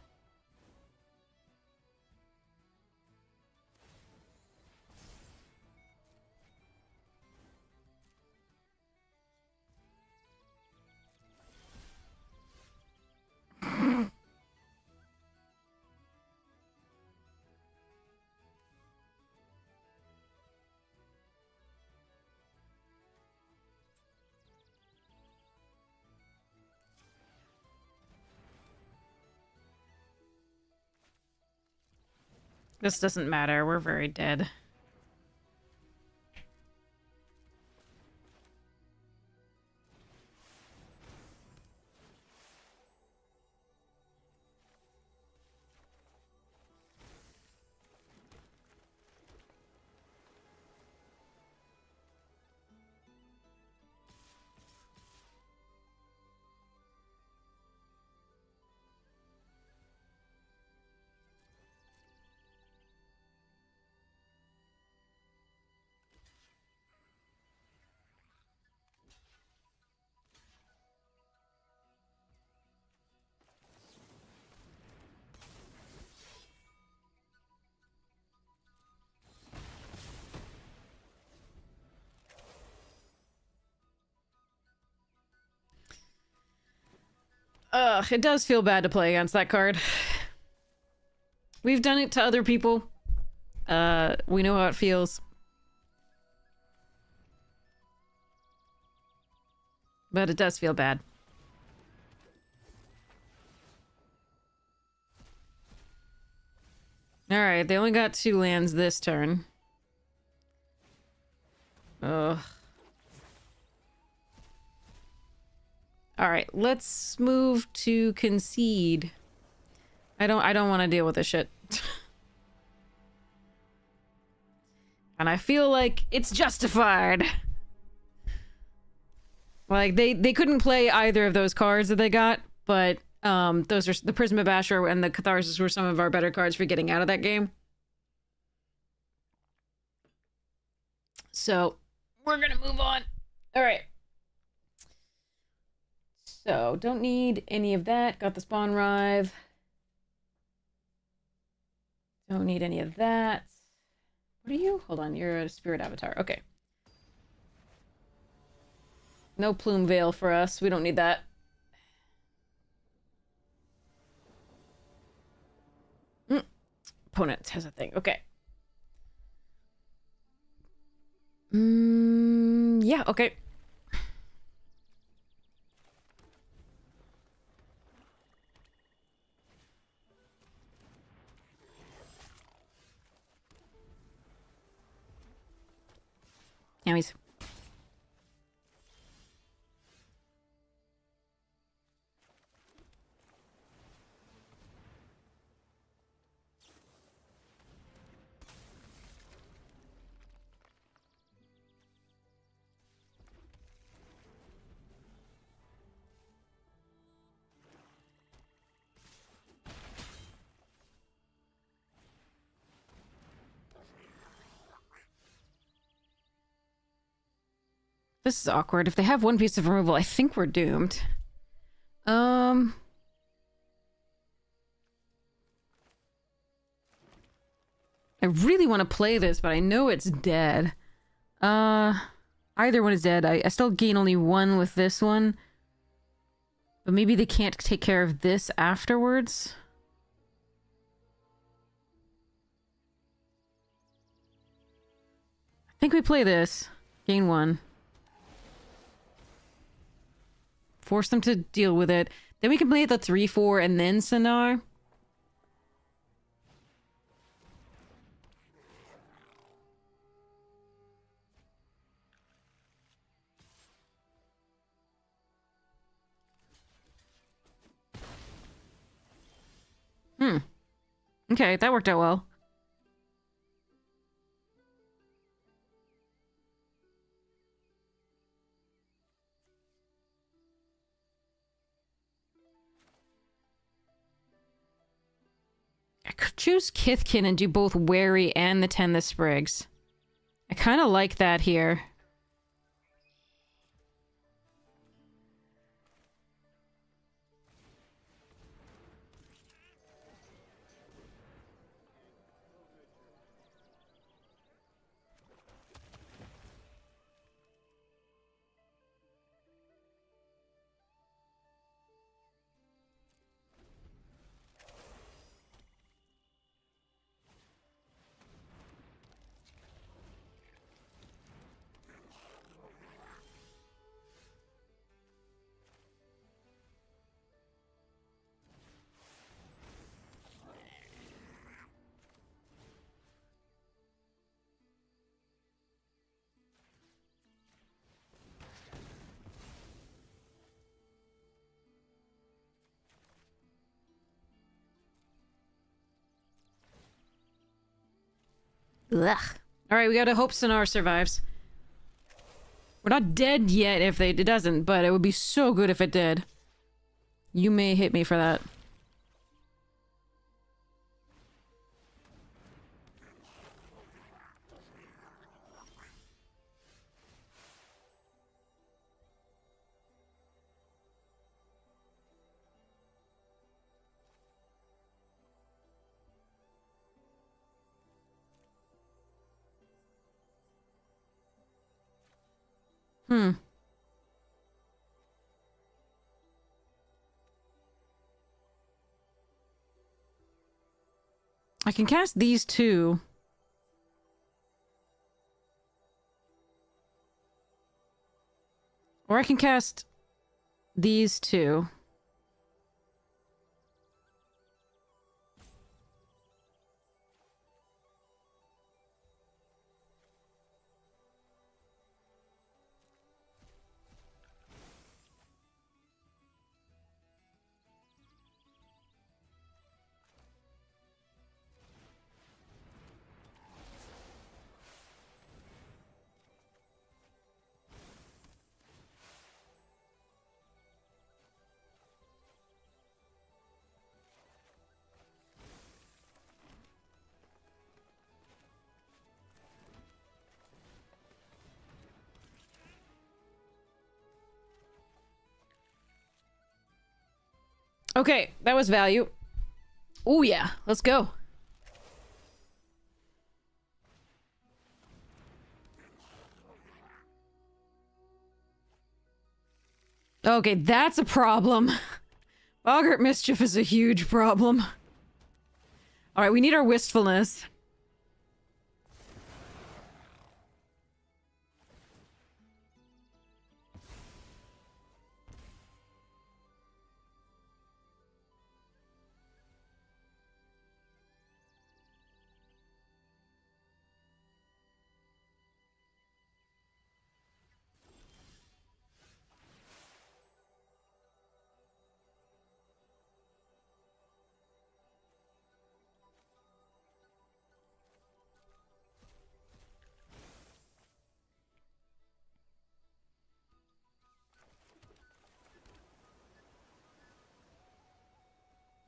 This doesn't matter. We're very dead. It does feel bad to play against that card. We've done it to other people. We know how it feels. But it does feel bad. Alright, they only got 2 lands this turn. Ugh. Alright, let's move to concede. I don't want to deal with this shit. And I feel like it's justified. Like, they couldn't play either of those cards that they got, but those are the Prisma Basher and the Catharsis were some of our better cards for getting out of that game. So, we're gonna move on. Alright. So, don't need any of that. Got the Spawn Rive. Don't need any of that. What are you? Hold on, you're a Spirit Avatar. Okay. No Plume Veil for us. We don't need that. Opponent has a thing. Okay. Yeah, okay. Yummies. This is awkward. If they have 1 piece of removal, I think we're doomed. I really want to play this, but I know it's dead. Either one is dead. I still gain only 1 with this one. But maybe they can't take care of this afterwards. I think we play this. Gain 1. Force them to deal with it. Then we can play the 3/4 and then Sonar. Okay, that worked out well. I could choose Kithkin and do both Wary and the Ten the Sprigs. I kind of like that here. Ugh. Alright, we gotta hope Sonar survives. We're not dead yet if it doesn't, but it would be so good if it did. You may hit me for that. I can cast these two. Or I can cast these two. Okay, that was value. Oh yeah, let's go. Okay, that's a problem. Boggart Mischief is a huge problem. Alright, we need our wistfulness.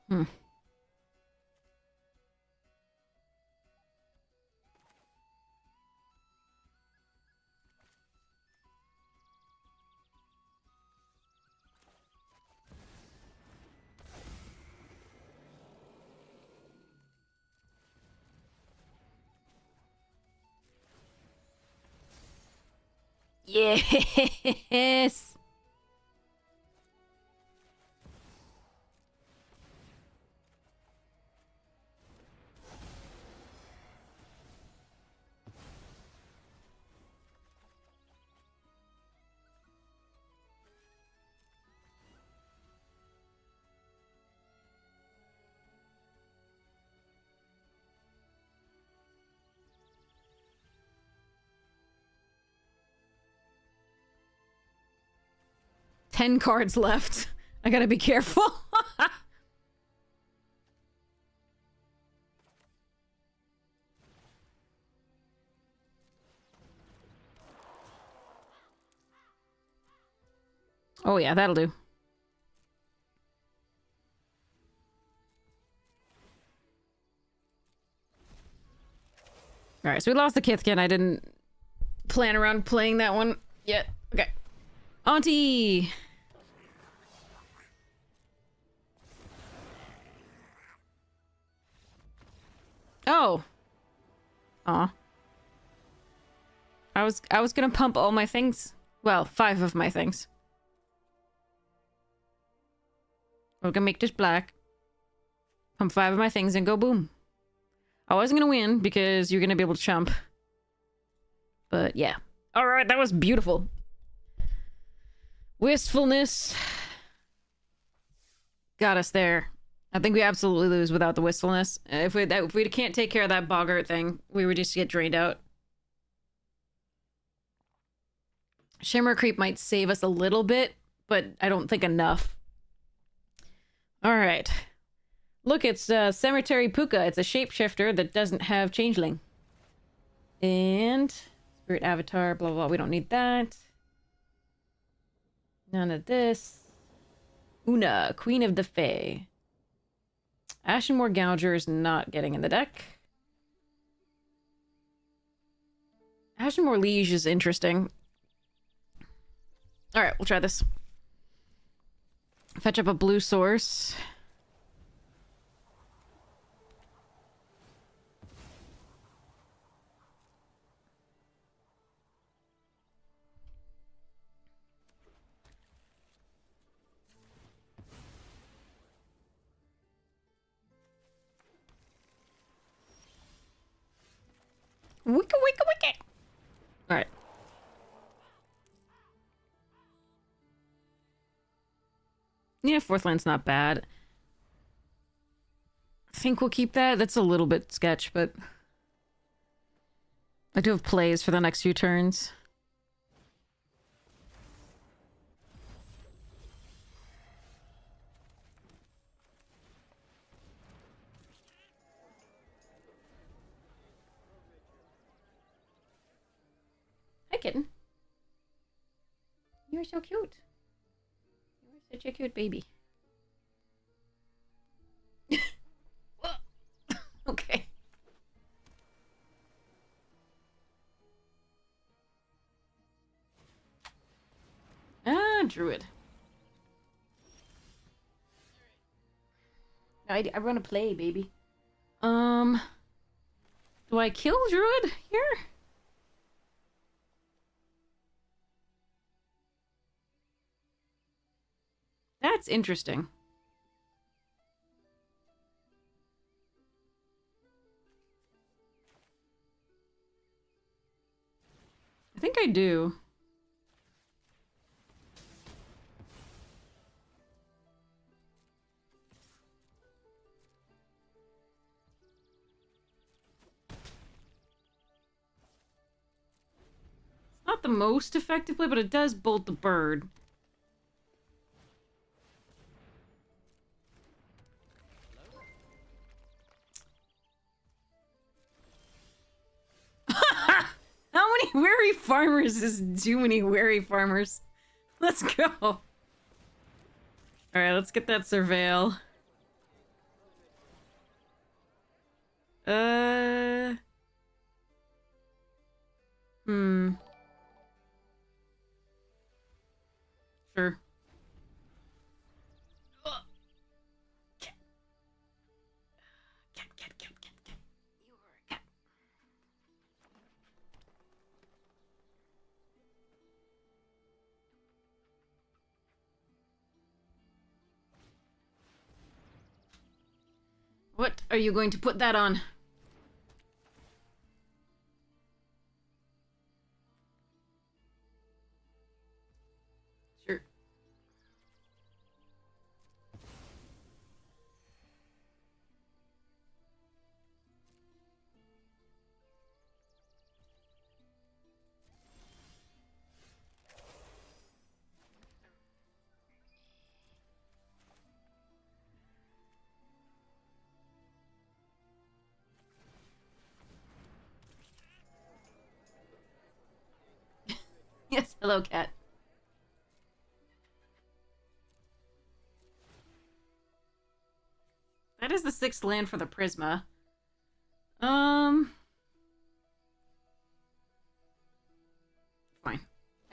Hmm. Yes! Ten cards left. I gotta be careful. Oh yeah, that'll do. Alright, so we lost the Kithkin. I didn't plan around playing that one yet. Okay. Auntie! Oh. Aw. I was gonna pump all my things. Well, 5 of my things. We're gonna make this black. Pump 5 of my things and go boom. I wasn't gonna win because you're gonna be able to chump. But yeah. Alright, that was beautiful. Wistfulness got us there. I think we absolutely lose without the wistfulness. If we can't take care of that boggart thing, we would just get drained out. Shimmer Creep might save us a little bit, but I don't think enough. Alright. Look, it's Cemetery Puka. It's a shapeshifter that doesn't have changeling. And Spirit Avatar, blah, blah, blah. We don't need that. None of this. Una, Queen of the Fae. Ashenmoor Gouger is not getting in the deck. Ashenmoor Liege is interesting. Alright, we'll try this. Fetch up a blue source. Wicka, wicka, wicka! Alright. Yeah, 4th land's not bad. I think we'll keep that. That's a little bit sketch, but I do have plays for the next few turns. Hi, kitten. You're so cute. You're such a cute baby. Okay. Ah, druid. I want to play, baby. Do I kill druid here? That's interesting. I think I do. It's not the most effective play, but it does bolt the bird. How many wary farmers is too many wary farmers? Let's go. Alright, let's get that surveil. Sure. Cat. Cat. You are a cat. What are you going to put that on? Sure. Yes, hello, cat. That is the 6th land for the Prisma.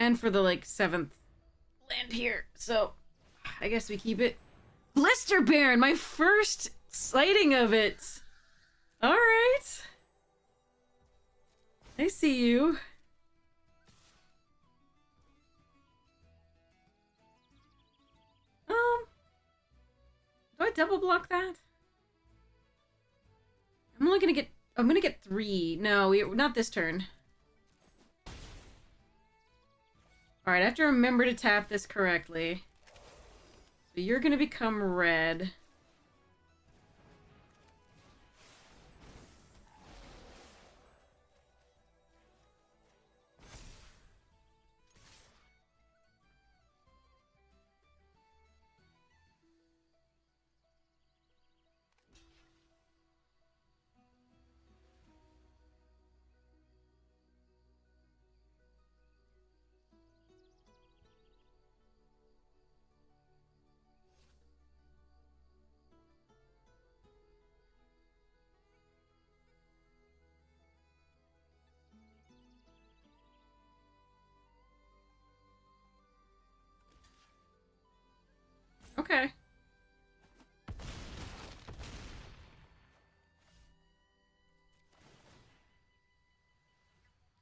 And for the, like, 7th land here. So, I guess we keep it. Blister Baron! My first sighting of it! Alright. I see you. Do I double block that? I'm only gonna get... I'm gonna get 3. No, not this turn. Alright, I have to remember to tap this correctly. So you're gonna become red. Okay.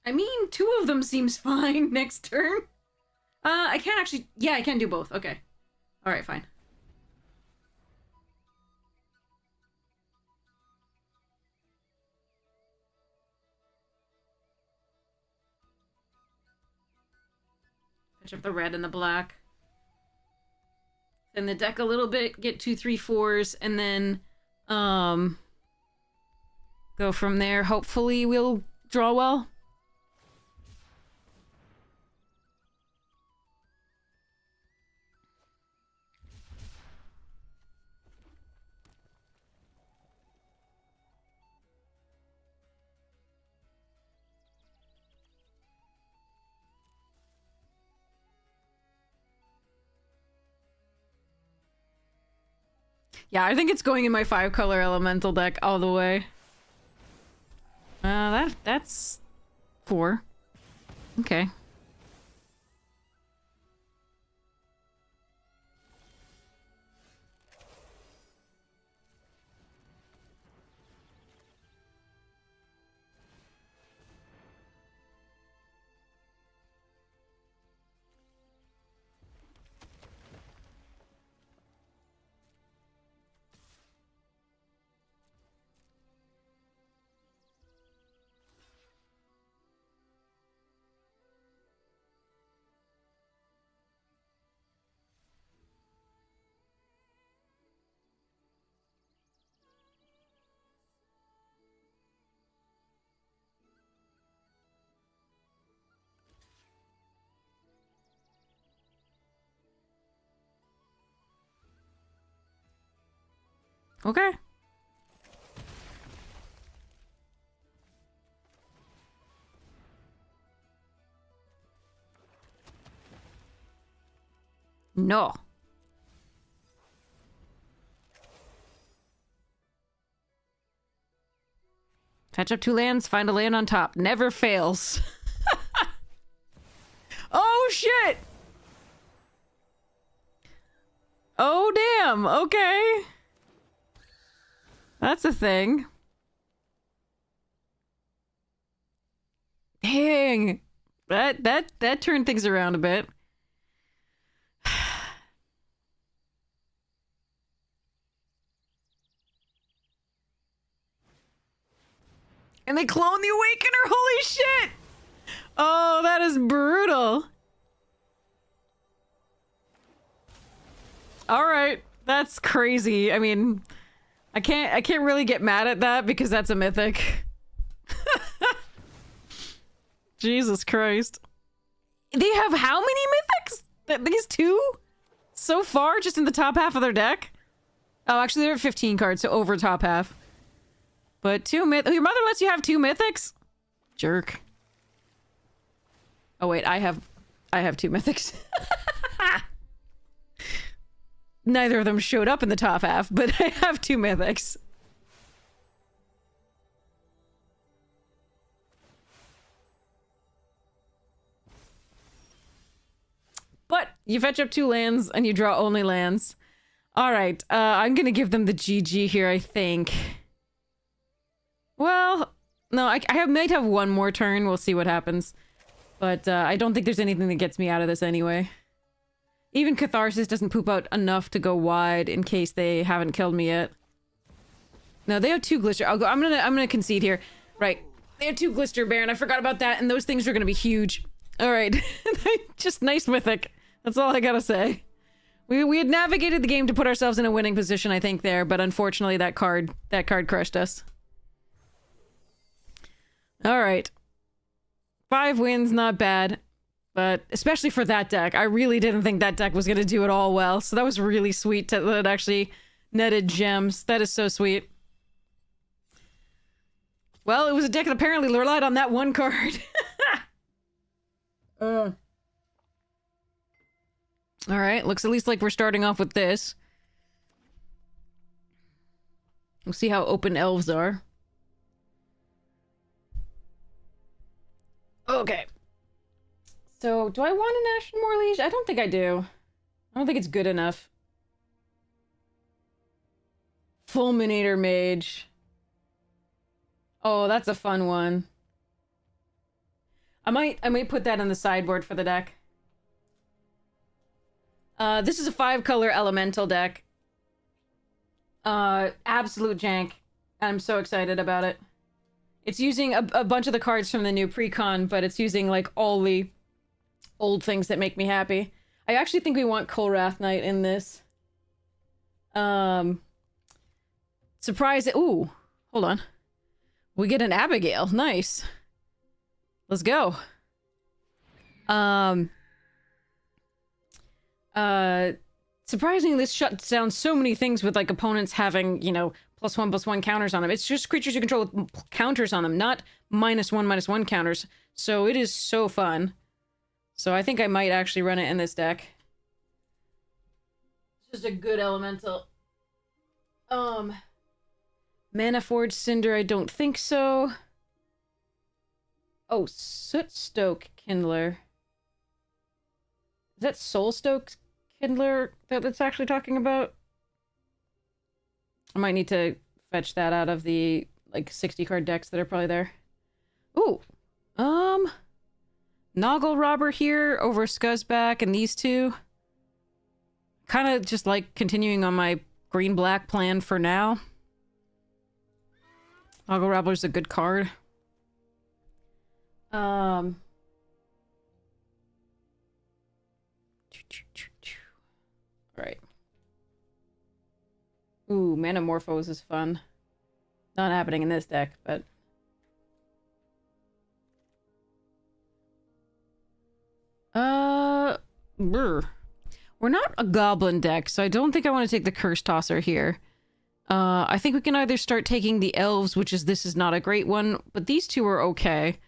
I mean, 2 of them seems fine next turn. I can't actually... Yeah, I can do both. Okay. Alright, fine. Patch up the red and the black. Then the deck a little bit, get 2, 3, 4s, and then, go from there. Hopefully we'll draw well. Yeah, I think it's going in my 5-color elemental deck all the way. That's 4. Okay. Okay. No. Patch up 2 lands, find a land on top. Never fails. Oh, shit! Oh, damn. Okay. That's a thing. Dang. That turned things around a bit. And they clone the Awakener. Holy shit! Oh, that is brutal. All right. That's crazy. I mean, I can't really get mad at that because that's a mythic. Jesus Christ. They have how many mythics? These 2? So far, just in the top half of their deck? Oh, actually, they're at 15 cards, so over top half. But 2 myth- Your mother lets you have 2 mythics? Jerk. Oh, wait, I have 2 mythics. Neither of them showed up in the top half, but I have 2 mythics. You fetch up 2 lands and you draw only lands. All right, I'm gonna give them the GG here, I think. Well, no, I might have one more turn. We'll see what happens. But I don't think there's anything that gets me out of this anyway. Even Catharsis doesn't poop out enough to go wide in case they haven't killed me yet. No, they have 2 Glister. I'm gonna concede here. Right. They have 2 Glister Baron. I forgot about that, and those things are gonna be huge. Alright. Just nice mythic. That's all I gotta say. We had navigated the game to put ourselves in a winning position, I think, there, but unfortunately that card crushed us. Alright. 5 wins, not bad. But especially for that deck, I really didn't think that deck was going to do it all well. So that was really sweet that it actually netted gems. That is so sweet. Well, it was a deck that apparently relied on that one card. Alright, looks at least like we're starting off with this. We'll see how open elves are. Okay. So, do I want an Ashen Moor Liege? I don't think I do. I don't think it's good enough. Fulminator Mage. Oh, that's a fun one. I might put that in the sideboard for the deck. This is a 5-color elemental deck. Absolute jank. I'm so excited about it. It's using a bunch of the cards from the new precon, but it's using, like, all the old things that make me happy. I actually think we want Kolrath Knight in this. Surprise it. Ooh, hold on. We get an Abigail. Nice. Let's go. Surprisingly, this shuts down so many things with, like, opponents having, you know, +1/+1 counters on them. It's just creatures you control with counters on them, not -1/-1 counters. So it is so fun. So I think I might actually run it in this deck. It's just a good elemental. Mana Forge Cinder, I don't think so. Oh, Soot Stoke Kindler. Is that Soul Stoke Kindler that's actually talking about? I might need to fetch that out of the, like, 60 card decks that are probably there. Ooh. Noggle Robber here over Scuzzback and these two. Kind of just like continuing on my green-black plan for now. Noggle Robber's a good card. Right. Ooh, Manamorphose is fun. Not happening in this deck, but... We're not a goblin deck, so I don't think I want to take the Curse Tosser here. I think we can either start taking the elves, which is this is not a great one, but these two are okay.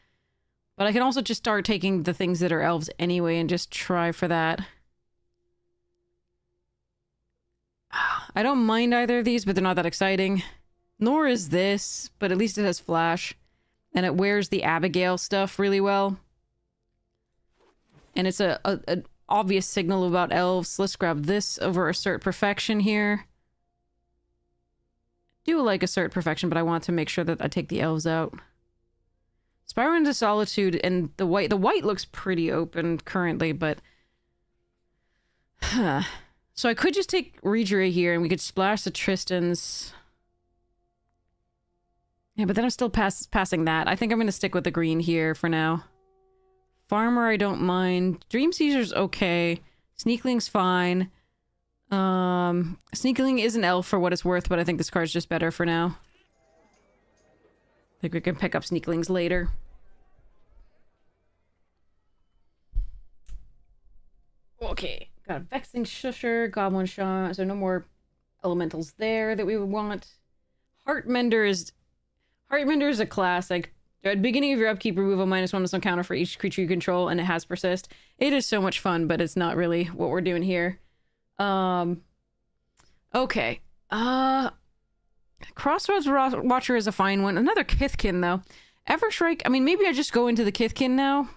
But I can also just start taking the things that are elves anyway and just try for that. I don't mind either of these, but they're not that exciting. Nor is this, but at least it has flash. And it wears the Abigail stuff really well. And it's an obvious signal about elves. Let's grab this over Assert Perfection here. Do like Assert Perfection, but I want to make sure that I take the elves out. Spiral into Solitude and the white. The white looks pretty open currently, but... So I could just take Rejury here and we could splash the Tristans. Yeah, but then I'm still passing that. I think I'm going to stick with the green here for now. Farmer, I don't mind. Dream Seizer's okay. Sneakling's fine. Sneakling is an elf for what it's worth, but I think this card's just better for now. I think we can pick up Sneaklings later. Okay. Got a Vexing Shusher, Goblin Shaw, so no more elementals there that we would want. Heartmender is a classic. At the beginning of your upkeep, remove a -1/-1 counter for each creature you control, and it has Persist. It is so much fun, but it's not really what we're doing here. Okay. Crossroads Watcher is a fine one. Another Kithkin, though. Evershrike, I mean, maybe I just go into the Kithkin now.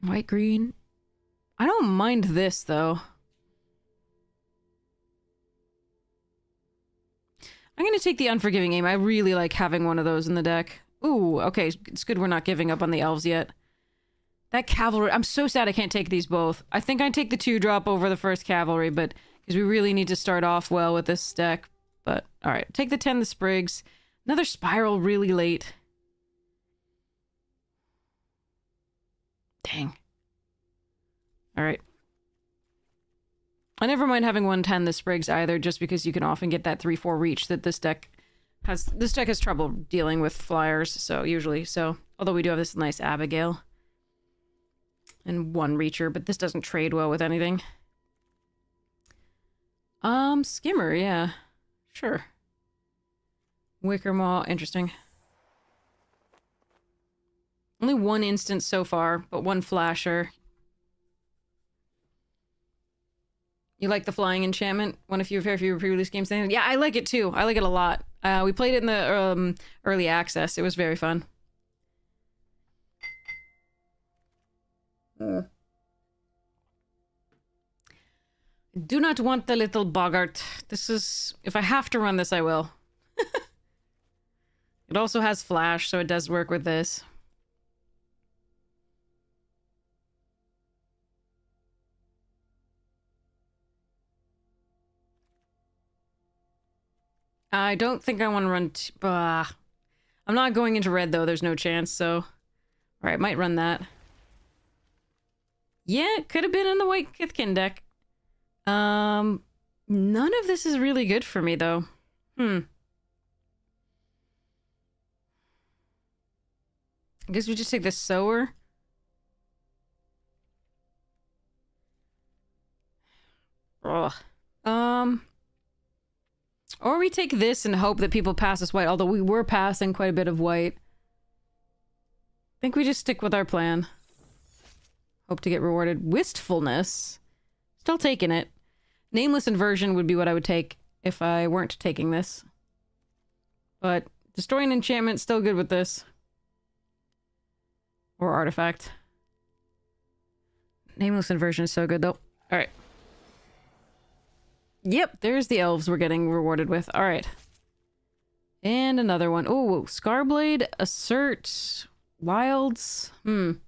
White, green. I don't mind this, though. I'm gonna take the Unforgiving Aim. I really like having one of those in the deck. Ooh, okay, it's good we're not giving up on the elves yet. That cavalry, I'm so sad I can't take these both. I think I'd take the 2-drop over the first cavalry, but because we really need to start off well with this deck. But, alright, take the 10, the Sprigs. Another Spiral really late. Dang. Alright. I never mind having 110 the Sprigs either, just because you can often get that 3-4 reach that this deck has. This deck has trouble dealing with flyers, so usually. So, although we do have this nice Abigail. And 1 reacher, but this doesn't trade well with anything. Skimmer, yeah. Sure. Wicker Maw, interesting. Only 1 instance so far, but 1 flasher. You like the flying enchantment? One of your pre-release games? Yeah, I like it too. I like it a lot. We played it in the early access. It was very fun. Do not want the little boggart. This is... If I have to run this, I will. It also has flash, so it does work with this. I don't think I want to run... I'm not going into red, though. There's no chance, so... Alright, might run that. Yeah, it could have been in the White Kithkin deck. None of this is really good for me, though. I guess we just take the Sower. Ugh. Or we take this and hope that people pass us white, although we were passing quite a bit of white. I think we just stick with our plan. Hope to get rewarded. Wistfulness. Still taking it. Nameless Inversion would be what I would take if I weren't taking this. But Destroying Enchantment, still good with this. Or Artifact. Nameless Inversion is so good, though. Alright. Yep, there's the elves we're getting rewarded with. Alright. And another one. Oh, Scarblade, Assert, Wilds. I'm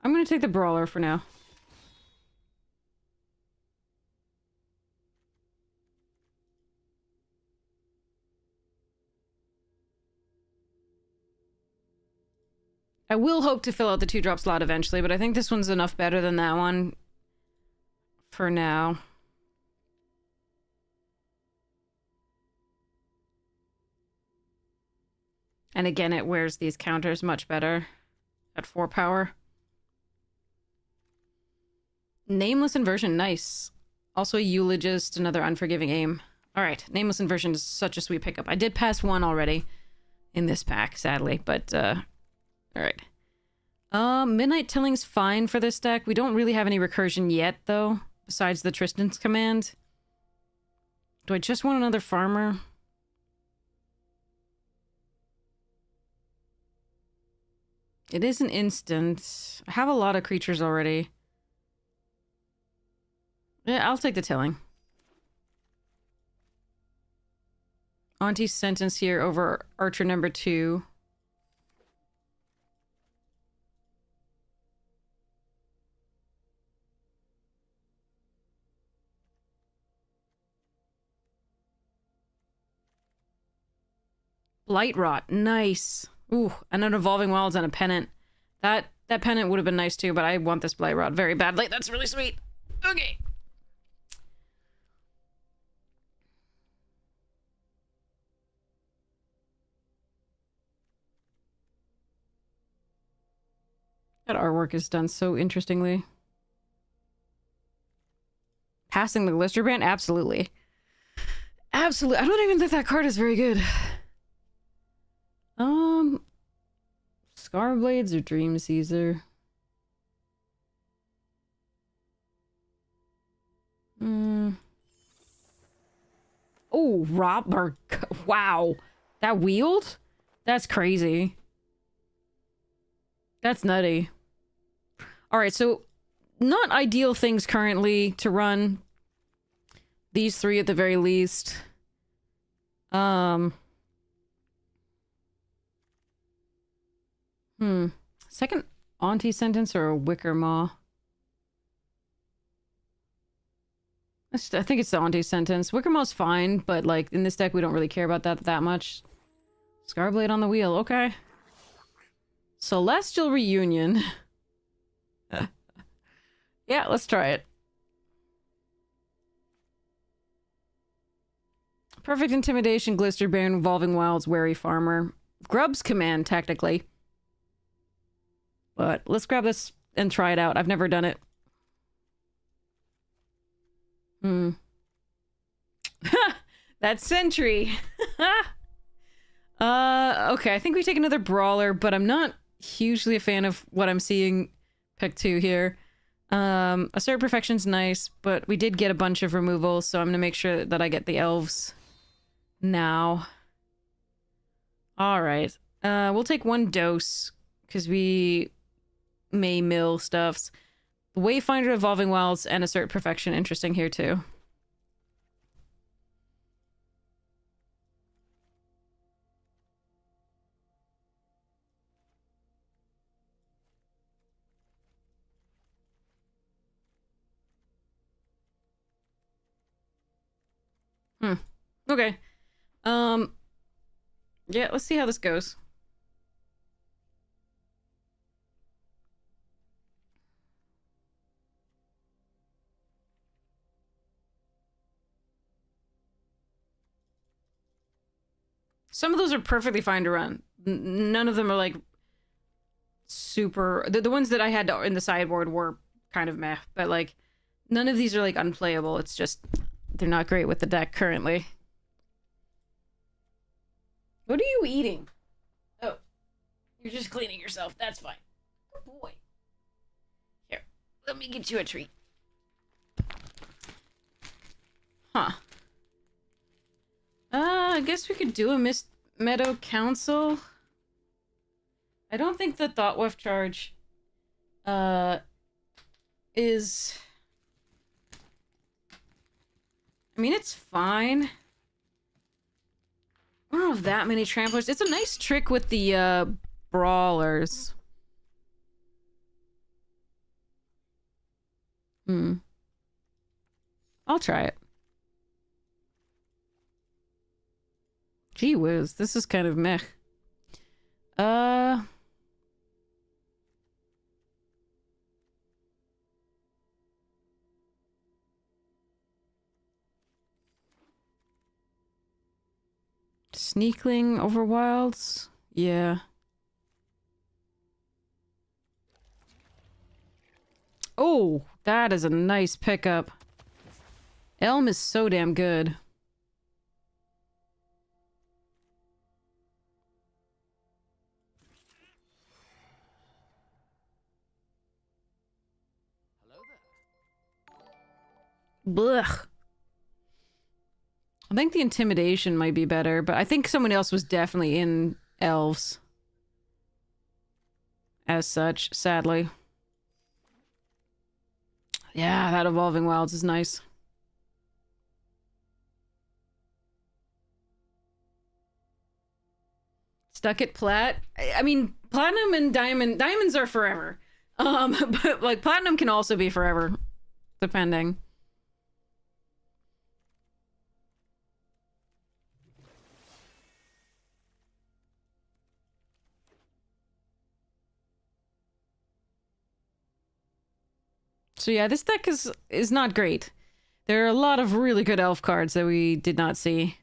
gonna take the Brawler for now. I will hope to fill out the 2-drop slot eventually, but I think this one's enough better than that one for now. And again, it wears these counters much better at 4 power. Nameless Inversion, nice. Also a Eulogist, another Unforgiving Aim. Alright, Nameless Inversion is such a sweet pickup. I did pass 1 already in this pack, sadly, but alright. Midnight Tilling's fine for this deck. We don't really have any recursion yet, though, besides the Tristan's command. Do I just want another farmer? It is an instant. I have a lot of creatures already. Yeah, I'll take the Tilling. Auntie's Sentence here over Archer number 2. Blight Rot, nice. Ooh, and an Evolving Wilds and a Pennant. That Pennant would have been nice too, but I want this Blight Rot very badly. That's really sweet. Okay. That artwork is done so interestingly. Passing the Glister Brand? Absolutely. Absolutely. I don't even think that card is very good. Scarblades or Dream Caesar? Oh, Robert. Wow. That wield? That's crazy. That's nutty. Alright, so not ideal things currently to run. These three at the very least. Second auntie sentence or a wicker maw? I think it's the auntie sentence. Wicker maw's fine, but like in this deck we don't really care about that much. Scarblade on the wheel, okay. Celestial Reunion. Yeah, let's try it. Perfect Intimidation, Glister Baron, Evolving Wilds, Wary Farmer. Grub's Command, technically. But let's grab this and try it out. I've never done it. That's Sentry. Okay, I think we take another Brawler, but I'm not hugely a fan of what I'm seeing pick 2 here. Assert Perfection's nice, but we did get a bunch of removals, so I'm gonna make sure that I get the elves now. Alright. We'll take 1 dose, because we may mill stuffs. The Wayfinder, Evolving Wilds, and Assert Perfection interesting here too. Okay. Yeah, let's see how this goes. Some of those are perfectly fine to run. None of them are like super... The ones that I had in the sideboard were kind of meh, but like none of these are like unplayable. It's just they're not great with the deck currently. What are you eating? Oh, you're just cleaning yourself. That's fine. Good boy. Here, let me get you a treat. Huh. I guess we could do a Mist Meadow Council. I don't think the Thought Weft charge is... I mean, it's fine. I don't have that many tramplers. It's a nice trick with the brawlers. I'll try it. Gee whiz, this is kind of meh. Sneakling over wilds? Yeah. Oh, that is a nice pickup. Elm is so damn good. Blech. I think the intimidation might be better, but I think someone else was definitely in elves. As such, sadly. Yeah, that Evolving Wilds is nice. Stuck at plat? I mean, platinum and diamond... Diamonds are forever. But, like, platinum can also be forever. Depending. So yeah, this deck is not great. There are a lot of really good elf cards that we did not see.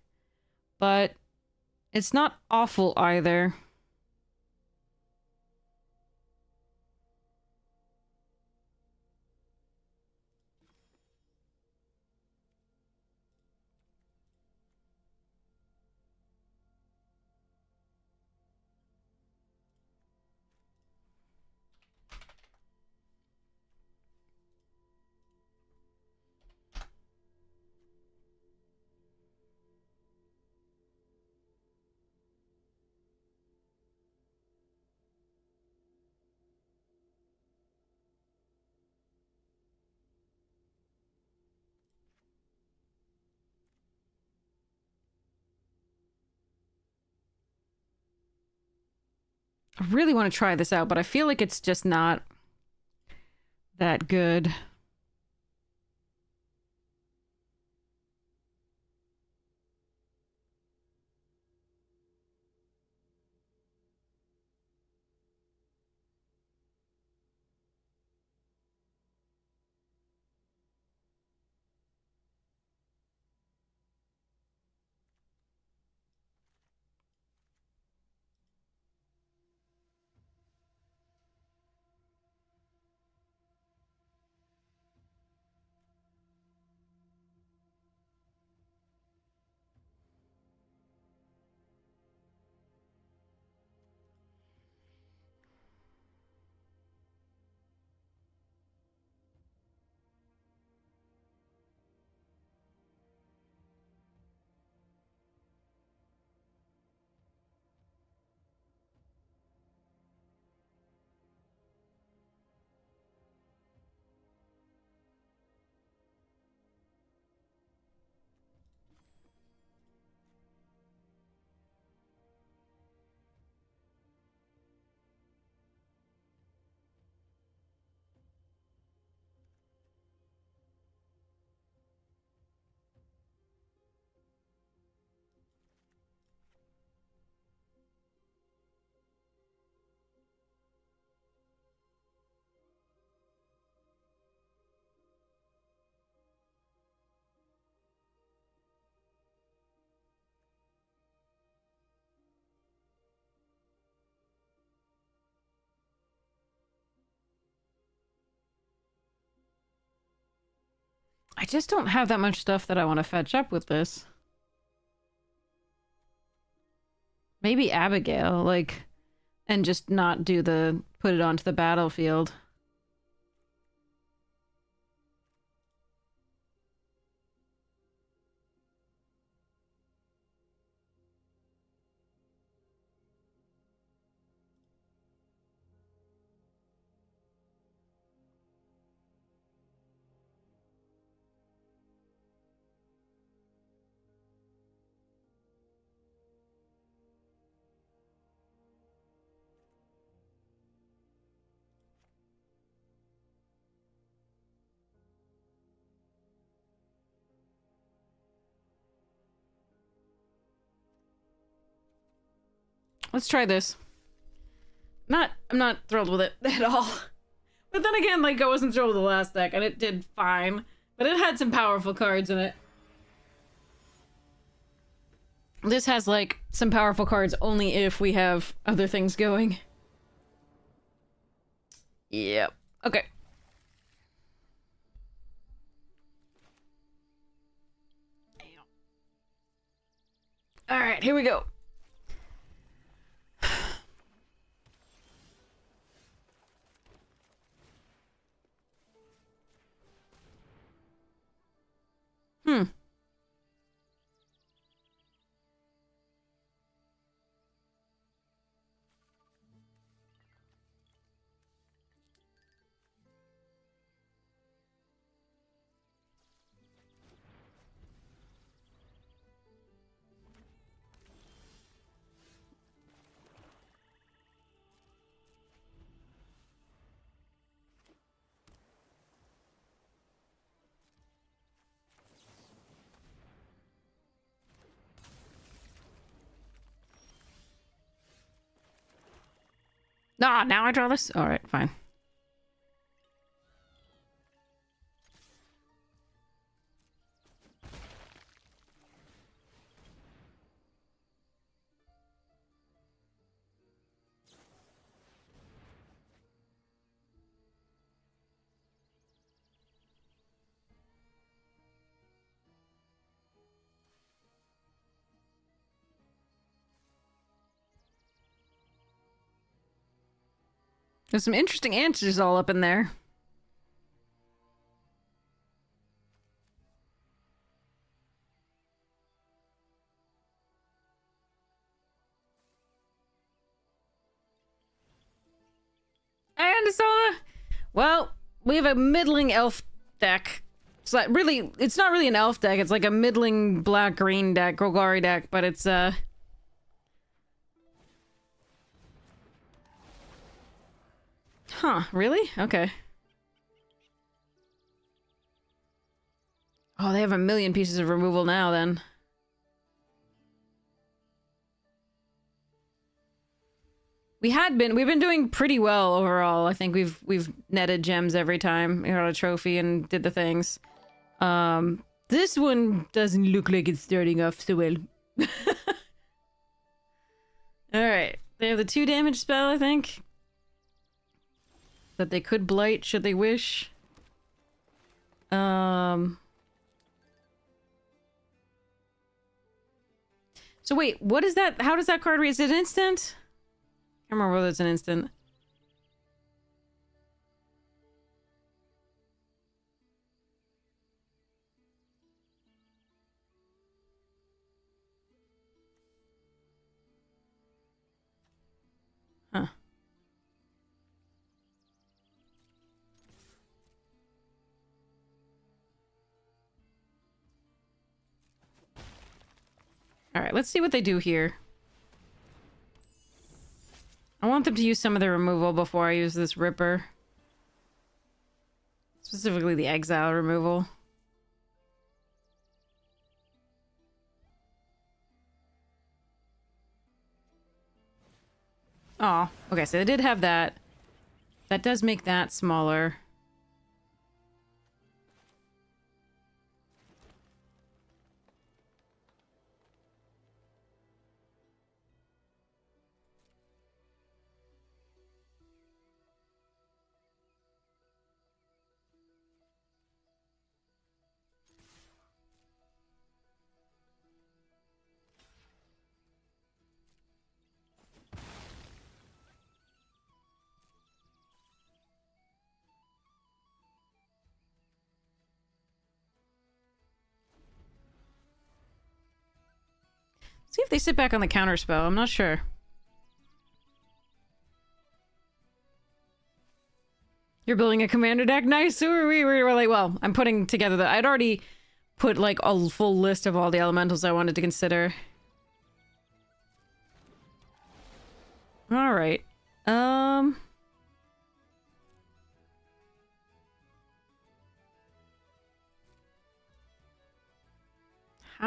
But it's not awful either. I really want to try this out, but I feel like it's just not that good. I just don't have that much stuff that I want to fetch up with this. Maybe Abigail, like, and just not do the put it onto the battlefield. Let's try this. I'm not thrilled with it at all. But then again, like, I wasn't thrilled with the last deck, and it did fine. But it had some powerful cards in it. This has, like, some powerful cards only if we have other things going. Yep. Okay. Alright, here we go. Ah, now I draw this? Alright, fine. There's some interesting answers all up in there. And so, well, we have a middling elf deck. It's like really, it's not really an elf deck. It's like a middling black-green deck, Golgari deck, but it's Huh, really? Okay. Oh, they have a million pieces of removal now, then. We've been doing pretty well overall. I think we've netted gems every time. We got a trophy and did the things. This one doesn't look like it's starting off so well. Alright. They have the 2 damage spell, I think. That they could blight should they wish. So wait, what is that? How does that card read? Is it instant? I can't remember whether it's an instant. Huh. Alright, let's see what they do here. I want them to use some of the removal before I use this Ripper. Specifically the exile removal. Oh, okay, so they did have that. That does make that smaller. See if they sit back on the counter spell. I'm not sure. You're building a commander deck? Nice. So we were like, well, I'm putting together the... I'd already put like a full list of all the elementals I wanted to consider. Alright. How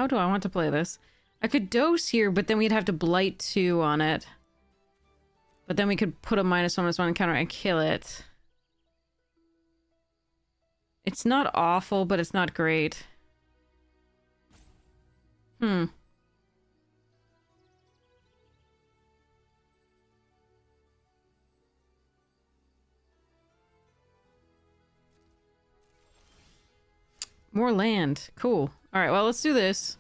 do I want to play this? I could dose here, but then we'd have to blight 2 on it. But then we could put a -1/-1 counter and kill it. It's not awful, but it's not great. More land. Cool. Alright, well, let's do this.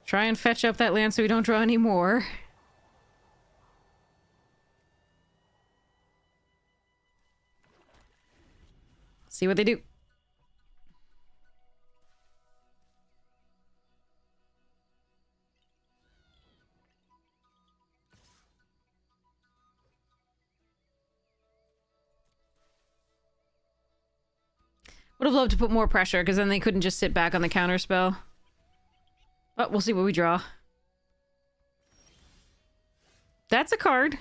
Try and fetch up that land so we don't draw any more. See what they do. Would have loved to put more pressure, because then they couldn't just sit back on the counter spell. But we'll see what we draw. That's a card.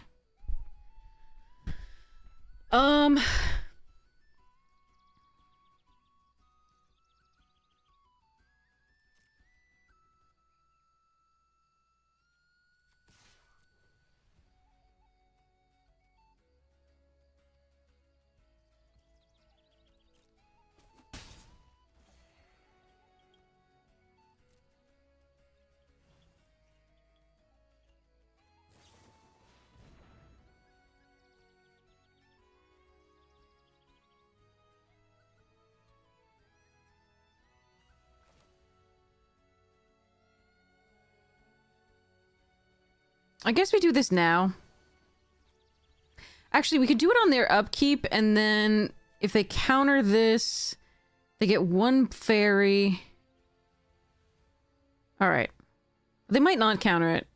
I guess we do this now. Actually, we could do it on their upkeep, and then if they counter this, they get 1 fairy. Alright. They might not counter it.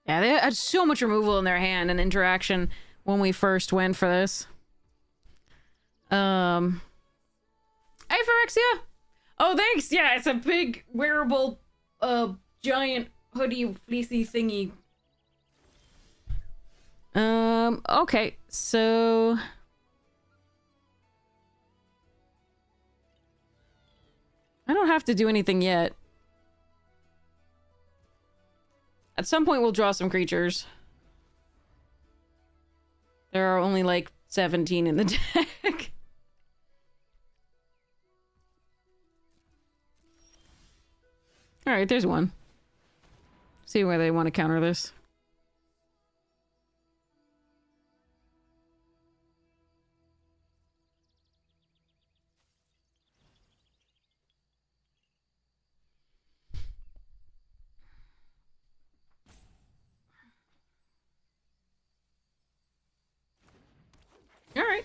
Yeah, they had so much removal in their hand and interaction when we first went for this. Hey, Phyrexia! Oh, thanks! Yeah, it's a big, wearable, giant hoodie, fleecy thingy. Okay, so... I don't have to do anything yet. At some point, we'll draw some creatures. There are only, like, 17 in the deck. Alright, there's one. See where they want to counter this. Alright.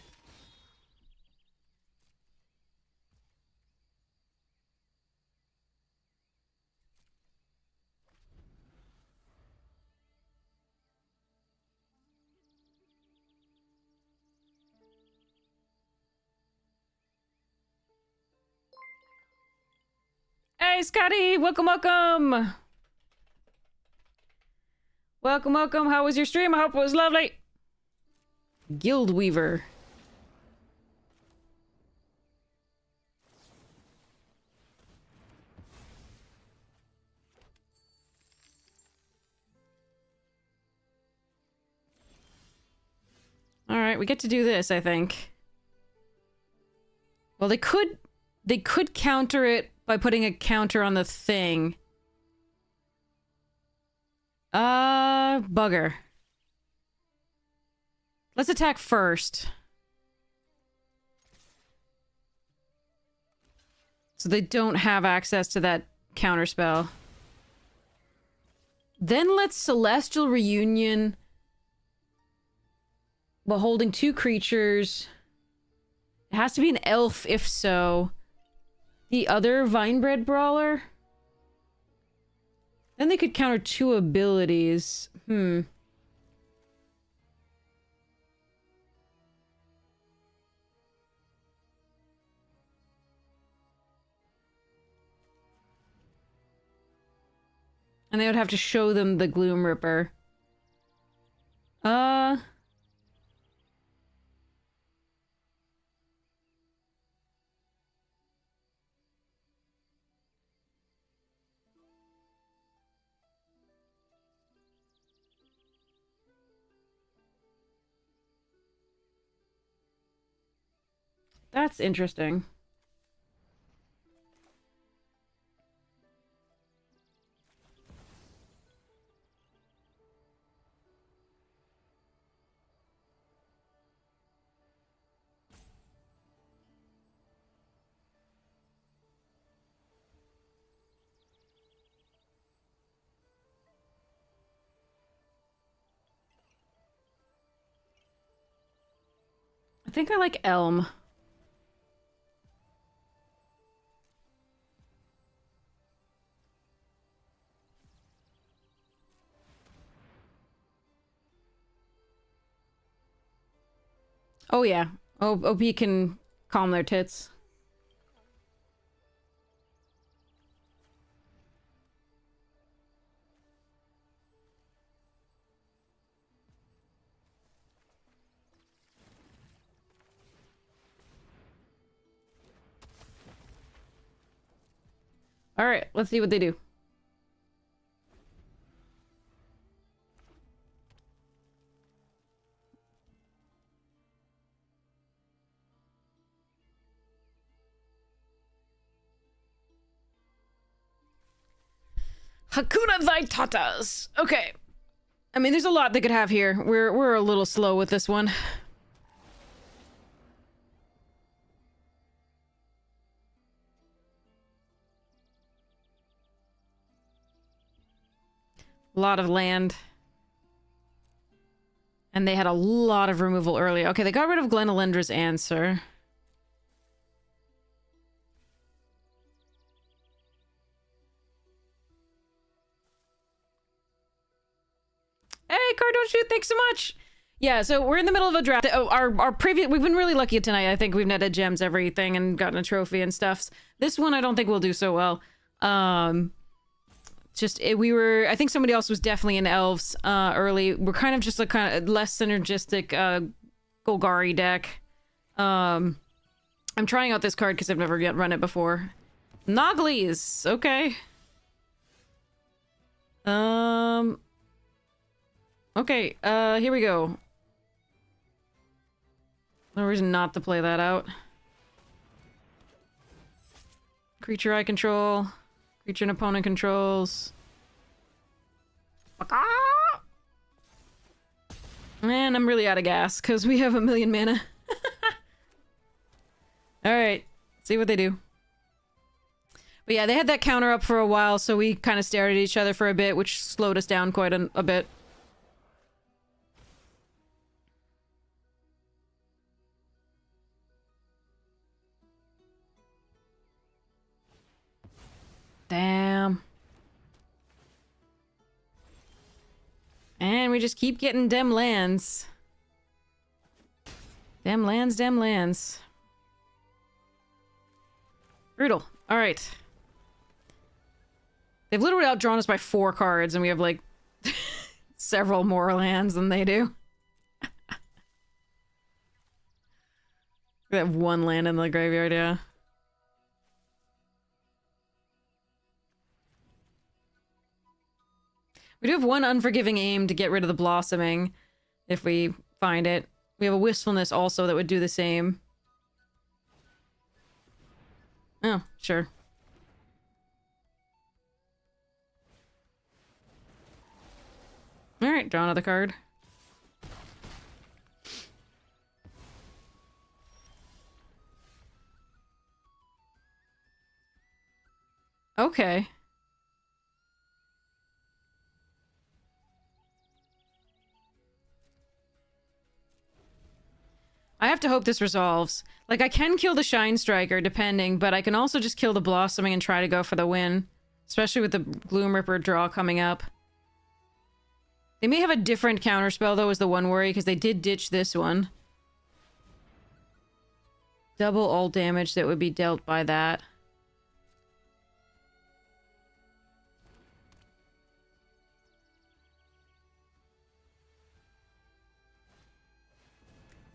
Hey, Scotty! Welcome, welcome! Welcome, welcome. How was your stream? I hope it was lovely. Guild Weaver. Alright, we get to do this, I think. Well, they could counter it by putting a counter on the thing. Bugger. Let's attack first. So they don't have access to that counter spell. Then let's Celestial Reunion while holding 2 creatures. It has to be an elf, if so. The other Vinebread Brawler? Then they could counter 2 abilities. And they would have to show them the Gloom Ripper. That's interesting. I think I like Elm. Oh yeah. OP can calm their tits. Alright, let's see what they do. Hakuna thy tatas. Okay. I mean, there's a lot they could have here. We're a little slow with this one. A lot of land. And they had a lot of removal earlier. Okay, they got rid of Glenalendra's answer. Hey, Car Don't Shoot, thanks so much! Yeah, so we're in the middle of a draft. Oh, our previous, we've been really lucky tonight. I think we've netted gems everything and gotten a trophy and stuff. This one I don't think we'll do so well. We were, I think somebody else was definitely in elves early. We're kind of just a kind of less synergistic Golgari deck. I'm trying out this card because I've never yet run it before. Noglies, okay. Okay, here we go. No reason not to play that out. Creature I control. Creature an opponent controls. Man, I'm really out of gas because we have 1,000,000 mana. Alright, see what they do. But yeah, they had that counter up for a while, so we kind of stared at each other for a bit, which slowed us down quite a bit. Damn. And we just keep getting dem lands. Dem lands, dem lands. Brutal. Alright. They've literally outdrawn us by 4 cards, and we have, like, several more lands than they do. We have 1 land in the graveyard, yeah. We do have 1 unforgiving aim to get rid of the blossoming, if we find it. We have a wistfulness also that would do the same. Oh, sure. Alright, draw another card. Okay. I have to hope this resolves. Like, I can kill the Shine Striker, depending, but I can also just kill the Blossoming and try to go for the win. Especially with the Gloom Ripper draw coming up. They may have a different counterspell, though, is the one worry, because they did ditch this one. Double all damage that would be dealt by that.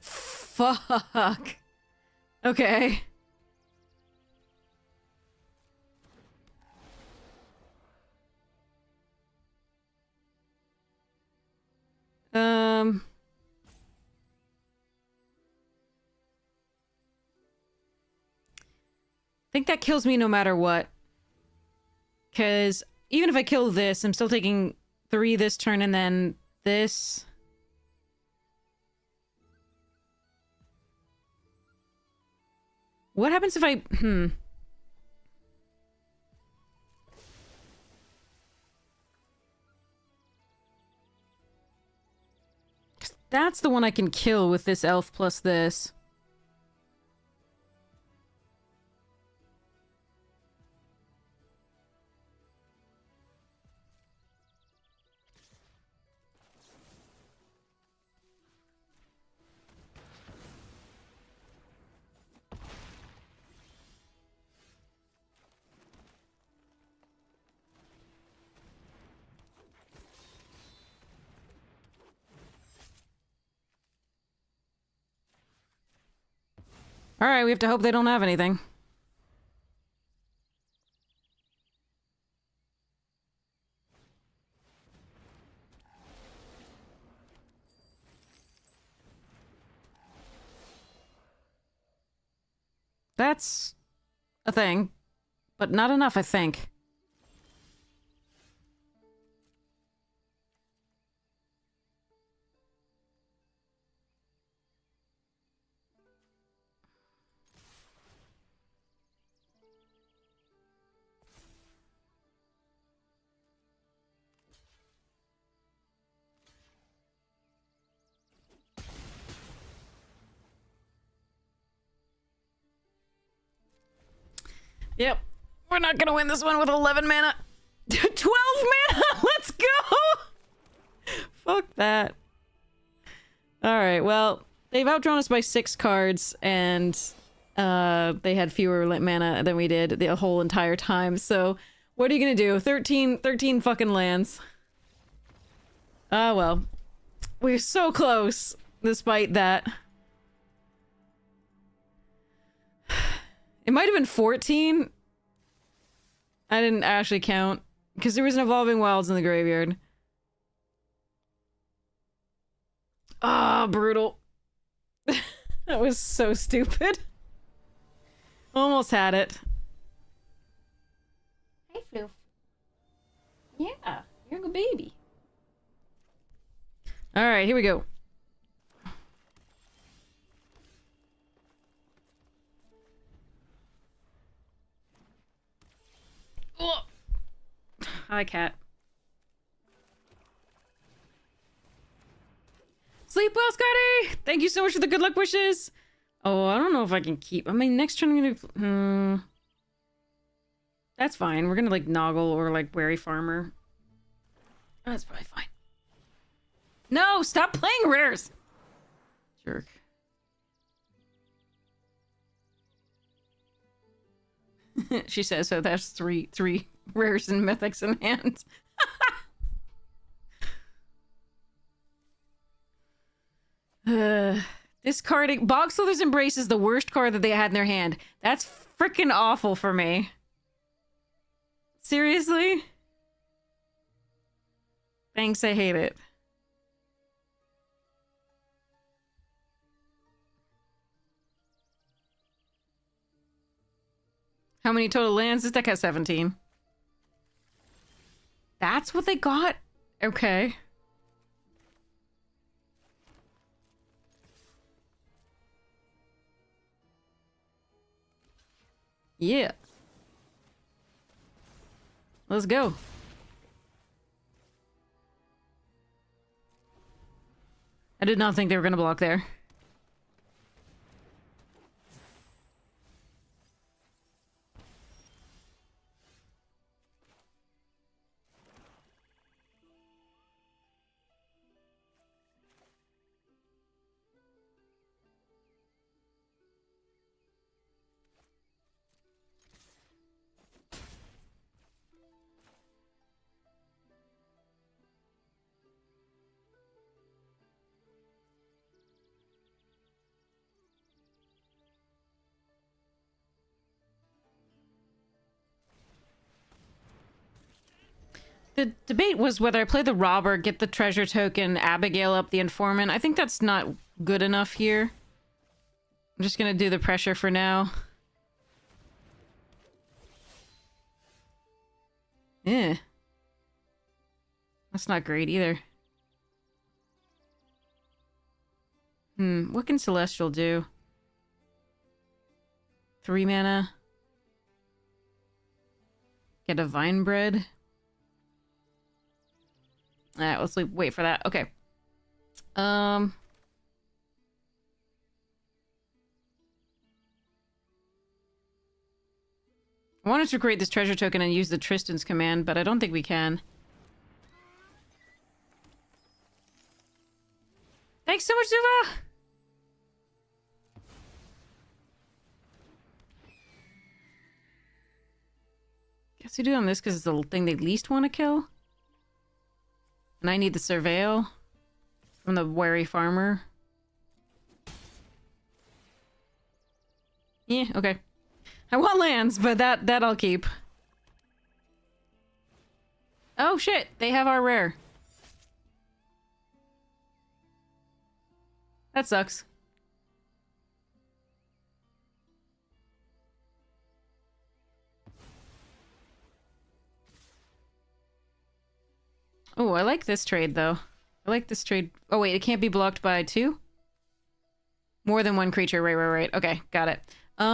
Fuck. Okay. I think that kills me no matter what. Because even if I kill this, I'm still taking 3 this turn and then this. What happens if I... That's the one I can kill with this elf plus this. Alright, we have to hope they don't have anything. That's a thing, but not enough, I think. Yep. We're not gonna win this one with 11 mana. 12 mana! Let's go! Fuck that. Alright, well, they've outdrawn us by 6 cards, and they had fewer mana than we did the whole entire time, so what are you gonna do? 13 fucking lands. Ah, well. We're so close, despite that. It might have been 14. I didn't actually count, because there was an Evolving Wilds in the graveyard. Ah, brutal. That was so stupid. Almost had it. Hey, Floof. Yeah, you're a good baby. Alright, here we go. Oh. Hi, cat. Sleep well, Scotty! Thank you so much for the good luck wishes! Oh, I don't know if I can keep... I mean, next turn I'm gonna... That's fine. We're gonna, like, Noggle or, like, Wary Farmer. Oh, that's probably fine. No! Stop playing rares! Jerk. She says, so that's three rares and mythics in hand. Discarding Bog Slither's Embrace is the worst card that they had in their hand. That's freaking awful for me. Seriously? Thanks, I hate it. How many total lands? This deck has 17. That's what they got? Okay. Yeah. Let's go. I did not think they were going to block there. The debate was whether I play the robber, get the treasure token, Abigail up the informant. I think that's not good enough here. I'm just gonna do the pressure for now. Yeah. That's not great either. What can Celestial do? 3 mana. Get a Vine Bread. Alright, let's wait for that. Okay. I wanted to create this treasure token and use the Tristan's command, but I don't think we can. Thanks so much, Zuva! Guess we do on this because it's the thing they least want to kill. And I need the Surveil from the Wary Farmer. Yeah, okay. I want lands, but that I'll keep. Oh shit, they have our rare. That sucks. Oh, I like this trade, though. I like this trade. Oh, wait, it can't be blocked by 2? More than one creature. Right. Okay, got it. If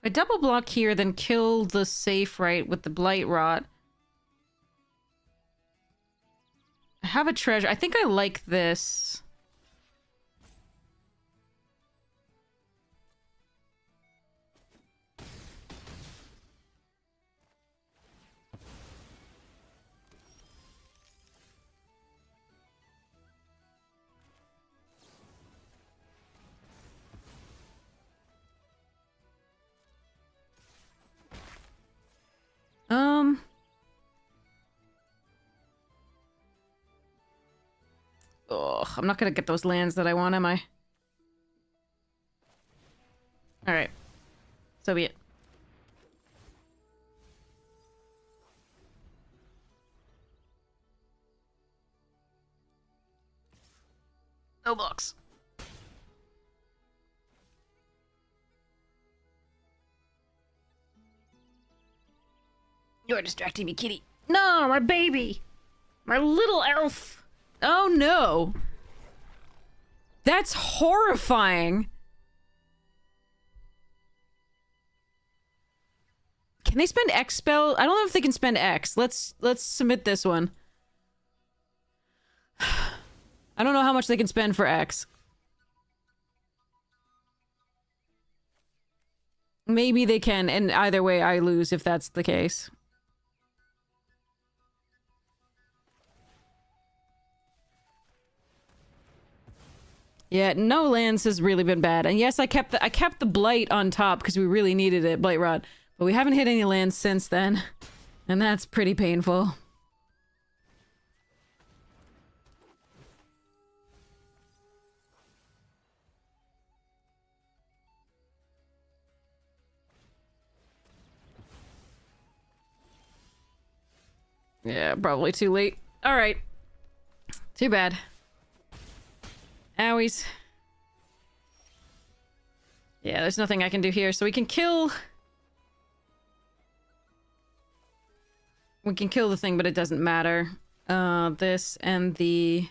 I double block here, then kill the safe right with the Blight Rot. I have a treasure. I think I like this. Ugh, I'm not gonna get those lands that I want, am I? Alright. So be it. No blocks. You're distracting me, kitty. No, my baby! My little elf! Oh no! That's horrifying! Can they spend X spell? I don't know if they can spend X. Let's submit this one. I don't know how much they can spend for X. Maybe they can, and either way I lose if that's the case. Yeah, no lands has really been bad. And yes, I kept the blight on top because we really needed it, blight rod. But we haven't hit any lands since then. And that's pretty painful. Yeah, probably too late. Alright. Too bad. Owies. Yeah, there's nothing I can do here, so we can kill... We can kill the thing, but it doesn't matter. This and the...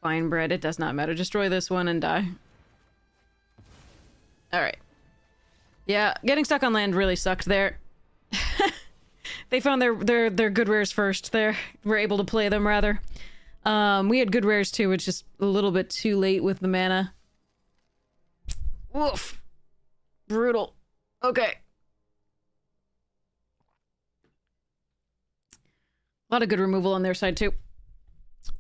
Fine bread, it does not matter. Destroy this one and die. Alright. Yeah, getting stuck on land really sucked there. They found their good rares first there. We're able to play them, rather. We had good rares too, it's just a little bit too late with the mana. Woof. Brutal. Okay. A lot of good removal on their side too.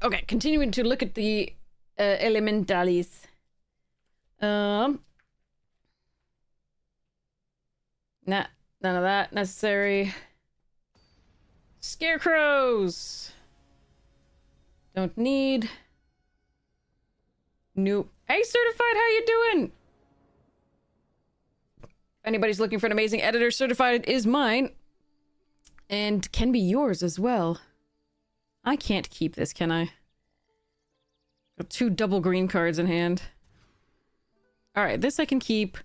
Okay, continuing to look at the elementalis. Nah, none of that necessary. Scarecrows! Don't need. Nope. Hey, Certified, how you doing? If anybody's looking for an amazing editor, Certified is mine. And can be yours as well. I can't keep this, can I? Got 2 double green cards in hand. Alright, this I can keep.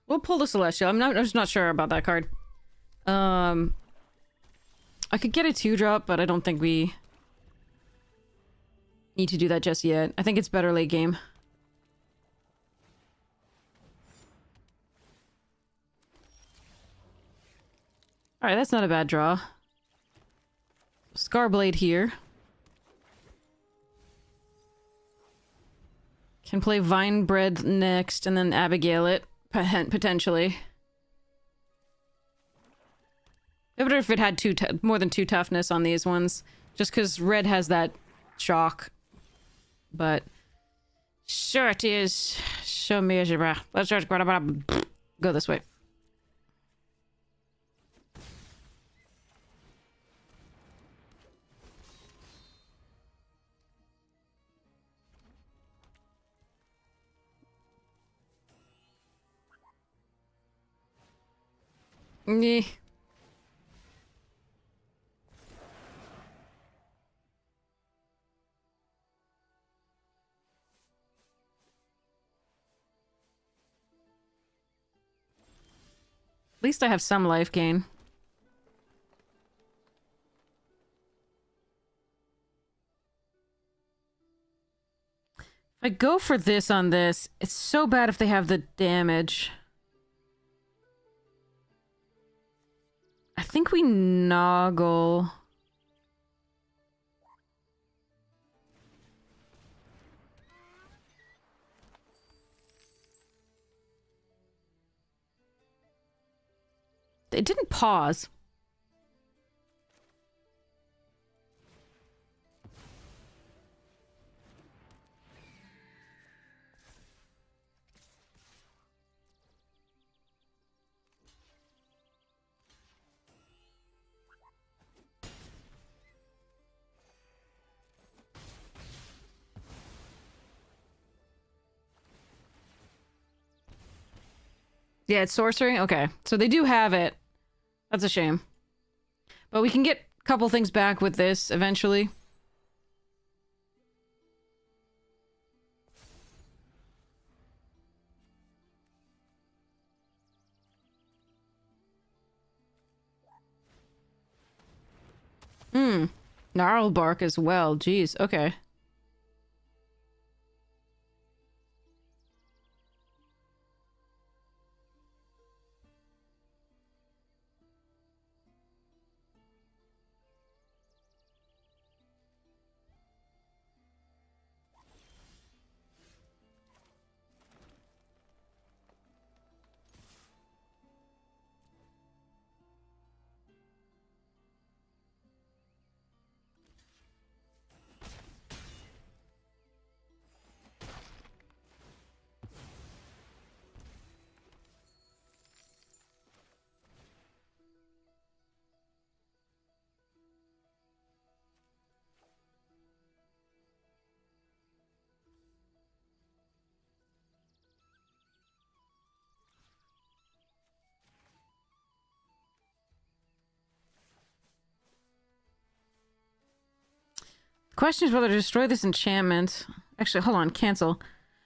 We'll pull the Celestial. I'm just not sure about that card. I could get a 2-drop, but I don't think we need to do that just yet. I think it's better late game. Alright, that's not a bad draw. Scarblade here. Can play Vinebread next, and then Abigail it, potentially. I wonder if it had more than 2 toughness on these ones. Just because red has that shock. But... sure it is. Show me as your... Let's just go this way. Nyeh. At least I have some life gain. If I go for this on this, it's so bad if they have the damage. I think we noggle. It didn't pause. Yeah, it's sorcery? Okay. So they do have it. That's a shame. But we can get a couple things back with this eventually. Gnarl bark as well. Jeez, okay. The question is whether to destroy this enchantment. Actually, hold on, cancel.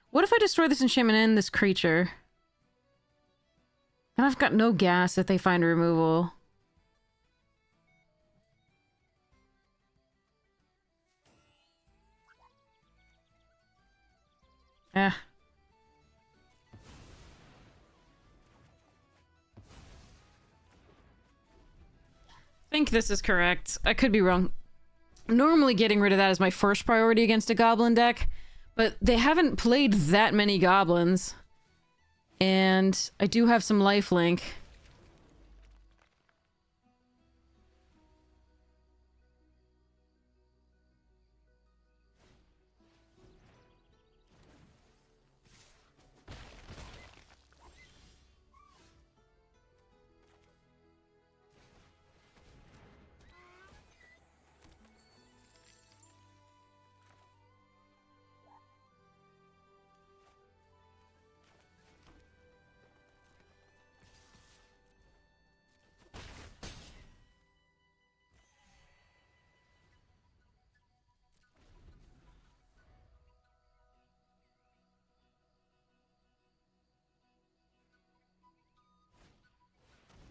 What if I destroy this enchantment and this creature? Then I've got no gas if they find removal. Eh. I think this is correct. I could be wrong. Normally getting rid of that is my first priority against a goblin deck, but they haven't played that many goblins. And I do have some lifelink.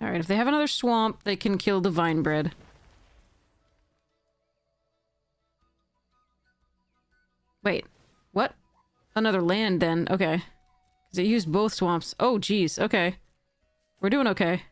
Alright, if they have another swamp, they can kill the vine bread. Wait, what? Another land then, okay. Because it used both swamps. Oh, geez, okay. We're doing okay.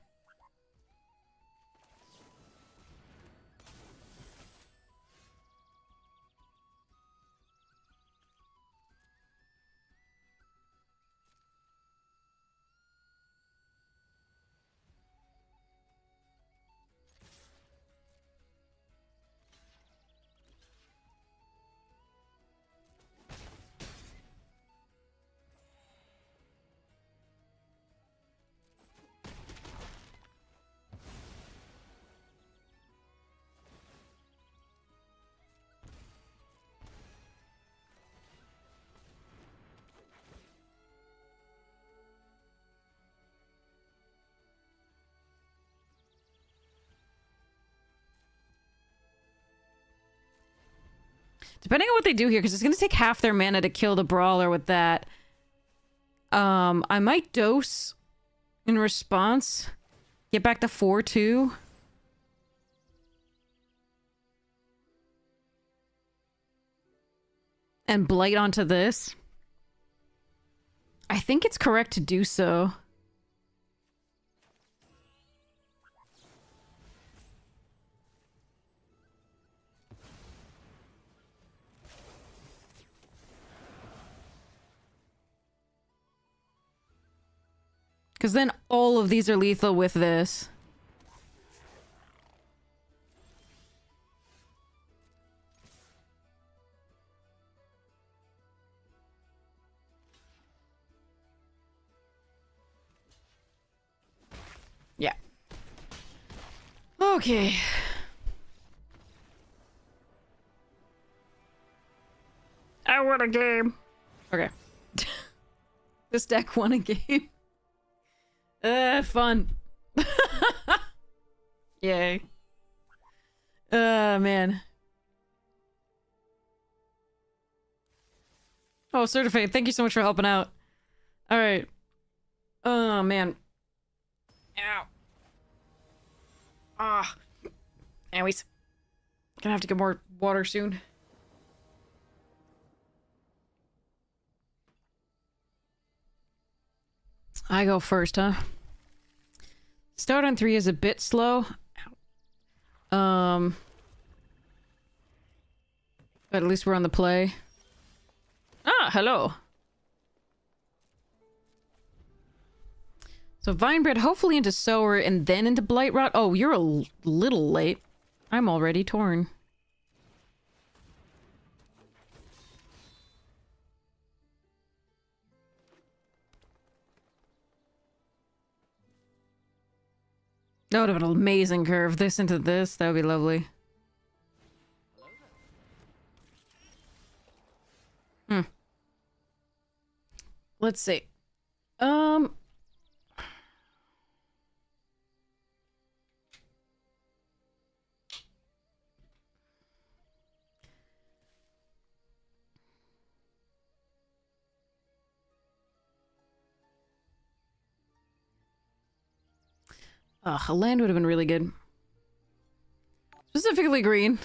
Depending on what they do here, because it's going to take half their mana to kill the brawler with that. I might dose in response. Get back to 4-2. And blight onto this. I think it's correct to do so. Because then all of these are lethal with this. Yeah. Okay. I won a game. Okay. This deck won a game. Fun. Yay. Man. Oh, Certified, thank you so much for helping out. Alright. Oh, man. Ow. Ah. Owies. Gonna have to get more water soon. I go first, huh? Start on 3 is a bit slow. But at least we're on the play. Ah, hello. So Vinebread, hopefully into Sower and then into Blightrot. Oh, you're a little late. I'm already torn. That would have been an amazing curve. This into this, that would be lovely. Let's see. Ugh, a land would have been really good. Specifically green.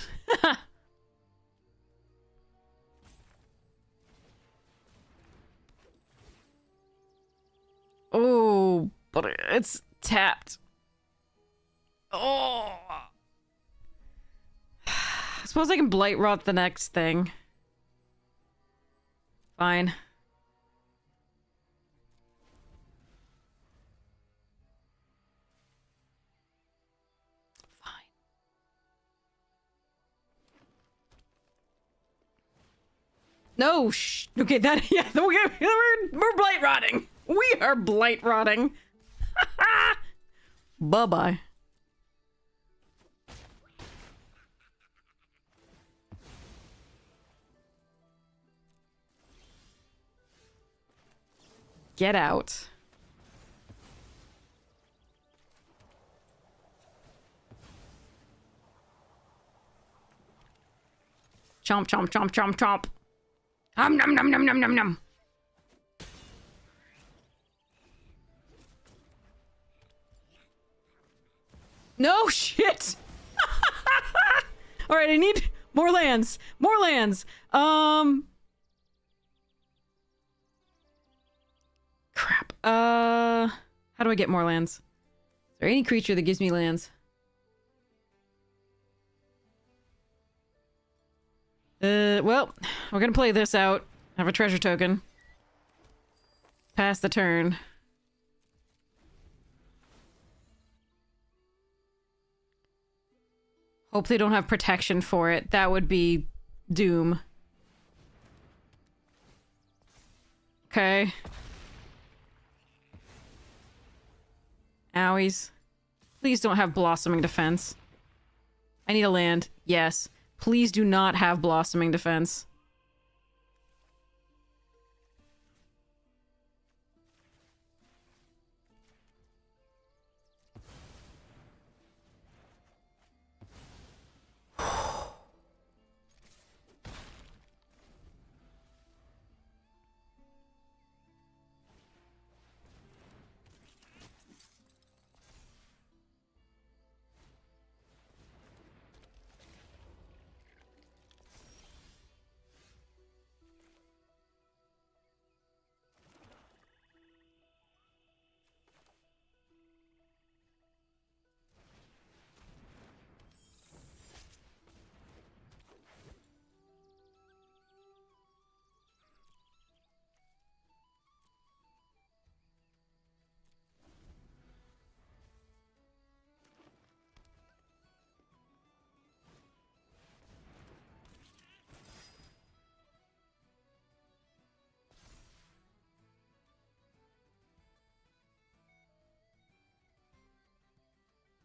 Oh, but it's tapped. Oh. I suppose I can blight rot the next thing. Fine. Fine. No, shh. Okay, that, yeah, we're blight rotting. We are blight rotting. Bye-bye. Get out. Chomp, chomp, chomp, chomp, chomp. Nom, nom, nom, nom, nom, nom, nom. No shit. All right, I need more lands. More lands. Crap. How do I get more lands? Is there any creature that gives me lands? Well, we're gonna play this out. Have a treasure token. Pass the turn. Hope they don't have protection for it. That would be doom. Okay. Owies. Please don't have Blossoming Defense. I need a land. Yes. Please do not have Blossoming Defense.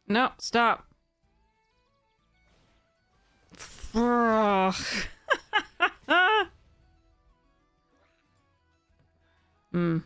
No, stop. Ugh. Hmm.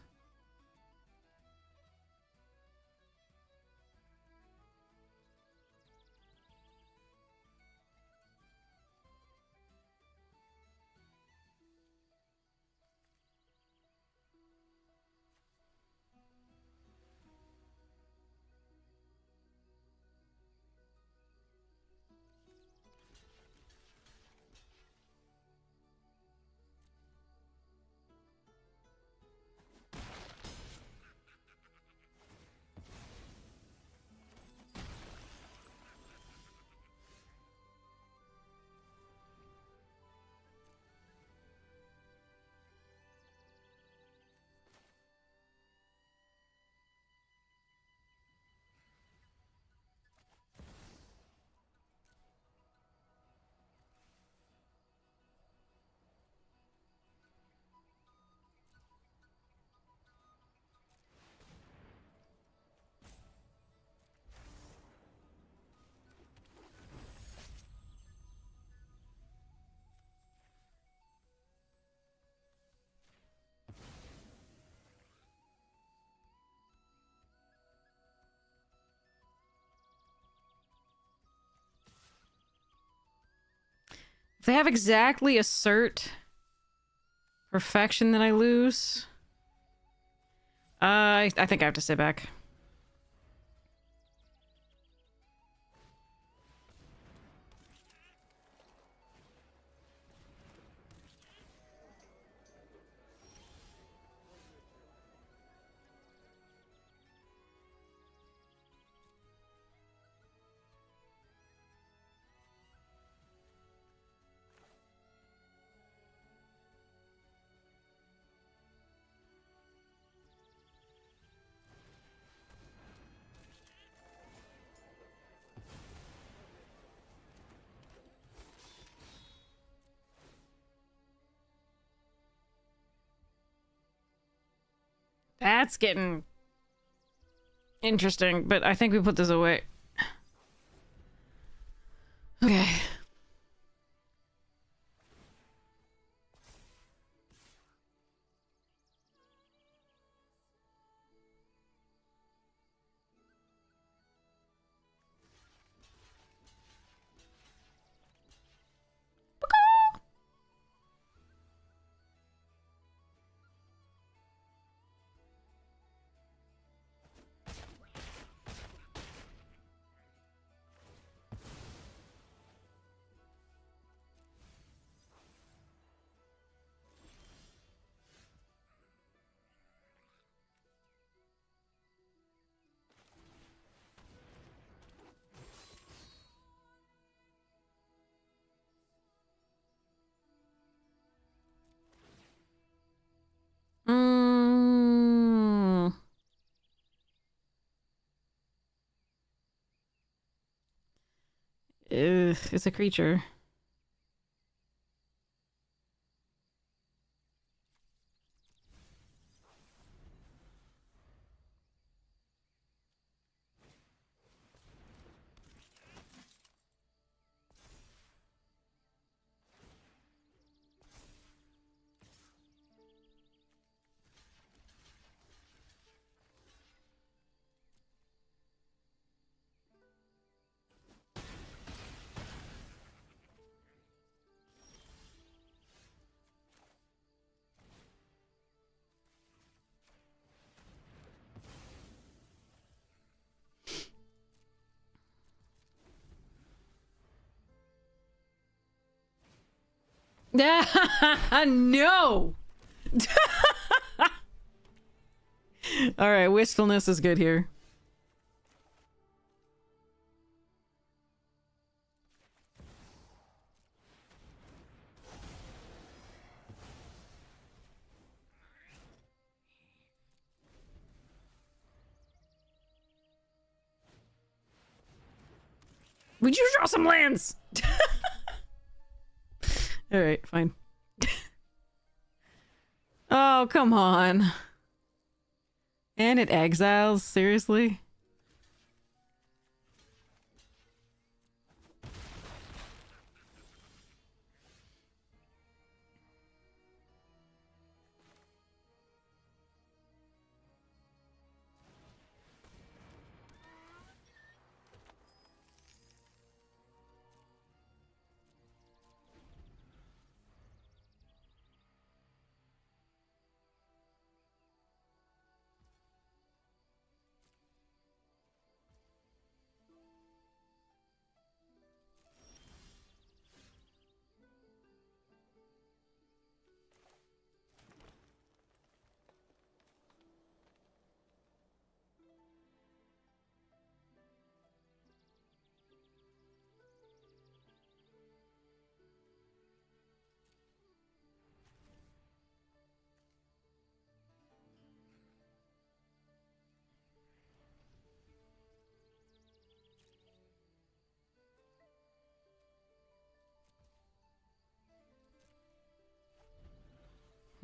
If they have exactly assert perfection, then I lose. I think I have to sit back. That's getting interesting, but I think we put this away. Okay. Mm. It's a creature. No! Alright, wistfulness is good here. Would you draw some lands? Alright, fine. Oh, come on. And it exiles? Seriously?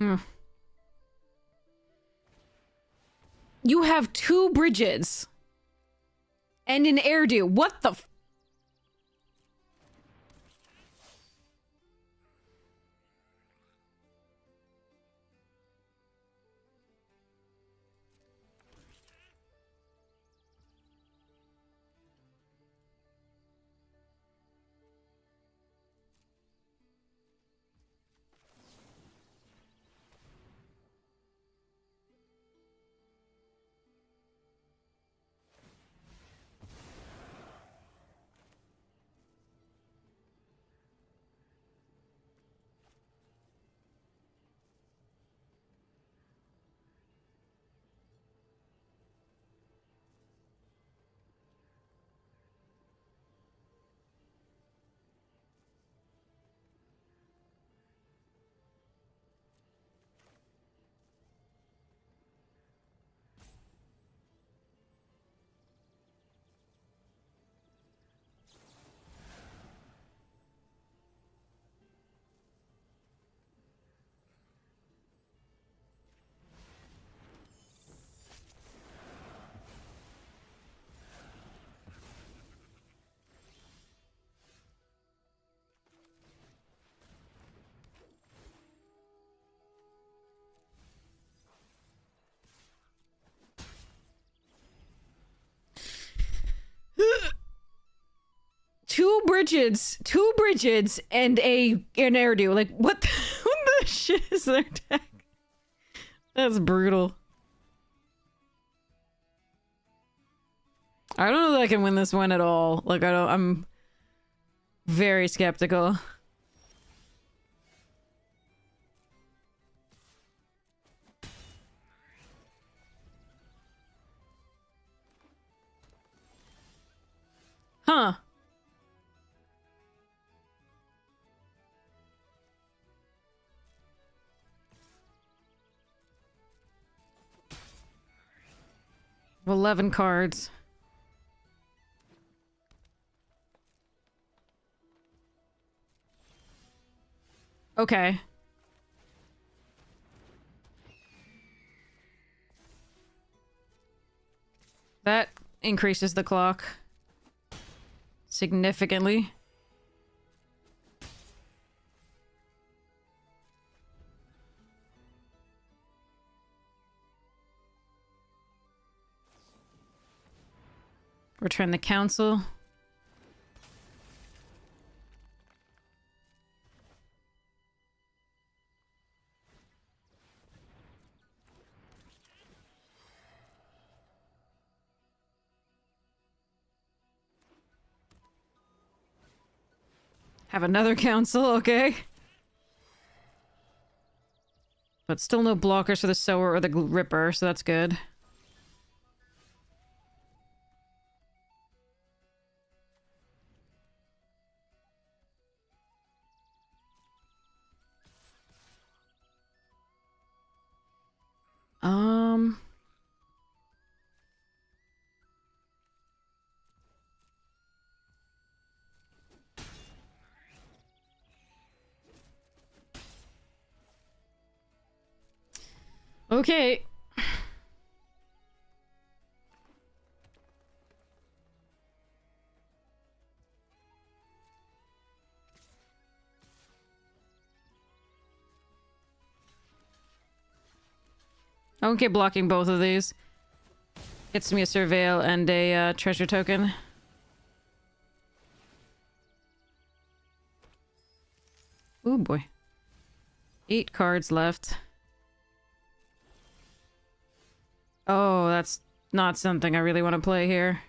Hmm. You have 2 bridges. And an airdo. What the f- two bridges, and an airdo. Like, what what the shit is their deck? That's brutal. I don't know that I can win this one at all. Like, I'm very skeptical. Huh. Well, 11 cards. Okay. That increases the clock significantly. Return the council. Have another council, okay. But still no blockers for the Sower or the Ripper, so that's good. Okay. Okay, blocking both of these. Gets me a Surveil and a treasure token. Ooh, boy. 8 cards left. Oh, that's not something I really want to play here.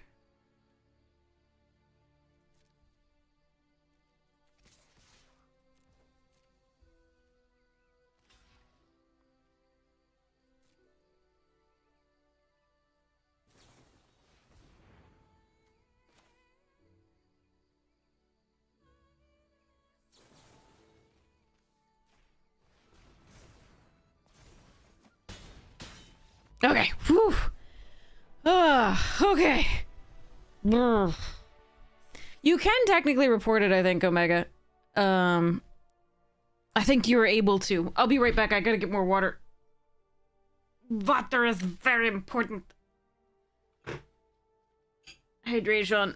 Okay. Whew. Okay. You can technically report it, I think, Omega. I think you were able to. I'll be right back. I gotta get more water. Water is very important. Hydration.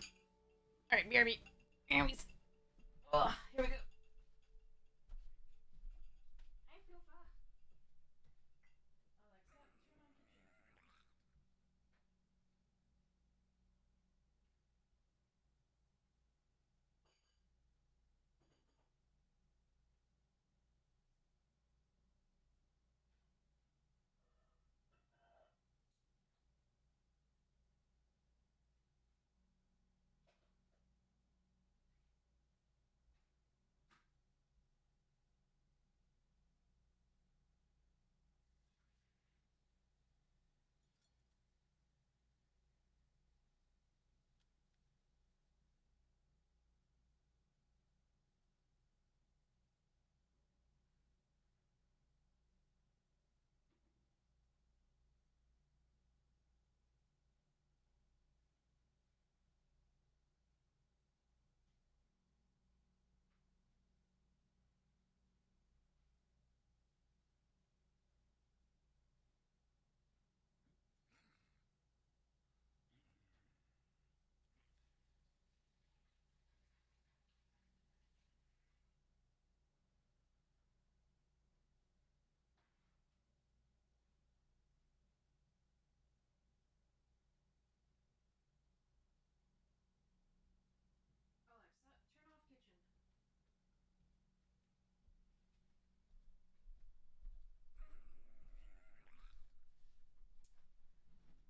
Alright, BRB. Oh, here we go.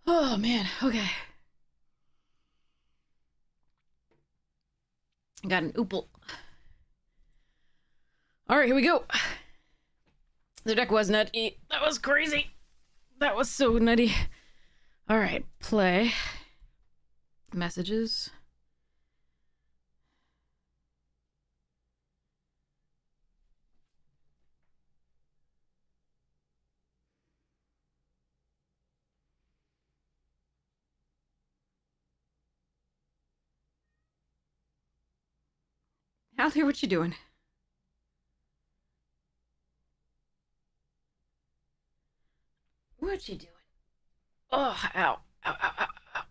Oh man, okay. Got an oople. Alright, here we go. The deck was nutty. That was crazy. That was so nutty. Alright, play. Messages. Allie, what you doing? What you doing? Oh, ow. Ow, ow, ow, ow.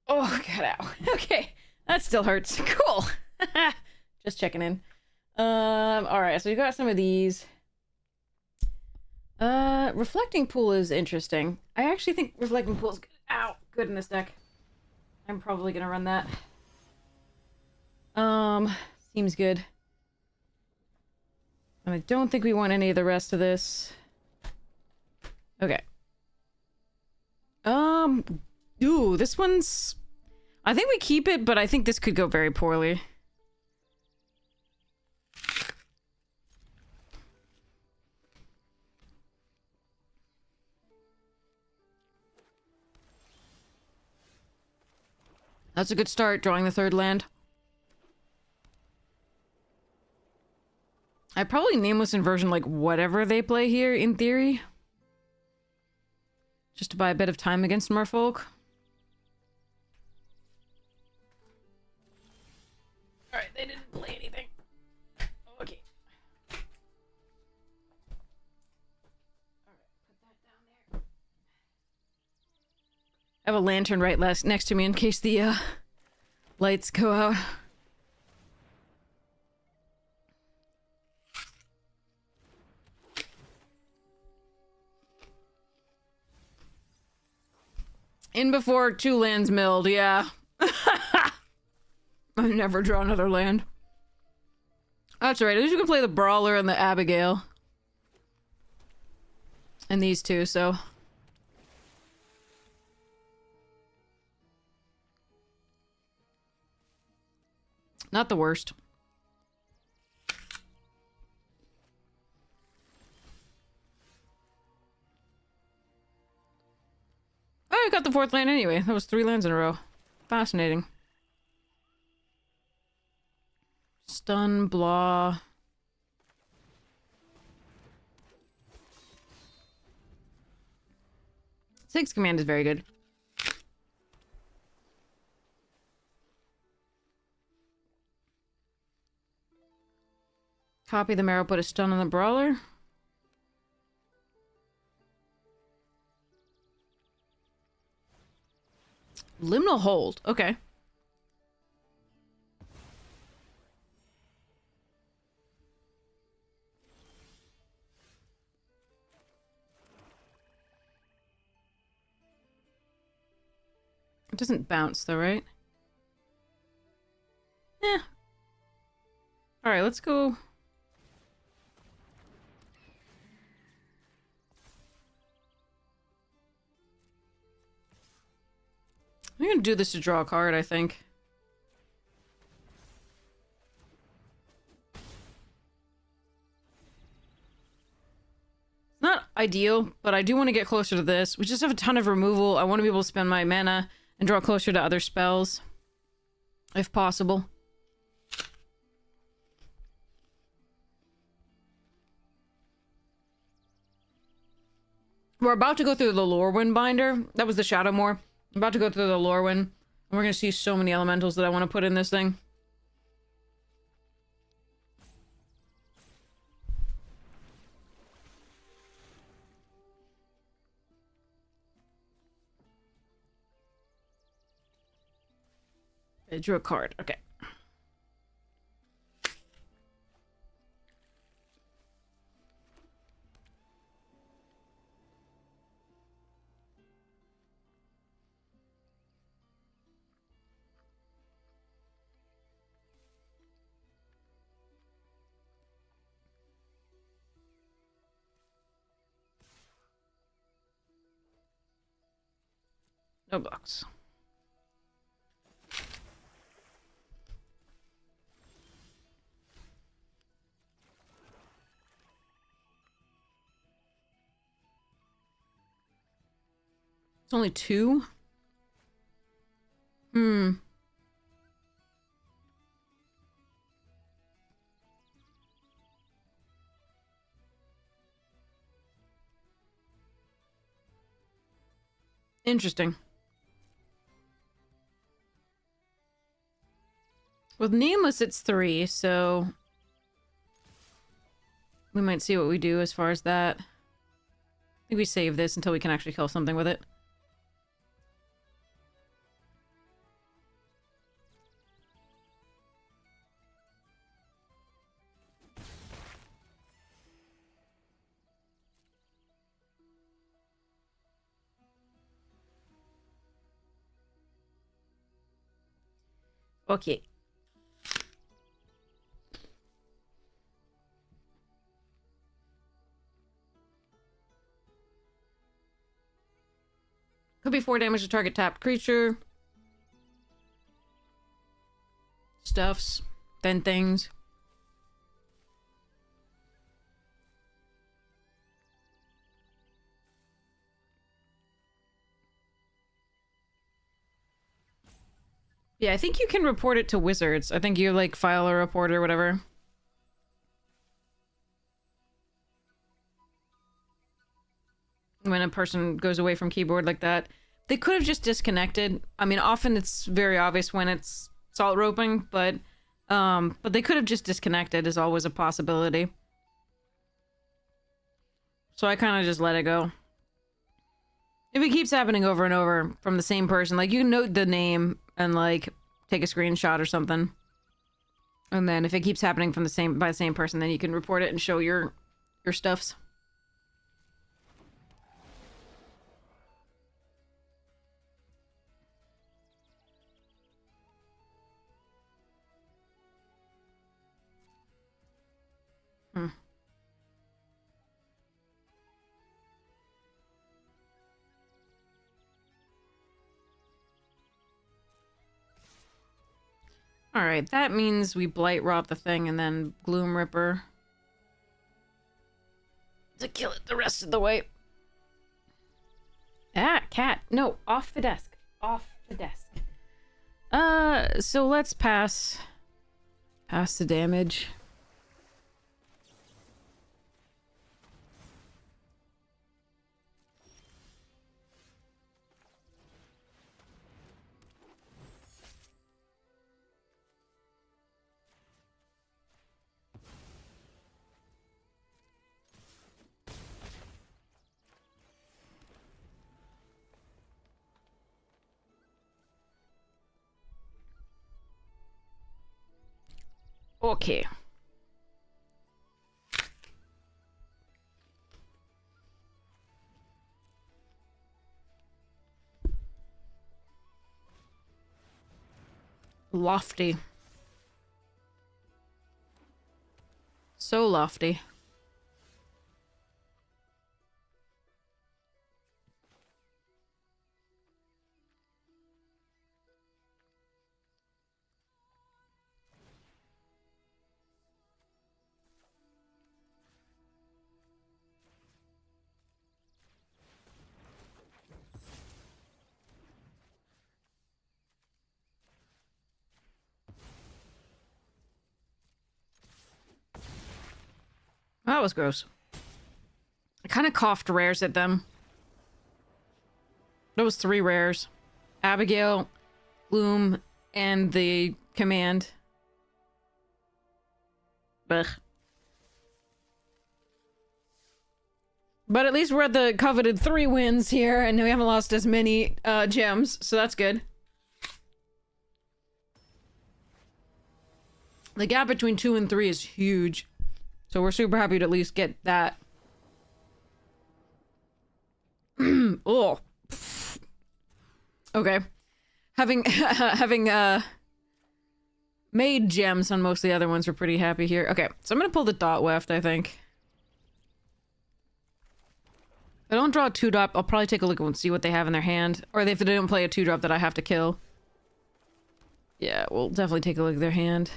Oh, God, ow. Okay, that still hurts. Cool. Just checking in. Alright, so we got some of these. Reflecting Pool is interesting. I actually think Reflecting Pool is good. Ow, good in this deck. I'm probably gonna run that. Seems good. And I don't think we want any of the rest of this. Okay. Ooh, this one's... I think we keep it, but I think this could go very poorly. That's a good start, drawing the third land. I'd probably nameless inversion like whatever they play here, in theory. Just to buy a bit of time against Merfolk. Alright, they didn't play anything. Okay. Alright, put that down there. I have a lantern right next to me in case the lights go out. In before 2 lands milled, yeah. I never draw another land. That's alright, at least you can play the Brawler and the Abigail. And these two, so... Not the worst. Oh, I got the 4th land anyway. That was 3 lands in a row. Fascinating. Stun, blah. Six command is very good. Copy the marrow, put a stun on the brawler. Liminal hold. Okay. It doesn't bounce though, right? Eh. Alright, let's go. I'm gonna do this to draw a card, I think. It's not ideal, but I do want to get closer to this. We just have a ton of removal. I want to be able to spend my mana and draw closer to other spells. If possible. We're about to go through the Lorwyn binder. That was the Shadowmoor. I'm about to go through the Lorwyn. And we're going to see so many elementals that I want to put in this thing. I drew a card. Okay. No blocks. It's only 2? Hmm. Interesting. With Nameless, it's 3, so we might see what we do as far as that. I think we save this until we can actually kill something with it. Okay. Could be 4 damage to target tapped creature. Stuffs. Then things. Yeah, I think you can report it to wizards. I think you, like, file a report or whatever. When a person goes away from keyboard like that. They could have just disconnected. I mean, often it's very obvious when it's salt roping, but they could have just disconnected is always a possibility. So I kind of just let it go. If it keeps happening over and over from the same person, like, you can note the name and, like, take a screenshot or something. And then if it keeps happening from by the same person, then you can report it and show your stuffs. Hmm. Alright, that means we Blight Rot the thing and then Gloom Ripper. To kill it the rest of the way. Ah, cat. No, off the desk. Off the desk. So let's pass the damage. Okay. Lofty. So lofty. That was gross. I kind of coughed rares at them. That was 3 rares. Abigail, Gloom, and the command. Ugh. But at least we're at the coveted 3 wins here, and we haven't lost as many gems, so that's good. The gap between 2 and 3 is huge. So we're super happy to at least get that. Oh. Okay. Having made gems on most of the other ones, we're pretty happy here. Okay, so I'm gonna pull the dot weft, I think. I don't draw a 2-drop, I'll probably take a look and see what they have in their hand. Or if they don't play a 2-drop that I have to kill. Yeah, we'll definitely take a look at their hand.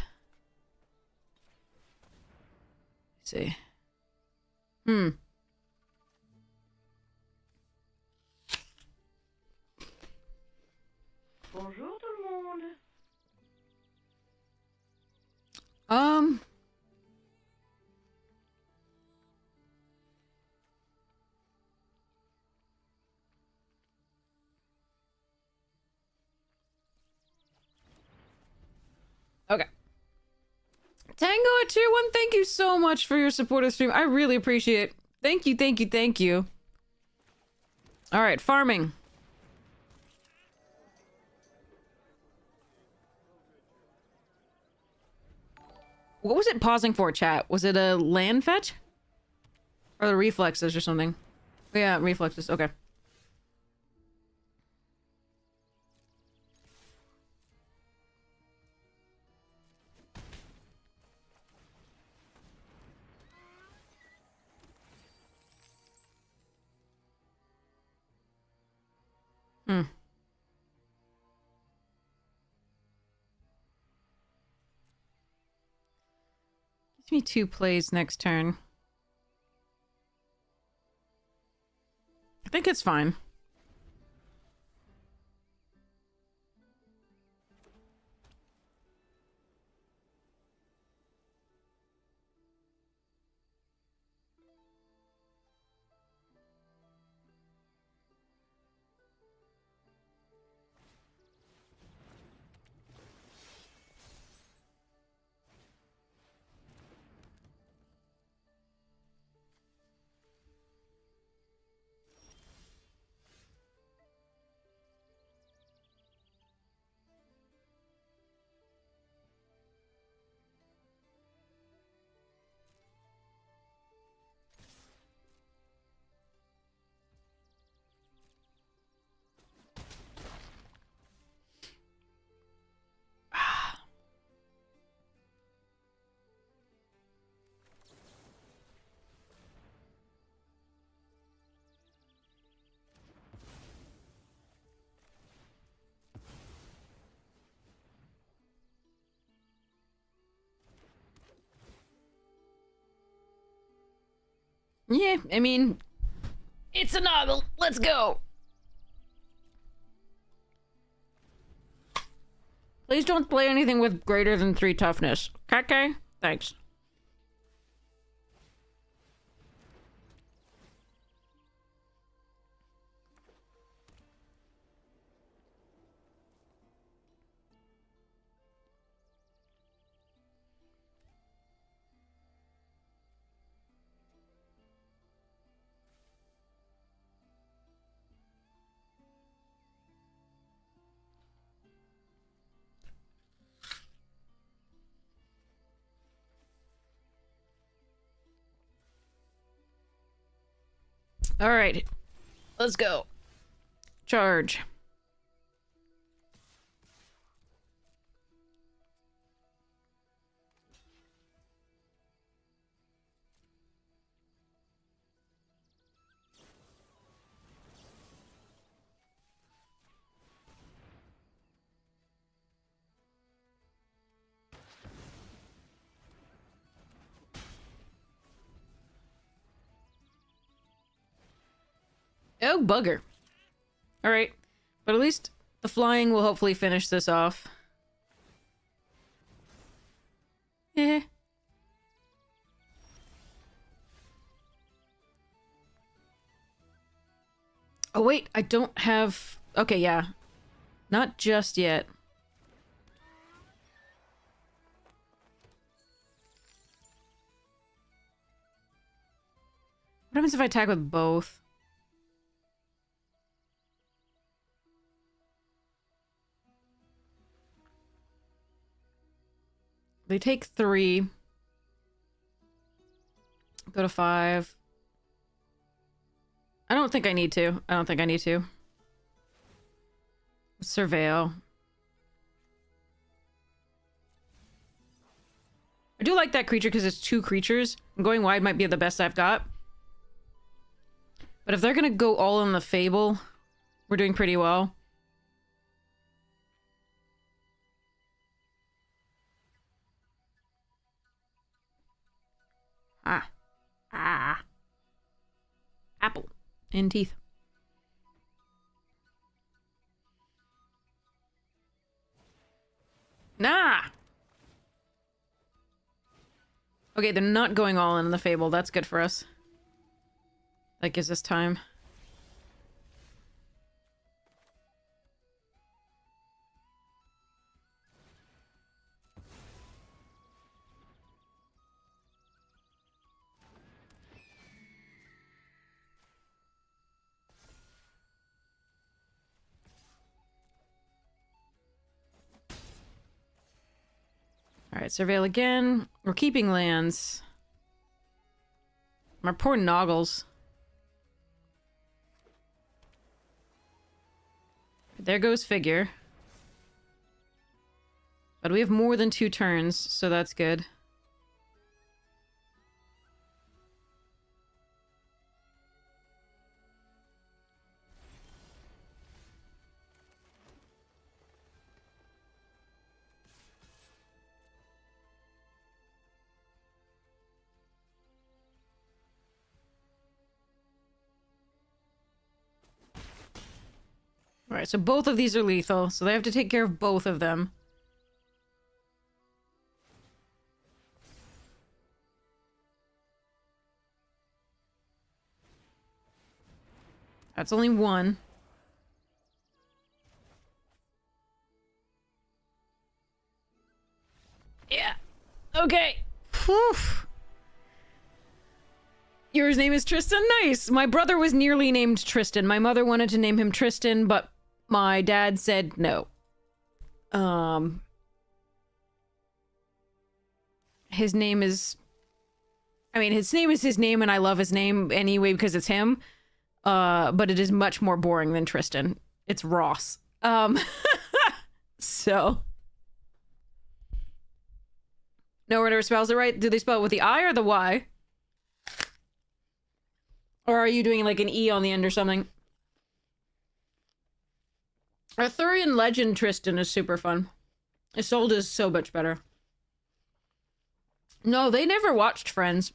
Let's see. Bonjour tout le monde. Okay. Tango at tier 1, thank you so much for your support of the stream. I really appreciate it. Thank you, thank you, thank you. Alright, farming. What was it pausing for, chat? Was it a land fetch? Or the reflexes or something? Oh, yeah, reflexes, okay. Gives me 2 plays next turn. I think it's fine. Yeah, I mean, it's a Noggle. Let's go. Please don't play anything with greater than 3 toughness. Okay? Thanks. All right, let's go. Charge. Oh, bugger. All right, but at least the flying will hopefully finish this off. Eh. Oh, wait, I don't have... Okay, yeah. Not just yet. What happens if I attack with both? They take 3. Go to 5. I don't think I need to. I don't think I need to. Surveil. I do like that creature because it's 2 creatures. Going wide might be the best I've got. But if they're gonna go all in the Fable, we're doing pretty well. Ah. Ah. Apple. In teeth. Nah! Okay, they're not going all in the Fable. That's good for us. That gives us time. Alright, surveil again. We're keeping lands. Our poor Noggles. There goes Figure. But we have more than 2 turns, so that's good. Alright, so both of these are lethal, so they have to take care of both of them. That's only one. Yeah. Okay. Whew. Your name is Tristan? Nice! My brother was nearly named Tristan. My mother wanted to name him Tristan, but my dad said no. His name is... I mean, his name is his name, and I love his name anyway because it's him. But it is much more boring than Tristan. It's Ross. So... No one ever spells it right? Do they spell it with the I or the Y? Or are you doing like an E on the end or something? Arthurian Legend Tristan is super fun. Isolde is so much better. No, they never watched Friends.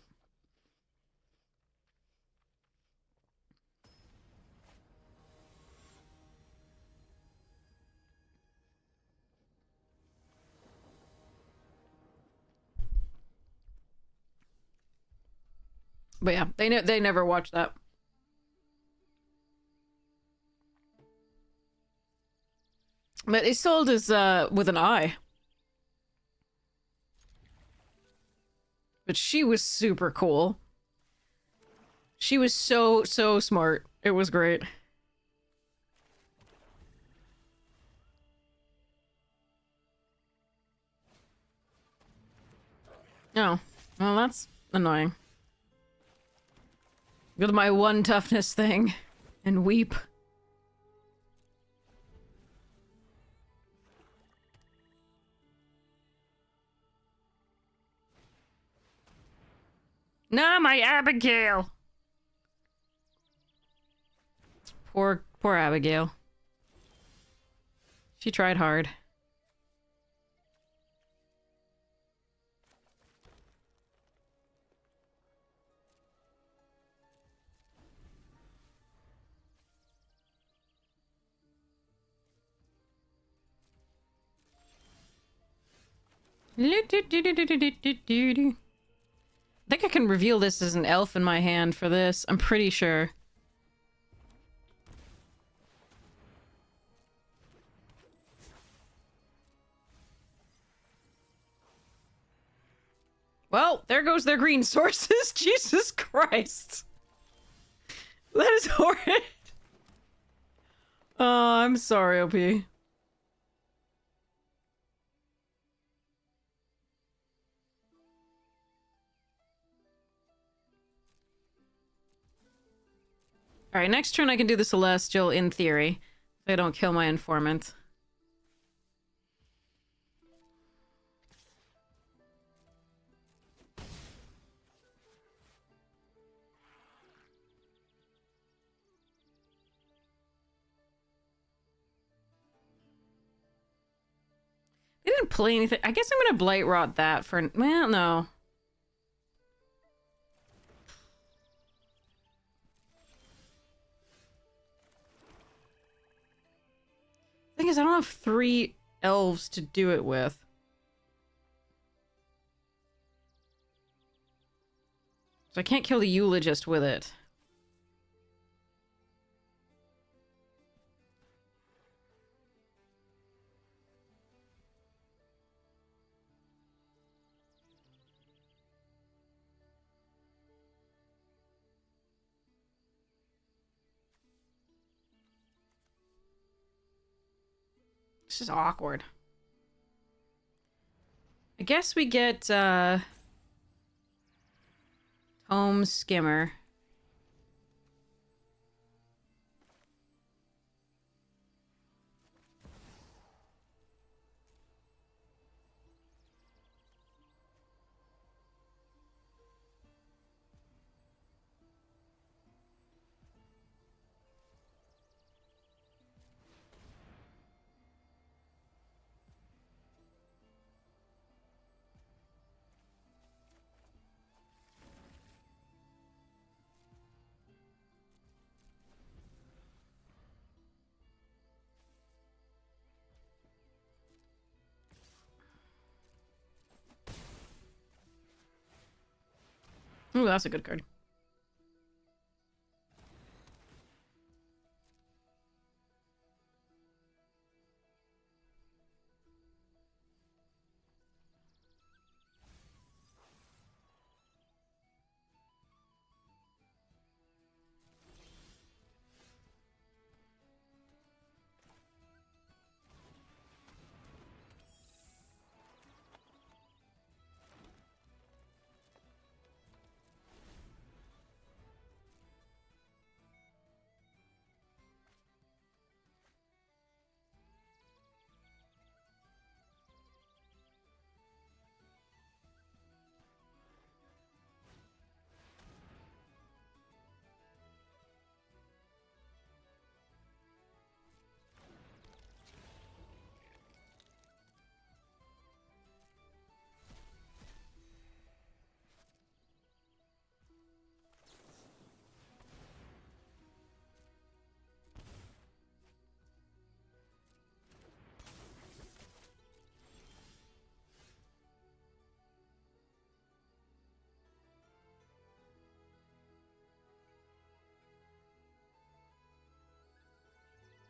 But yeah, they never watched that. But Isolde is with an I. But she was super cool. She was so smart. It was great. Oh, well, that's annoying. Go to my one toughness thing and weep. Nah, my Abigail. Poor Abigail. She tried hard. I think I can reveal this as an elf in my hand for this. I'm pretty sure. Well, there goes their green sources. Jesus Christ. That is horrid. Oh, I'm sorry, OP. Alright, next turn I can do the Celestial, in theory. If I don't kill my informant. play anything. I guess I'm gonna blight rot that for. Well, no. Thing is, I don't have 3 elves to do it with. So I can't kill the eulogist with it. This is awkward. I guess we get, Home Skimmer. Ooh, that's a good card.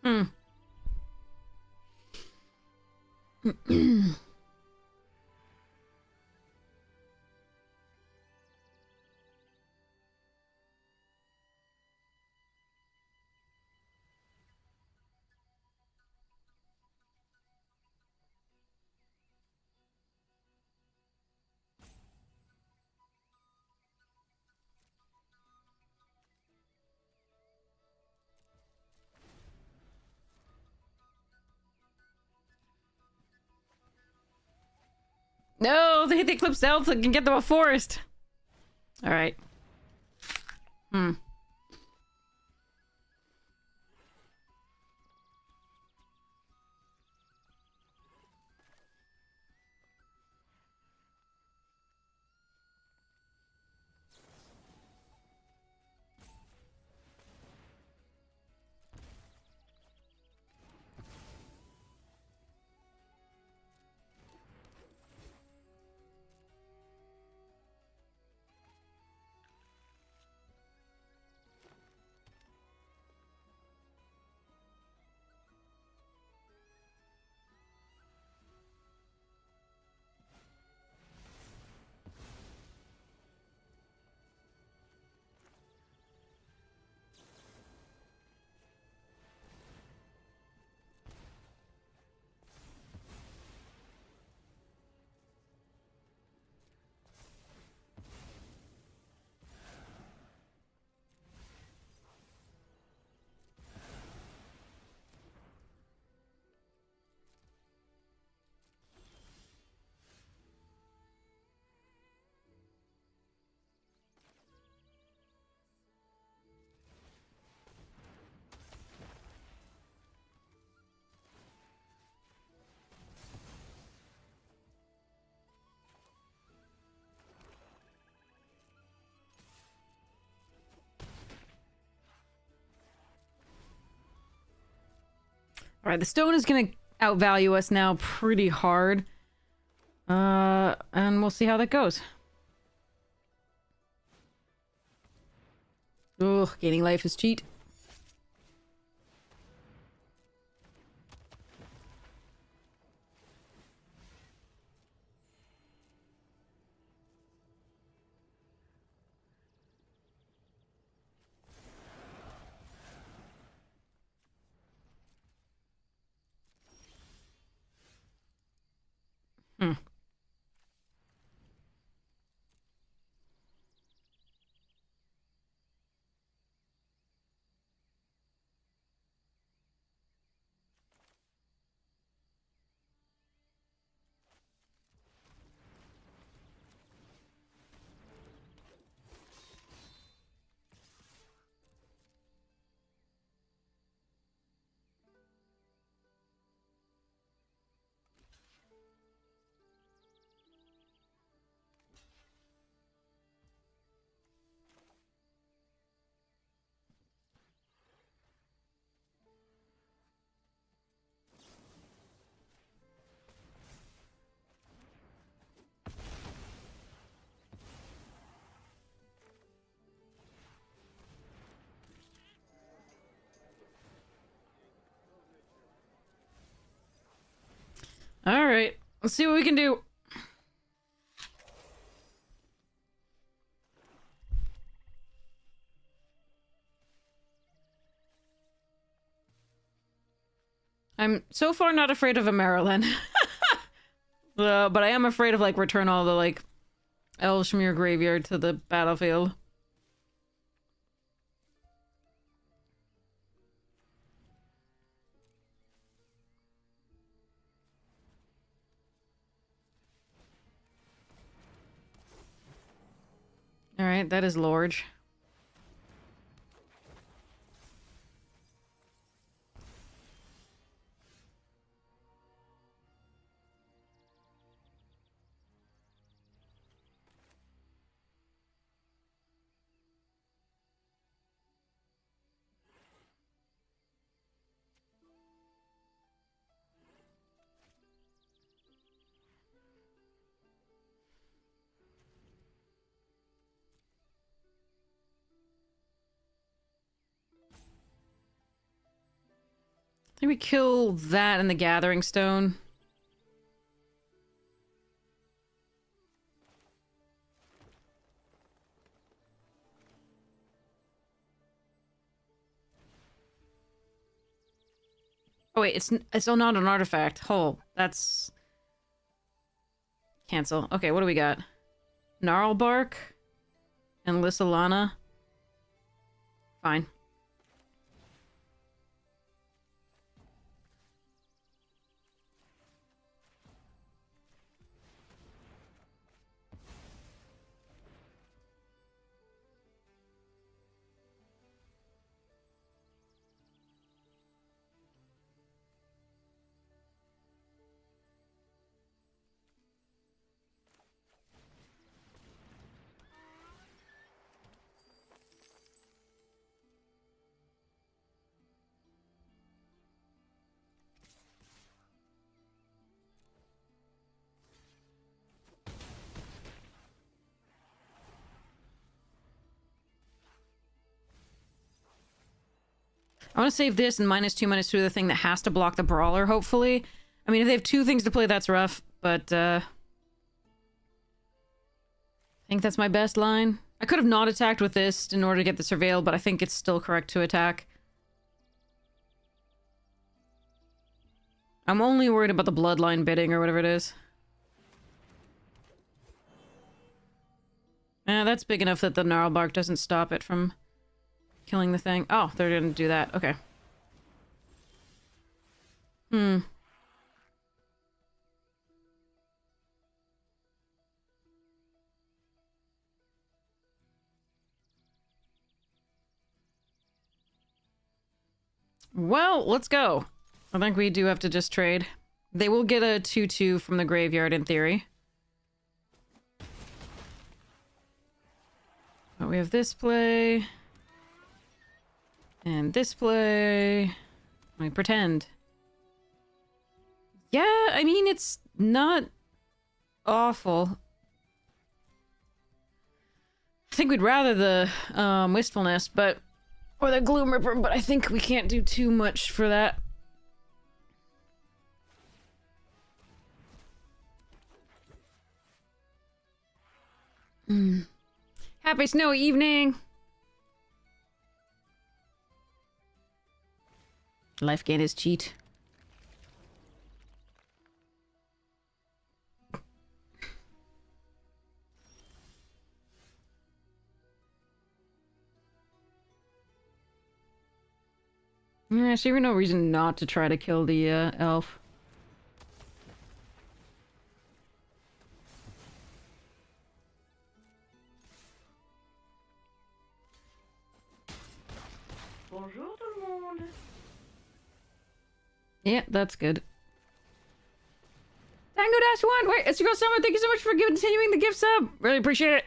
Hmm. No, they hit the Eclipsed elf and can get them a forest. Alright. Hmm. Alright, the stone is gonna outvalue us now pretty hard. And we'll see how that goes. Ugh, gaining life is cheat. Hmm. Alright, let's see what we can do. I'm so far not afraid of a Marilyn. But I am afraid of, like, return all the, like, elves from your graveyard to the battlefield. Alright, that is large. I think we kill that and the Gathering Stone. Oh wait, it's not an artifact. Oh, that's... Cancel. Okay, what do we got? Gnarlbark and Lysolana. Fine. I want to save this and -2/-2 the thing that has to block the Brawler, hopefully. I mean, if they have two things to play, that's rough, but, I think that's my best line. I could have not attacked with this in order to get the Surveil, but I think it's still correct to attack. I'm only worried about the Bloodline bidding or whatever it is. That's big enough that the Gnarlbark doesn't stop it from killing the thing. Oh, they're gonna do that. Okay. Well, let's go. I think we do have to just trade. They will get a 2/2 from the graveyard in theory. But we have this play. And this play. We pretend. Yeah, I mean, it's not awful. I think we'd rather the Wistfulness, but... Or the Gloom Ripper, but I think we can't do too much for that. Happy snowy evening! Life gain is cheat. Yeah, so no reason not to try to kill the elf. Bonjour tout le monde. Yeah, that's good. Tango Dash 1! Wait, it's your girl Summer, thank you so much for continuing the gift sub! Really appreciate it!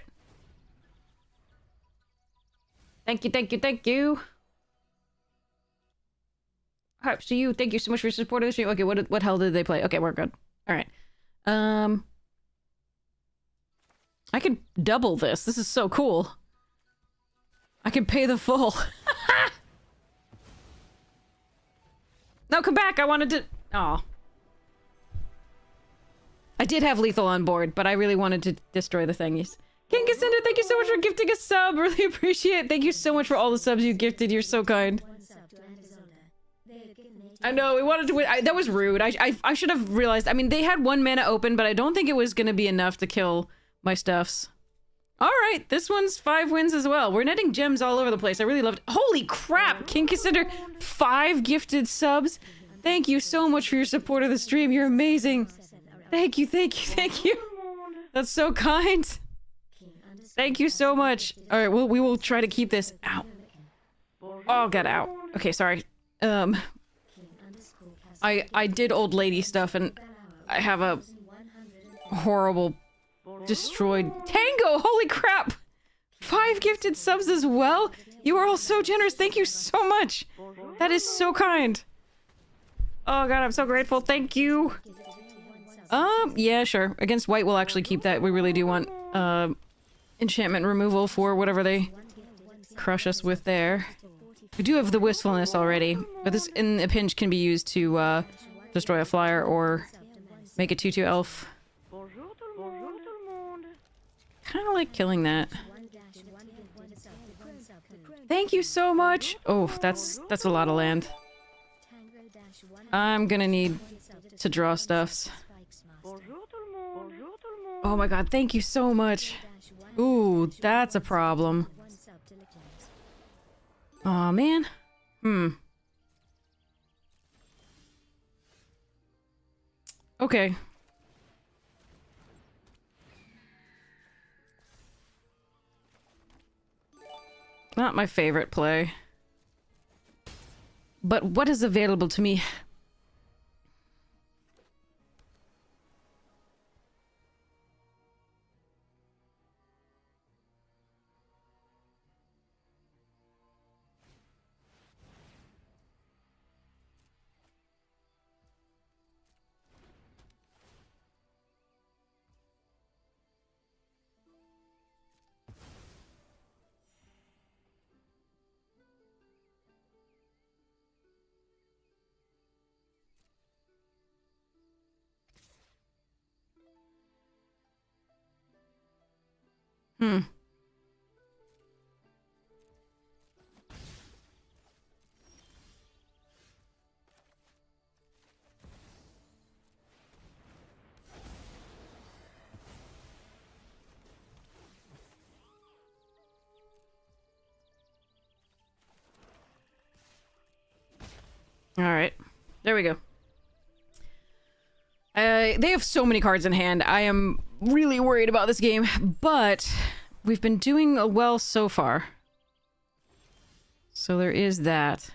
Thank you, thank you, thank you! Hype to you, thank you so much for your support of the stream. Okay, what hell did they play? Okay, we're good. Alright. I can double this. This is so cool. I can pay the full. No, come back! I wanted to... Aw. I did have lethal on board, but I really wanted to destroy the thingies. King Cassandra, thank you so much for gifting a sub. Really appreciate it. Thank you so much for all the subs you gifted. You're so kind. I know, we wanted to win. That was rude. I should have realized. I mean, they had 1 mana open, but I don't think it was going to be enough to kill my stuffs. Alright, this one's 5 wins as well. We're netting gems all over the place. I really loved it. Holy crap! King Cassandra, 5 gifted subs. Thank you so much for your support of the stream. You're amazing. Thank you, thank you, thank you. That's so kind. Thank you so much. Alright, well, we will try to keep this. Ow. Oh, God, ow. Okay, sorry. I did old lady stuff, and I have a horrible destroyed Tango! Holy crap! 5 gifted subs as well? You are all so generous. Thank you so much. That is so kind. Oh god, I'm so grateful. Thank you. Yeah, sure. Against white, we'll actually keep that. We really do want, enchantment removal for whatever they crush us with there. We do have the Wistfulness already, but this, in a pinch, can be used to, destroy a flyer or make a 2/2 elf. Kinda like killing that. Thank you so much! Oh, that's a lot of land. I'm gonna need to draw stuffs. Oh my god, thank you so much! Ooh, that's a problem. Aw, man. Okay. Not my favorite play. But what is available to me? Alright. There we go. They have so many cards in hand. I am really worried about this game, but we've been doing well so far. So there is that.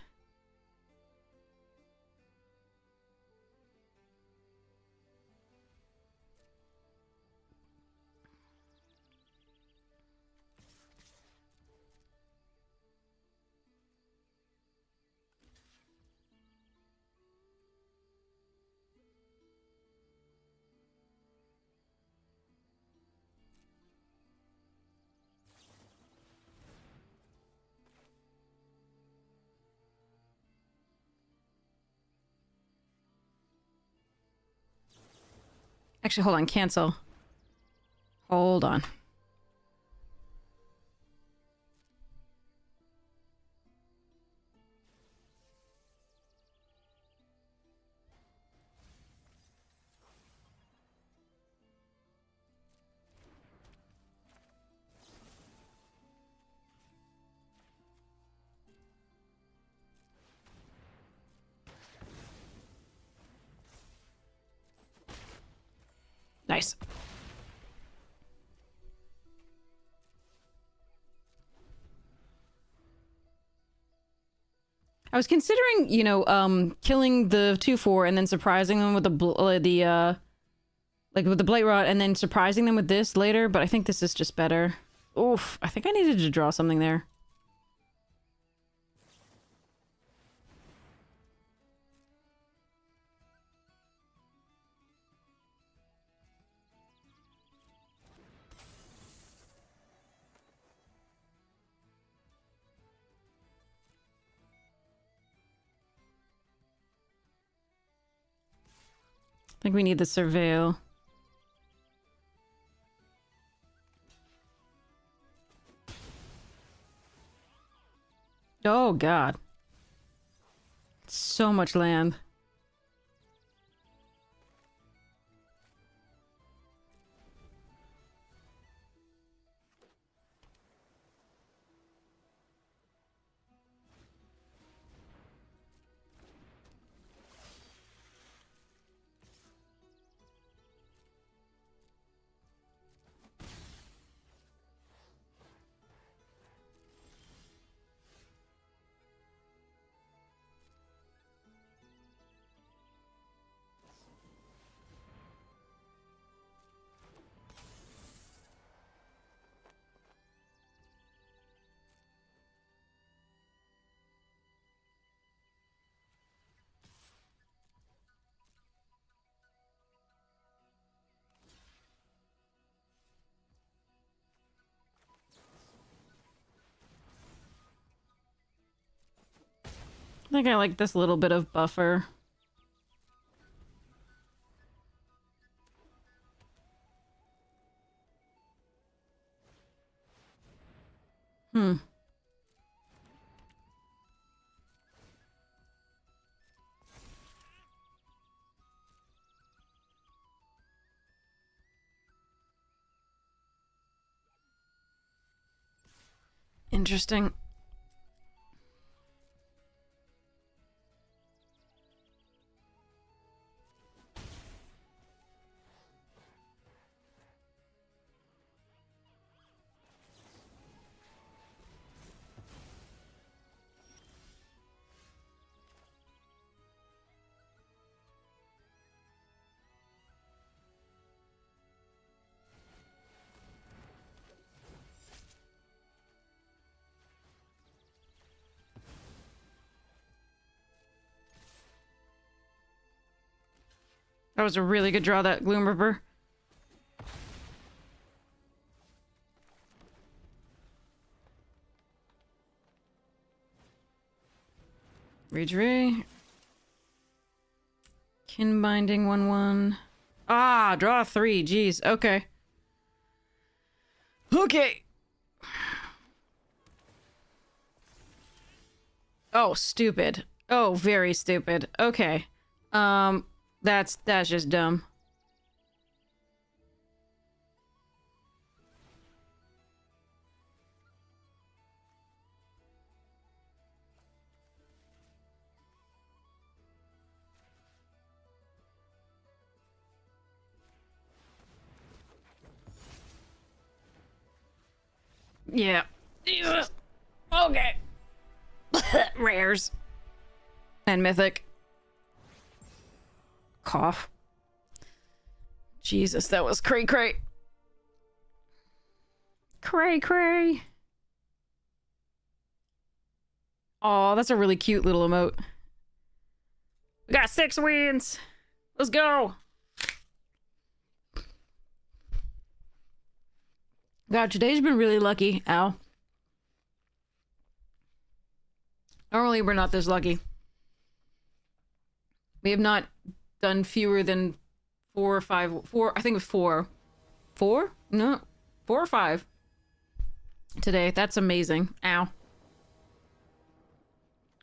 Actually, hold on. Cancel. Hold on. Nice. I was considering, you know, killing the 2-4 and then surprising them with like with the Blight Rot and then surprising them with this later, but I think this is just better. Oof, I think I needed to draw something there. I think we need the Surveil. Oh, God. So much land. I think I like this little bit of buffer. Hmm. Interesting. That was a really good draw, that Gloom Ripper. Redray. Kin Binding 1-1. Ah, draw 3. Jeez. Okay. Okay. Oh, stupid. Oh, very stupid. Okay. That's just dumb. Yeah. Jesus. Okay. Rares. And mythic. Cough. Jesus, that was cray cray. Cray cray. Oh, that's a really cute little emote. We got 6 wins. Let's go. God, today's been really lucky, Al. Normally, we're not this lucky. We have not done fewer than 4 or 5. 4. I think it was 4. 4? No, 4 or 5 today. That's amazing. Ow.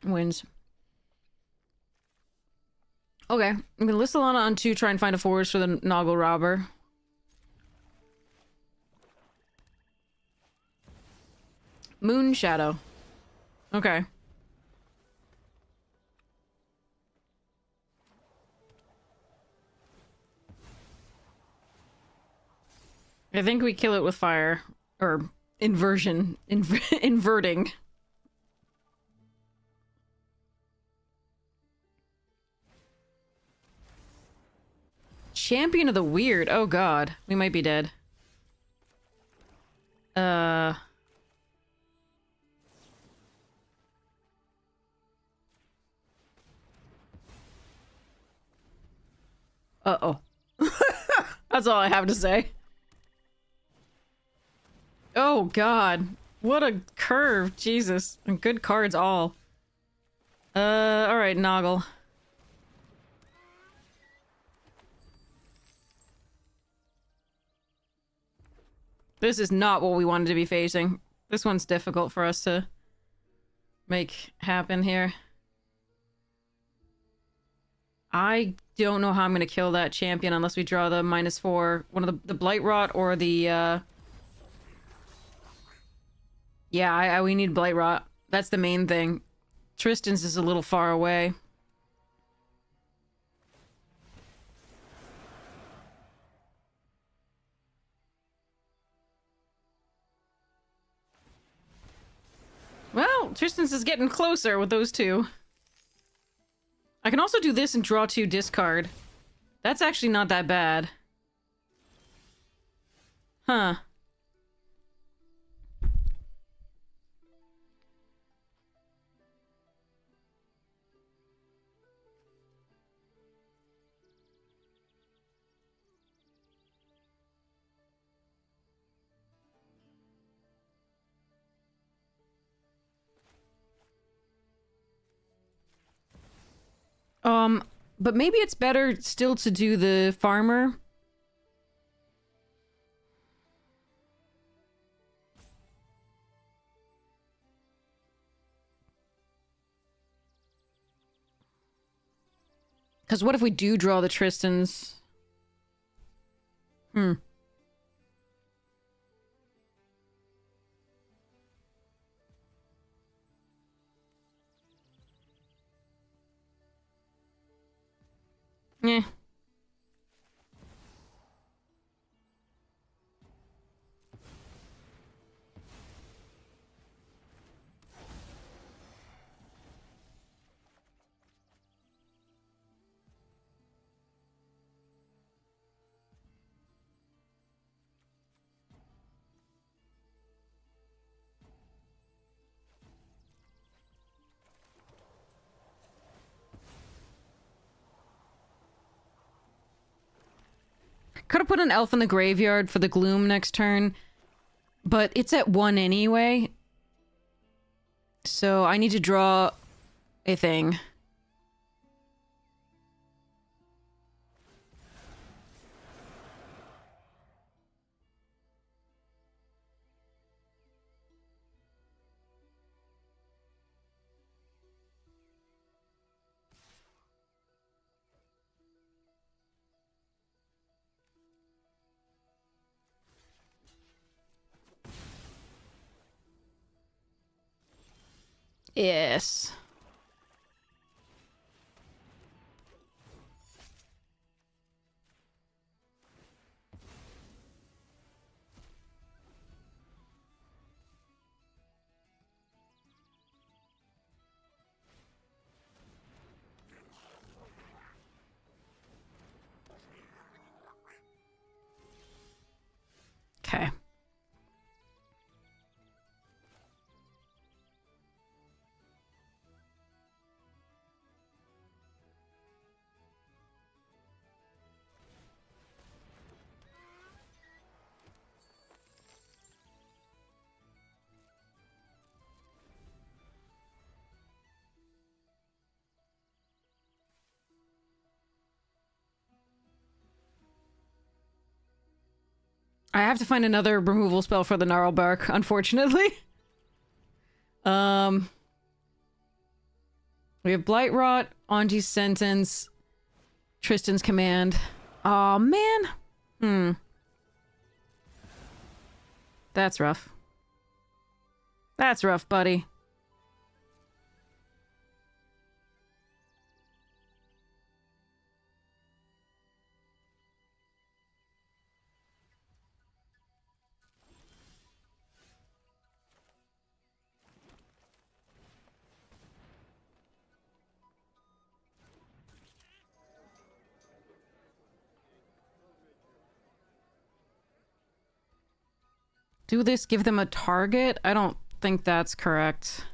Wins. Okay, I'm gonna list Alana on 2, try and find a forest for the Noggle Robber. Moon Shadow. Okay. I think we kill it with fire. Or inversion. Inverting. Champion of the Weird. Oh god. We might be dead. Uh-oh. That's all I have to say. Oh god. What a curve. Jesus. And good cards all. Alright, Noggle. This is not what we wanted to be facing. This one's difficult for us to make happen here. I don't know how I'm gonna kill that champion unless we draw the -4. One of the Blight Rot or the, Yeah, we need Blight Rot. That's the main thing. Tristan's is a little far away. Well, Tristan's is getting closer with those two. I can also do this and draw 2 discard. That's actually not that bad. Huh. But maybe it's better still to do the farmer. Because what if we do draw the Tristans? Hmm. Yeah. Could have put an elf in the graveyard for the gloom next turn, but it's at 1 anyway. So I need to draw a thing. Yes. Okay. I have to find another removal spell for the Gnarlbark, unfortunately. We have Blight Rot, Anji's Sentence, Tristan's Command. Aw, man. That's rough. That's rough, buddy. Do this give them a target? I don't think that's correct.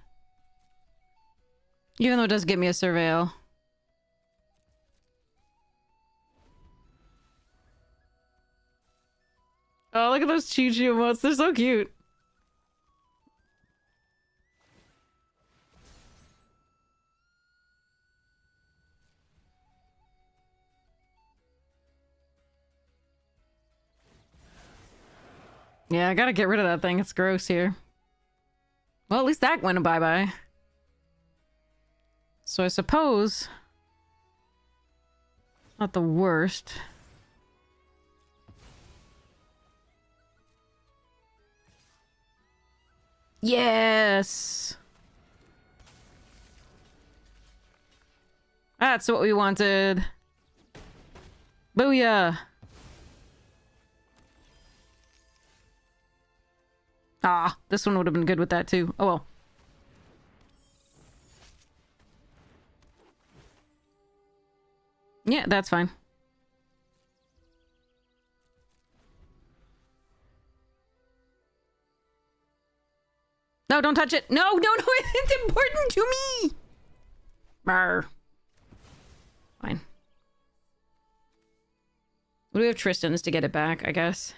Even though it does get me a surveil. Oh, look at those choo-choo emotes. They're so cute. Yeah, I gotta get rid of that thing. It's gross here. Well, at least that went a bye-bye. So I suppose... not the worst. Yes! That's what we wanted. Booyah! Ah, this one would have been good with that too. Oh well. Yeah, that's fine. No, don't touch it. No, no, no, it's important to me. Brr. Fine. What do we have Tristan's to get it back, I guess?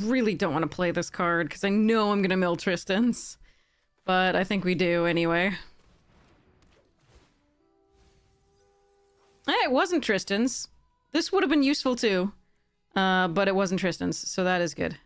Really don't want to play this card because I know I'm gonna mill Tristan's, but I think we do anyway. It wasn't Tristan's. This would have been useful too, but it wasn't Tristan's, so that is good.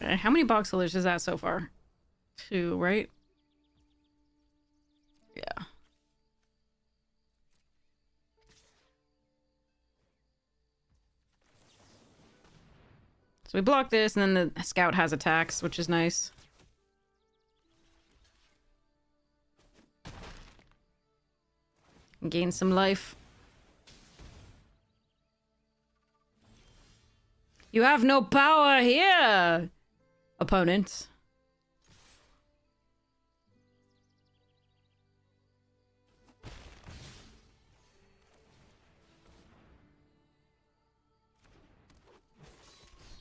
Okay, how many box fillers is that so far? 2, right? Yeah. So we block this, and then the scout has attacks, which is nice. Gain some life. You have no power here, opponent.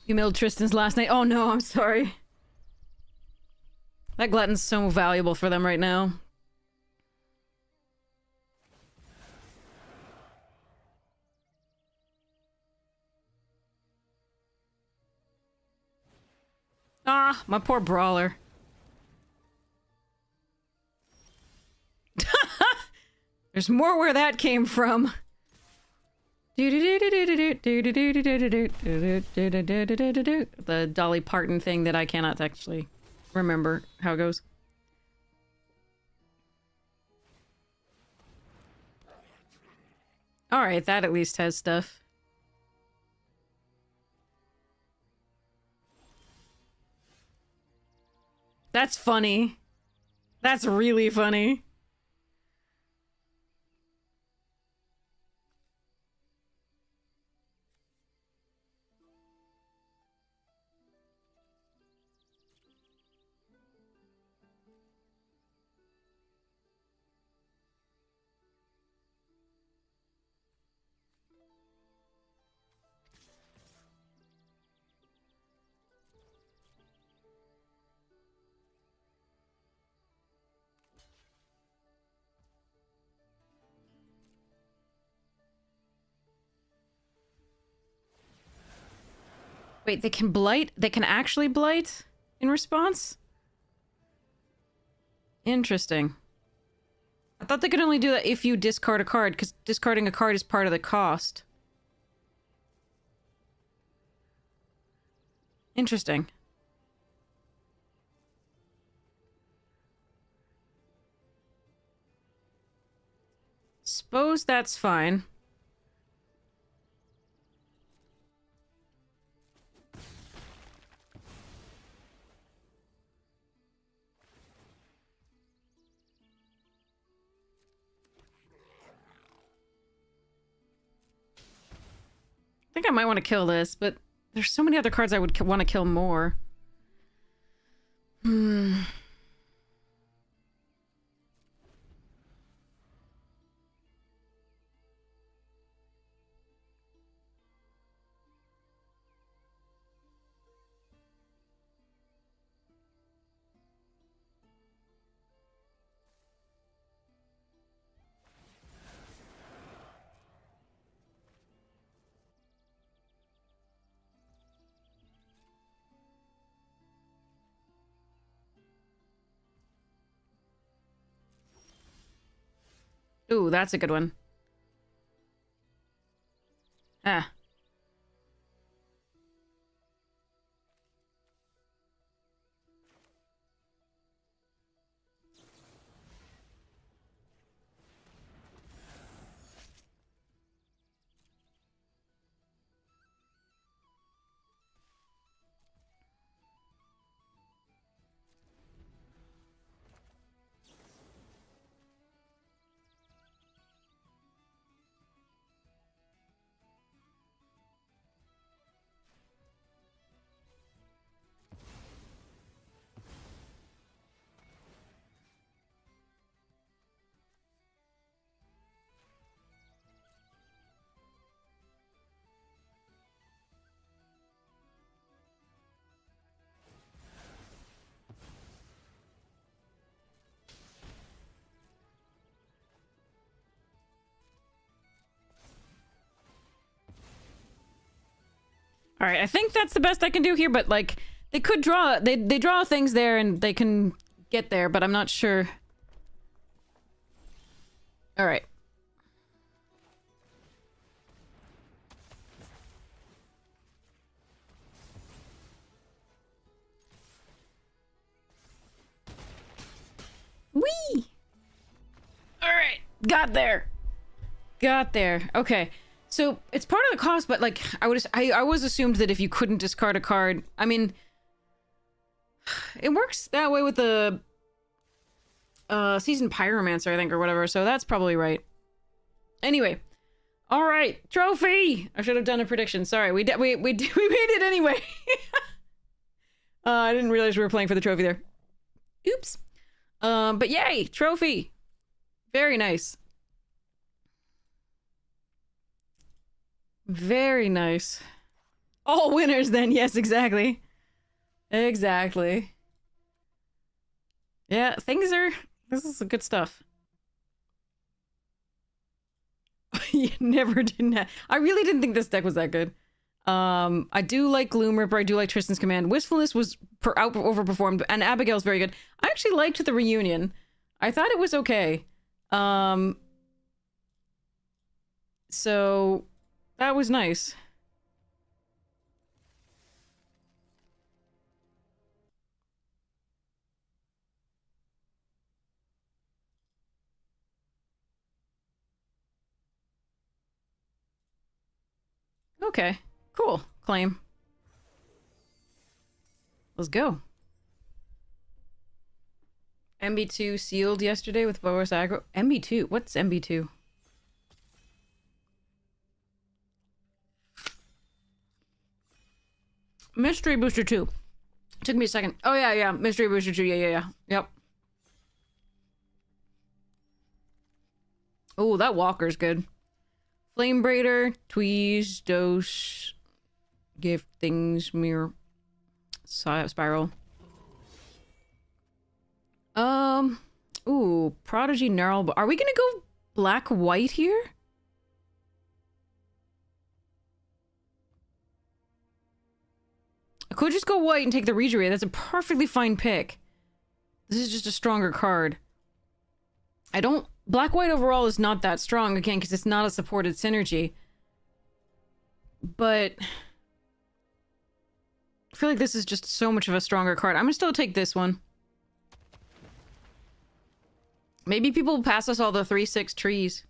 You milled Tristan's last night. Oh no, I'm sorry. That glutton's so valuable for them right now. Ah, my poor brawler. There's more where that came from. The Dolly Parton thing that I cannot actually remember how it goes. Alright, that at least has stuff. That's funny. That's really funny. Wait, they can blight? They can actually blight in response? Interesting. I thought they could only do that if you discard a card, because discarding a card is part of the cost. Interesting. Suppose that's fine. I think I might want to kill this, but there's so many other cards I would want to kill more. Ooh, that's a good one. Ah. All right, I think that's the best I can do here, but like they could draw they draw things there and they can get there, but I'm not sure. All right. Whee! All right, got there. Got there. Okay. So it's part of the cost, but like I always assumed that if you couldn't discard a card, I mean, it works that way with the seasoned pyromancer, I think, or whatever. So that's probably right. Anyway, all right, trophy. I should have done a prediction. Sorry, we made it anyway. I didn't realize we were playing for the trophy there. Oops. But yay, trophy. Very nice. Very nice. All winners then. Yes, exactly. Exactly. Yeah, this is good stuff. You never didn't I really didn't think this deck was that good. I do like Gloom Ripper, I do like Tristan's Command. Wistfulness was overperformed, and Abigail's very good. I actually liked the reunion. I thought it was okay. So that was nice. Okay, cool. Claim. Let's go. MB2 sealed yesterday with Boris Aggro. MB2? What's MB2? Mystery Booster 2. Took me a second. Oh, yeah. Mystery Booster 2. Yeah. Yep. Oh, that walker's good. Flame Braider, Tweeze, Dose, Gift Things, Mirror, Spiral. Ooh, Prodigy, Gnarl. Are we gonna go black-white here? I could just go white and take the rejuvenate. That's a perfectly fine pick. This is just a stronger card. I don't... Black-white overall is not that strong, again, because it's not a supported synergy. But... I feel like this is just so much of a stronger card. I'm gonna still take this one. Maybe people will pass us all the 3/6 trees.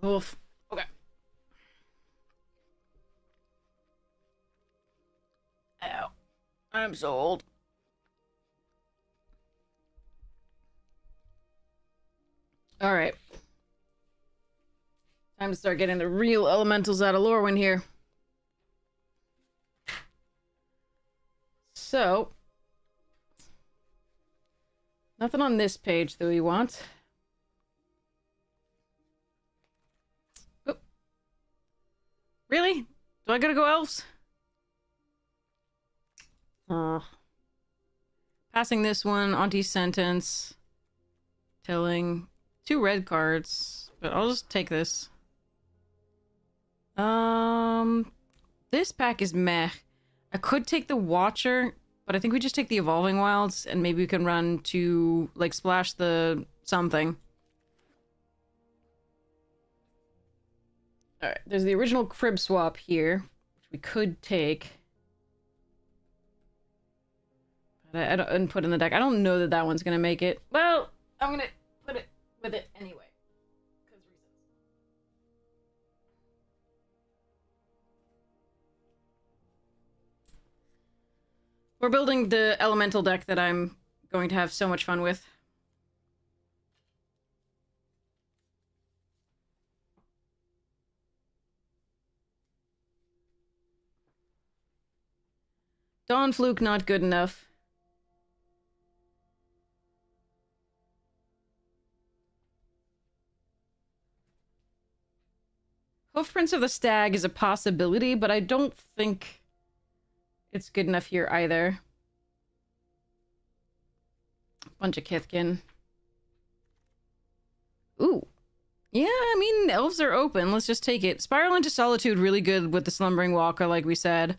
Oof. Okay. Ow. I'm so old. Alright. Time to start getting the real elementals out of Lorwyn here. So. Nothing on this page that we want. Really? Do I gotta go elves? Passing this one, Auntie's sentence. Telling. 2 red cards. But I'll just take this. This pack is meh. I could take the Watcher, but I think we just take the Evolving Wilds, and maybe we can run to, like, splash the something. Alright, there's the original crib swap here, which we could take. But I don't put in the deck. I don't know that that one's gonna make it. Well, I'm gonna put it with it anyway. 'Cause reasons. We're building the elemental deck that I'm going to have so much fun with. Dawn Fluke, not good enough. Hoofprints of the Stag is a possibility, but I don't think it's good enough here either. Bunch of Kithkin. Ooh. Yeah, I mean, elves are open. Let's just take it. Spiral into Solitude, really good with the Slumbering Walker, like we said.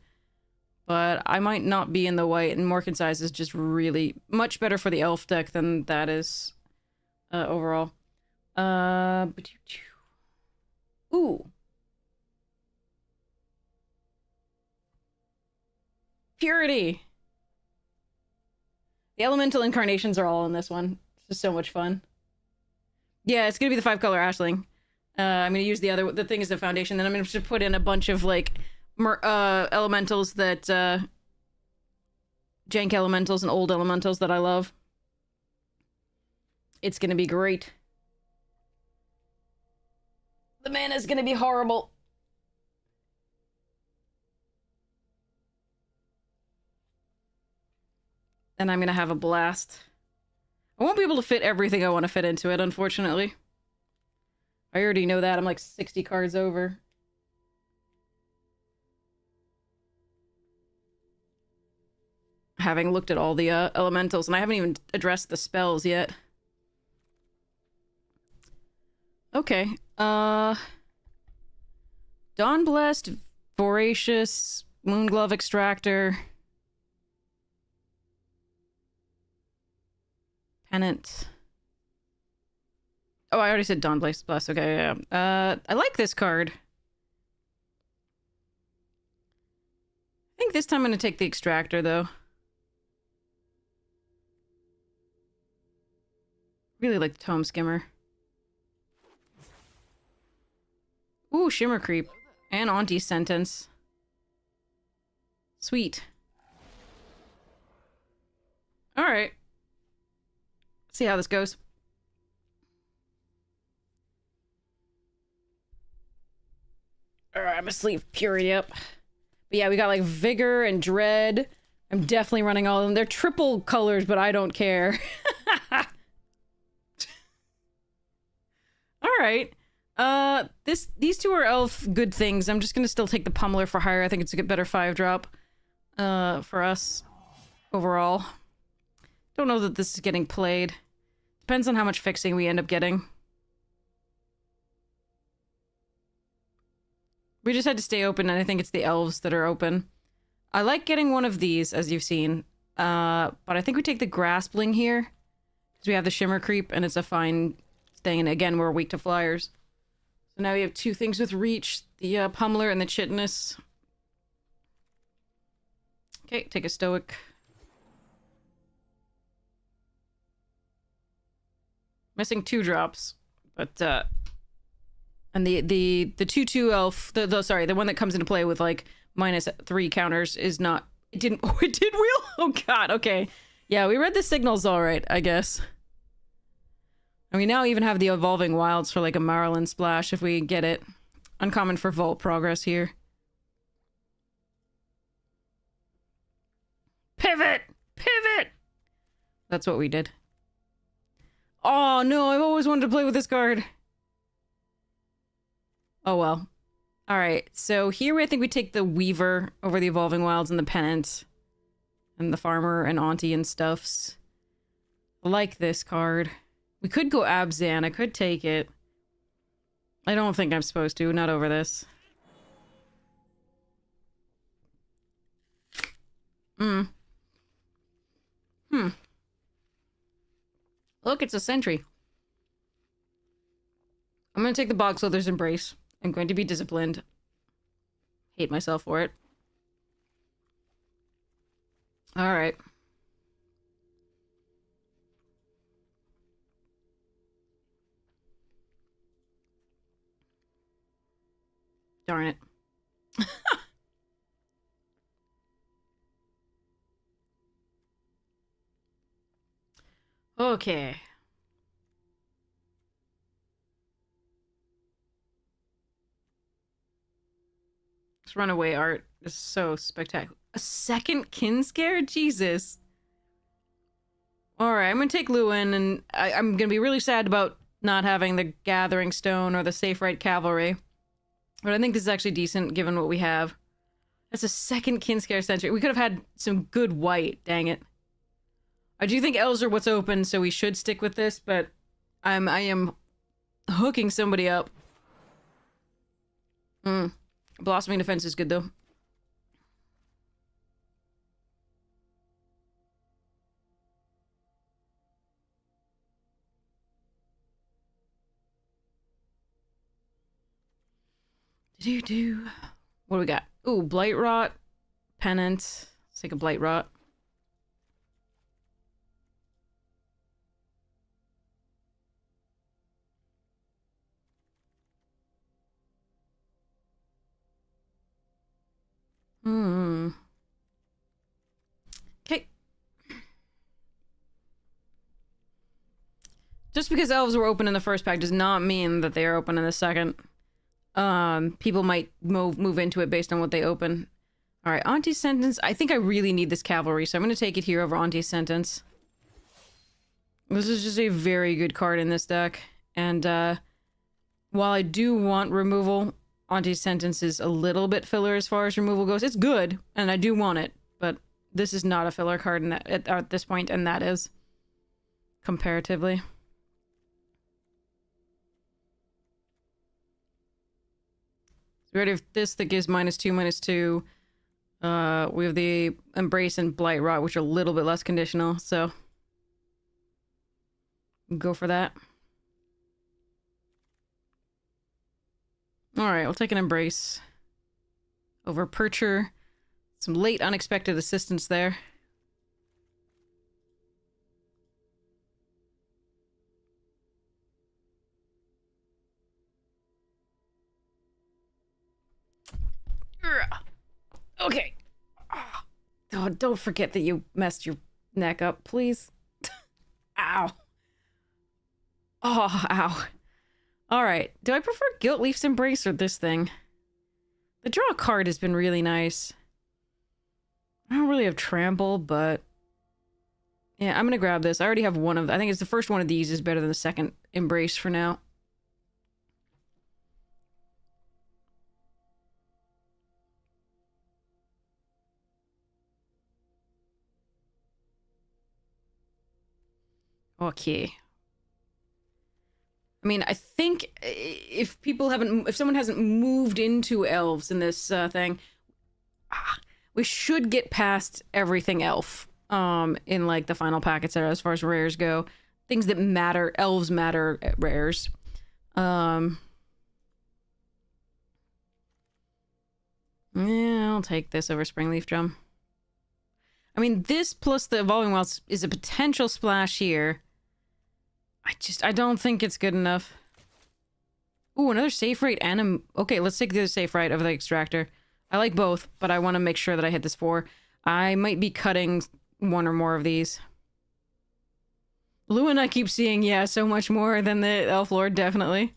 But I might not be in the white, and Mork and Size is just really much better for the elf deck than that is overall. Ooh. Purity! The elemental incarnations are all in this one. It's just so much fun. Yeah, it's gonna be the 5-color Ashling. I'm gonna use the thing as the foundation, then I'm gonna just put in a bunch of, like, elementals that, jank elementals and old elementals that I love. It's gonna be great. The mana's gonna be horrible. And I'm gonna have a blast. I won't be able to fit everything I want to fit into it, unfortunately. I already know that. I'm like 60 cards over. Having looked at all the elementals, and I haven't even addressed the spells yet. Okay. Dawn Blessed, Voracious, Moonglove Extractor, Pennant. Oh, I already said Dawn Blessed. Okay, yeah. I like this card. I think this time I'm gonna take the Extractor, though. Really like the Tome Skimmer. Ooh, Shimmer Creep. And Auntie's Sentence. Sweet. Alright. See how this goes. Alright, I'm gonna sleeve Purity up. But yeah, we got like Vigor and Dread. I'm definitely running all of them. They're triple colors, but I don't care. Alright. These two are elf good things. I'm just gonna still take the Pummeler for higher. I think it's a better 5-drop for us. overall. Don't know that this is getting played. Depends on how much fixing we end up getting. We just had to stay open, and I think it's the elves that are open. I like getting one of these, as you've seen. But I think we take the grass bling here. Because we have the shimmer creep, and it's a fine thing. And again, we're weak to flyers. So now we have two things with reach. The pummeler and the chitinous. Okay, take a stoic. Missing 2 drops. But, and the 2/2 elf, sorry, the one that comes into play with, like, -3 counters is not... It didn't... Oh, it did wheel? Oh, God, okay. Yeah, we read the signals all right, I guess. And we now even have the Evolving Wilds for, like, a Marlin splash if we get it. Uncommon for Vault progress here. Pivot! Pivot! That's what we did. Oh, no, I've always wanted to play with this card. Oh, well. Alright, so here I think we take the Weaver over the Evolving Wilds and the Pennant. And the Farmer and Auntie and stuffs. I like this card. We could go Abzan. I could take it. I don't think I'm supposed to. Not over this. Look, it's a sentry. I'm gonna take the Bogslither's Embrace. I'm going to be disciplined. Hate myself for it. Alright. Darn it. Okay. This runaway art is so spectacular. A second Kinscare? Jesus. Alright, I'm gonna take Lorwyn, and I'm gonna be really sad about not having the Gathering Stone or the Safe Right Cavalry. But I think this is actually decent, given what we have. That's a second Kinscare Sentry. We could have had some good white, dang it. I do think elves are what's open, so we should stick with this, but I am hooking somebody up. Blossoming Defense is good, though. What do we got? Ooh, Blight Rot. Pennant. Let's take a Blight Rot. Okay. Just because elves were open in the first pack does not mean that they are open in the second. People might move into it based on what they open. Alright, Auntie's Sentence. I think I really need this Cavalry, so I'm going to take it here over Auntie's Sentence. This is just a very good card in this deck. And, while I do want removal, Auntie's Sentence is a little bit filler as far as removal goes. It's good, and I do want it, but this is not a filler card at this point, and that is. Comparatively. We already have this that gives -2/-2. We have the Embrace and Blight Rot, which are a little bit less conditional, so go for that. Alright, we'll take an Embrace. Over Percher. Some late unexpected assistance there. Okay. Oh, don't forget that you messed your neck up, please. Ow. Oh, ow. Alright. Do I prefer Gilt Leaf's Embrace or this thing? The draw card has been really nice. I don't really have Trample, but... yeah, I'm gonna grab this. I already have one of... I think it's the first one of these is better than the second Embrace for now. Okay. I mean, I think if someone hasn't moved into elves in this thing, we should get past everything elf. In like the final packets there, as far as rares go, things that matter, elves matter at rares. Yeah, I'll take this over Springleaf Drum. I mean, this plus the Evolving Wilds is a potential splash here. I don't think it's good enough. Ooh, another safe rate and okay, let's take the safe rate of the extractor. I like both, but I want to make sure that I hit this 4. I might be cutting one or more of these. Lorwyn, I keep seeing, yeah, so much more than the Elf Lord, definitely.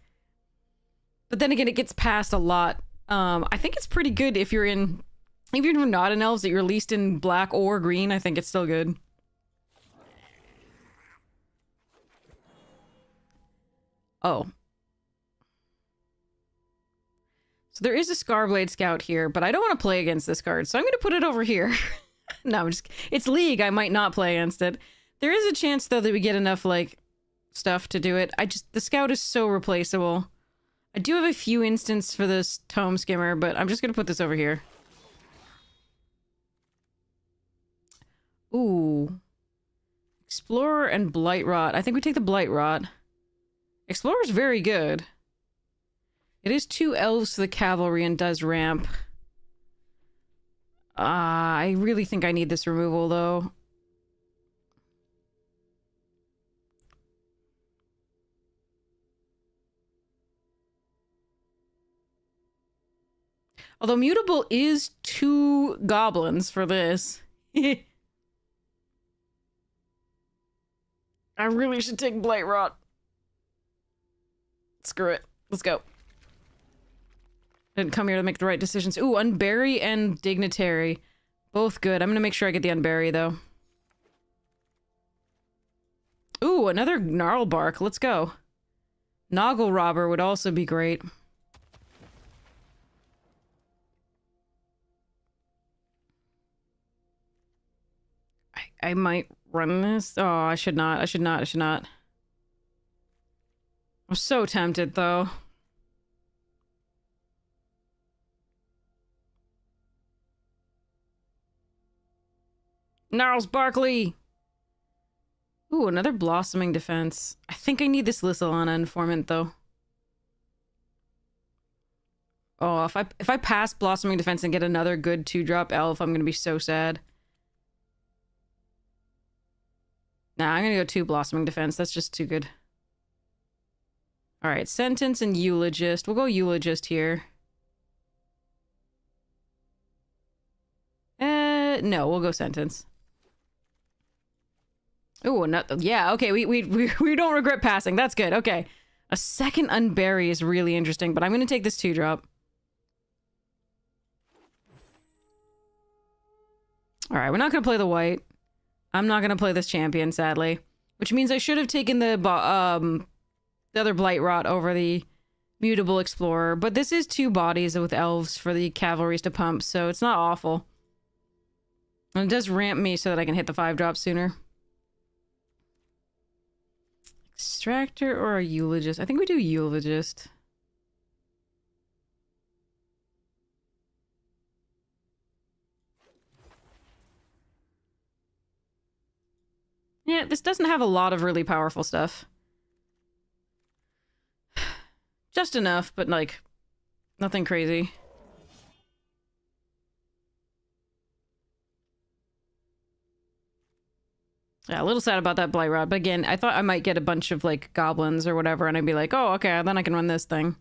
But then again, it gets past a lot. I think it's pretty good if you're in... Even if you're not in elves, that you're at least in black or green, I think it's still good. Oh. So there is a Scarblade Scout here, but I don't want to play against this card, so I'm going to put it over here. No, I'm just... It's League, I might not play against it. There is a chance, though, that we get enough, like, stuff to do it. The Scout is so replaceable. I do have a few instances for this Tome Skimmer, but I'm just going to put this over here. Ooh. Explorer and Blightrot. I think we take the Blightrot. Explorer's very good. It is 2 elves to the cavalry and does ramp. I really think I need this removal, though. Although mutable is 2 goblins for this. I really should take Blightrot. Screw it. Let's go. Didn't come here to make the right decisions. Ooh, Unbury and Dignitary. Both good. I'm gonna make sure I get the Unbury, though. Ooh, another Gnarlbark. Let's go. Noggle Robber would also be great. I might run this. Oh, I should not. I should not. I should not. I'm so tempted, though. Gnarls Barkley! Ooh, another Blossoming Defense. I think I need this Lysolana Informant, though. Oh, if I pass Blossoming Defense and get another good 2-drop elf, I'm gonna be so sad. Nah, I'm gonna go 2 Blossoming Defense. That's just too good. Alright, Sentence and Eulogist. We'll go Eulogist here. No, we'll go Sentence. Oh, yeah, okay, we don't regret passing. That's good, okay. A second Unbury is really interesting, but I'm gonna take this 2-drop. Alright, we're not gonna play the white. I'm not gonna play this champion, sadly. Which means I should have taken the other Blightrot over the Mutable Explorer. But this is 2 bodies with elves for the cavalries to pump, so it's not awful. And it does ramp me so that I can hit the 5-drop sooner. Extractor or a Eulogist? I think we do Eulogist. Yeah, this doesn't have a lot of really powerful stuff. Just enough, but like, nothing crazy. Yeah, a little sad about that Blightrot, but again, I thought I might get a bunch of like goblins or whatever, and I'd be like, oh, okay, then I can run this thing.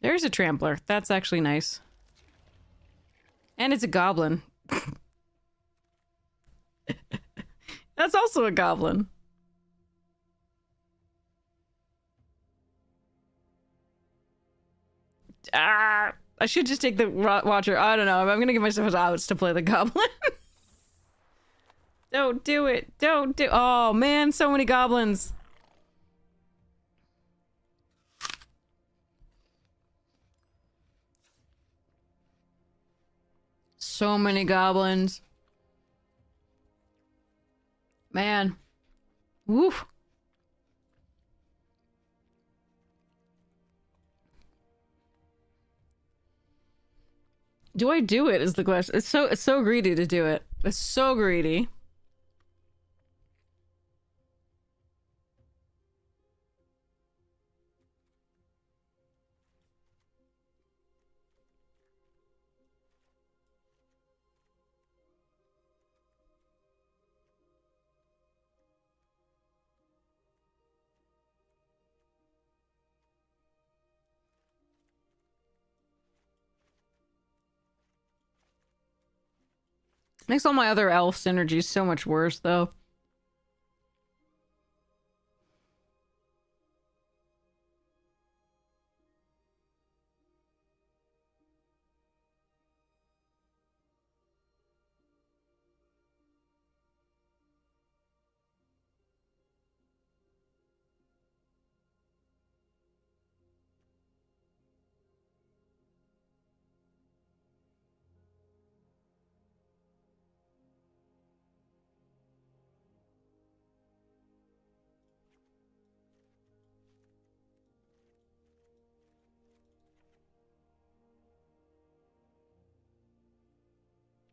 There's a Trampler. That's actually nice. And it's a goblin. That's also a goblin. I should just take the Watcher. I don't know. I'm gonna give myself outs to play the goblin. Don't do it. Don't do... Oh, man. So many goblins. So many goblins. Man. Woof. Do I do it is the question. It's so greedy to do it. It's so greedy. Makes all my other elf synergies so much worse, though.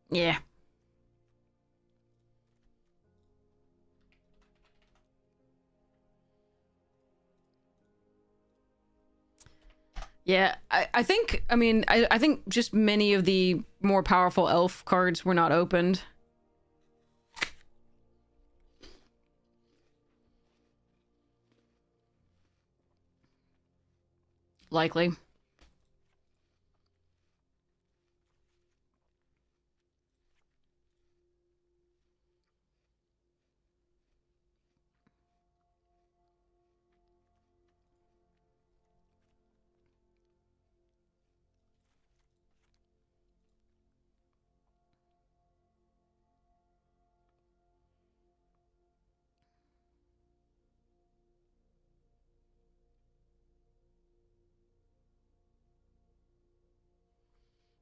Yeah. Yeah, I think, I mean, I think just many of the more powerful elf cards were not opened. Likely.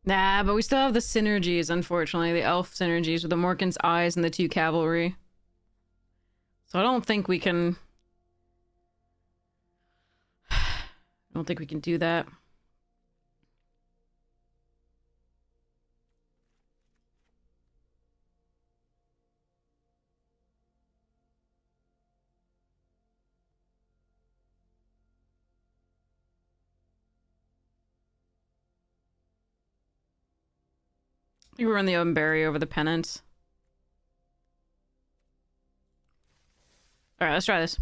Nah, but we still have the synergies, unfortunately. The elf synergies with the Morkan's eyes and the 2 cavalry. So I don't think we can... I don't think we can do that. I think we're in the Umberry over the Penance. Alright, let's try this.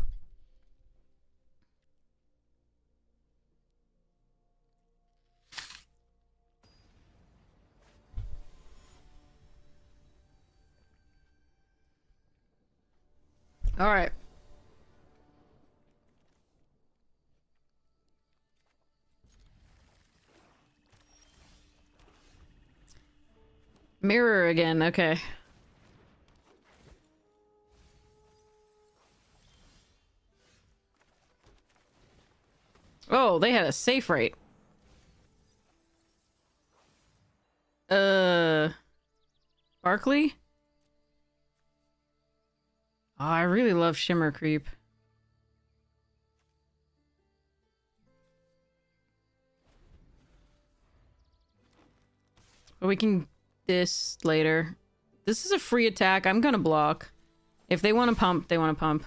Alright. Mirror again, okay. Oh, they had a safe rate. Barkley? Oh, I really love Shimmer Creep. But we can this later. This is a free attack. I'm gonna block. If they want to pump, they want to pump.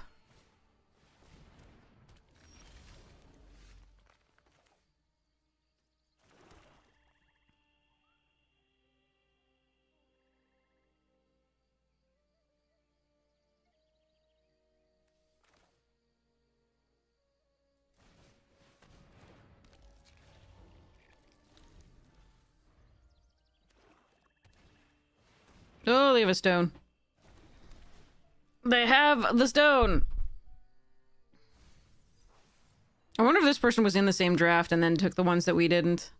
Oh, they have a stone. They have the stone! I wonder if this person was in the same draft and then took the ones that we didn't.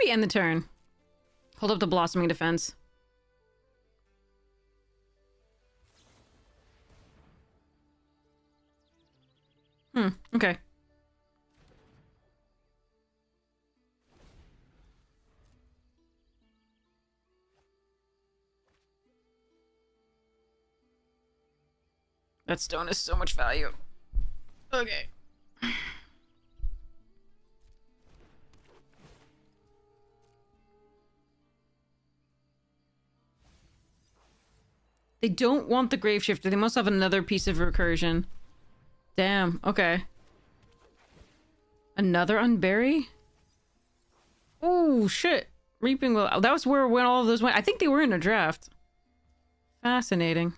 already end the turn. Hold up the Blossoming Defense. Okay. That stone has so much value. Okay. They don't want the Grave Shifter. They must have another piece of recursion. Damn. Okay. Another Unbury? Oh, shit. Reaping Will. That was where when all of those went. I think they were in a draft. Fascinating.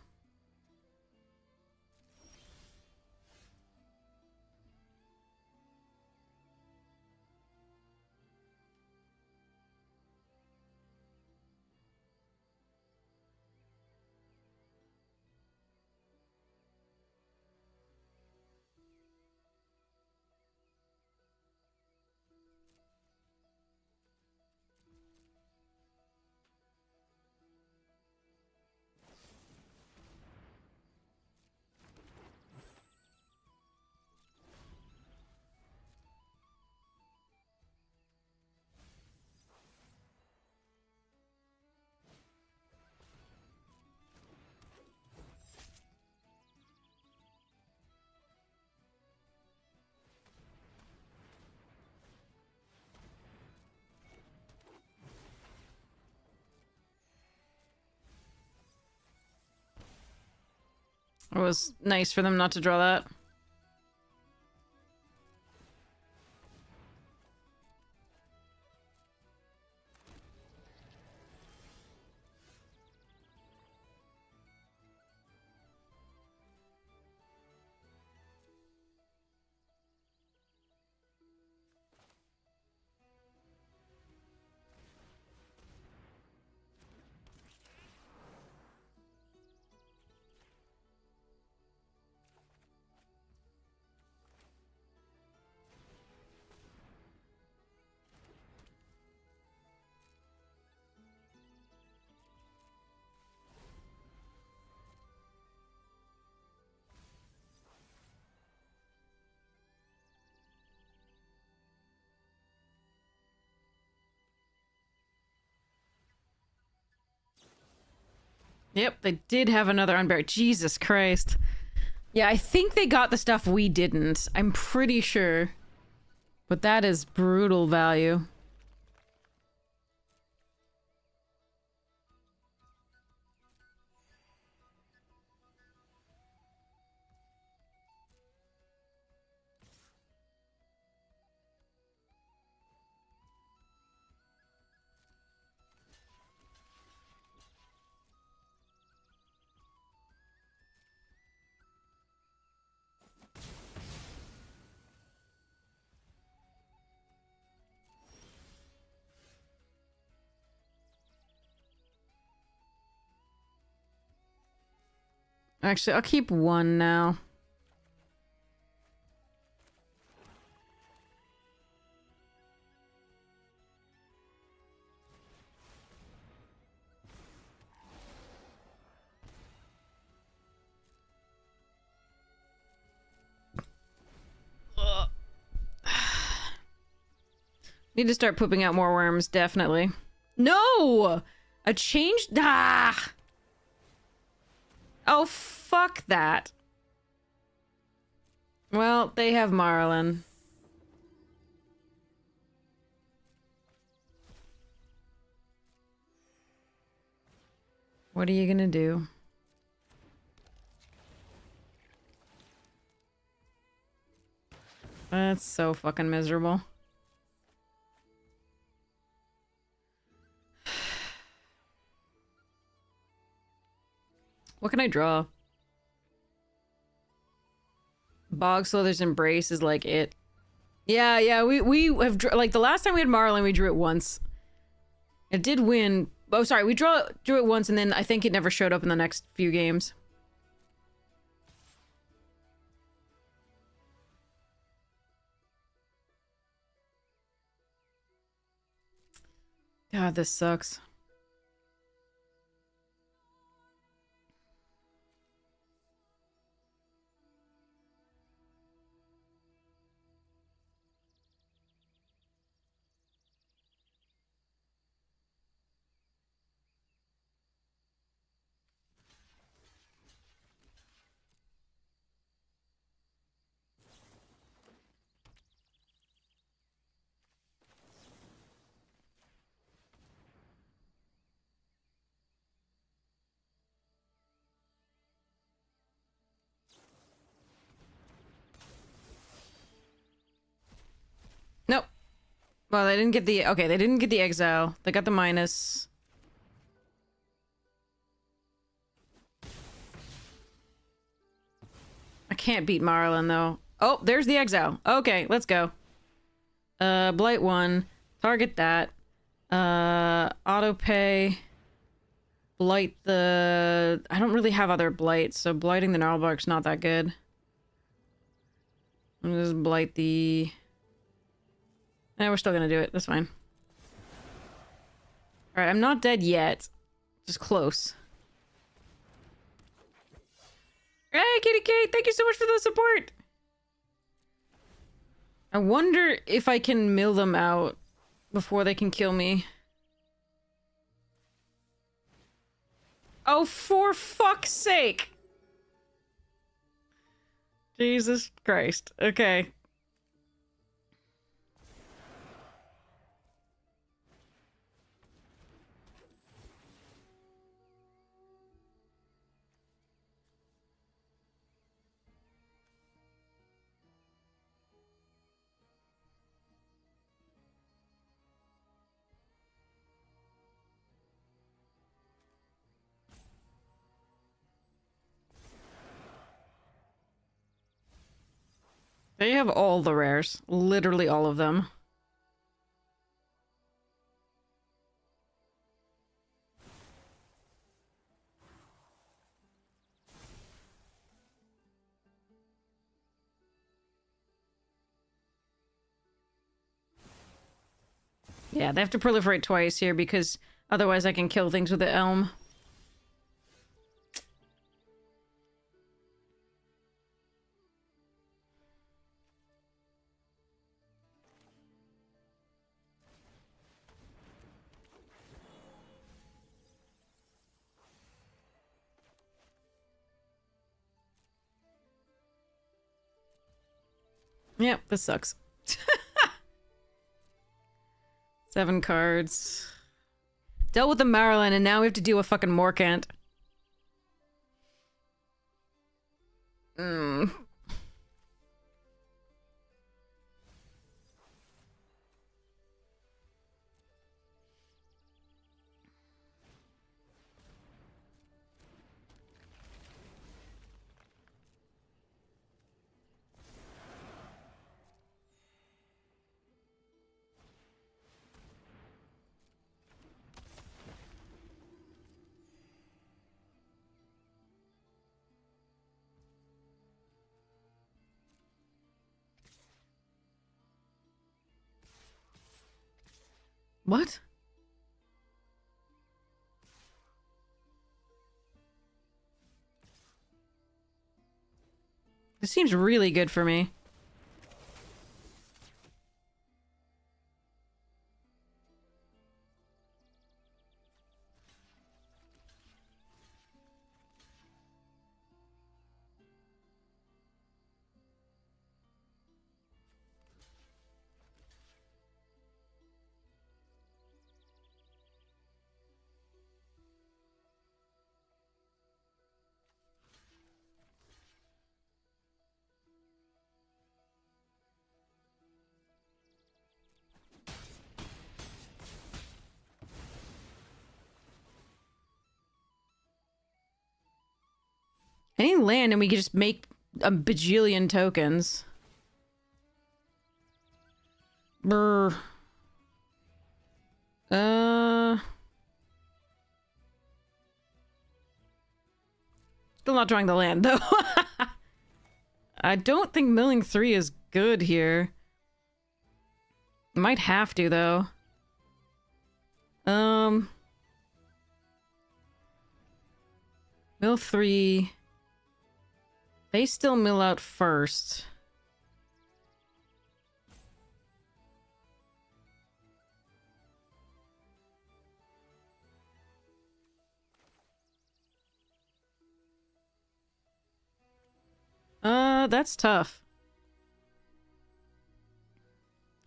It was nice for them not to draw that. Yep, they did have another Unburied. Jesus Christ. Yeah, I think they got the stuff we didn't. I'm pretty sure. But that is brutal value. Actually, I'll keep one now. Need to start pooping out more worms, definitely. No! A change? Ah! Oh, fuck that. Well, they have Marlin. What are you gonna do? That's so fucking miserable. What can I draw? Bog Slither's Embrace is like it. Yeah, we have like the last time we had Marlin, we drew it once. It did win. Oh, sorry, we drew it once, and then I think it never showed up in the next few games. God, this sucks. Nope. Well, they didn't get the... Okay, they didn't get the exile. They got the minus. I can't beat Marlin, though. Oh, there's the exile. Okay, let's go. Blight 1. Target that. Auto pay. Blight the... I don't really have other blights, so blighting the Gnarlbark's not that good. I'm gonna just blight the... we're still gonna do it. That's fine. Alright, I'm not dead yet. Just close. Hey, Kitty Kate! Thank you so much for the support! I wonder if I can mill them out before they can kill me. Oh, for fuck's sake! Jesus Christ. Okay. They have all the rares. Literally all of them. Yeah, they have to proliferate twice here because otherwise I can kill things with the elm. Yep, this sucks. 7 cards. Dealt with the Marilyn, and now we have to do a fucking Morkant. What? This seems really good for me. I need land and we can just make a bajillion tokens. Brr. Still not drawing the land, though. I don't think milling 3 is good here. Might have to, though. Um... Mill 3. They still mill out first. That's tough.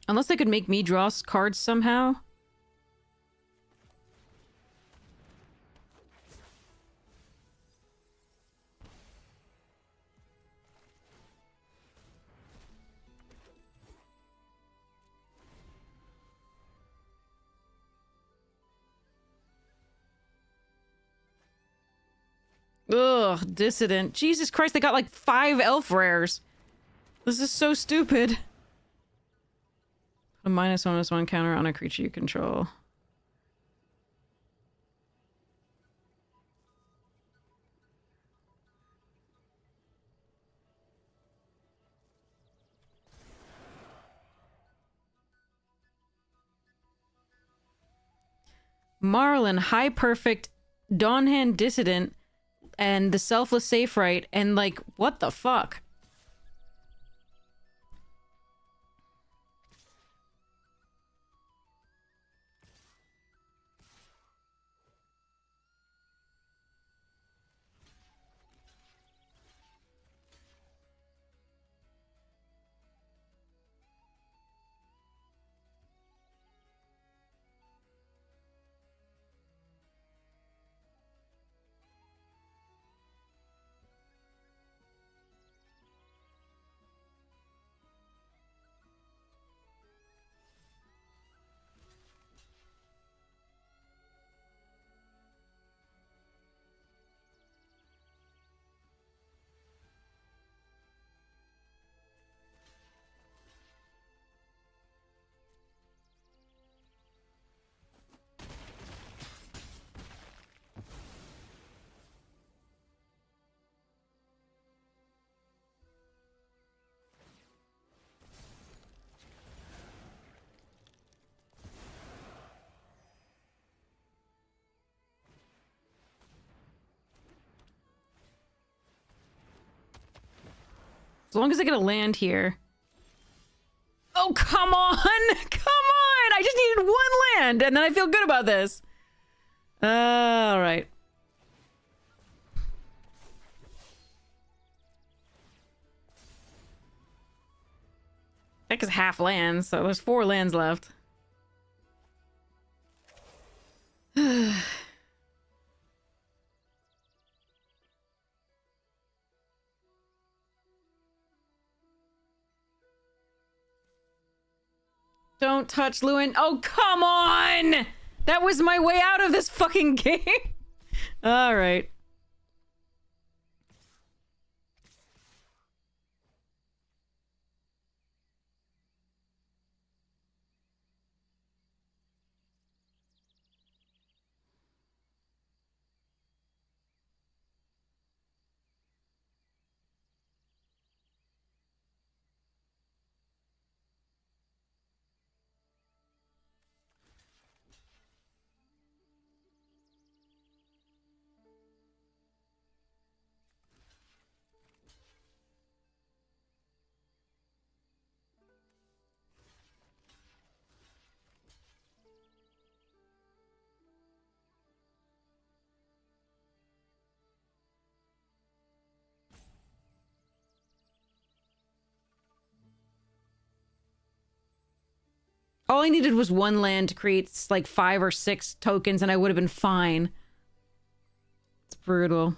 Unless they could make me draw cards somehow. Ugh, dissident. Jesus Christ, they got like 5 elf rares. This is so stupid. A -1/-1 counter on a creature you control. Marlin, High Perfect, Dawnhand Dissident, and the Selfless Safe Right, and like, what the fuck? As long as I get a land here. Oh, come on! Come on! I just needed 1 land, and then I feel good about this. Alright. Deck is half lands, so there's 4 lands left. Don't touch Lorwyn. Oh, come on! That was my way out of this fucking game. All right. All I needed was 1 land to create like 5 or 6 tokens and I would have been fine. It's brutal.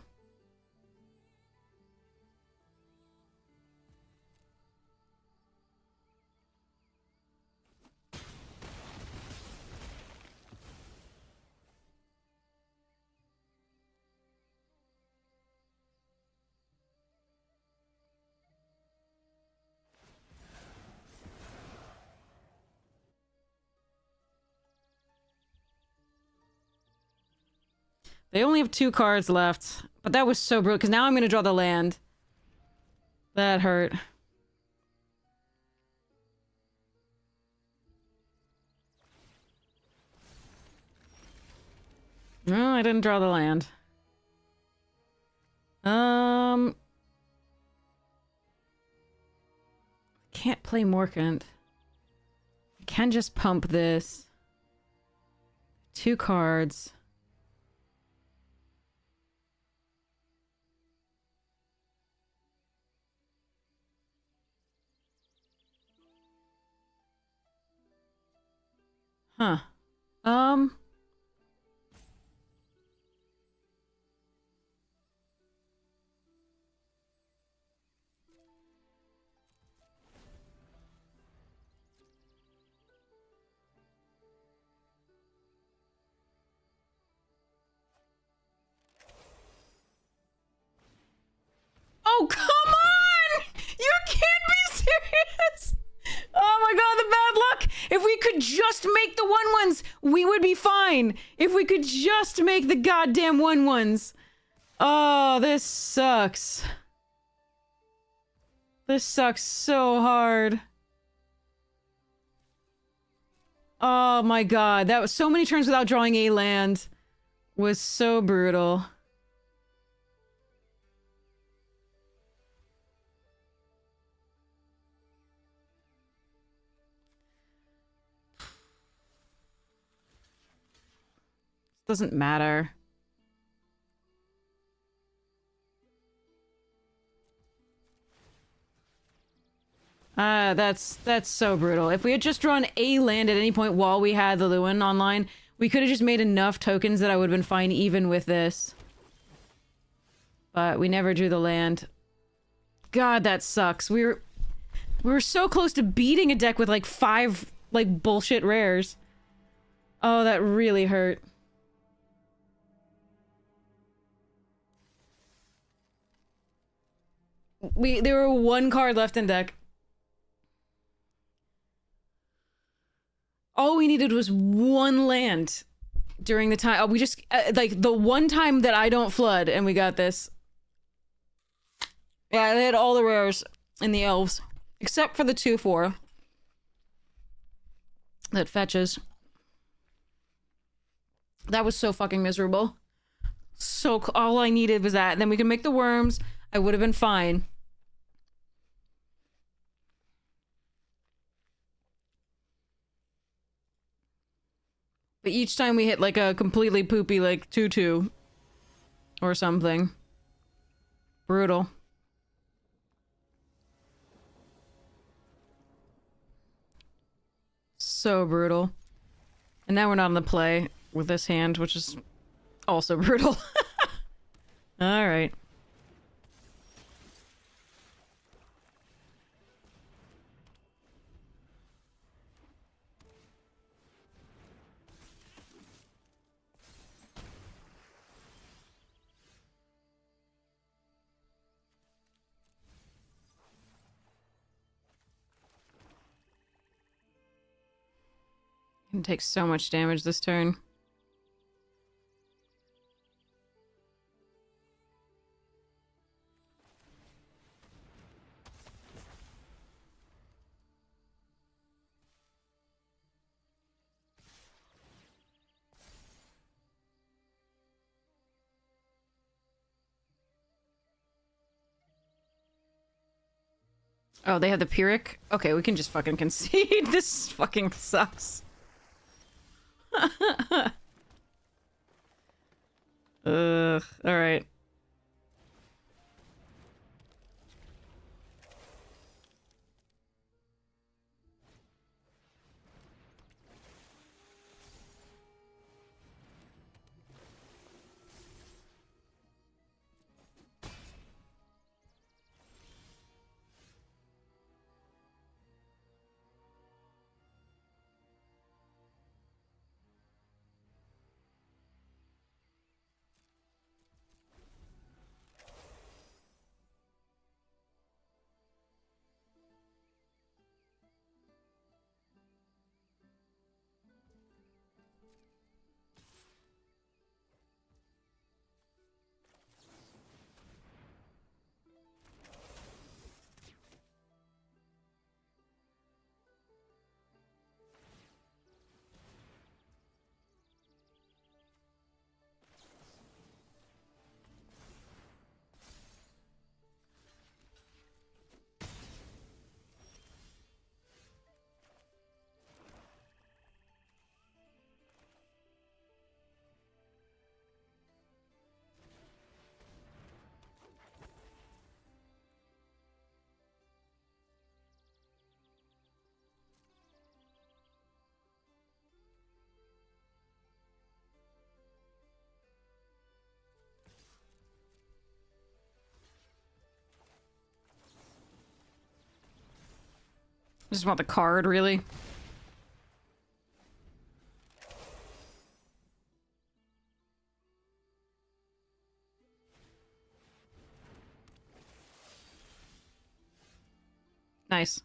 They only have 2 cards left. But that was so brutal, because now I'm going to draw the land. That hurt. didn't draw the land. Can't play Morkant. I can just pump this. 2 cards. Huh. Oh, come on! You can't be serious! Oh my god, the bad luck! If we could just make the 1/1s, we would be fine! If we could just make the goddamn 1/1s! Oh, this sucks. This sucks so hard. Oh my god, that was so many turns without drawing a land. Was so brutal. Doesn't matter. That's so brutal. If we had just drawn a land at any point while we had the Lorwyn online, we could have just made enough tokens that I would have been fine even with this. But we never drew the land. God, that sucks. We were so close to beating a deck with like 5 like bullshit rares. Oh, that really hurt. There were 1 card left in deck. All we needed was 1 land during the time. Oh, we just like the 1 time that I don't flood, and we got this. Yeah, they had all the rares in the elves, except for the 2/4 that fetches. That was so fucking miserable. So all I needed was that. And then we could make the worms. I would have been fine. But each time we hit like a completely poopy like 2/2 or something. Brutal. So brutal. And now we're not on the play with this hand, which is also brutal. Alright. Can take so much damage this turn. Oh, they have the Pyrrhic? Okay, we can just fucking concede. This fucking sucks. Ugh, alright. Just want the card, really. Nice.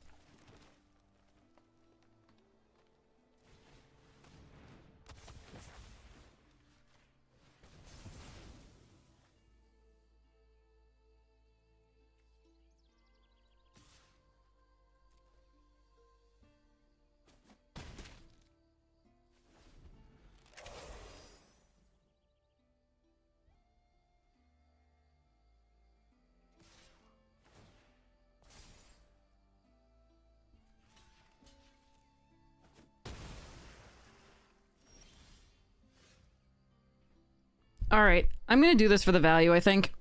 All right, I'm gonna do this for the value, I think.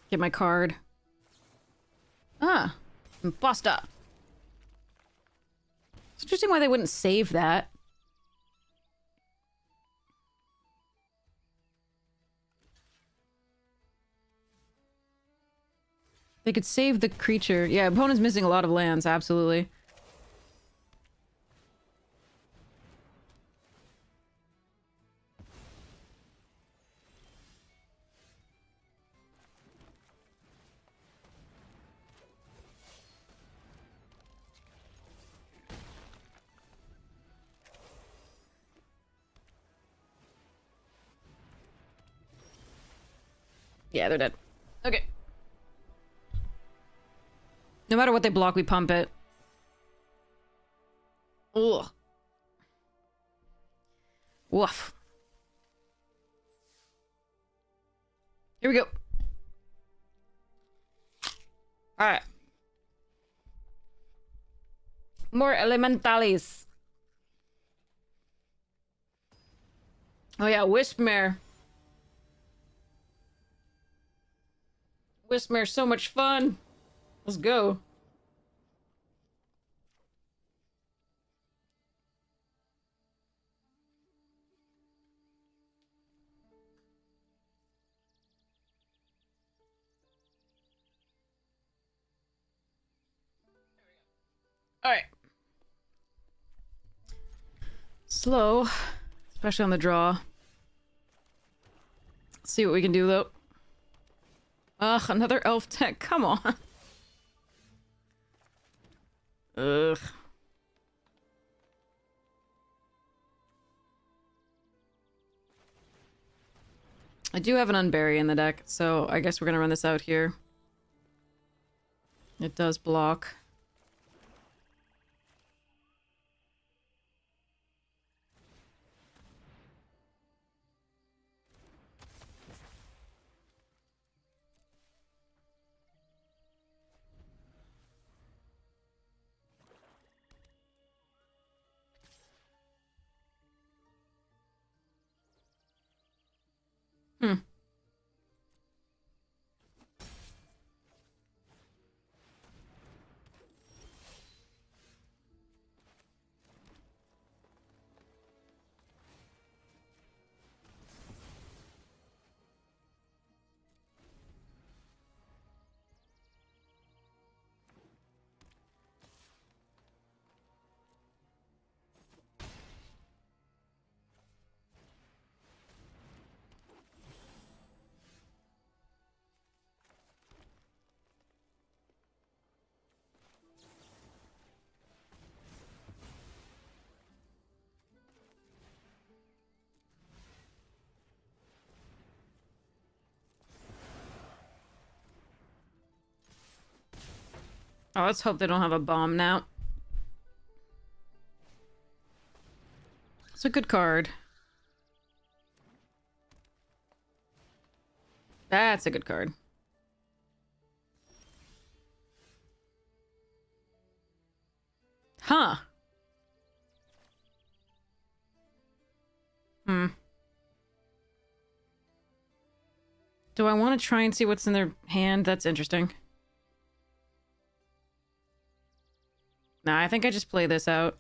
Get my card. Ah, imposter. It's interesting why they wouldn't save that. They could save the creature. Yeah, opponent's missing a lot of lands, absolutely. Yeah, they're dead. Okay. No matter what they block, we pump it. Ugh. Woof. Here we go. Alright. More elementales. Oh yeah, Wispmare. Wispmare's so much fun. Let's go. Alright. Slow. Especially on the draw. Let's see what we can do, though. Ugh, another elf tech. Come on. Ugh. I do have an Unbury in the deck, so I guess we're gonna run this out here. It does block. Hmm. Oh, let's hope they don't have a bomb now. It's a good card. That's a good card. Huh. Hmm. Do I want to try and see what's in their hand? That's interesting. Nah, I think I just play this out.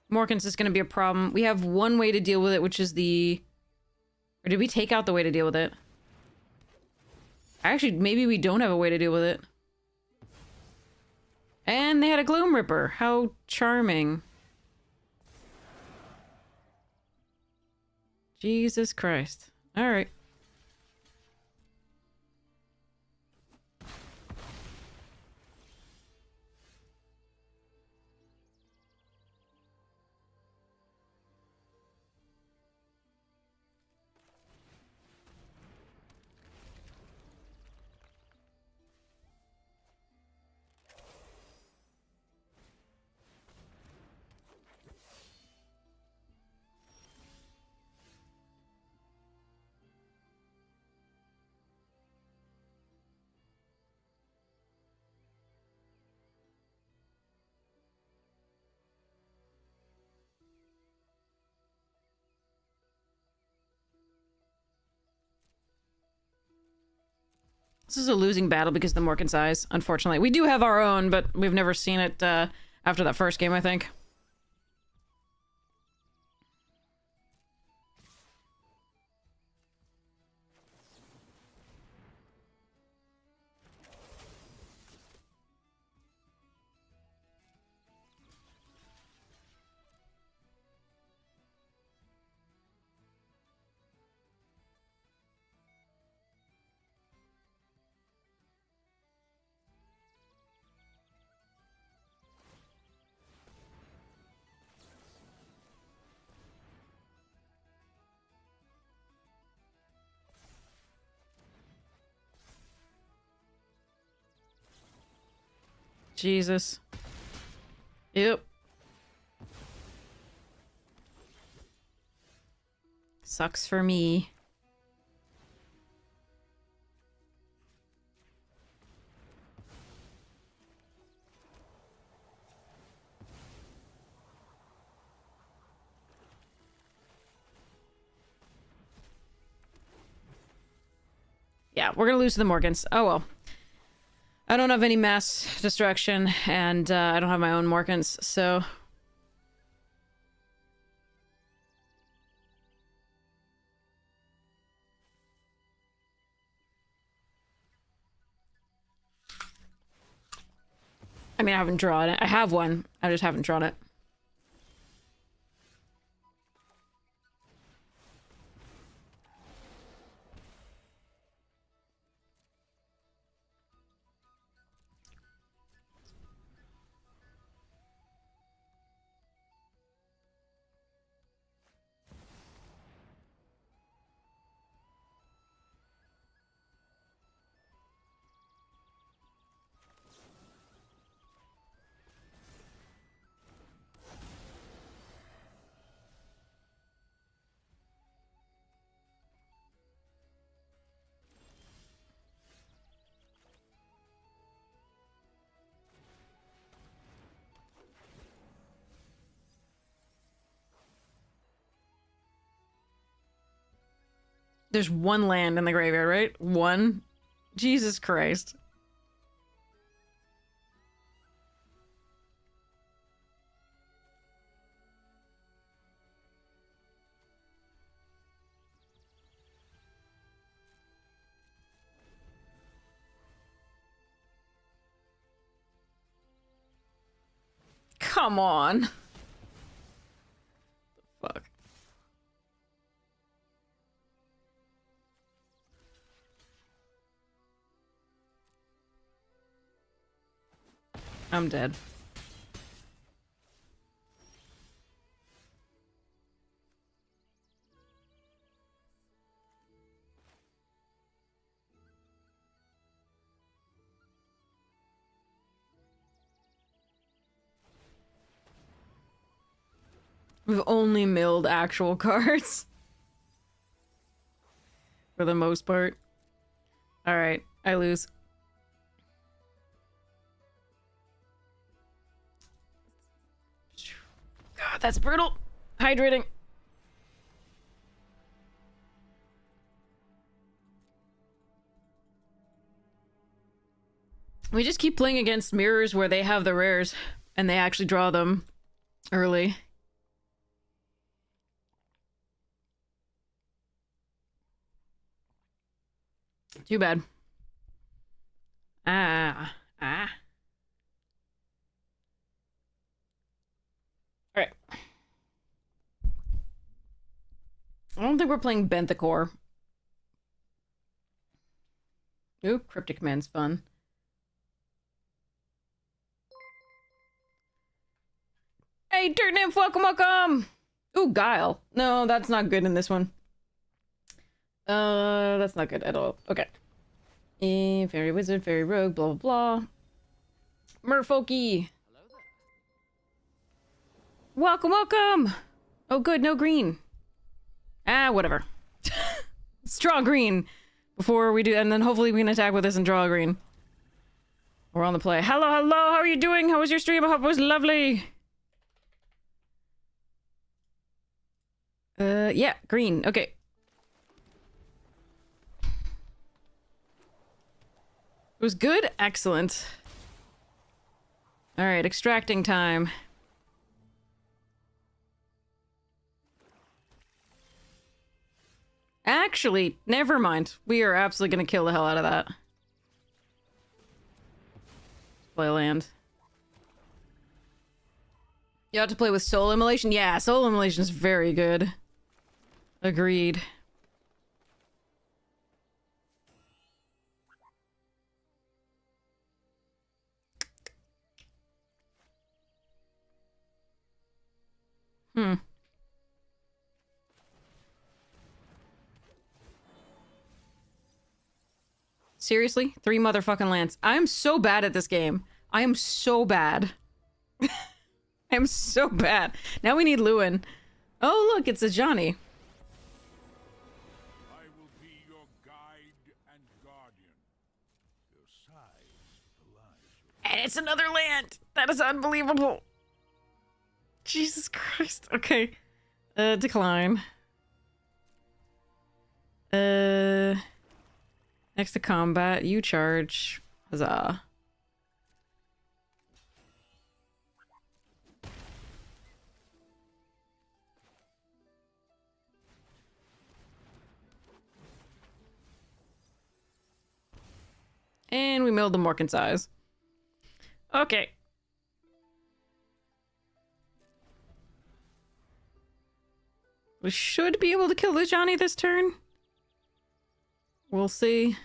Morkins is going to be a problem. We have one way to deal with it, which is the... Or did we take out the way to deal with it? Actually, maybe we don't have a way to deal with it. And they had a Gloom Ripper. How charming. Jesus Christ. Alright. This is a losing battle because of the Morkins eyes, unfortunately. We do have our own, but we've never seen it after that first game, I think. Jesus. Yep. Sucks for me. Yeah, we're gonna lose to the Morgans. Oh well. I don't have any mass destruction, and I don't have my own Morkins, so... I mean, I haven't drawn it. I have one. I just haven't drawn it. There's one land in the graveyard, right? One? Jesus Christ. Come on. Fuck. I'm dead. We've only milled actual cards. For the most part. Alright, I lose. God, that's brutal. Hydrating. We just keep playing against mirrors where they have the rares and they actually draw them early. Too bad. Ah. All right. I don't think we're playing Benthicore. Ooh, Cryptic Command's fun. Hey, Dirt Nymph, welcome, welcome! Ooh, Guile. No, that's not good in this one. That's not good at all. Okay. Fairy Wizard, Fairy Rogue, blah, blah, blah. Merfolky! Welcome, welcome! Oh, good, no green. Ah, whatever. Let's draw green before we do, and then hopefully we can attack with this and draw a green. We're on the play. Hello, hello, how are you doing? How was your stream? I hope it was lovely. Yeah, green. Okay. It was good? Excellent. Alright, extracting time. Actually, never mind. We are absolutely gonna kill the hell out of that. Play land. You have to play with Soul Immolation? Yeah, Soul Immolation is very good. Agreed. Seriously? 3 motherfucking lands. I'm so bad at this game. I am so bad. I'm so bad. Now we need Lewin. Oh, look, it's a Johnny. I will be your guide and guardian. Your size belies your... And it's another land. That is unbelievable. Jesus Christ. Okay. Decline. Next to combat, you charge. Huzzah. And we milled the Morkan size. Okay. We should be able to kill the Johnny this turn. We'll see.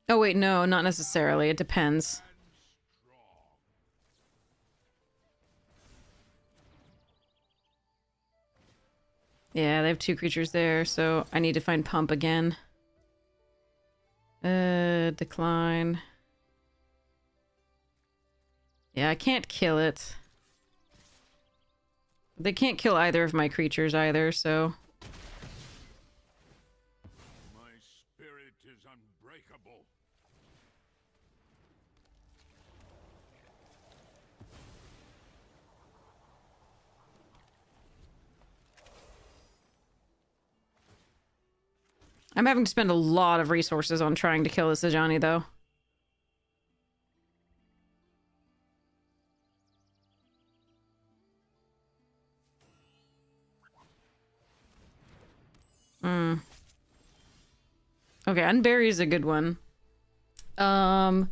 Oh wait, no, not necessarily. It depends. Yeah, they have 2 creatures there, so I need to find Pump again. Decline. Yeah, I can't kill it. They can't kill either of my creatures either, so... My spirit is unbreakable. I'm having to spend a lot of resources on trying to kill this Ajani, though. Okay, Unbury is a good one. Ugh.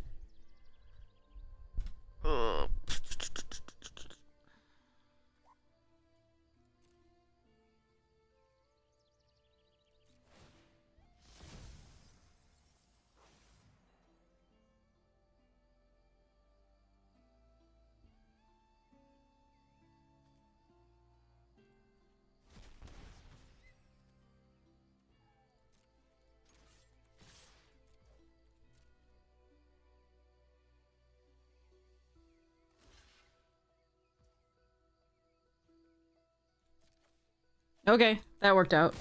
Okay, that worked out.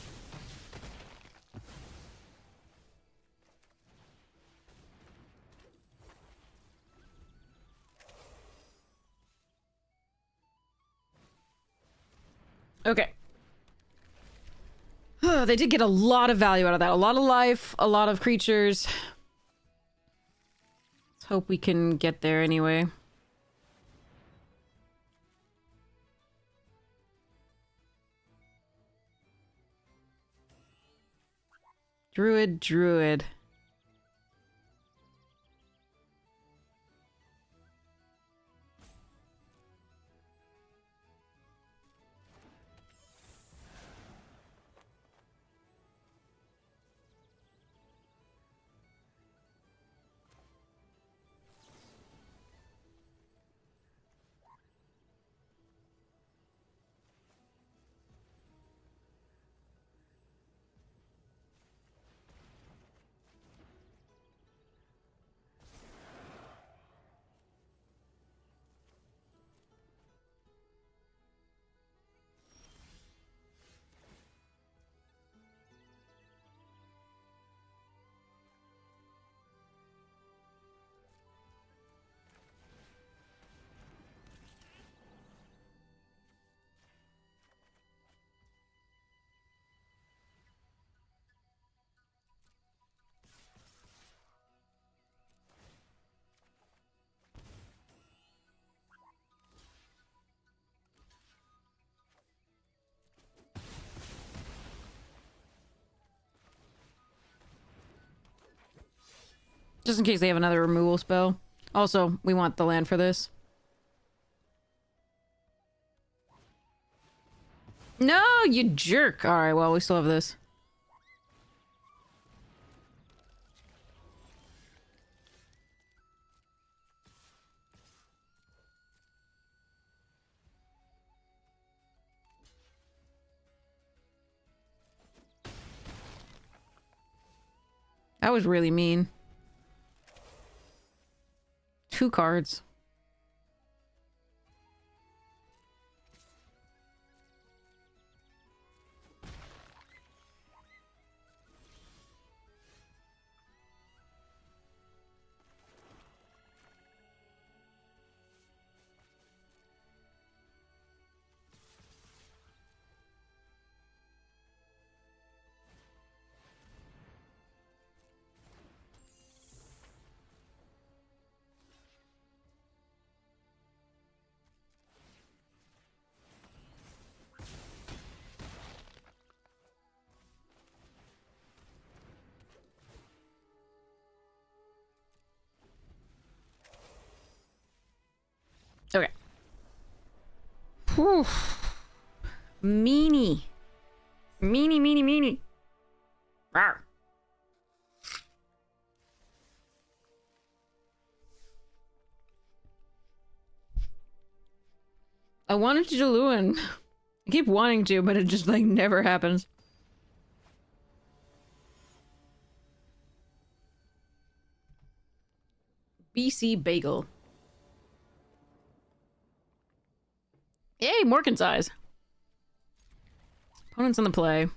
Okay. They did get a lot of value out of that. A lot of life, a lot of creatures. Let's hope we can get there anyway. Druid. Just in case they have another removal spell. Also, we want the land for this. No, you jerk. Alright, well, we still have this. That was really mean. 2 cards. Okay. Whew. Meanie. Meanie. Rawr. I wanted to do Lorwyn. I keep wanting to, but it just, like, never happens. BC Bagel. Yay, more concise. Opponents on the play. I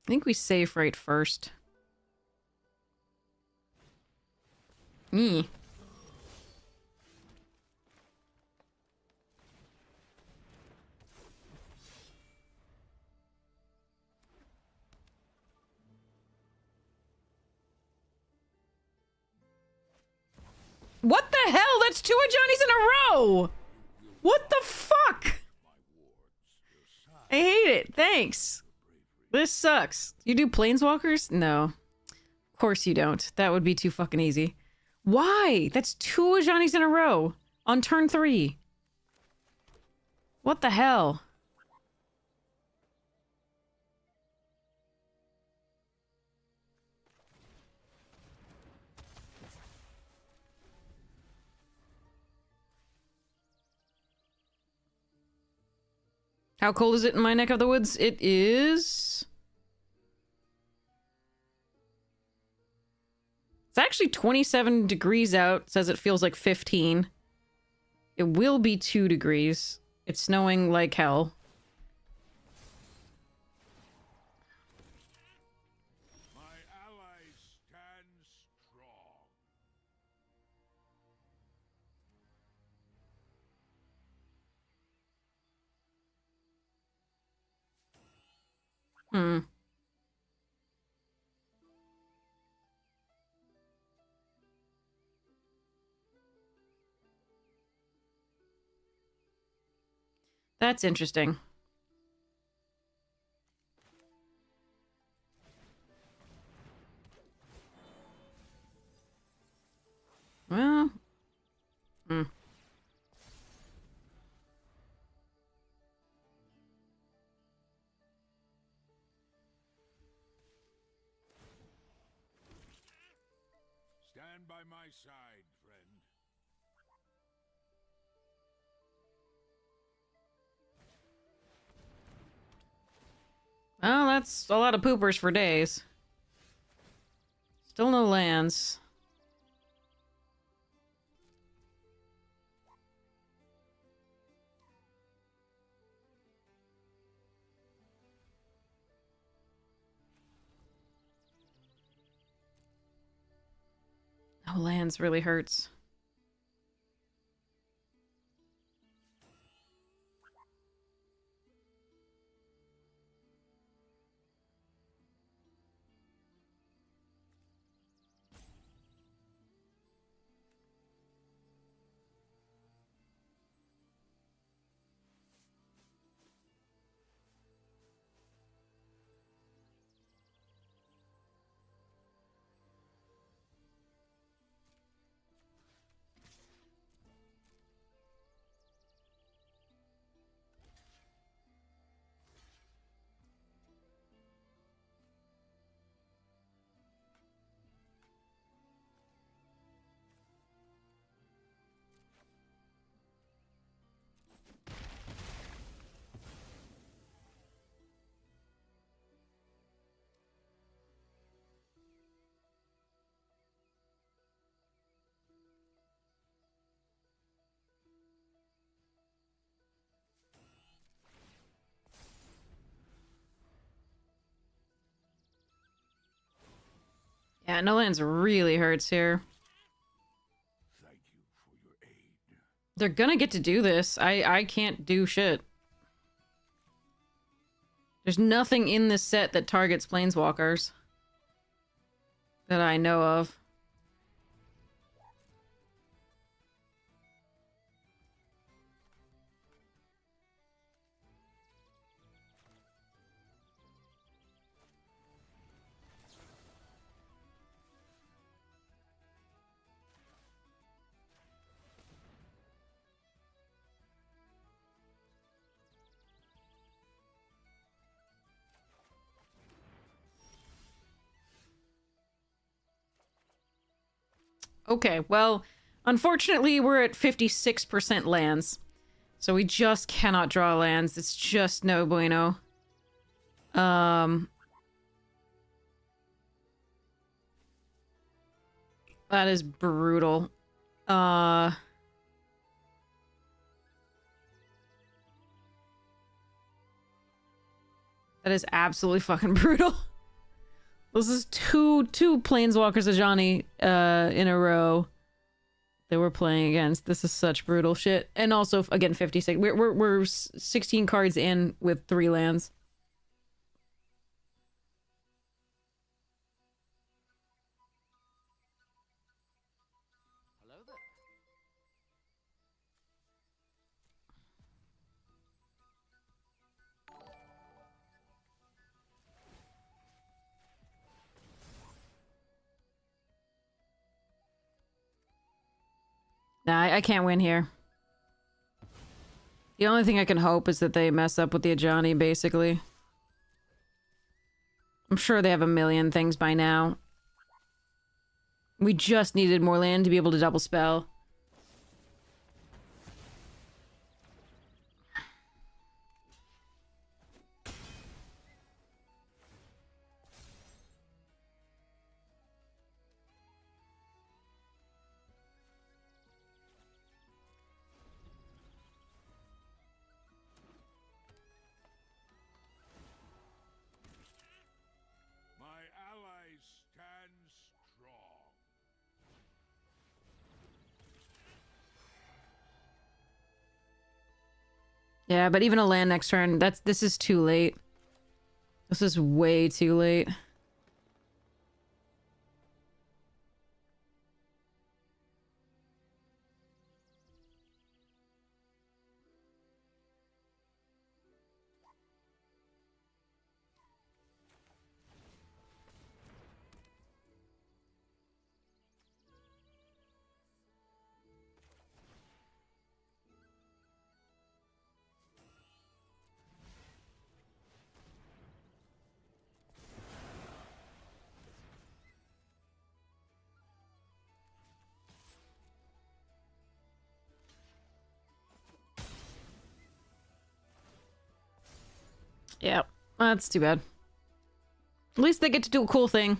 think we save right first. What the hell? That's 2 Johnnies in a row! What the fuck? I hate it. Thanks. This sucks. You do planeswalkers? No. Of course you don't. That would be too fucking easy. Why? That's 2 Johnnies in a row. On turn 3. What the hell? How cold is it in my neck of the woods? It is... It's actually 27 degrees out. It says it feels like 15. It will be 2 degrees. It's snowing like hell. My ally stands strong. Hmm. That's interesting. Well, hmm. Stand by my side, friend. Well, that's a lot of poopers for days. Still no lands. No lands really hurts. Yeah, no lands really hurts here. Thank you for your aid. They're gonna get to do this. I can't do shit. There's nothing in this set that targets planeswalkers. That I know of. Okay, well, unfortunately, we're at 56% lands. So we just cannot draw lands. It's just no bueno. That is brutal. That is absolutely fucking brutal. This is two Planeswalkers of Johnny in a row that we're playing against. This is such brutal shit. And also, again, 56. We're 16 cards in with 3 lands. Hello there. Nah, I can't win here. The only thing I can hope is that they mess up with the Ajani, basically. I'm sure they have a million things by now. We just needed more land to be able to double spell. My ally stands strong. Yeah, but even a land next turn, this is too late. This is way too late. Yeah, that's too bad. At least they get to do a cool thing.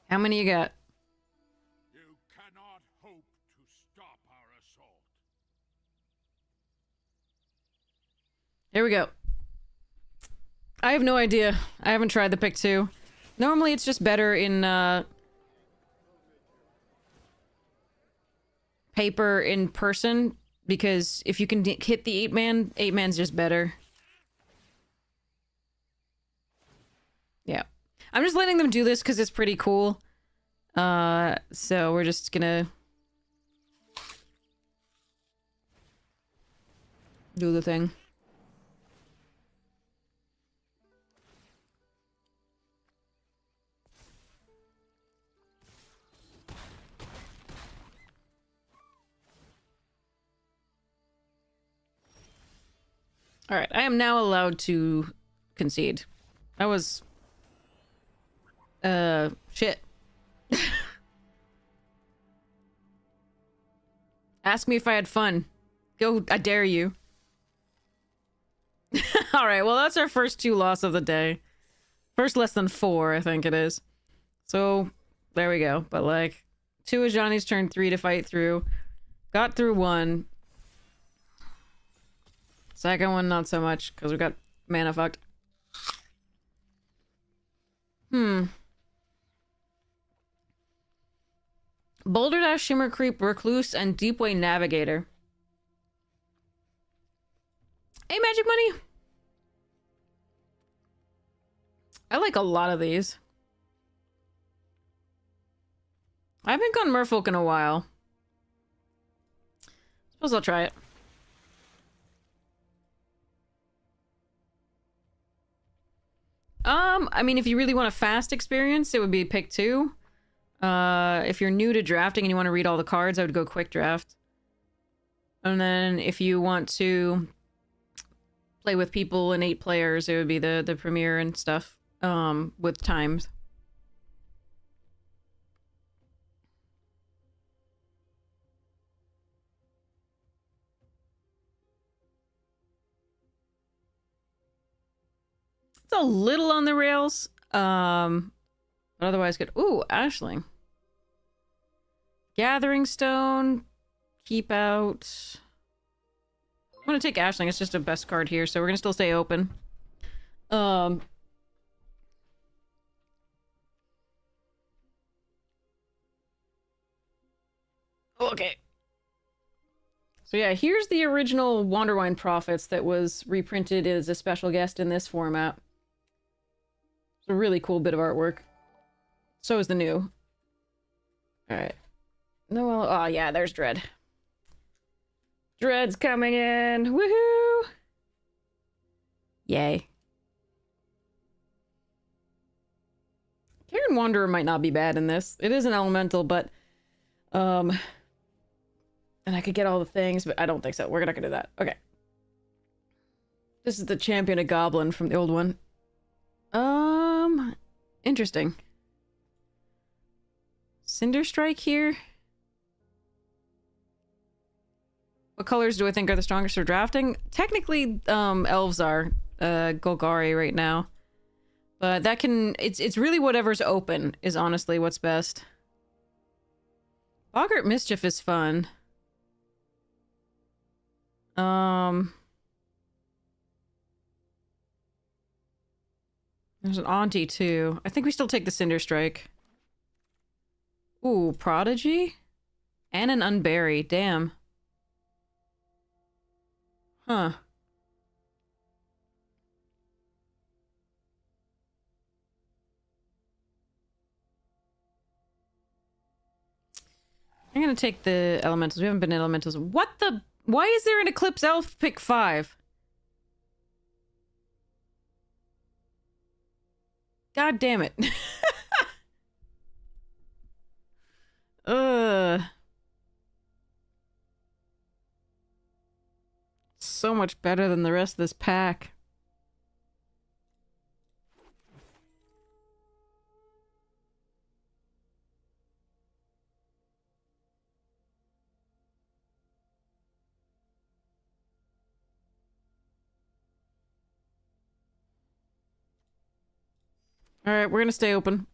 How many you got? You cannot hope to stop our assault. Here we go. I have no idea. I haven't tried the pick 2. Normally it's just better in paper in person, because if you can hit the 8-man, 8-man's just better. Yeah. I'm just letting them do this because it's pretty cool. So we're just gonna do the thing. Alright, I am now allowed to concede. That was... shit. Ask me if I had fun. Go, I dare you. Alright, well that's our first 2 loss of the day. First less than 4, I think it is. So, there we go. But like, 2 is Johnny's turn, 3 to fight through. Got through 1. Second one, not so much, because we got mana fucked. Boulder Dash, Shimmer Creep, Recluse, and Deepway Navigator. Hey, Magic Money! I like a lot of these. I haven't gone Merfolk in a while. Suppose I'll try it. I mean, if you really want a fast experience, it would be pick 2. If you're new to drafting and you want to read all the cards, I would go quick draft. And then if you want to play with people and 8 players, it would be the premiere and stuff, with times. It's a little on the rails. But otherwise good. Ooh, Ashling. Gathering Stone. Keep out. I'm gonna take Ashling. It's just a best card here, so we're gonna still stay open. Okay. So yeah, here's the original Wanderwine Prophets that was reprinted as a special guest in this format. It's a really cool bit of artwork. So is the new. Alright. No, well, oh yeah, there's Dread. Dread's coming in! Woohoo! Yay. Karen Wanderer might not be bad in this. It is an elemental, but and I could get all the things, but I don't think so. We're not gonna do that. Okay. This is the Champion of Goblin from the old one. Interesting. Cinder Strike here. What colors do I think are the strongest for drafting? Technically, elves are Golgari right now. But that can... It's really whatever's open is honestly what's best. Boggart Mischief is fun. There's an Auntie, too. I think we still take the Cinder Strike. Ooh, Prodigy? And an Unbury. Damn. Huh. I'm gonna take the Elementals. We haven't been Elementals. What the... Why is there an Eclipse Elf pick 5? God damn it. So much better than the rest of this pack. Alright, we're gonna stay open.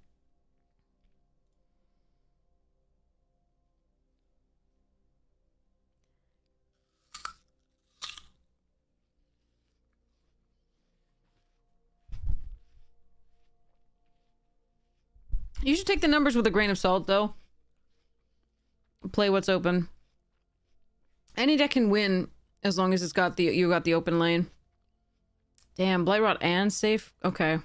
You should take the numbers with a grain of salt, though. Play what's open. Any deck can win as long as it's got the you got the open lane. Damn, Blightrot and safe. Okay.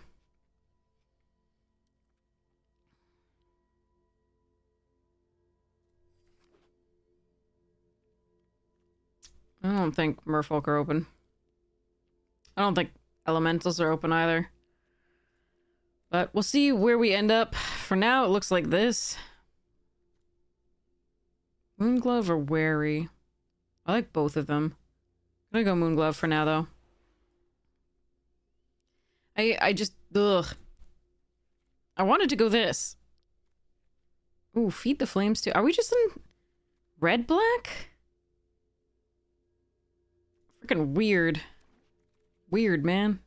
I don't think Merfolk are open. I don't think Elementals are open either. But we'll see where we end up. For now, it looks like this. Moonglove or Wary? I like both of them. I'm gonna go Moonglove for now, though. I just... Ugh. I wanted to go this. Ooh, Feed the Flames too. Are we just in red-black? Freaking weird. Weird, man.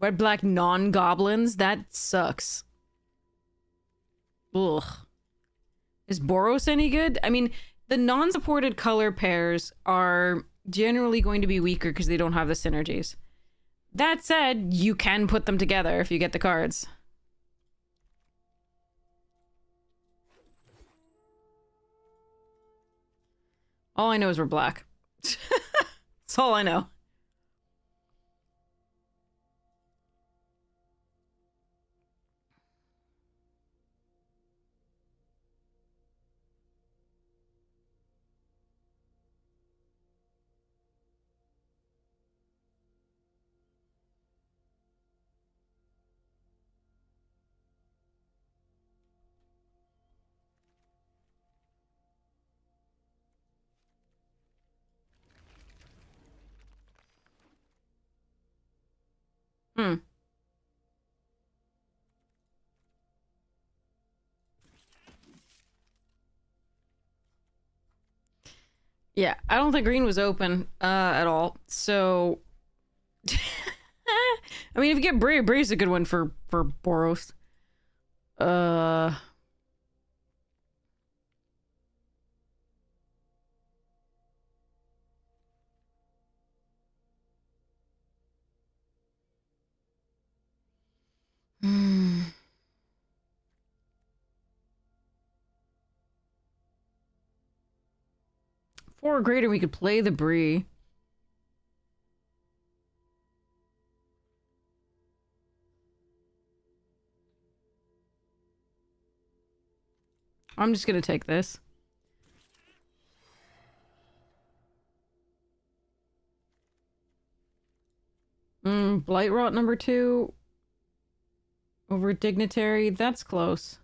Red black non-goblins? That sucks. Ugh. Is Boros any good? I mean, the non-supported color pairs are generally going to be weaker because they don't have the synergies. That said, you can put them together if you get the cards. All I know is we're black. That's all I know. Hmm. Yeah, I don't think green was open at all. So I mean, if you get Bree, Bree's a good one for Boros. Uh 4 or greater, we could play the Bree. I'm just gonna take this. Blightrot number 2 over Dignitary. That's close.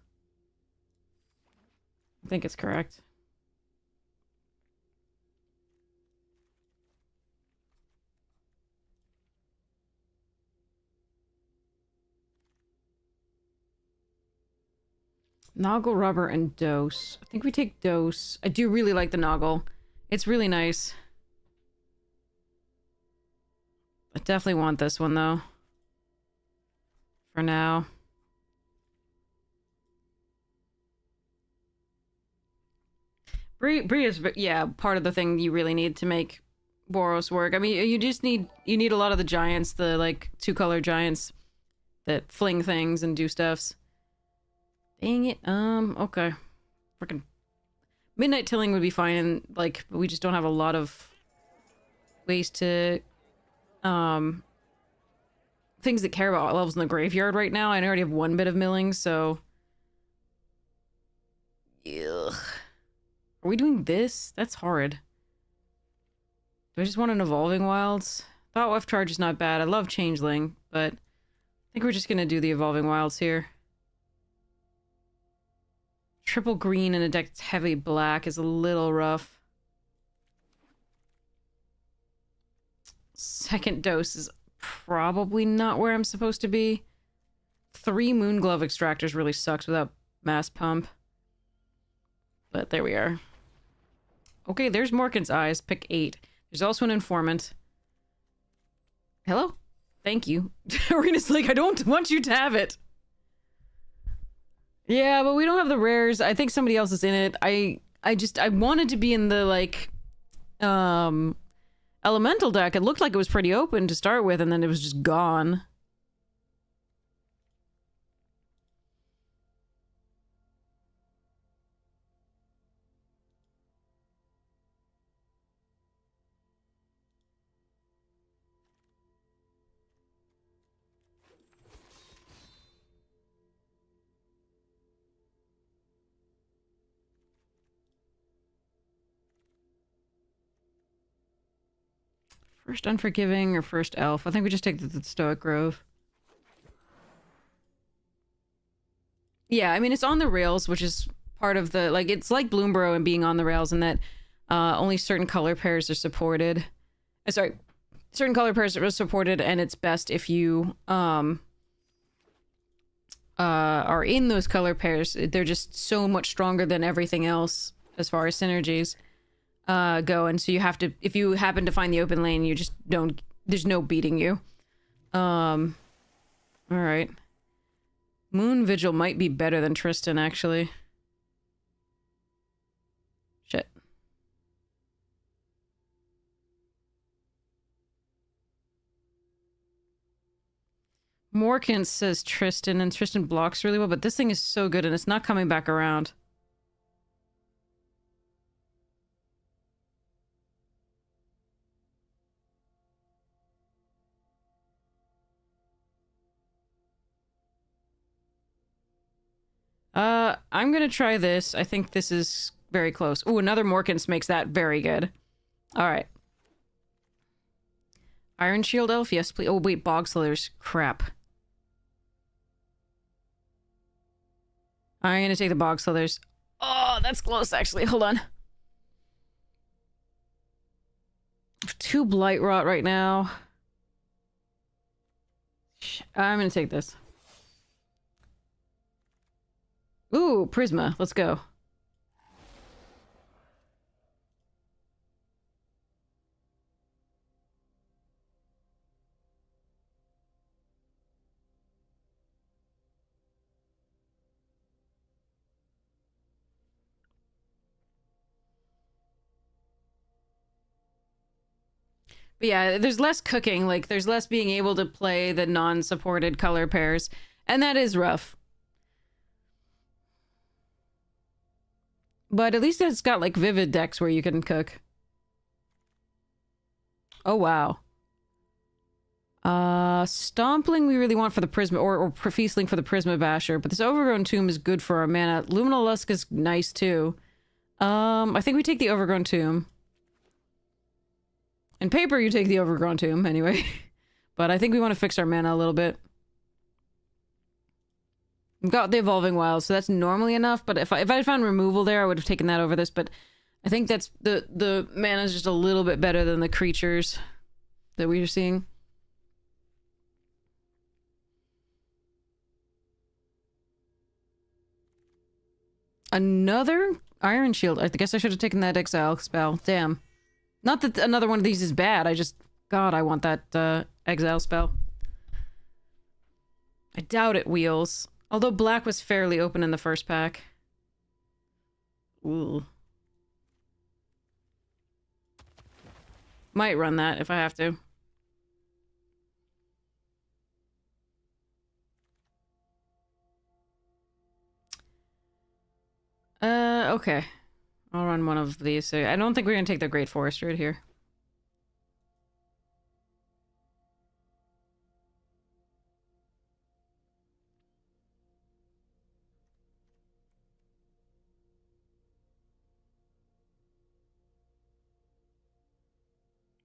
I think it's correct. Noggle, Rubber, and Dose. I think we take Dose. I do really like the Noggle. It's really nice. I definitely want this one, though. For now. Bree is, yeah, part of the thing you really need to make Boros work. I mean, you just need a lot of the giants, the, like, 2-color giants that fling things and do stuffs. Dang it. Okay. Freaking Midnight Tilling would be fine, and, like, but we just don't have a lot of ways to, things that care about levels in the graveyard right now. I already have 1 bit of milling, so... Ugh. Are we doing this? That's horrid. Do I just want an Evolving Wilds? Thought Weft Charge is not bad. I love Changeling, but I think we're just gonna do the Evolving Wilds here. Triple green in a deck that's heavy black is a little rough. Second Dose is probably not where I'm supposed to be. 3 Moonglove Extractors really sucks without Mass Pump. But there we are. Okay, there's Morkan's Eyes. Pick 8. There's also an Informant. Hello? Thank you. Arena's like, I don't want you to have it. Yeah, but we don't have the rares. I think somebody else is in it. I wanted to be in the, like, elemental deck. It looked like it was pretty open to start with, and then it was just gone. First Unforgiving or first Elf? I think we just take the Stoic Grove. Yeah, I mean, it's on the rails, which is part of the... Like, it's like Bloomborough and being on the rails in that only certain color pairs are supported. Sorry. Certain color pairs are supported, and it's best if you are in those color pairs. They're just so much stronger than everything else as far as synergies go, and so you have to, if you happen to find the open lane, you just don't, there's no beating you. All right. Moon Vigil might be better than Tristan, actually. Shit. Morkins says Tristan, and Tristan blocks really well, but this thing is so good and it's not coming back around. I'm gonna try this. I think this is very close. Ooh, another Morkins makes that very good. Alright. Iron Shield Elf, yes please. Oh wait, Bog Slithers. Crap. I'm gonna take the Bog Slithers. Oh, that's close actually. Hold on. 2 Blight Rot right now. I'm gonna take this. Ooh, Prisma. Let's go. But yeah, there's less cooking. Like, there's less being able to play the non-supported color pairs. And that is rough. But at least it's got, like, vivid decks where you can cook. Oh, wow. Stompling we really want for the Prisma, or Feastling for the Prisma Basher, but this Overgrown Tomb is good for our mana. Luminal Lusk is nice, too. I think we take the Overgrown Tomb. In paper, you take the Overgrown Tomb, anyway. But I think we want to fix our mana a little bit. We've got the Evolving Wild, so that's normally enough, but if I found removal there, I would have taken that over this, but I think that's the mana is just a little bit better than the creatures that we are seeing. Another Iron Shield. I guess I should have taken that Exile spell. Damn. Not that another one of these is bad, I just... God, I want that Exile spell. I doubt it wheels. Although black was fairly open in the first pack. Ooh. Might run that if I have to. Okay. I'll run one of these. So I don't think we're gonna take the Great Forest right here.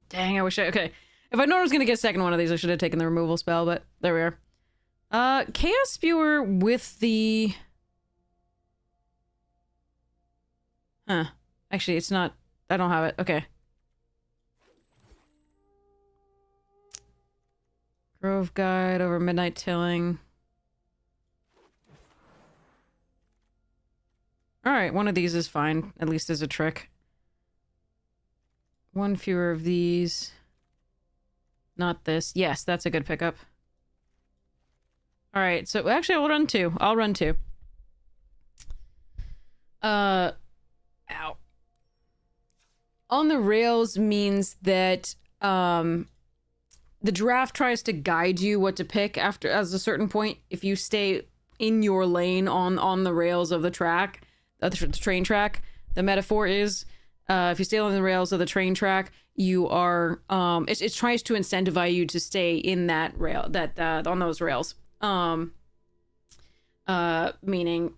Dang, I wish I... Okay. If I known I was gonna get a second one of these, I should have taken the removal spell, but there we are. Chaos Spewer with the... Huh. Actually, it's not... I don't have it. Okay. Grove Guide over Midnight Tilling. Alright, one of these is fine. At least as a trick. One fewer of these. Not this. Yes, that's a good pickup. All right, so actually I'll run two. I'll run two. Ow. On the rails means that the draft tries to guide you what to pick after as a certain point. If you stay in your lane on the rails of the track, the train track, the metaphor is if you stay on the rails of the train track, you are it tries to incentivize you to stay in that rail on those rails. Meaning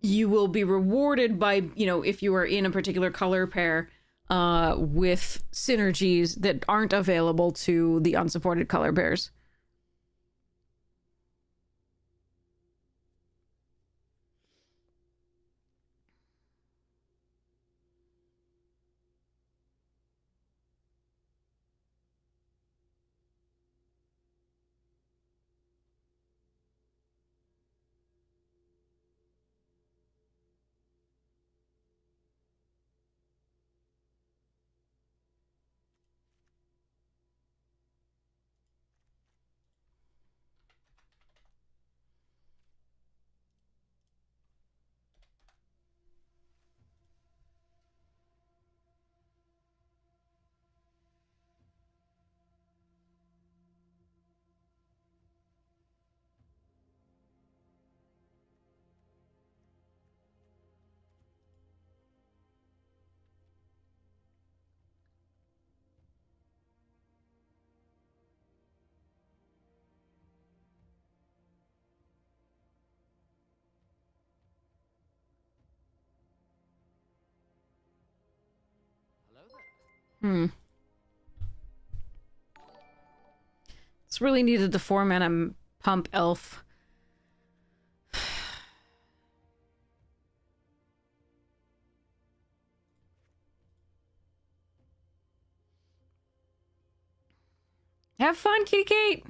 you will be rewarded by, you know, if you are in a particular color pair with synergies that aren't available to the unsupported color pairs. Hello there. It's really needed the 4-mana pump elf. Have fun, Kitty Kate!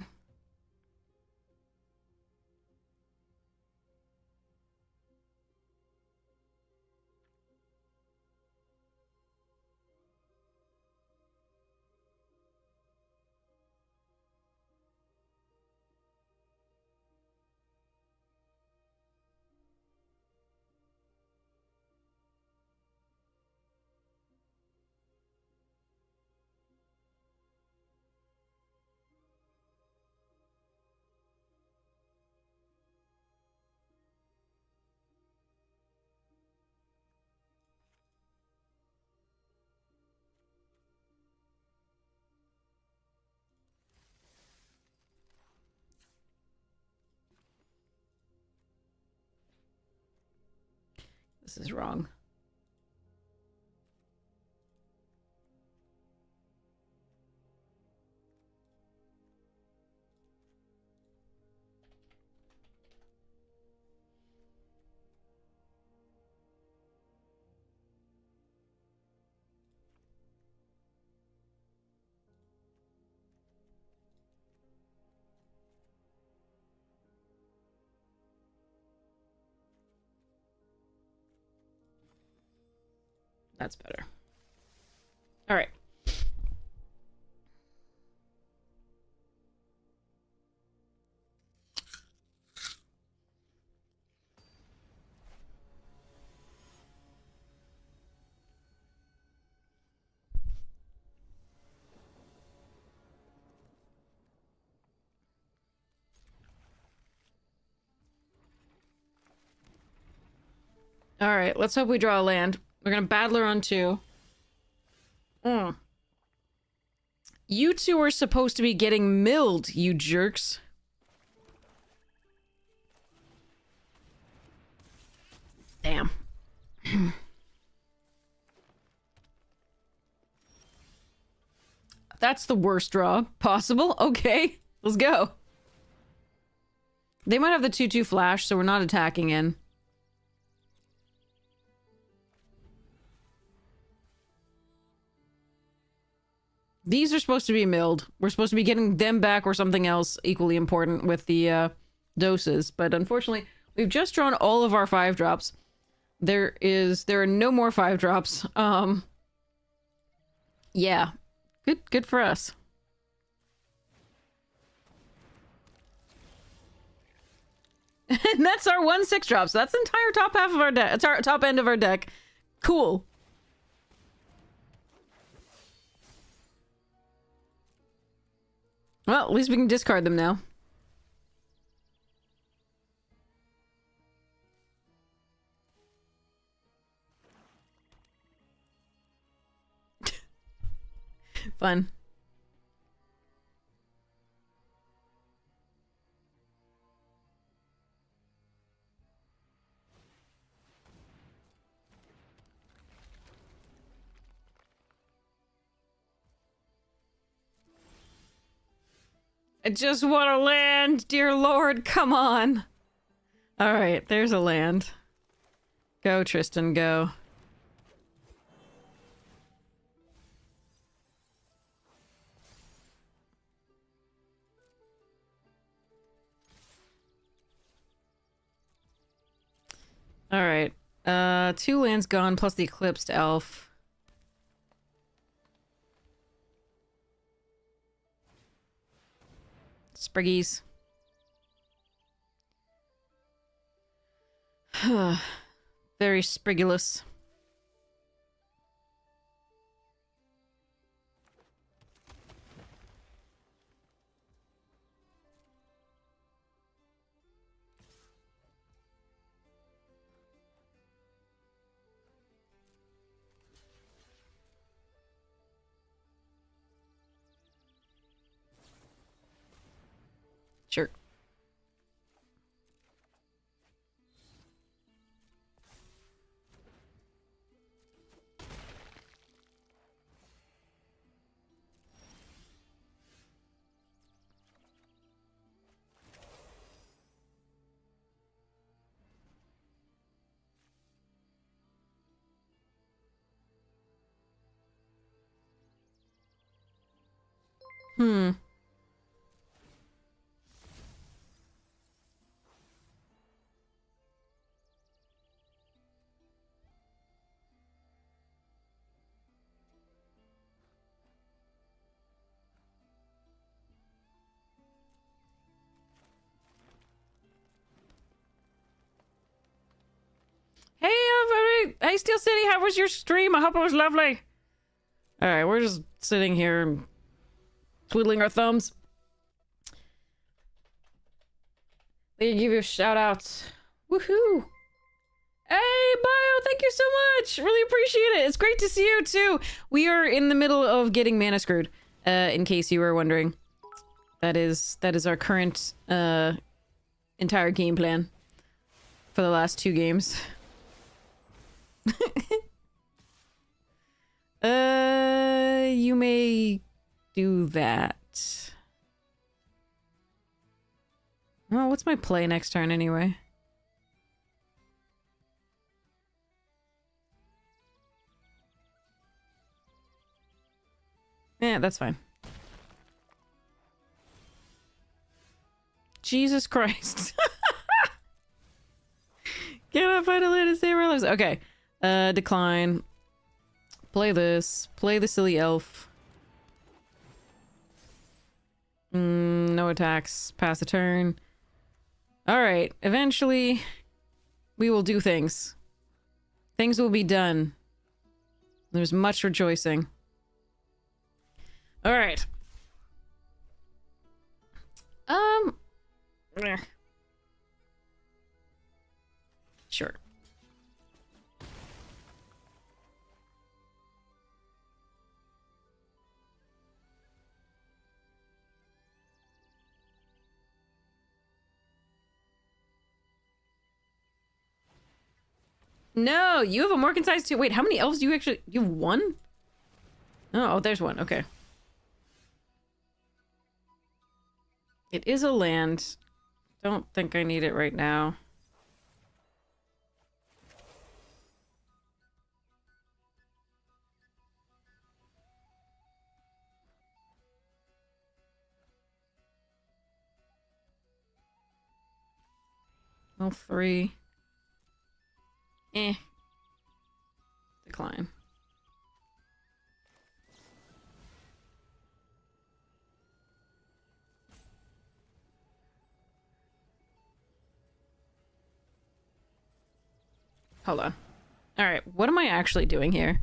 This is wrong. That's better. All right. All right, let's hope we draw a land. We're gonna Battler on 2. You two are supposed to be getting milled, you jerks. Damn. That's the worst draw possible. Okay, let's go. They might have the 2/2 flash, so we're not attacking in. These are supposed to be milled. We're supposed to be getting them back or something else equally important with the doses. But unfortunately, we've just drawn all of our 5-drops. There are no more 5-drops. Yeah. Good for us. And that's our 1/6 drop. So that's the entire top half of our deck. It's our top end of our deck. Cool. Well, at least we can discard them now. Fun. I just want to land, dear Lord, come on. Alright, there's a land. Go, Tristan, go. Alright. 2 lands gone, plus the Eclipsed Elf. Spriggies. Very Sprigulous. Sure. Hmm. Hey, everybody! Hey, Steel City, how was your stream? I hope it was lovely. Alright, we're just sitting here twiddling our thumbs. They give you a shout out. Woohoo! Hey, Bio, thank you so much! Really appreciate it. It's great to see you, too. We are in the middle of getting mana screwed, in case you were wondering. That is our current, entire game plan for the last 2 games. You may do that. Oh, what's my play next turn anyway? Yeah, that's fine. Jesus Christ. Can I find a way to save our lives? Okay. Decline. Play this. Play the silly elf. No attacks. Pass the turn. Alright. Eventually, we will do things. Things will be done. There's much rejoicing. Alright. Sure. No, you have a more concise too. Wait, how many elves do you actually... You have 1? Oh, there's 1. Okay. It is a land. Don't think I need it right now. Well, 3. Decline. Hold on. Alright, what am I actually doing here?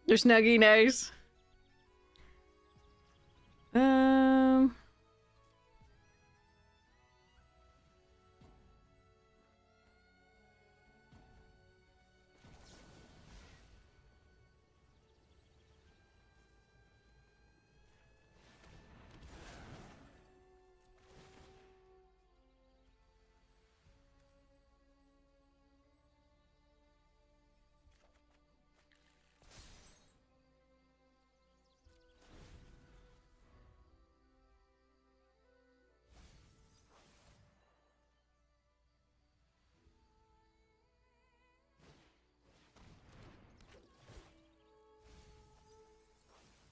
You're snuggy nice.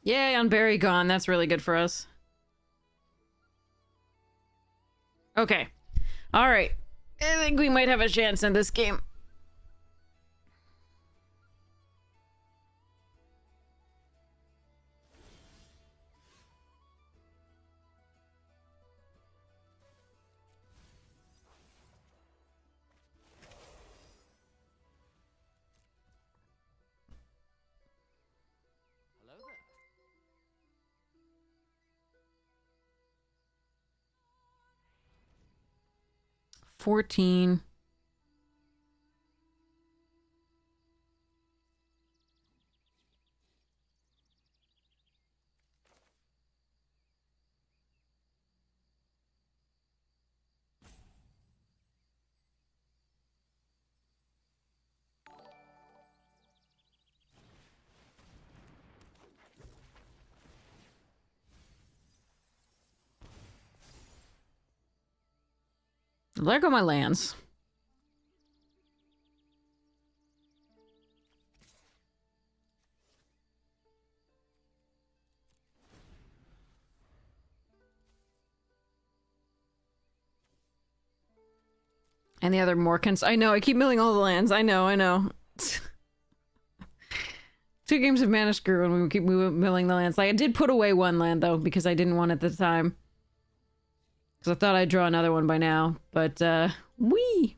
Yay, on Barry gone. That's really good for us. Okay. Alright. I think we might have a chance in this game. Hello there. 14. There go my lands. And the other Morkans. I know, I keep milling all the lands. I know. 2 games of Mana Screw and we keep milling the lands. Like, I did put away 1 land, though, because I didn't want it at the time. Because I thought I'd draw another one by now. But, whee!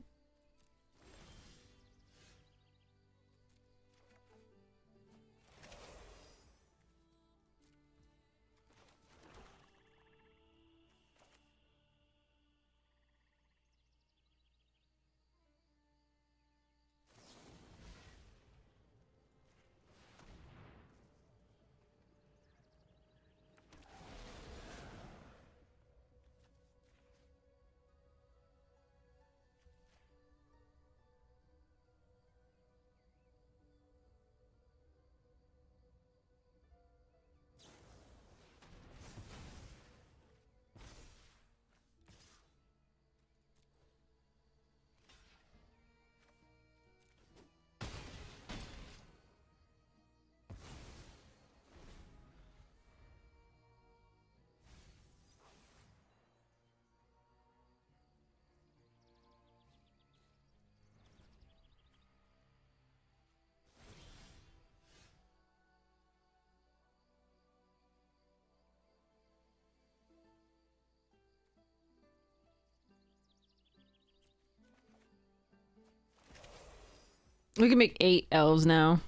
We can make 8 elves now.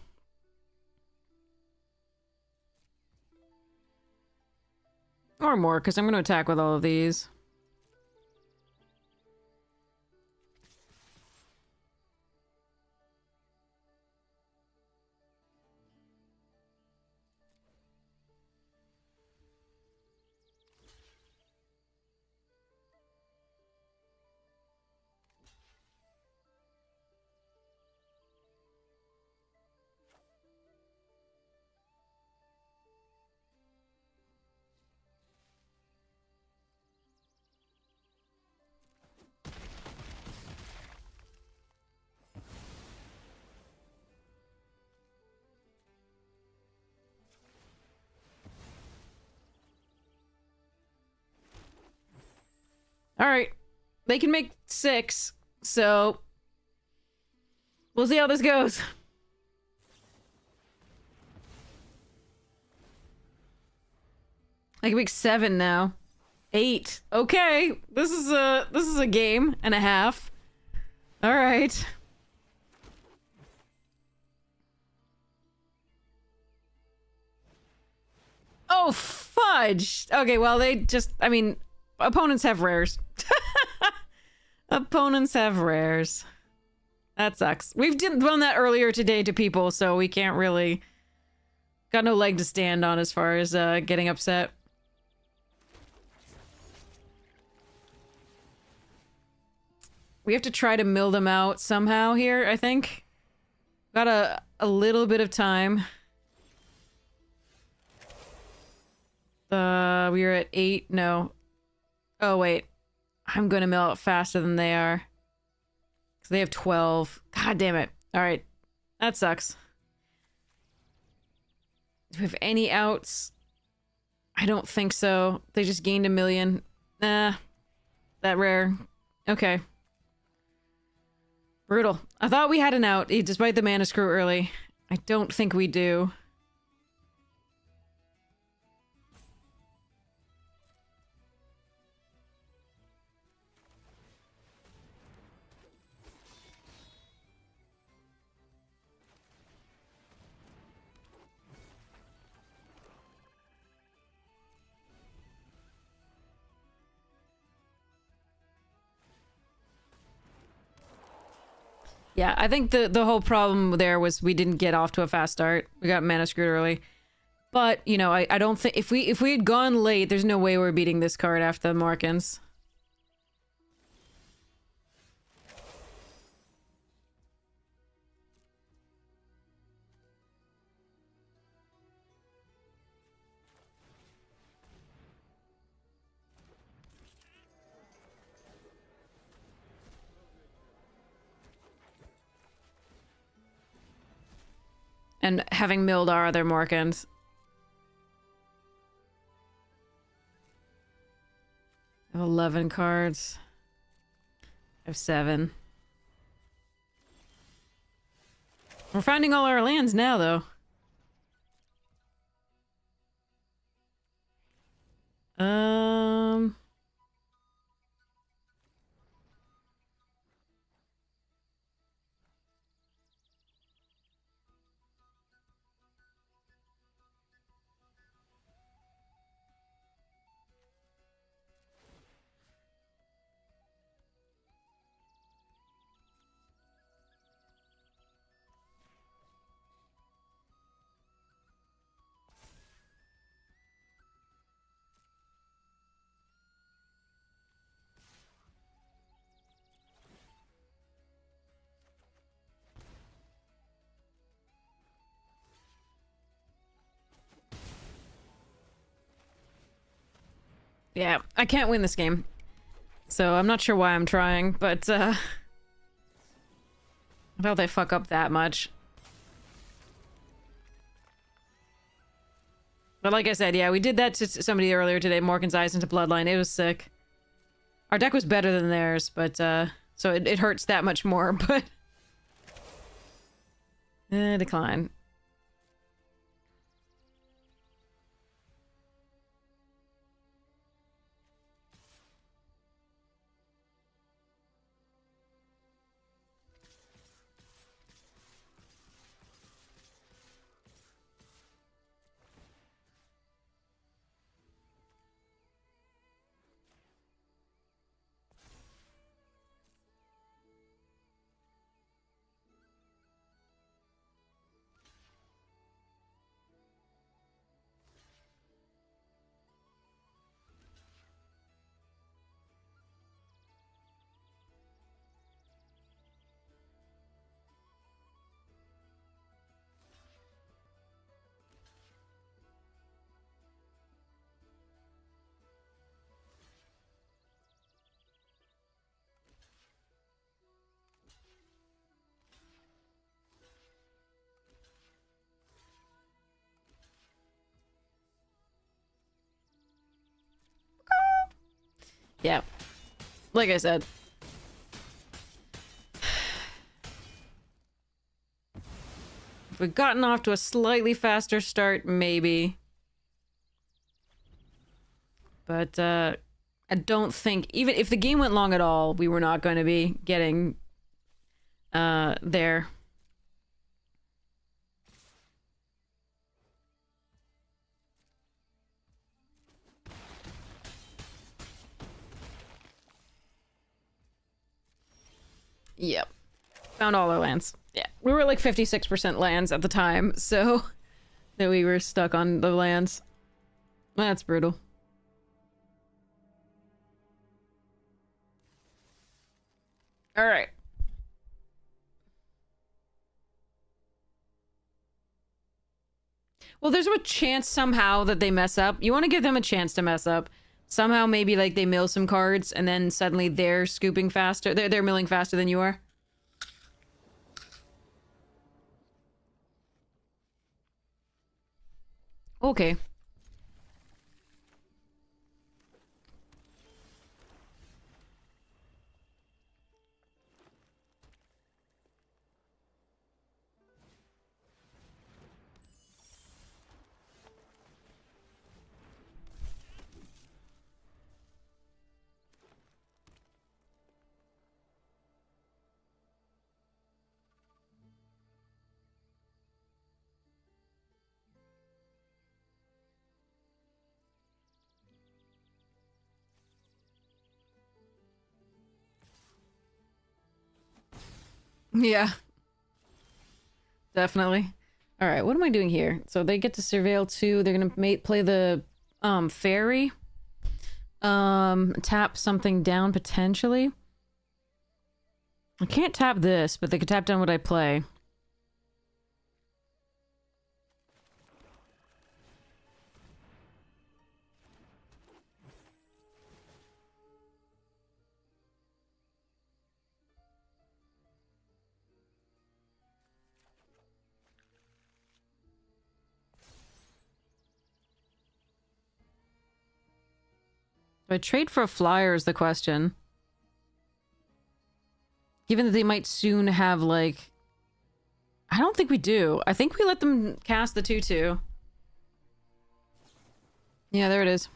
Or more, because I'm going to attack with all of these. Alright. They can make 6, so... we'll see how this goes. I can make 7 now. 8. Okay. This is a game and a half. All right. Oh, fudge. Okay, well, they just, I mean, opponents have rares. Opponents have rares. That sucks. We've done that earlier today to people, so we can't really... Got no leg to stand on as far as getting upset. We have to try to mill them out somehow here, I think. Got a little bit of time. We are at 8. No. Oh, wait. I'm gonna mill out faster than they are. Because they have 12. God damn it. Alright. That sucks. Do we have any outs? I don't think so. They just gained 1 million. Nah. That rare. Okay. Brutal. I thought we had an out, despite the mana screw early. I don't think we do. Yeah, I think the whole problem there was we didn't get off to a fast start. We got mana screwed early. But, you know, I don't think... If we had gone late, there's no way we're beating this card after the Morkins. And having milled our other Morkins. I have 11 cards. I have 7. We're finding all our lands now, though. Yeah, I can't win this game. So I'm not sure why I'm trying, but I doubt they fuck up that much. But like I said, yeah, we did that to somebody earlier today, Morgan's Eyes into Bloodline. It was sick. Our deck was better than theirs, but so it hurts that much more, but decline. Yeah. Like I said. If we'd gotten off to a slightly faster start, maybe. But I don't think, even if the game went long at all, we were not going to be getting there. Yep. Found all our lands. Yeah. We were like 56% lands at the time, so that we were stuck on the lands. That's brutal. All right. Well, there's a chance somehow that they mess up. You want to give them a chance to mess up. Somehow maybe like they mill some cards and then suddenly they're scooping faster. They're milling faster than you are. Okay. Yeah. Definitely. All right, what am I doing here? So they get to surveil too. They're gonna play the fairy. Tap something down potentially. I can't tap this, but they could tap down what I play. Do I trade for a flyer is the question. Given that they might soon have, like... I don't think we do. I think we let them cast the 2/2. Yeah, there it is.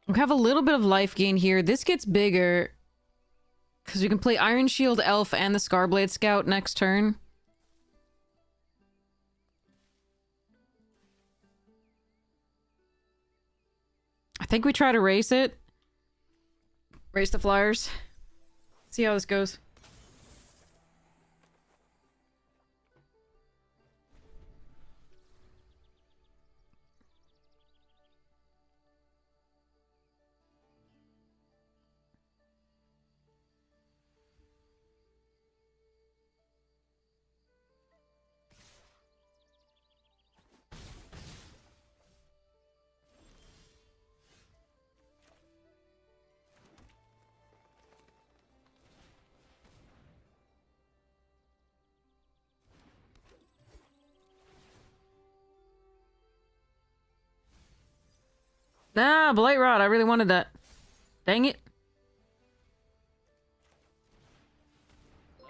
We have a little bit of life gain here. This gets bigger. Because we can play Iron Shield Elf and the Scarblade Scout next turn. I think we try to race it. Race the flyers. See how this goes. Ah, Blight Rod. I really wanted that. Dang it. Hello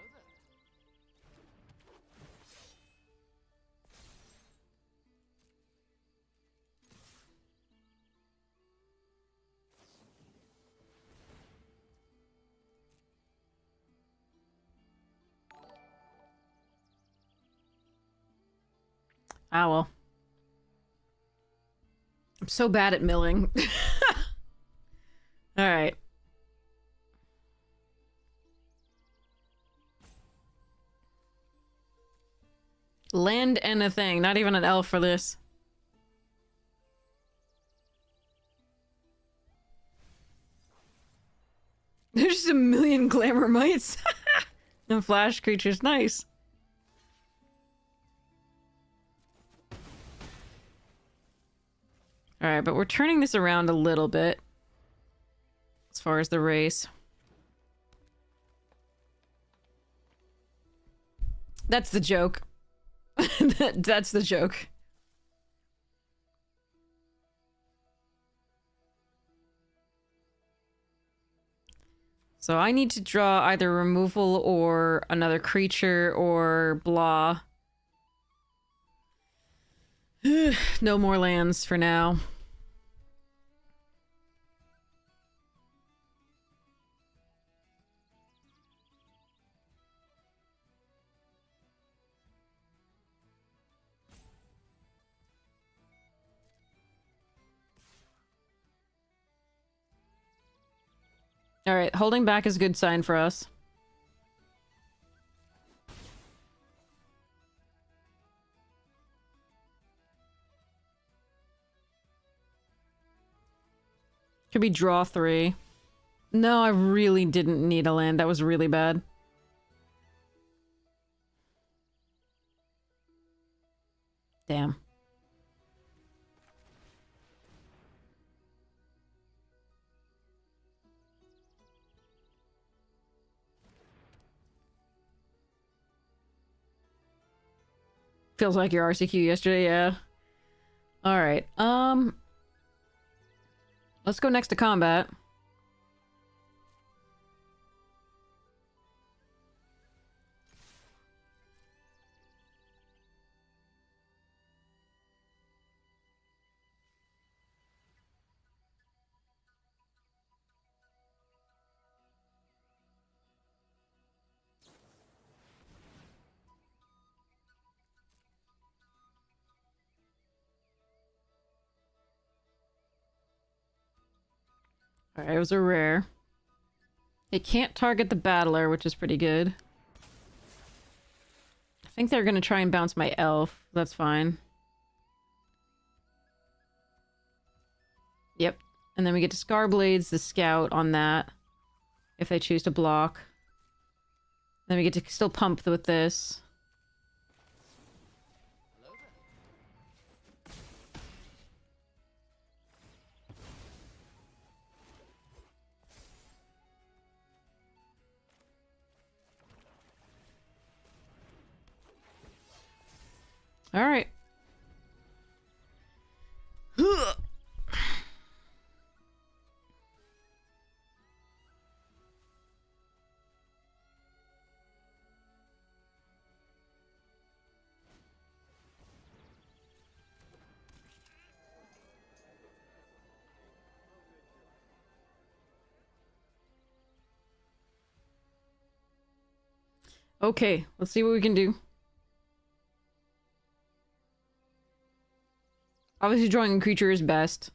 there. Ah, well. I'm so bad at milling. Alright. Land and a thing. Not even an elf for this. There's just a million glamour mites. And flash creatures. Nice. Alright, but we're turning this around a little bit. As far as the race. That's the joke. That's the joke. So I need to draw either removal or another creature or blah. No more lands for now. Alright, holding back is a good sign for us. Could be draw 3. No, I really didn't need a land. That was really bad. Damn. Feels like your RCQ yesterday, yeah. Alright, let's go next to combat. Alright, it was a rare. It can't target the battler, which is pretty good. I think they're gonna try and bounce my elf. That's fine. Yep. And then we get to Scarblades, the scout on that. If they choose to block. Then we get to still pump with this. Hello there. Alright. Okay, let's see what we can do. Obviously drawing a creature is best.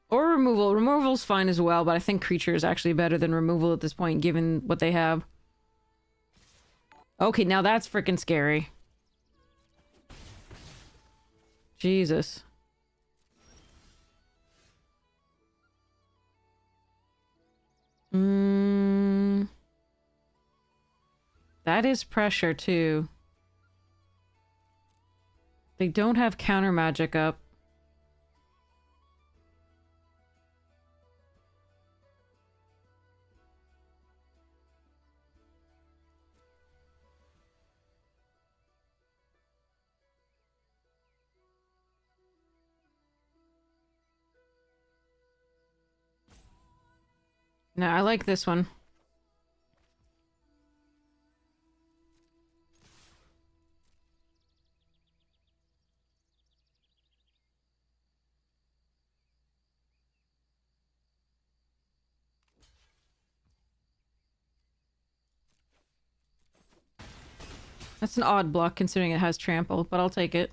Or removal. Removal's fine as well, but I think creature is actually better than removal at this point, given what they have. Okay, now that's freaking scary. Jesus. That is pressure, too. They don't have counter magic up. No, I like this one. That's an odd block considering it has trample, but I'll take it.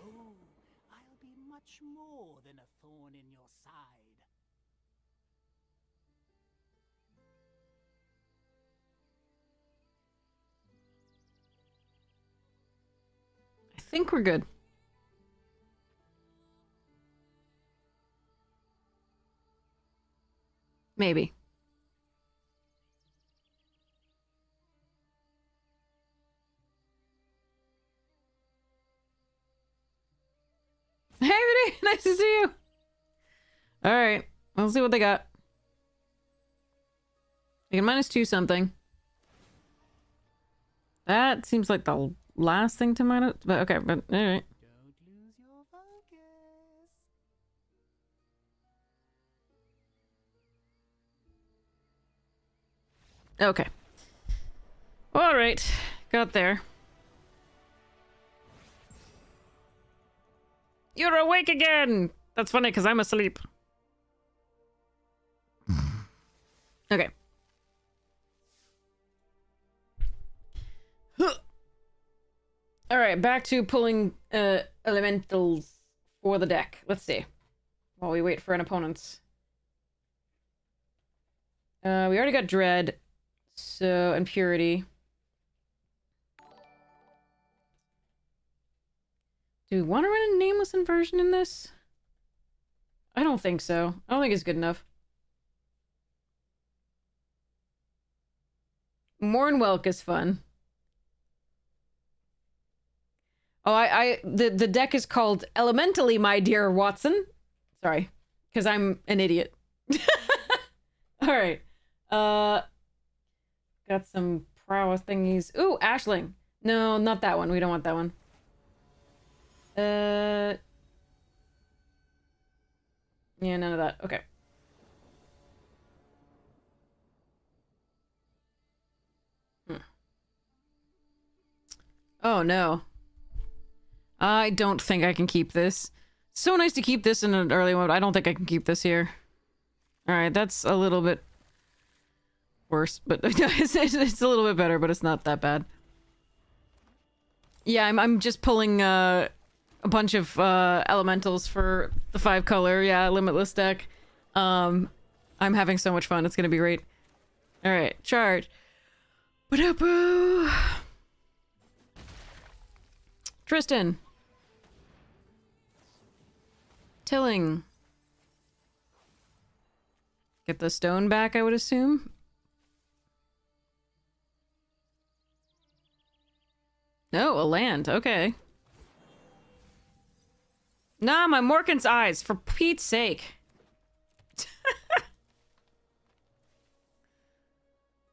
Oh, I'll be much more than a thorn in your side. I think we're good. Maybe. Hey, everybody! Nice to see you! Alright, let's see what they got. They can -2 something. That seems like the last thing to minus, but okay, but alright. Don't lose your focus. Okay. All right. Got there. You're awake again! That's funny, because I'm asleep. Okay. Alright, back to pulling elementals for the deck. Let's see. While we wait for an opponent. We already got Dread. So, and Purity. Do we want to run a nameless inversion in this? I don't think so. I don't think it's good enough. Mornwelk is fun. Oh, the deck is called Elementally, My Dear Watson. Sorry, because I'm an idiot. All right. Got some prowess thingies. Ooh, Ashling. No, not that one. We don't want that one. Yeah, none of that. Okay. Oh, no. I don't think I can keep this. So nice to keep this in an early mode. I don't think I can keep this here. Alright, that's a little bit worse, but it's a little bit better, but it's not that bad. Yeah, I'm just pulling a bunch of elementals for the 5-color, yeah, limitless deck. I'm having so much fun. It's gonna be great. Alright, charge. Ba-da-boo! Tristan. Tilling. Get the stone back, I would assume. No, a land. Okay. Nah, my Morkan's eyes, for Pete's sake.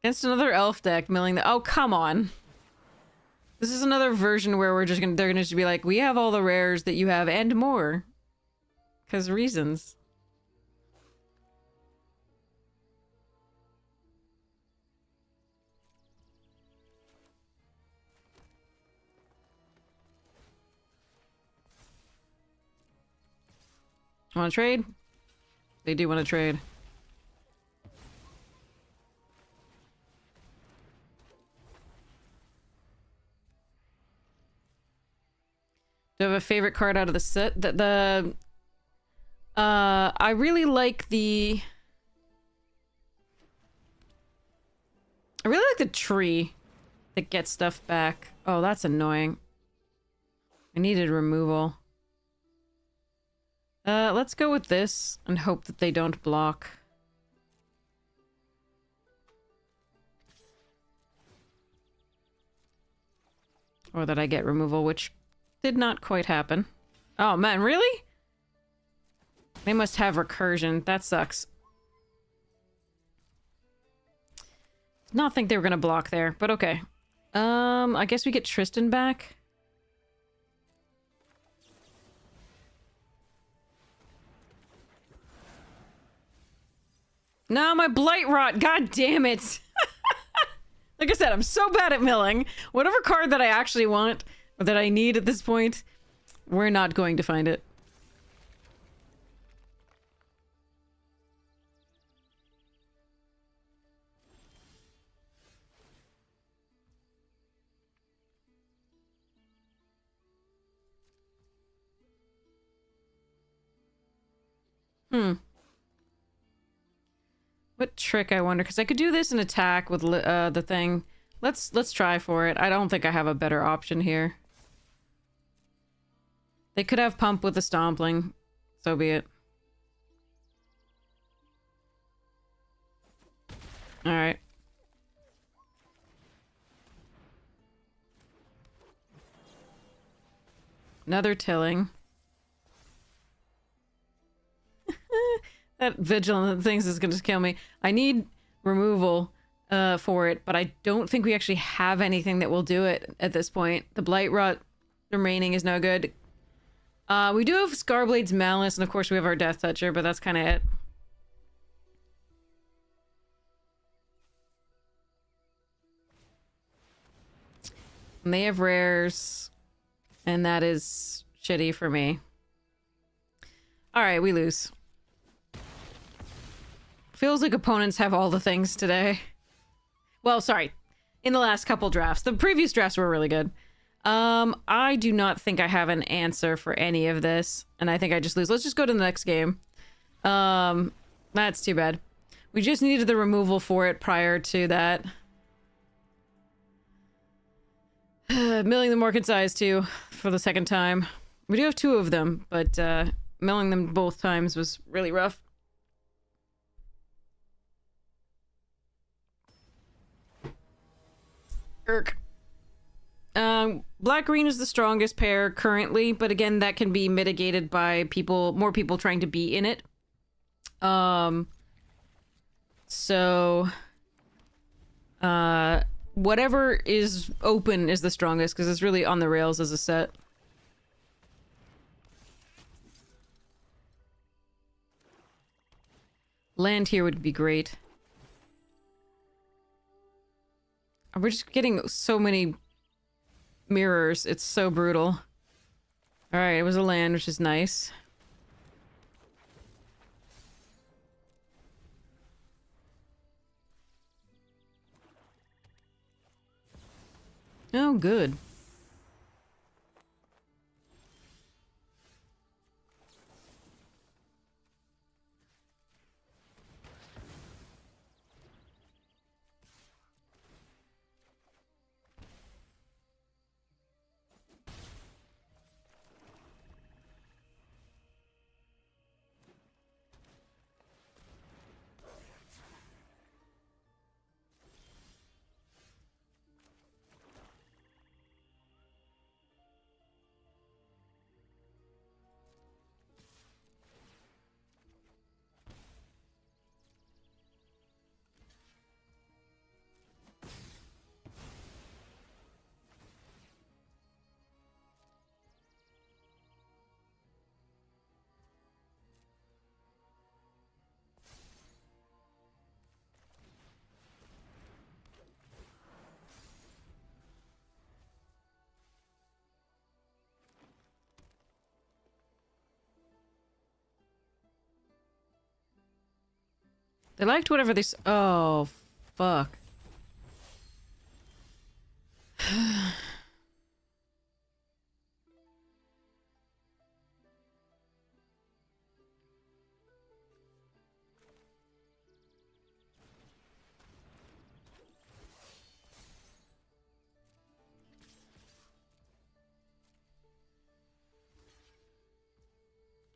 Against another elf deck, milling the— oh, come on. This is another version where they're gonna just be like, we have all the rares that you have and more. 'Cause reasons. Want to trade? They do want to trade. Do you have a favorite card out of the set? I really like the... I really like the tree that gets stuff back. Oh, that's annoying. I needed removal. Let's go with this and hope that they don't block. Or that I get removal, which did not quite happen. Oh man, really? They must have recursion. That sucks. Did not think they were gonna block there, but okay. I guess we get Tristan back. No, my Blight Rot. God damn it. Like I said, I'm so bad at milling. Whatever card that I actually want, or that I need at this point, we're not going to find it. What trick, I wonder? Because I could do this and attack with the thing. Let's try for it. I don't think I have a better option here. They could have pump with the stompling. So be it. Alright. Another tilling. That vigilant things is gonna kill me. I need removal for it, but I don't think we actually have anything that will do it at this point. The Blight Rot remaining is no good. We do have Scarblade's Malice, and of course we have our Death Toucher, but that's kind of it. And they have rares. And that is shitty for me. Alright, we lose. Feels like opponents have all the things today. Well, sorry. In the last couple drafts. The previous drafts were really good. I do not think I have an answer for any of this. And I think I just lose. Let's just go to the next game. That's too bad. We just needed the removal for it prior to that. Milling them more concise too, for the second time. We do have 2 of them, but milling them both times was really rough. Irk. Black-green is the strongest pair currently, but again, that can be mitigated by more people trying to be in it. Whatever is open is the strongest, because it's really on the rails as a set. Land here would be great. We're just getting so many mirrors. It's so brutal. Alright, it was a land, which is nice. Oh, good. They liked whatever they oh, fuck.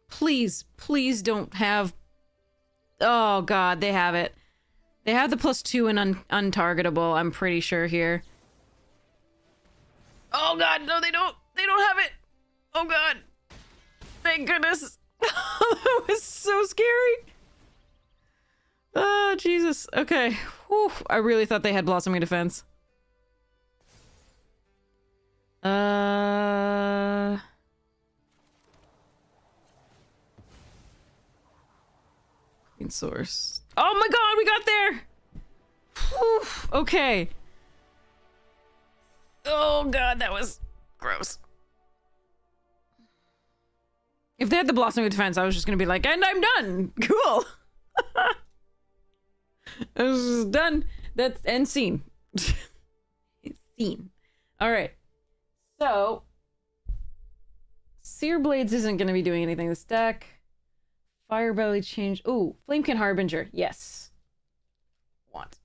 Please don't have... Oh god, they have it. They have the +2 and untargetable, I'm pretty sure here. Oh god, no they don't! They don't have it! Oh god! Thank goodness! That was so scary! Oh, Jesus. Okay. Whew. I really thought they had Blossoming Defense. Source. Oh my god, we got there! Whew. Okay. Oh god, that was gross. If they had the Blossoming Defense, I was just gonna be like, and I'm done! Cool! I was just done. That's end scene. Scene. Alright. So... Sear Blades isn't gonna be doing anything this deck. Firebelly change. Ooh, Flamekin Harbinger. Yes. Want.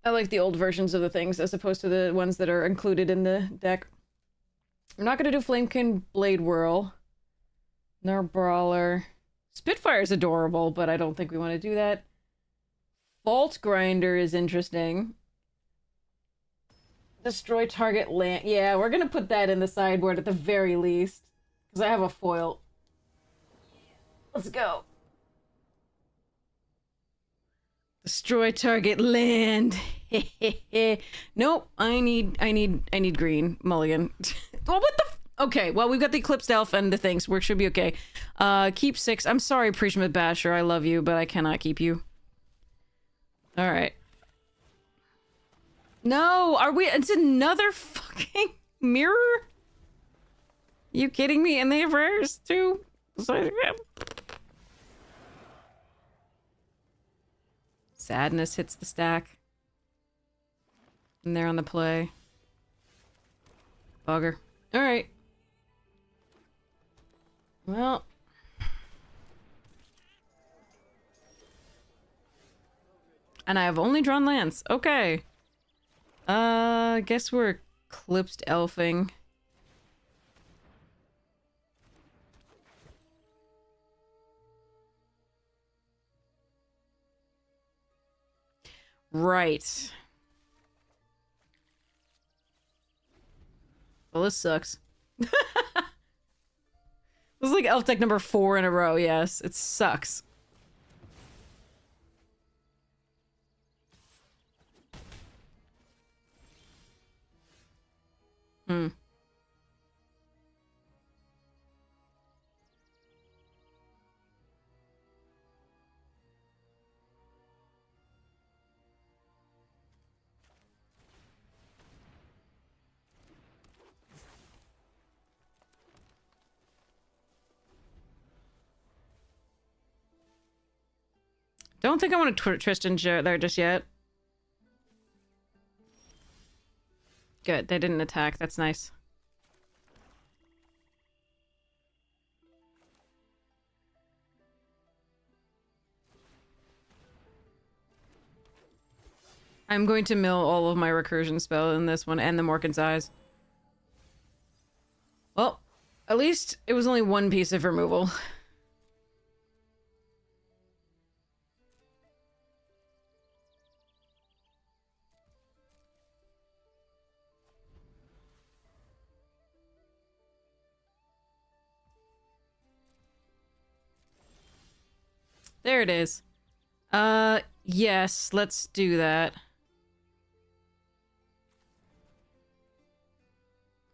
I like the old versions of the things as opposed to the ones that are included in the deck. I'm not going to do Flamekin Blade Whirl. Nor Brawler. Spitfire is adorable, but I don't think we want to do that. Fault Grinder is interesting. Destroy target land. Yeah, we're going to put that in the sideboard at the very least. Because I have a foil. Let's go. Destroy target land. Nope. I need green. Mulligan. Well, what the okay, well, we've got the Eclipsed Elf and the things. We should be okay. Keep 6. I'm sorry, Preachment Basher. I love you, but I cannot keep you. Alright. No, are we? It's another fucking mirror? You kidding me? And they have rares too? Sadness hits the stack. And they're on the play. Bugger. Alright. Well. And I have only drawn lands. Okay. I guess we're Eclipsed elfing. Right. Well, this sucks. This is like elf deck number 4 in a row, yes. It sucks. Hmm. Don't think I want to Tristan there just yet. Good, they didn't attack. That's nice. I'm going to mill all of my recursion spell in this one and the Morkan's Eyes. Well, at least it was only one piece of removal. There it is. Yes, let's do that.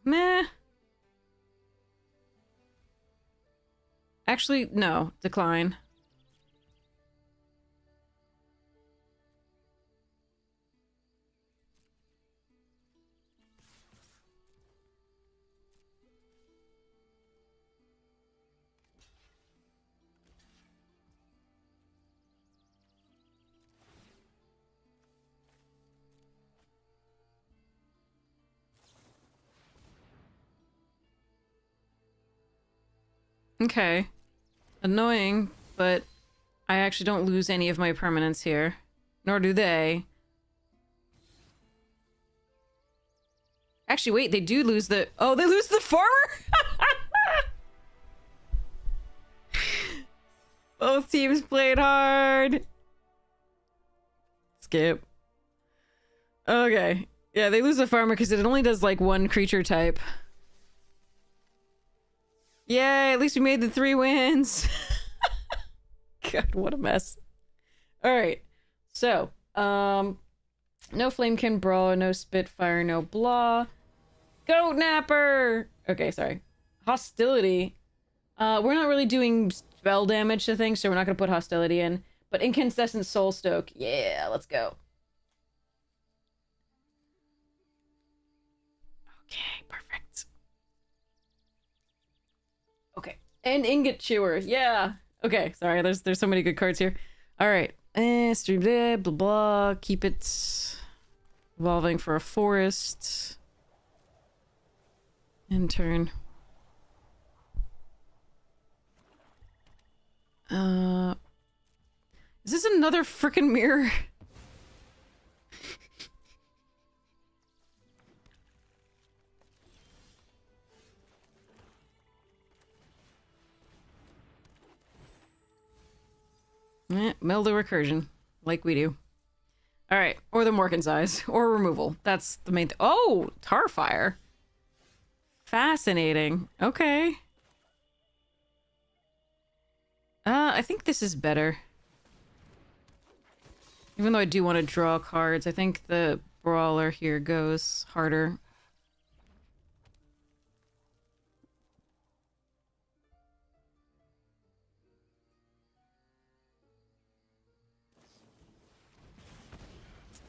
Meh. Actually, no. Decline. Okay. Annoying, but I actually don't lose any of my permanents here. Nor do they. Actually, wait, they do lose the... Oh, they lose the farmer? Both teams played hard. Skip. Okay. Yeah, they lose the farmer because it only does like one creature type. Yay, at least we made the 3 wins. God, what a mess. Alright. So, no Flamekin Brawler, no Spitfire, no blah. Goat Napper! Okay, sorry. Hostility. We're not really doing spell damage to things, so we're not gonna put Hostility in. But Incandescent Soul Stoke. Yeah, let's go. Okay, perfect. Okay. And Ingot Chewer. Yeah. Okay, sorry. There's so many good cards here. All right. Stream blah, blah, blah. Keep it evolving for a forest. End turn. Is this another frickin' mirror? Mill the recursion, like we do. Alright, or the Morkan's Eyes, or removal. That's the main thing. Oh! Tarfire! Fascinating. Okay. I think this is better. Even though I do want to draw cards, I think the Brawler here goes harder.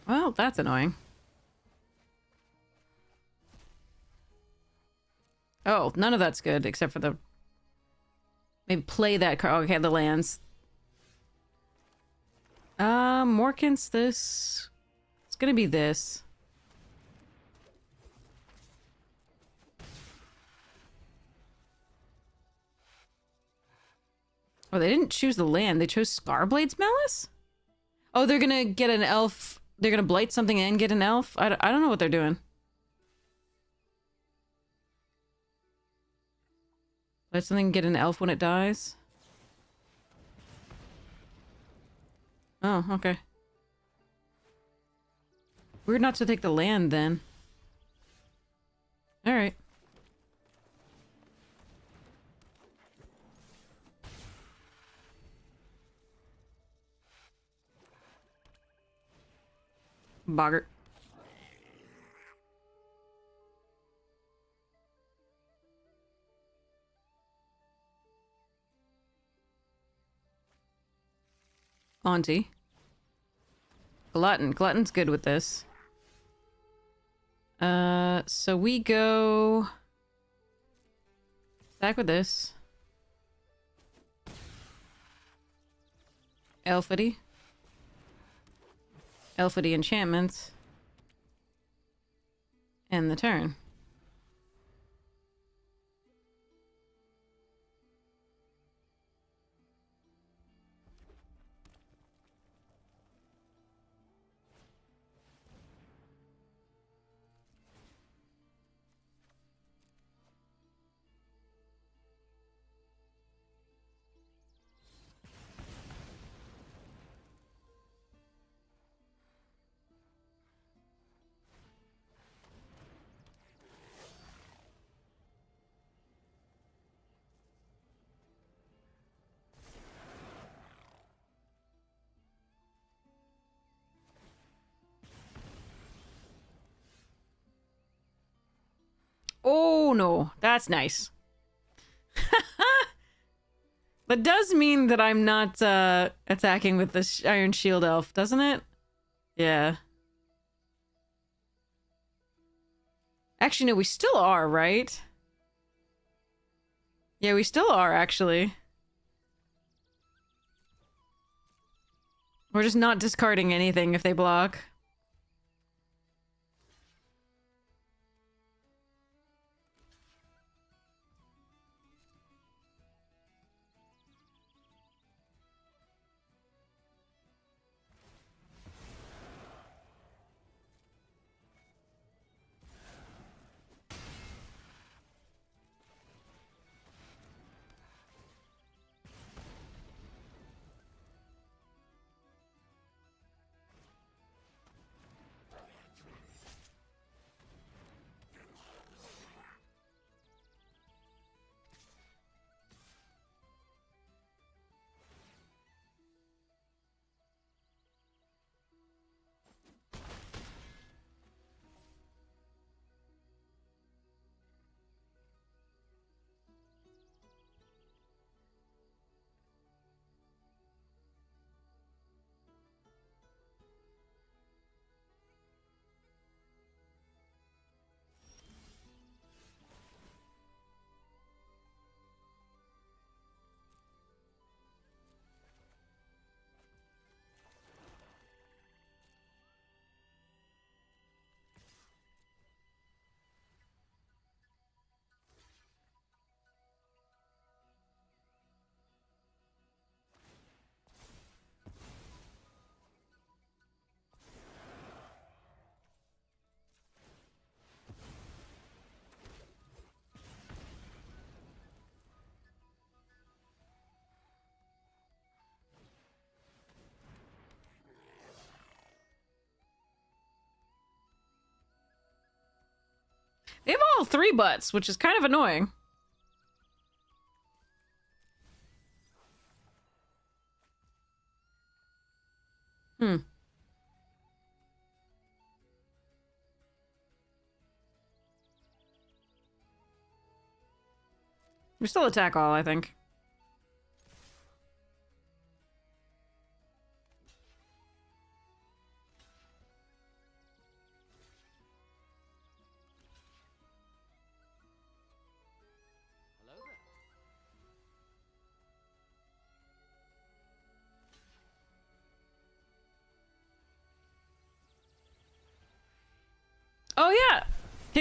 Well, that's annoying. Oh, none of that's good except for the... Maybe play that card. Okay, the lands. Morkins, this... It's gonna be this. Oh, they didn't choose the land. They chose Scarblade's Malice? Oh, they're gonna get an elf. They're gonna blight something and get an elf? I don't know what they're doing. Blight something and get an elf when it dies? Oh, okay. Weird not to take the land, then. Alright. Boggart. Auntie. Glutton. Glutton's good with this. So we go... Back with this. Elfity. Elfity enchantments. And the turn. Oh no, that's nice. That does mean that I'm not attacking with this Iron Shield Elf, doesn't it? Yeah. Actually, no, we still are, right? Yeah, we still are, actually. We're just not discarding anything if they block. They have all three butts, which is kind of annoying. Hmm. We still attack all, I think.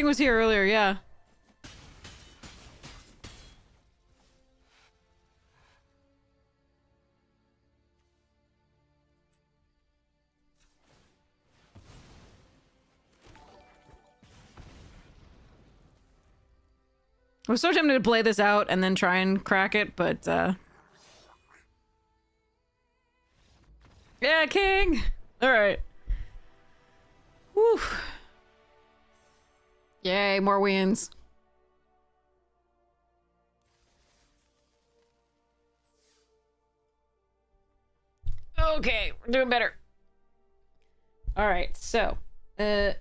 King was here earlier, yeah. I was so tempted to play this out and then try and crack it, but, yeah, King! Alright. Whew. Yay, more wins. Okay, we're doing better. Alright, so, yeah,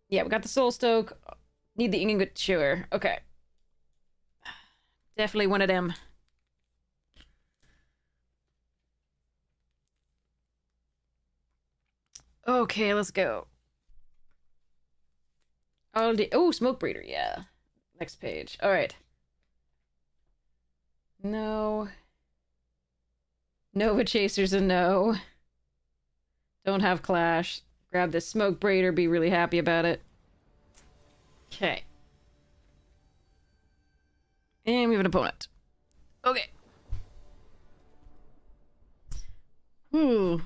we got the Soul Stoke. Need the Ingot Chewer. Okay. Definitely one of them. Okay, let's go. Oh, Smoke Breeder, yeah. Next page. Alright. No. Nova Chaser's a no. Don't have Clash. Grab this Smoke Breeder, be really happy about it. Okay. And we have an opponent. Okay. Ooh.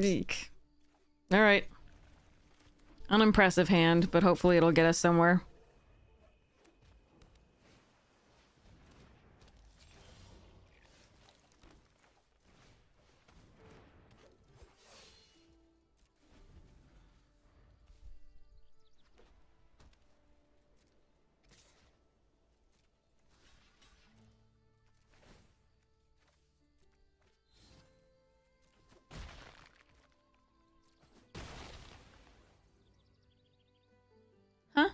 Eek. All right. Unimpressive hand, but hopefully it'll get us somewhere. Huh?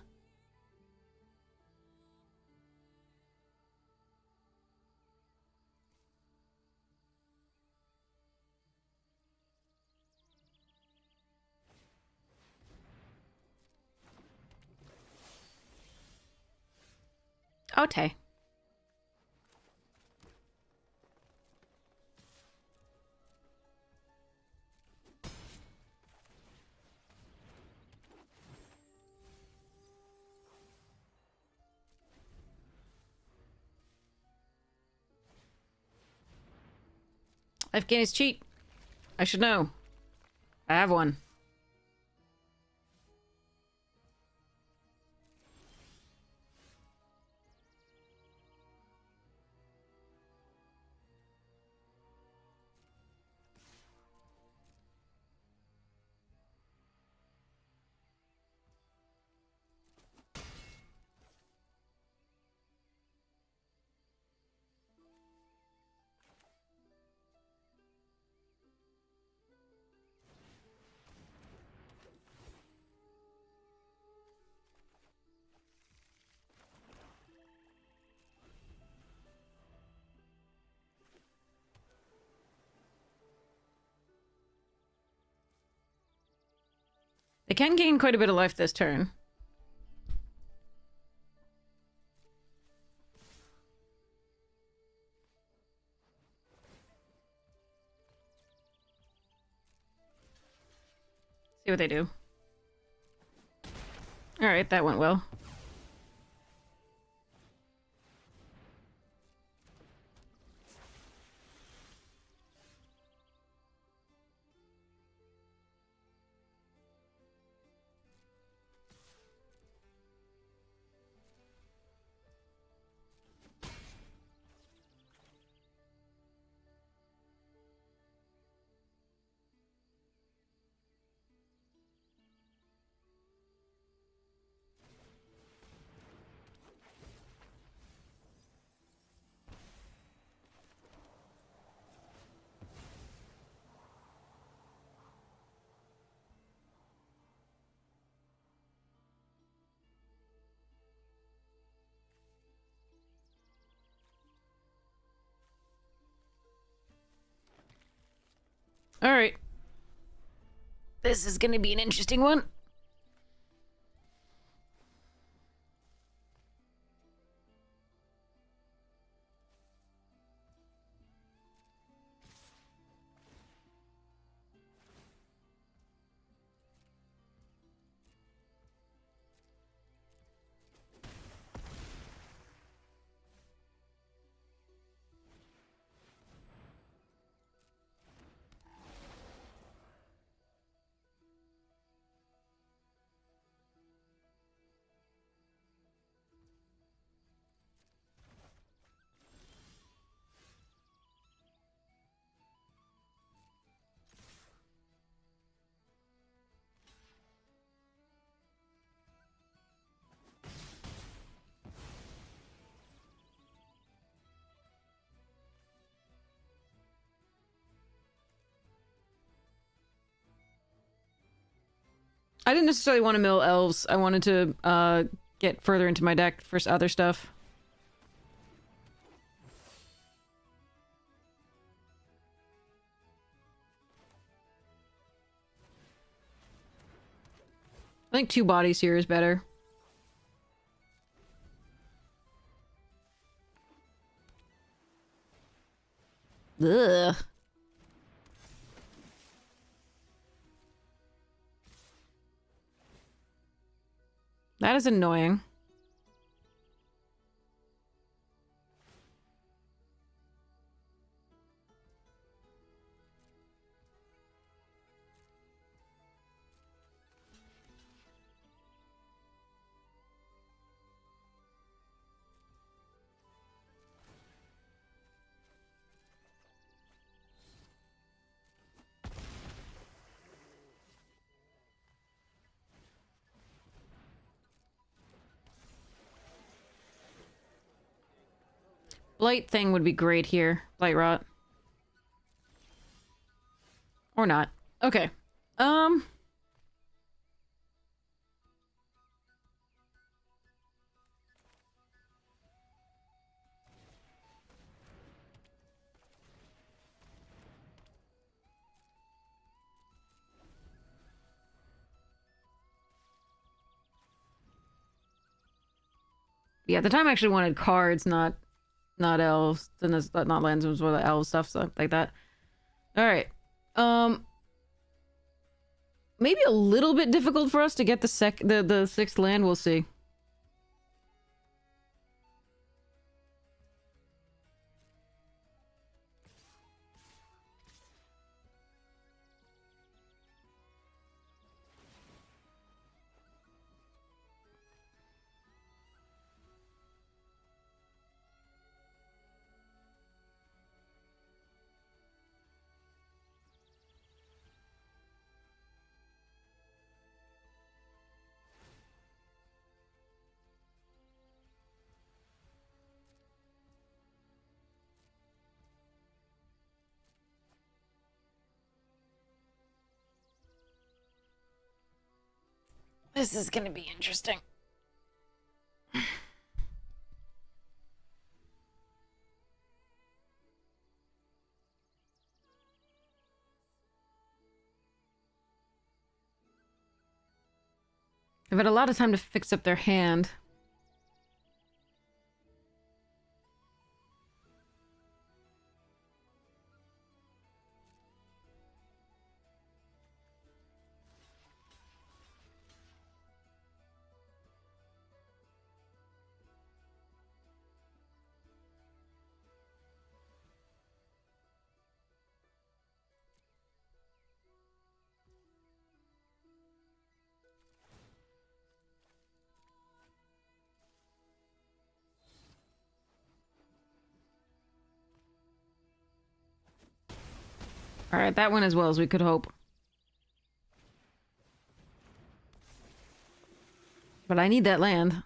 Okay. FK is cheat. I should know. I have one. They can gain quite a bit of life this turn. See what they do. Alright, that went well. Alright. This is gonna be an interesting one. I didn't necessarily want to mill elves. I wanted to get further into my deck for other stuff. I think 2 bodies here is better. Ugh. That is annoying. Blight thing would be great here. Blight rot. Or not. Okay. Yeah, at the time I actually wanted cards, not elves. Then that's not lands, it was more the elf stuff like that. Alright. Maybe a little bit difficult for us to get the 6th land, we'll see. This is gonna be interesting. They've had a lot of time to fix up their hand. Alright, that went as well as we could hope. But I need that land.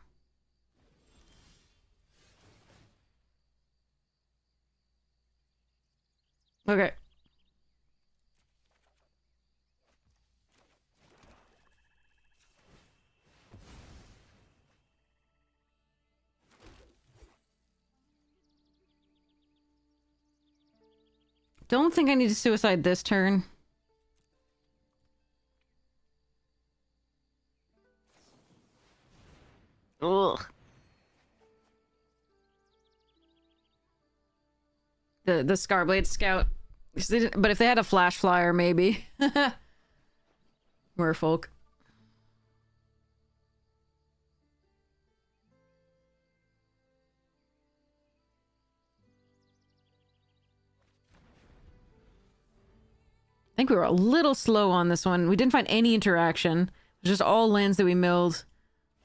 Okay. Don't think I need to suicide this turn. Ugh. The Scarblade Scout. But if they had a Flash Flyer, maybe. Merfolk. I think we were a little slow on this one. We didn't find any interaction. It was just all lands that we milled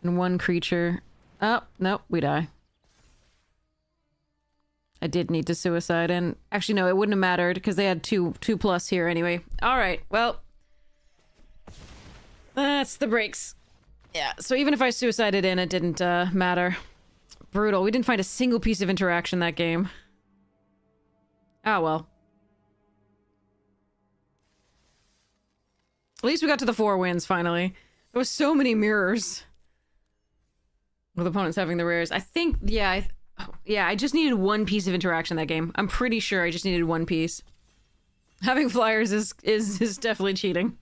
and 1 creature. Oh, nope, we die. I did need to suicide, and actually no, it wouldn't have mattered because they had 2+ here anyway. Alright, well. That's the breaks. Yeah, so even if I suicided in, it didn't matter. Brutal. We didn't find a single piece of interaction that game. Oh well. At least we got to the 4 wins, finally. There was so many mirrors. With opponents having the rares. I think, yeah, I just needed one piece of interaction in that game. I'm pretty sure I just needed one piece. Having flyers is definitely cheating.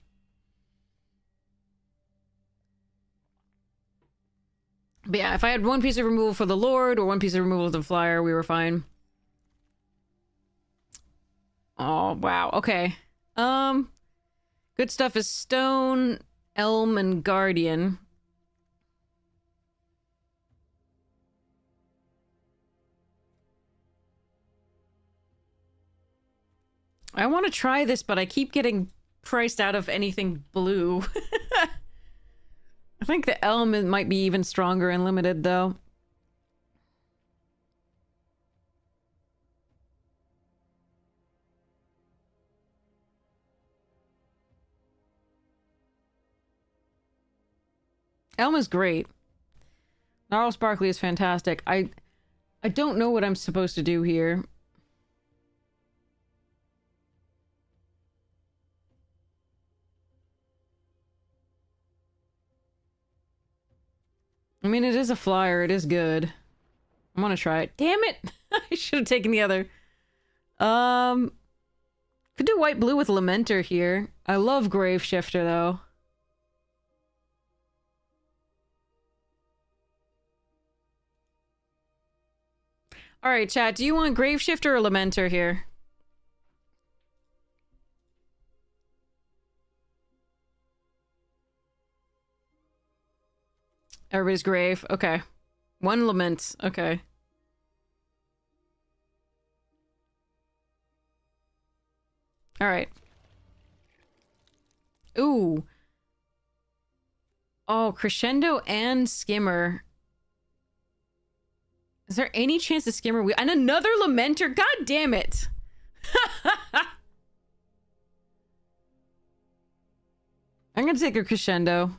But yeah, if I had one piece of removal for the Lord or one piece of removal of the flyer, we were fine. Oh, wow. Okay. Good stuff is Stone, Elm, and Guardian. I want to try this, but I keep getting priced out of anything blue. I think the Elm might be even stronger and limited, though. Elm is great. Gnarl Sparkly is fantastic. I don't know what I'm supposed to do here. I mean, it is a flyer. It is good. I want to try it. Damn it! I should have taken the other. Could do white-blue with Lamenter here. I love Grave Shifter, though. Alright, chat. Do you want Grave Shifter or Lamenter here? Everybody's Grave. Okay. One Lament. Okay. Alright. Ooh. Oh, Crescendo and Skimmer. Is there any chance the Skimmer will... And another Lamenter? God damn it! I'm gonna take a Crescendo.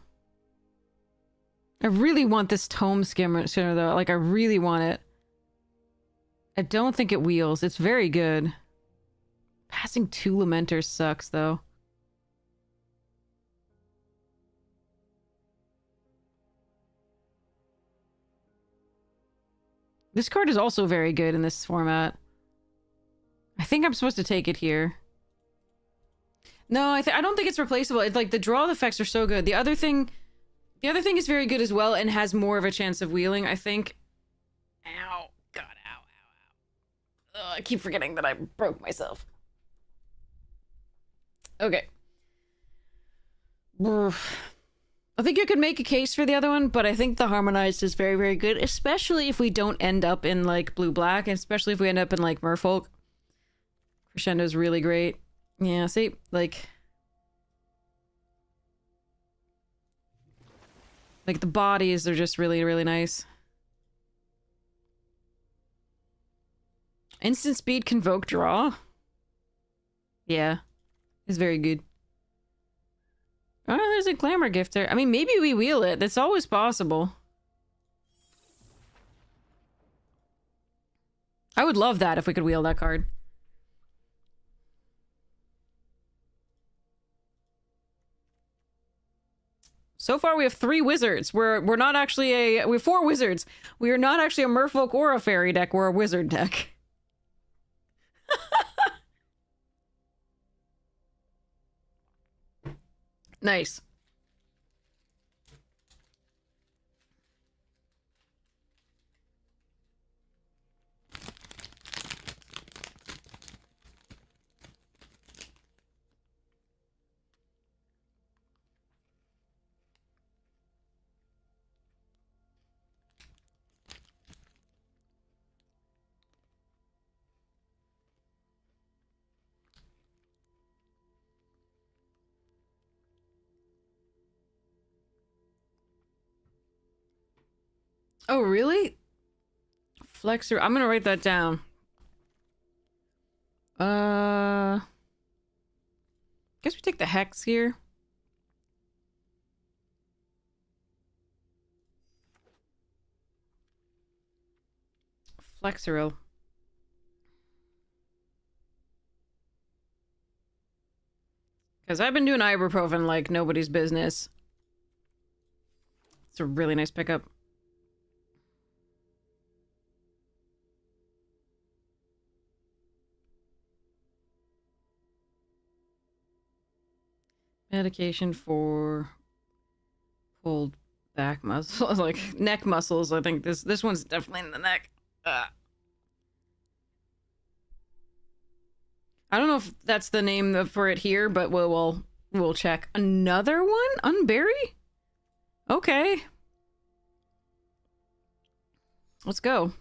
I really want this Tome Skimmer, though. Like, I really want it. I don't think it wheels. It's very good. Passing 2 Lamenters sucks, though. This card is also very good in this format. I think I'm supposed to take it here. No, I don't think it's replaceable. It's like the draw effects are so good. The other thing is very good as well and has more of a chance of wheeling, I think. Ow. God, ow, ow, ow. I keep forgetting that I broke myself. Okay. I think you could make a case for the other one, but I think the Harmonized is very, very good, especially if we don't end up in, like, blue-black, and especially if we end up in, like, Merfolk. Crescendo's really great. Yeah, see? Like, the bodies are just really, really nice. Instant speed, convoke, draw? Yeah. It's very good. Oh, there's a Glamour Gifter. I mean, maybe we wheel it. That's always possible. I would love that if we could wheel that card. So far, we have 3 wizards. We're not actually we have 4 wizards. We are not actually a Merfolk or a Fairy deck. We're a wizard deck. Nice. Oh, really? Flexor. I'm gonna write that down. Guess we take the Hex here. Flexoril. Because I've been doing ibuprofen like nobody's business. It's a really nice pickup. Medication for pulled back muscles, like neck muscles. I think this one's definitely in the neck. I don't know if that's the name for it here, but we'll check. Another one? Unbury? Okay. Let's go.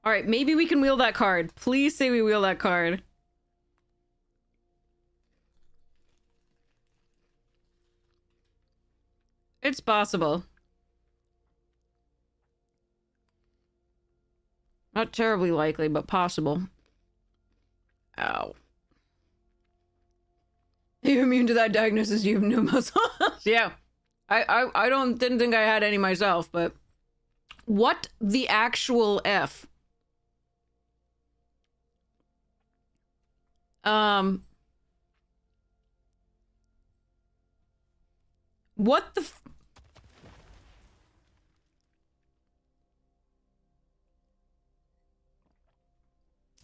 All right, maybe we can wheel that card. Please say we wheel that card. It's possible. Not terribly likely, but possible. Ow. You're immune to that diagnosis. You have no muscles. Yeah. I didn't think I had any myself, but what the actual F? What the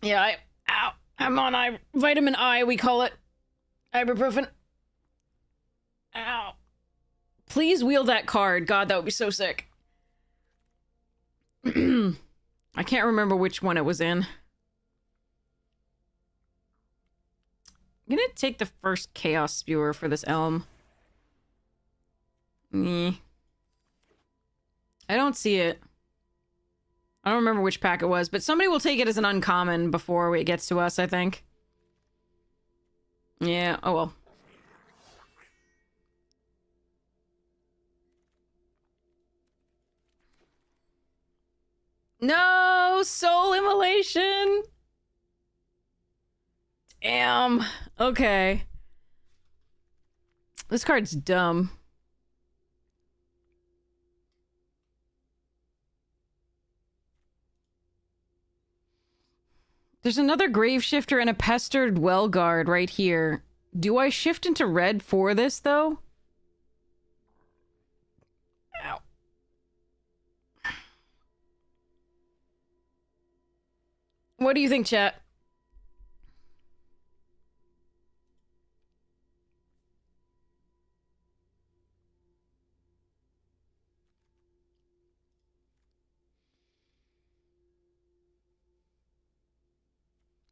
Yeah, I'm on vitamin I, we call it. Ibuprofen. Ow. Please wheel that card. God, that would be so sick. I can't remember which one it was in. I'm gonna take the first Chaos Spewer for this elm. I don't see it. I don't remember which pack it was, but somebody will take it as an uncommon before it gets to us, I think. Yeah, oh well. No! Soul immolation! Damn. Okay. This card's dumb. There's another Grave Shifter and a Pestered Well Guard right here. Do I shift into red for this, though? Ow. What do you think, chat?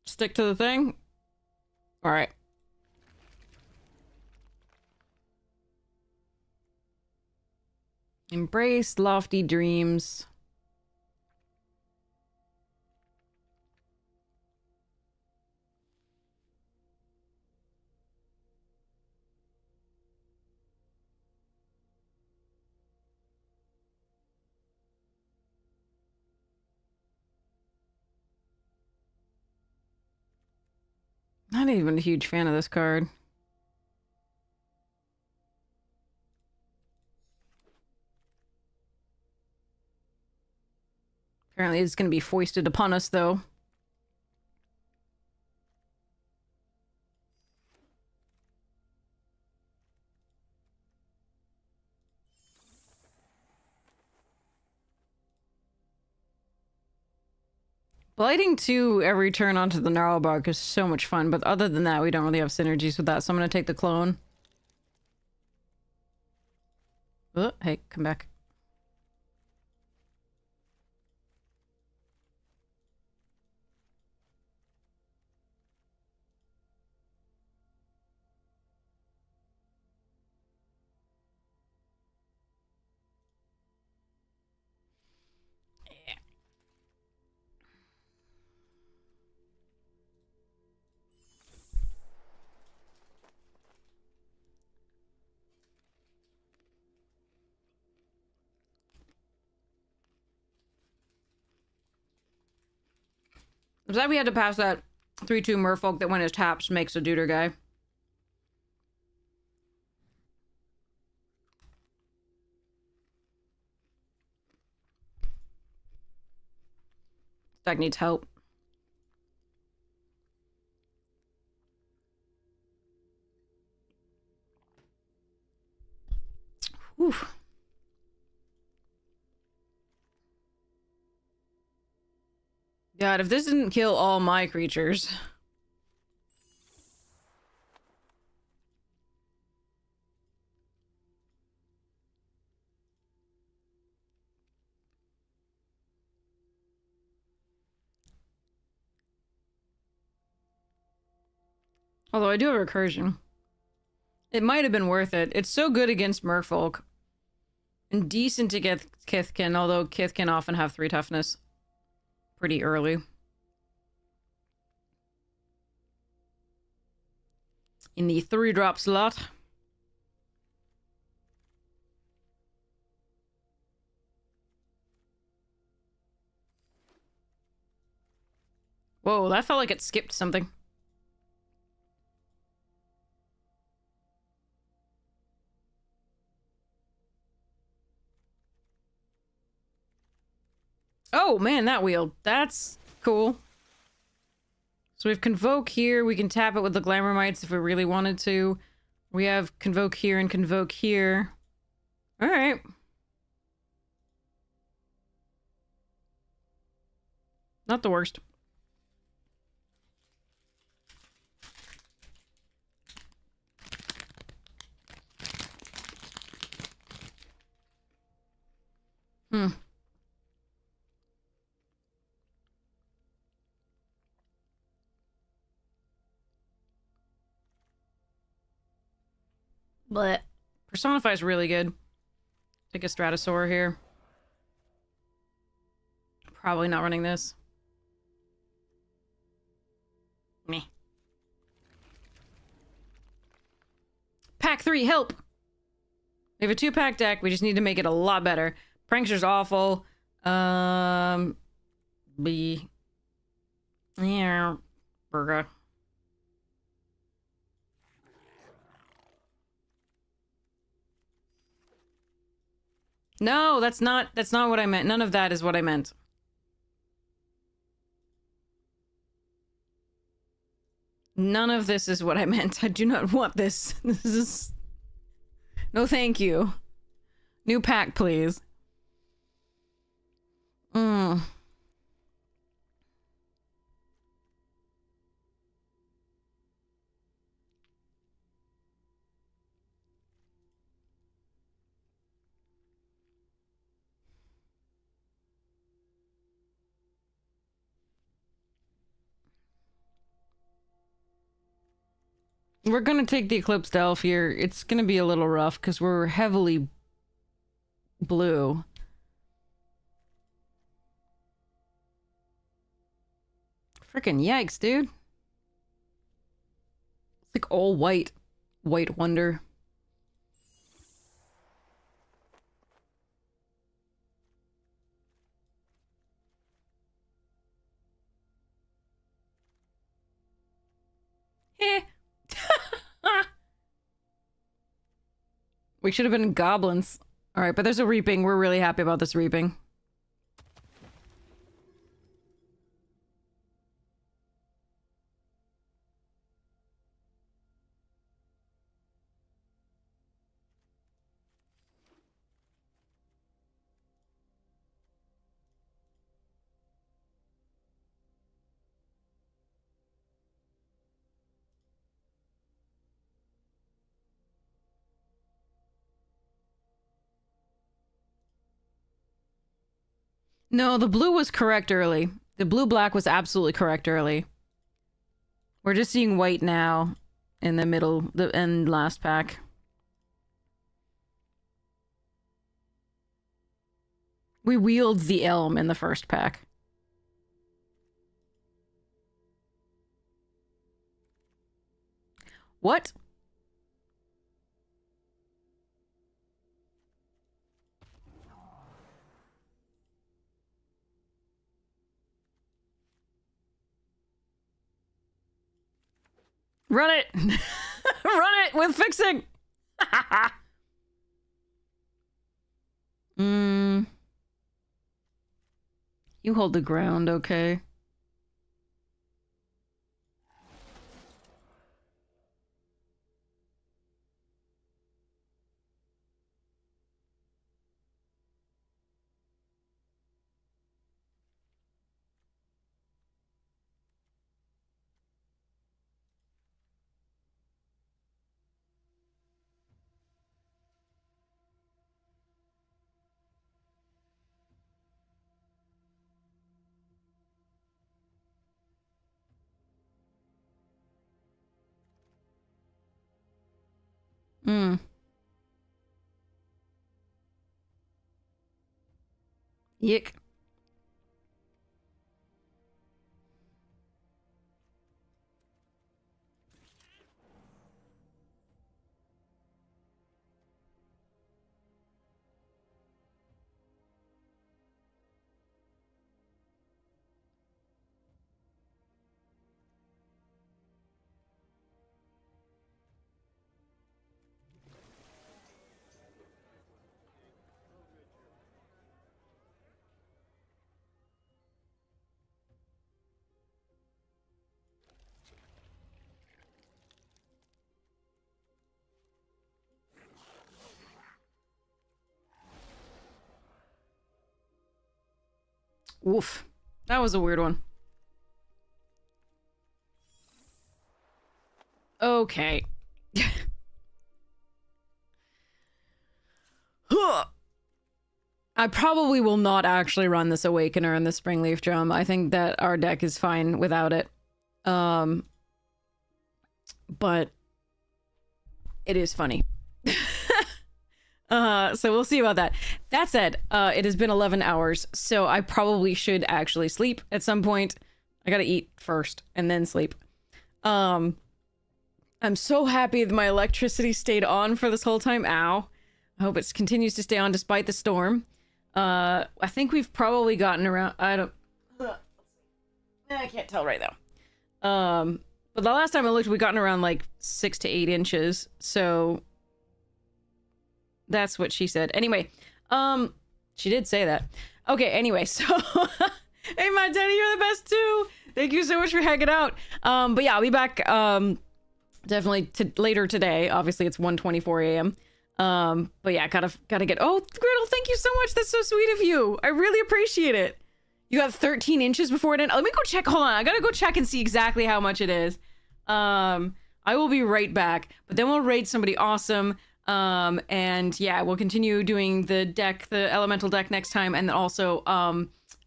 Stick to the thing? Alright. Embrace lofty dreams. Not even a huge fan of this card. Apparently it's going to be foisted upon us, though. Blighting 2 every turn onto the Gnarlbark is so much fun, but other than that, we don't really have synergies with that, so I'm going to take the clone. Oh, hey, come back. I'm glad we had to pass that 3-2 Merfolk that when his taps makes a Deuter guy. Deck needs help. Whew. God, if this didn't kill all my creatures. Although I do have recursion. It might have been worth it. It's so good against merfolk. And decent against Kithkin, although Kithkin often have 3 toughness pretty early. In the 3-drop slot. Whoa, that felt like it skipped something. Oh, man, that wheel. That's cool. So we have Convoke here. We can tap it with the Glamour Mites if we really wanted to. We have Convoke here and Convoke here. Alright. Not the worst. But Personify is really good. Take a Stratosaur here. Probably not running this. Meh. Pack 3, help! We have a 2-pack deck. We just need to make it a lot better. Prankster's awful. B. Yeah. Burger. No, that's not what I meant. None of that is what I meant. None of this is what I meant. I do not want this. This is... No, thank you. New pack, please. We're gonna take the Eclipsed Elf here. It's gonna be a little rough because we're heavily blue. Frickin' yikes, dude. It's like all white. White wonder. Eh. We should have been goblins. Alright, but there's a reaping. We're really happy about this reaping. No, the blue was correct early. The blue-black was absolutely correct early. We're just seeing white now in the middle, the end last pack. We wield the elm in the first pack. What? Run it! Run it with fixing! You hold the ground, okay? Hmm. Yick. Woof. That was a weird one. Okay. I probably will not actually run this Awakener and the Springleaf Drum. I think that our deck is fine without it. But it is funny. So we'll see about that. That said, it has been 11 hours, so I probably should actually sleep at some point. I gotta eat first and then sleep. I'm so happy that my electricity stayed on for this whole time. Ow. I hope it continues to stay on despite the storm. I think we've probably gotten around... I can't tell right now. But the last time I looked, we gotten around like 6 to 8 inches, so... That's what she said. Anyway, she did say that. Okay, anyway, so... Hey, my Daddy, you're the best too! Thank you so much for hanging out. But yeah, I'll be back, definitely later today. Obviously, it's 1:24 a.m. But yeah, gotta get... Oh, Griddle, thank you so much! That's so sweet of you! I really appreciate it! You have 13 inches before it ends? Let me go check. Hold on, I gotta go check and see exactly how much it is. I will be right back, but then we'll raid somebody awesome. And yeah, we'll continue doing the deck, the elemental deck next time, and then also,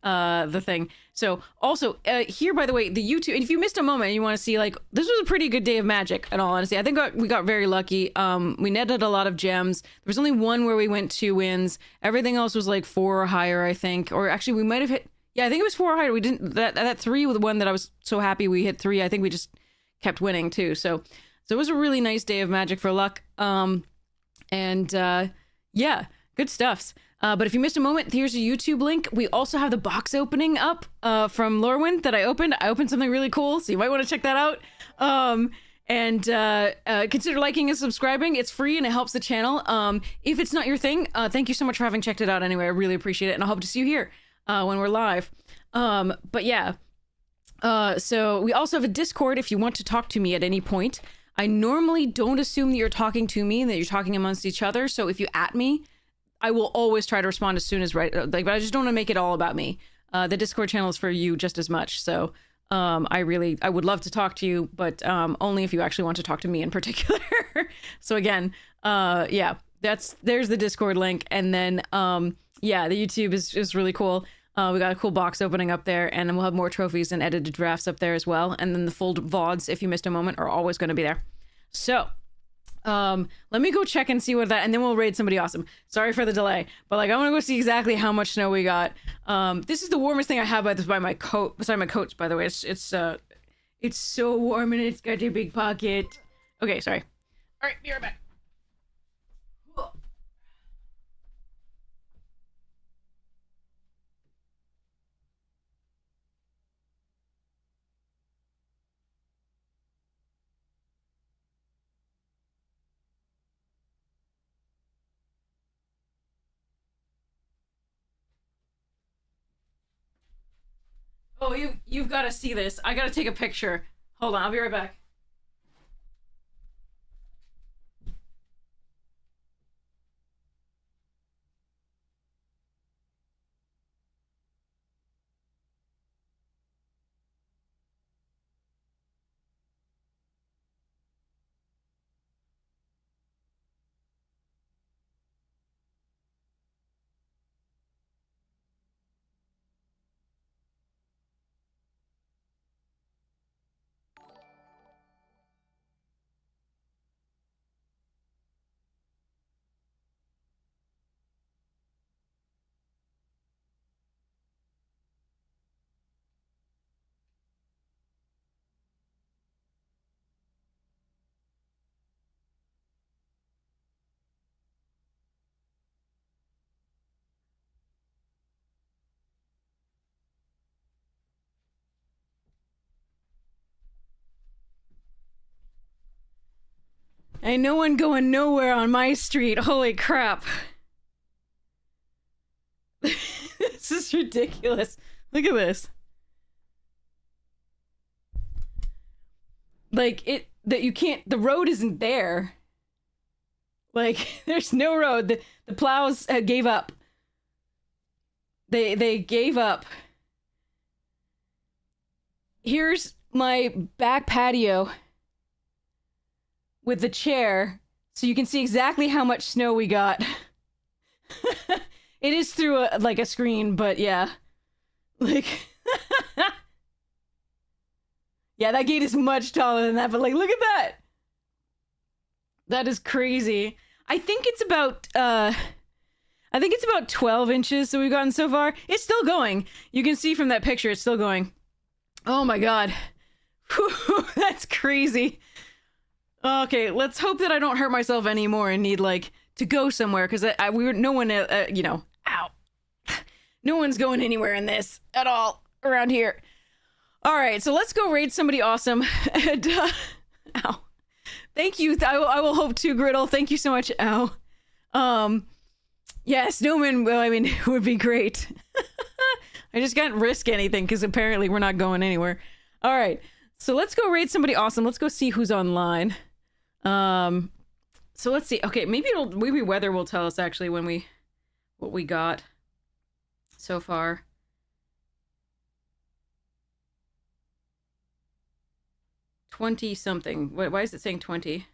the thing. So also, here, by the way, the YouTube, if you missed a moment and you want to see, like, this was a pretty good day of Magic, in all honesty. I think we got very lucky. We netted a lot of gems. There was only one where we went 2 wins. Everything else was like 4 or higher, I think. Or actually, we might have hit, yeah, I think it was 4 or higher. We didn't, that 3 was the one that I was so happy we hit 3. I think we just kept winning too. So it was a really nice day of Magic for luck. Yeah, good stuffs. But if you missed a moment, here's a YouTube link. We also have the box opening up from Lorwyn that I opened. I opened something really cool, so you might want to check that out. Consider liking and subscribing. It's free and it helps the channel. If it's not your thing, thank you so much for having checked it out anyway. I really appreciate it, and I hope to see you here when we're live. But yeah, so we also have a Discord if you want to talk to me at any point. I normally don't assume that you're talking to me and that you're talking amongst each other. So if you at me, I will always try to respond as soon as but I just don't want to make it all about me. The Discord channel is for you just as much. So I would love to talk to you, but only if you actually want to talk to me in particular. So again, yeah, there's the Discord link. And then, yeah, the YouTube is really cool. We got a cool box opening up there, and then we'll have more trophies and edited drafts up there as well. And then the full VODs, if you missed a moment, are always going to be there. So, let me go check and see what that, and then we'll raid somebody awesome. Sorry for the delay, but like I want to go see exactly how much snow we got. This is the warmest thing I have by my coat, beside my coats, by the way. It's so warm and it's got a big pocket. Okay, sorry. All right, be right back. Oh, you've got to see this. I got to take a picture. Hold on, I'll be right back. Ain't no one going nowhere on my street. Holy crap. This is ridiculous. Look at this. Like, that you can't, the road isn't there. Like, there's no road. The plows gave up. They gave up. Here's my back patio with the chair, so you can see exactly how much snow we got. It is through a screen, but yeah. Like, yeah, that gate is much taller than that, but like, look at that. That is crazy. I think it's about 12 inches that we've gotten so far. It's still going. You can see from that picture, it's still going. Oh my god. Whew, that's crazy. Okay, let's hope that I don't hurt myself anymore and need, like, to go somewhere, because no one, you know, ow. No one's going anywhere in this at all around here. All right, so let's go raid somebody awesome. And, ow. Thank you. I will hope to, Griddle. Thank you so much. Ow. Yeah, snowman, well, I mean, it would be great. I just can't risk anything because apparently we're not going anywhere. All right, so let's go raid somebody awesome. Let's go see who's online. So let's see. Okay, maybe weather will tell us actually what we got so far. $20-something. Why is it saying 20?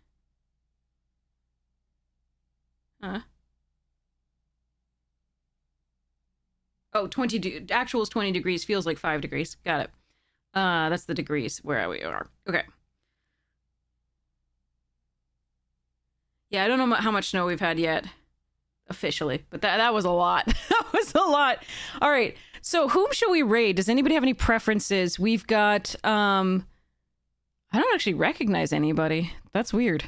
Huh? Oh, 20. Actual is 20 degrees. Feels like 5 degrees. Got it. That's the degrees where we are. Okay. Yeah, I don't know how much snow we've had yet, officially, but that was a lot. That was a lot. All right. So whom shall we raid? Does anybody have any preferences? We've got, I don't actually recognize anybody. That's weird.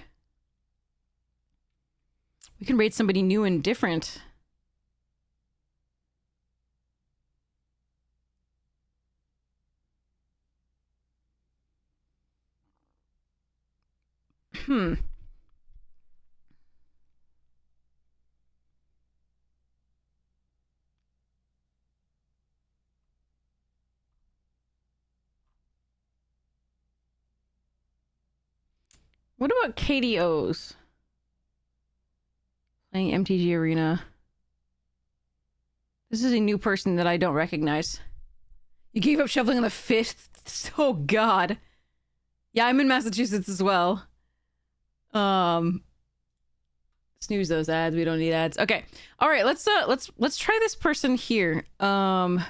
We can raid somebody new and different. What about KDOs? Playing MTG Arena. This is a new person that I don't recognize. You gave up shoveling on the 5th? Oh, God. Yeah, I'm in Massachusetts as well. Snooze those ads. We don't need ads. Okay. All right, let's try this person here. Let's try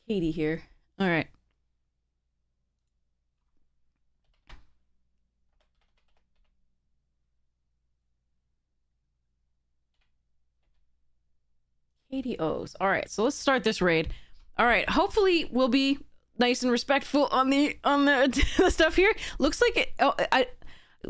Katie here. All right. KDOs. All right, so let's start this raid. All right, hopefully we'll be nice and respectful on the the stuff here. Looks like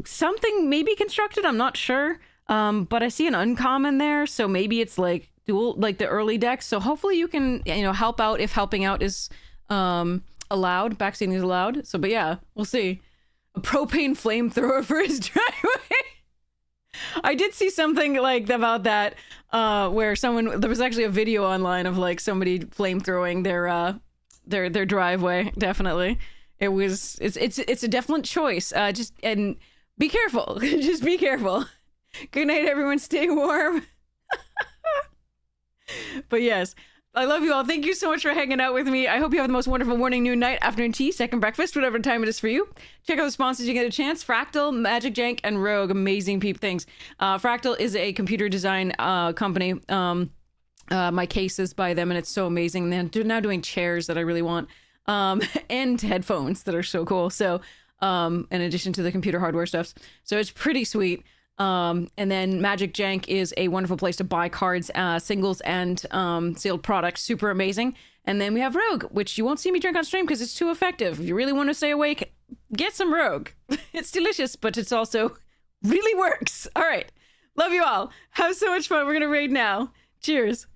something may be constructed. I'm not sure. But I see an uncommon there, so maybe it's like dual, like the early decks. So hopefully you can, you know, help out if helping out is allowed. Backseating is allowed. So, but yeah, we'll see. A propane flamethrower for his driveway. I did see something like about that, where there was actually a video online of like somebody flamethrowing their driveway. Definitely, it's a definite choice. And be careful. Just be careful. Good night, everyone. Stay warm. But yes, I love you all. Thank you so much for hanging out with me. I hope you have the most wonderful morning, noon, night, afternoon, tea, second breakfast, whatever time it is for you. Check out the sponsors you get a chance. Fractal, Magic Jank, and Rogue. Amazing things. Fractal is a computer design company. My case is by them, and it's so amazing. They're now doing chairs that I really want, and headphones that are so cool. So, in addition to the computer hardware stuff. So it's pretty sweet. And then Magic Jank is a wonderful place to buy cards, singles, and sealed products. Super amazing. And then we have Rogue, which you won't see me drink on stream because it's too effective. If you really want to stay awake, get some Rogue. It's delicious, but it's also really works. All right. Love you all. Have so much fun. We're going to raid now. Cheers.